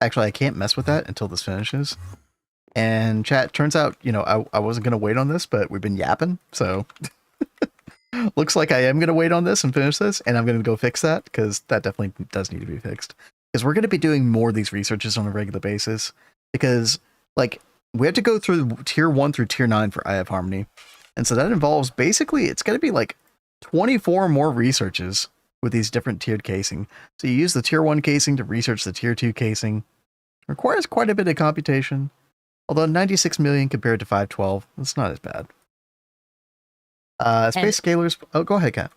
Actually I can't mess with that until this finishes. And chat, turns out, you know, I wasn't gonna wait on this, but we've been yapping, so looks like I am gonna wait on this and finish this, and I'm gonna go fix that, because that definitely does need to be fixed. Because we're gonna be doing more of these researches on a regular basis. Because like we have to go through tier 1 through tier 9 for IF Harmony. And so that involves basically it's gonna be like 24 more researches with these different tiered casing. So you use the tier 1 casing to research the tier 2 casing. Requires quite a bit of computation. Although 96 million compared to 512, it's not as bad. Space scalars. Oh, go ahead, Kat.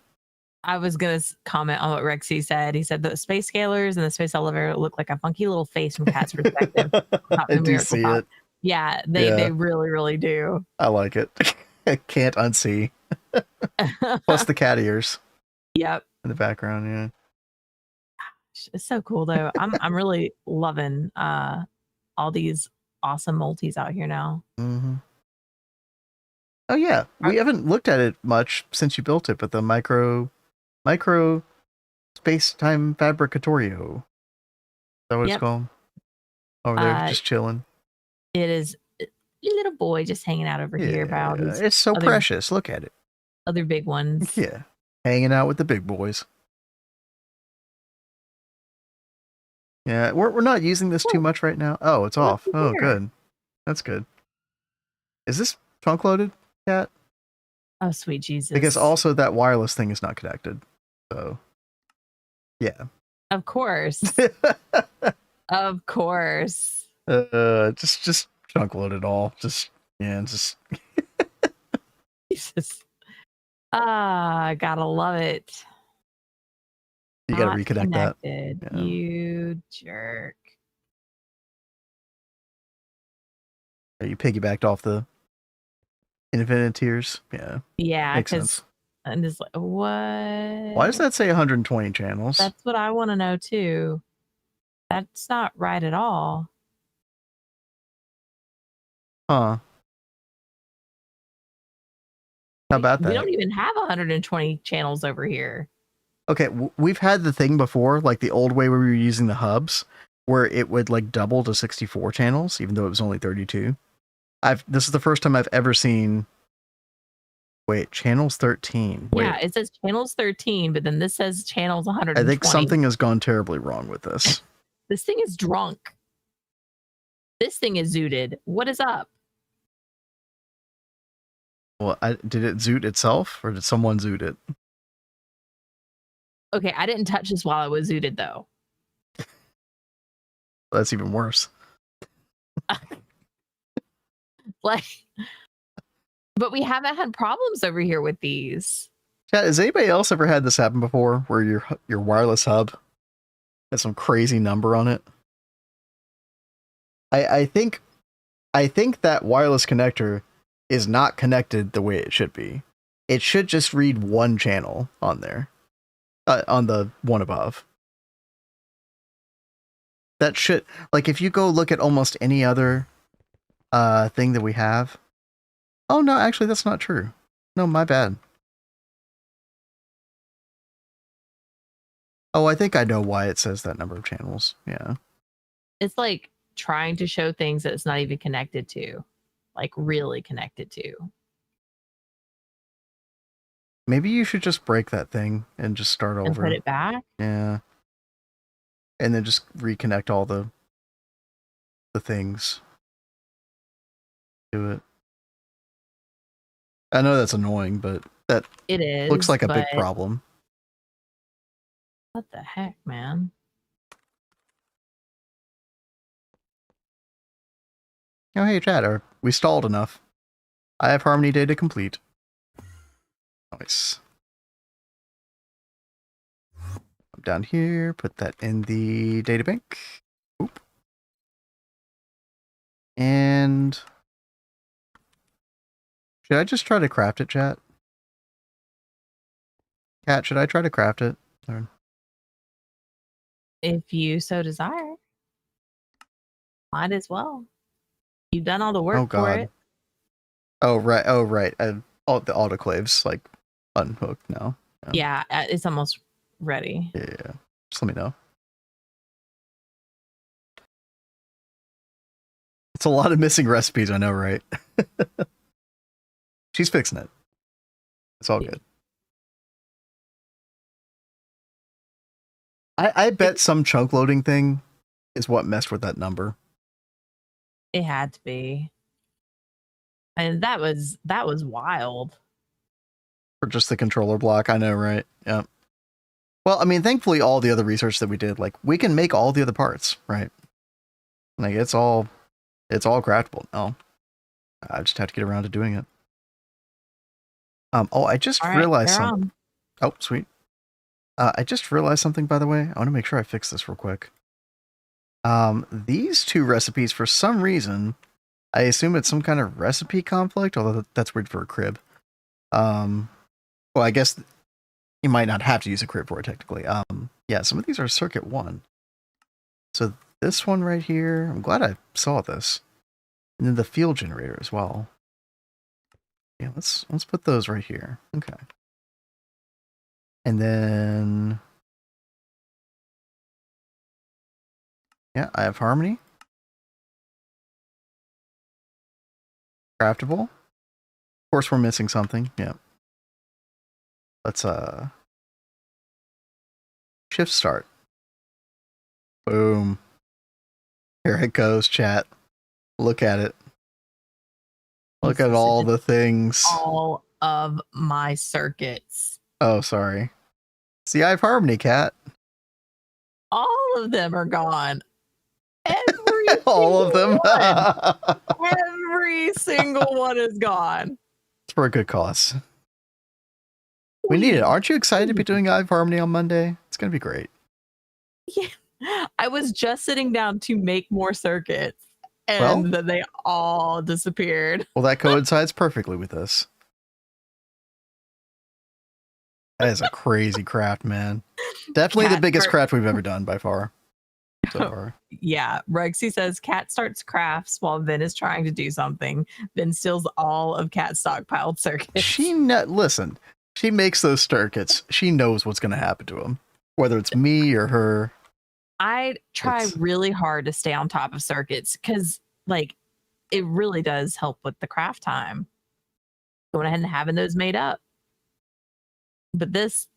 I was going to comment on what Rexy said. He said the space scalars and the space elevator look like a funky little face from Kat's perspective. I do see it. Yeah, they really, really do. I like it. I can't unsee. Plus the cat ears. Yep. In the background, yeah. It's so cool though. I'm really loving all these awesome multis out here now. Mm-hmm. Oh yeah, we haven't looked at it much since you built it, but the micro space-time fabricatorio. Is that what it's called? Over there, just chilling. It is a little boy just hanging out over here by all these. It's so precious. Look at it. Other big ones. Yeah, hanging out with the big boys. Yeah, we're not using this too much right now. Oh, it's off. Oh, good. That's good. Is this trunk loaded, Kat? Oh, sweet Jesus. Because also that wireless thing is not connected. So, yeah. Of course. Of course. Just trunk load it all. Just. Jesus. Gotta love it. You gotta reconnect that. Yeah. You jerk. You piggybacked off the infinite tiers. Yeah. Yeah, makes sense. I'm just like, what? Why does that say 120 channels? That's what I want to know too. That's not right at all. Huh. How about that? We don't even have 120 channels over here. Okay, we've had the thing before, like the old way where we were using the hubs, where it would like double to 64 channels, even though it was only 32. This is the first time I've ever seen. Wait, channels 13. Wait. Yeah, it says channels 13, but then this says channels 120. I think something has gone terribly wrong with this. This thing is drunk. This thing is zooted. What is up? Well, did it zoot itself, or did someone zoot it? Okay, I didn't touch this while it was zooted, though. That's even worse. Like, but we haven't had problems over here with these. Chat, has anybody else ever had this happen before, where your wireless hub has some crazy number on it? I think that wireless connector is not connected the way it should be. It should just read one channel on there, on the one above. That should, like, if you go look at almost any other thing that we have. Oh no, actually that's not true. No, my bad. Oh, I think I know why it says that number of channels. Yeah. It's like trying to show things that it's not even connected to, like really connected to. Maybe you should just break that thing and just start over. And put it back? Yeah. And then just reconnect all the things to it. I know that's annoying, but that it is. Looks like a big problem. What the heck, man? Oh, hey, chat, we stalled enough. I have Harmony data complete. Nice. I'm down here, put that in the data bank. Oop. And should I just try to craft it, chat? Cat, should I try to craft it? Or... If you so desire, might as well. You've done all the work for it. Oh, right. Oh, right. All the autoclaves, like, unhooked now. Yeah, it's almost ready. Yeah. Just let me know. It's a lot of missing recipes, I know, right? She's fixing it. It's all good. I bet some chunk loading thing is what messed with that number. It had to be. And that was wild. For just the controller block, I know, right? Yeah. Well, I mean, thankfully, all the other research that we did, like, we can make all the other parts, right? Like, it's all craftable now. I just have to get around to doing it. Oh, I just realized something. Oh, sweet. I just realized something, by the way. I want to make sure I fix this real quick. These two recipes, for some reason, I assume it's some kind of recipe conflict, although that's weird for a crib. Well, I guess you might not have to use a crib for it, technically. Yeah, some of these are circuit 1. So this one right here, I'm glad I saw this. And then the field generator as well. Yeah, let's put those right here. Okay. And then yeah, I have harmony. Craftable. Of course we're missing something. Yeah. Let's shift start. Boom. Here it goes, chat. Look at it. Look at all the things. All of my circuits. Oh, sorry. See, I have harmony, cat. All of them are gone. All of them. Every single one is gone. It's for a good cause. We need it. Aren't you excited to be doing Ive Harmony on Monday? It's going to be great. Yeah. I was just sitting down to make more circuits, and then they all disappeared. Well, that coincides perfectly with this. That is a crazy craft, man. Definitely the biggest craft we've ever done by far. So far. Yeah. Rexy says Cat starts crafts while Vin is trying to do something. Vin steals all of Cat's stockpiled circuits. Listen, she makes those circuits. She knows what's going to happen to them, whether it's me or her. I try really hard to stay on top of circuits because, like, it really does help with the craft time. Going ahead and having those made up. But this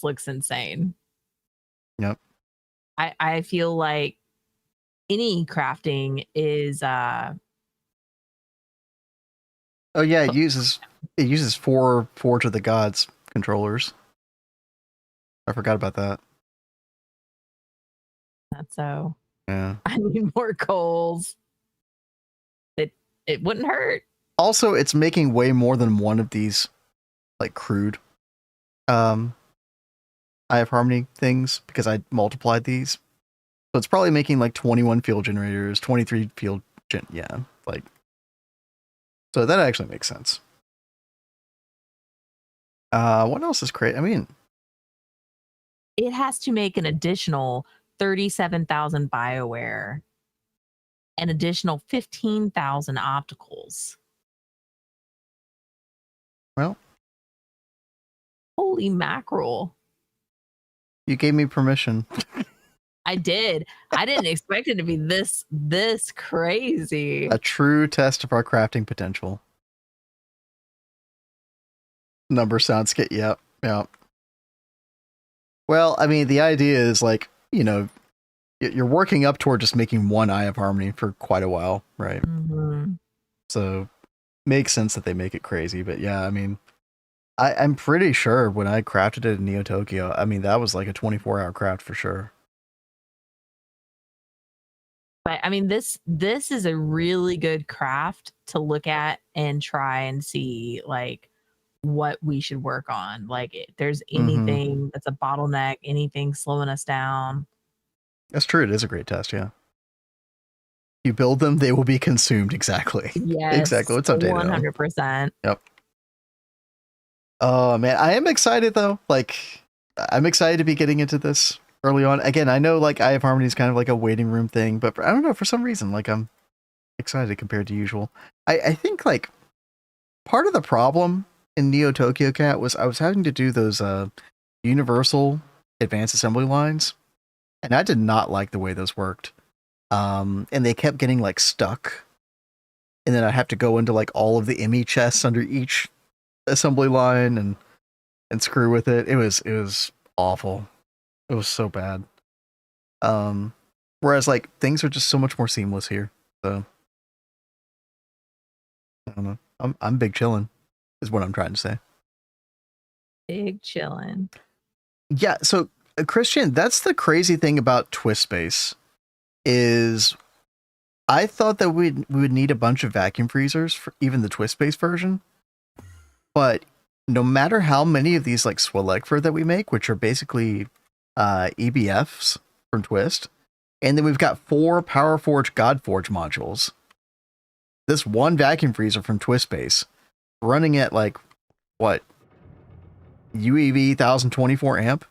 looks insane. Yep. I feel like any crafting is oh yeah, it uses four Forge of the Gods controllers. I forgot about that. That's so. Yeah. I need more coals. It wouldn't hurt. Also, it's making way more than one of these, like, crude I have harmony things because I multiplied these. So it's probably making like 21 field generators, 23 field yeah, like, so that actually makes sense. What else is crazy? I mean, it has to make an additional 37,000 BioWare, an additional 15,000 opticals. Well, holy mackerel. You gave me permission. I did. I didn't expect it to be this crazy. A true test of our crafting potential. Number sounds get yep. Well, I mean, the idea is like, you know, you're working up toward just making one Eye of Harmony for quite a while, right? Mm-hmm. So makes sense that they make it crazy, but yeah, I mean, I'm pretty sure when I crafted it in Neo Tokyo, I mean, that was like a 24-hour craft for sure. But I mean, this is a really good craft to look at and try and see like what we should work on. Like if there's anything that's a bottleneck, anything slowing us down. That's true. It is a great test. Yeah. You build them, they will be consumed. Exactly. Yes, Exactly. What's up, Dano? 100%. Yep. Oh man, I am excited though. Like, I'm excited to be getting into this early on. Again, I know like Eye of Harmony is kind of like a waiting room thing, but I don't know, for some reason, like I'm excited compared to usual. I think like part of the problem in Neo Tokyo Cat was I was having to do those universal advanced assembly lines, and I did not like the way those worked. And they kept getting like stuck, and then I have to go into like all of the ME chests under each assembly line and screw with it. It was awful. It was so bad. Whereas like things are just so much more seamless here. So I don't know. I'm big chillin', is what I'm trying to say. Big chillin'. Yeah. So Christian, that's the crazy thing about Twist Space is I thought that we would need a bunch of vacuum freezers for even the Twist Space version. But no matter how many of these like Swelekfer that we make, which are basically EBFs from Twist, and then we've got 4 PowerForge Godforge modules. This one vacuum freezer from Twist Space running at like what UEV 1024 amp.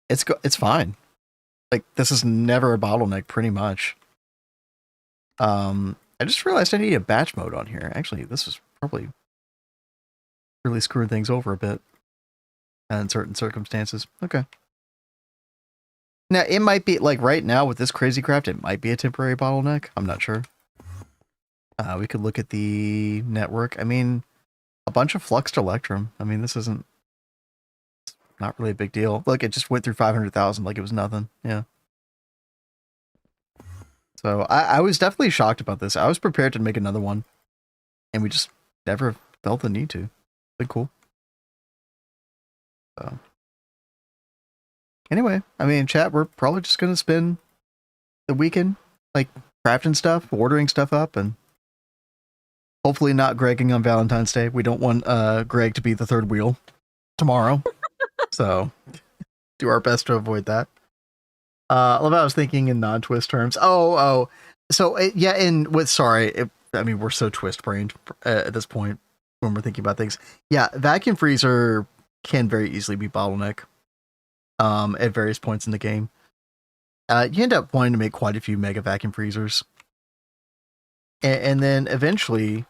It's fine. Like this is never a bottleneck, pretty much. I just realized I need a batch mode on here. Actually, this is probably really screwing things over a bit in certain circumstances. Okay. Now, it might be, like, right now with this crazy craft, it might be a temporary bottleneck. I'm not sure. We could look at the network. I mean, a bunch of fluxed electrum. I mean, this isn't... It's not really a big deal. Look, it just went through 500,000 like it was nothing. Yeah. So, I was definitely shocked about this. I was prepared to make another one. And we just never felt the need to. Been cool. So... Anyway, I mean, chat, we're probably just going to spend the weekend, like, crafting stuff, ordering stuff up, and hopefully not Gregging on Valentine's Day. We don't want Greg to be the third wheel tomorrow. So, do our best to avoid that. I was thinking in non-twist terms. So, yeah, and with, I mean, we're so twist-brained at this point when we're thinking about things. Yeah, vacuum freezer can very easily be bottleneck. At various points in the game. You end up wanting to make quite a few mega vacuum freezers. And then eventually,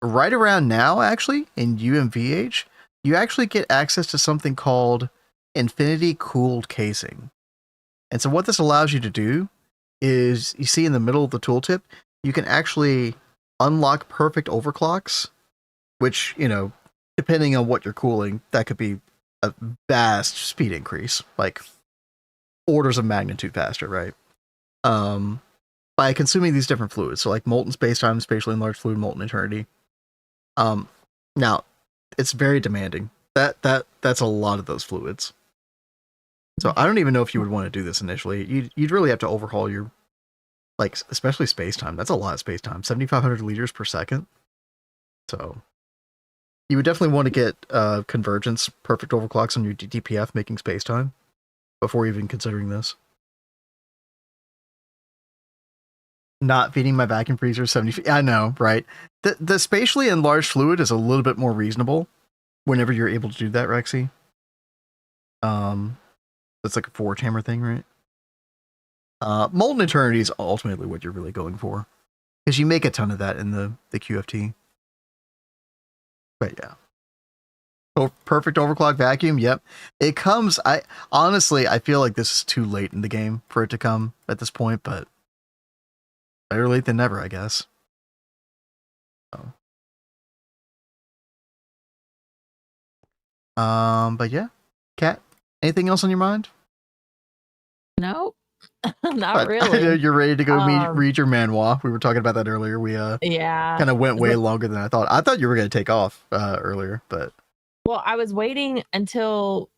right around now, actually, in UMV-Age, you actually get access to something called Infinity Cooled Casing. And so what this allows you to do is, you see in the middle of the tooltip, you can actually unlock perfect overclocks, which, you know, depending on what you're cooling, that could be a vast speed increase, like orders of magnitude faster, right? By consuming these different fluids, so like molten space-time, spatially enlarged fluid, molten eternity. Now it's very demanding. That's a lot of those fluids. So I don't even know if you would want to do this initially. You'd really have to overhaul your, like, especially space-time. That's a lot of space-time, 7,500 liters per second. So you would definitely want to get convergence, perfect overclocks on your DTPF making space-time before even considering this. Not feeding my vacuum freezer 70 feet. I know, right? The spatially enlarged fluid is a little bit more reasonable whenever you're able to do that, Rexy. That's like a Forge Hammer thing, right? Molten Eternity is ultimately what you're really going for, because you make a ton of that in the QFT. But yeah. Oh, perfect overclock vacuum. Yep. It comes. I feel like this is too late in the game for it to come at this point, but better late than never, I guess. So. But yeah. Kat, anything else on your mind? Nope. Not really. I know you're ready to go read your manhwa. We were talking about that earlier. We kind of went way longer than I thought. I thought you were going to take off earlier, but well, I was waiting until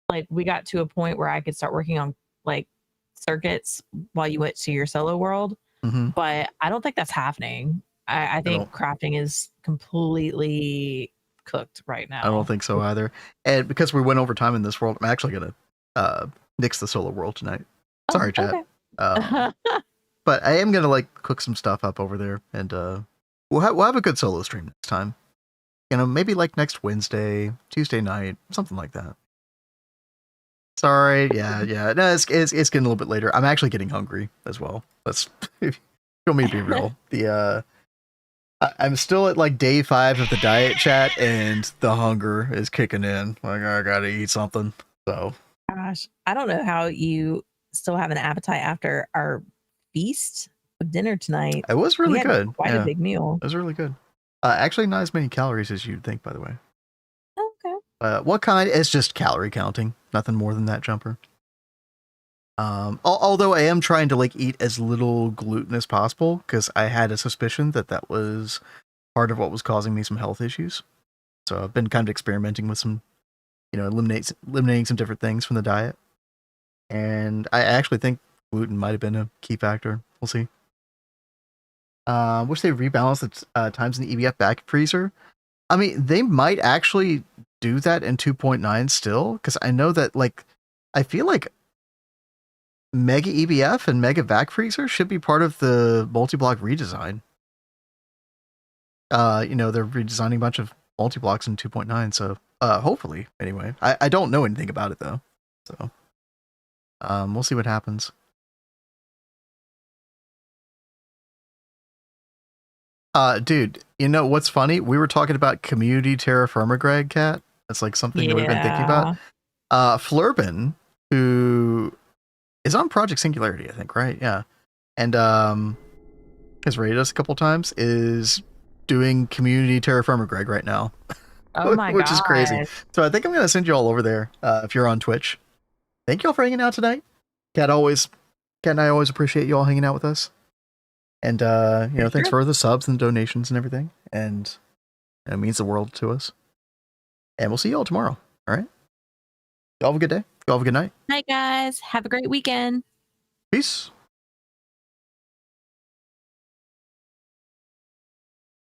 like we got to a point where I could start working on like circuits while you went to your solo world. Mm-hmm. But I don't think that's happening. I think crafting is completely cooked right now. I don't think so either. And because we went over time in this world, I'm actually going to nix the solo world tonight. Sorry, chat. Okay. But but I am gonna like cook some stuff up over there, and we'll have a good solo stream next time. You know, maybe like next Wednesday, Tuesday night, something like that. Sorry, yeah. No, it's getting a little bit later. I'm actually getting hungry as well. That's if you want me to be real. I'm still at like day 5 of the diet chat, and the hunger is kicking in. Like I gotta eat something. So, gosh, I don't know how you still have an appetite after our feast of dinner tonight. It was really good. Quite a big meal. It was really good. Actually, not as many calories as you'd think, by the way. Okay. What kind? It's just calorie counting. Nothing more than that, Jumper. Although I am trying to like eat as little gluten as possible, because I had a suspicion that was part of what was causing me some health issues. So I've been kind of experimenting with some, eliminating some different things from the diet. And I actually think gluten might have been a key factor. We'll see. Wish they rebalanced the times in the EBF back freezer. I mean, they might actually do that in 2.9 still, because I know that, like, I feel like Mega EBF and Mega Vac Freezer should be part of the multi-block redesign. They're redesigning a bunch of multi-blocks in 2.9, so hopefully, anyway. I don't know anything about it, though, so we'll see what happens. Dude, you know what's funny? We were talking about community terra firma, Greg, Cat. That's like something that we've been thinking about. Flurbin, who is on Project Singularity, I think, right? Yeah. And has rated us a couple times, is doing community terra firma, Greg, right now. Oh my god. Which is crazy. So I think I'm going to send you all over there if you're on Twitch. Thank you all for hanging out tonight. Cat and I always appreciate you all hanging out with us. And, thanks for the subs and donations and everything. And it means the world to us. And we'll see you all tomorrow. All right? Y'all have a good day. Y'all have a good night. Night, guys. Have a great weekend. Peace.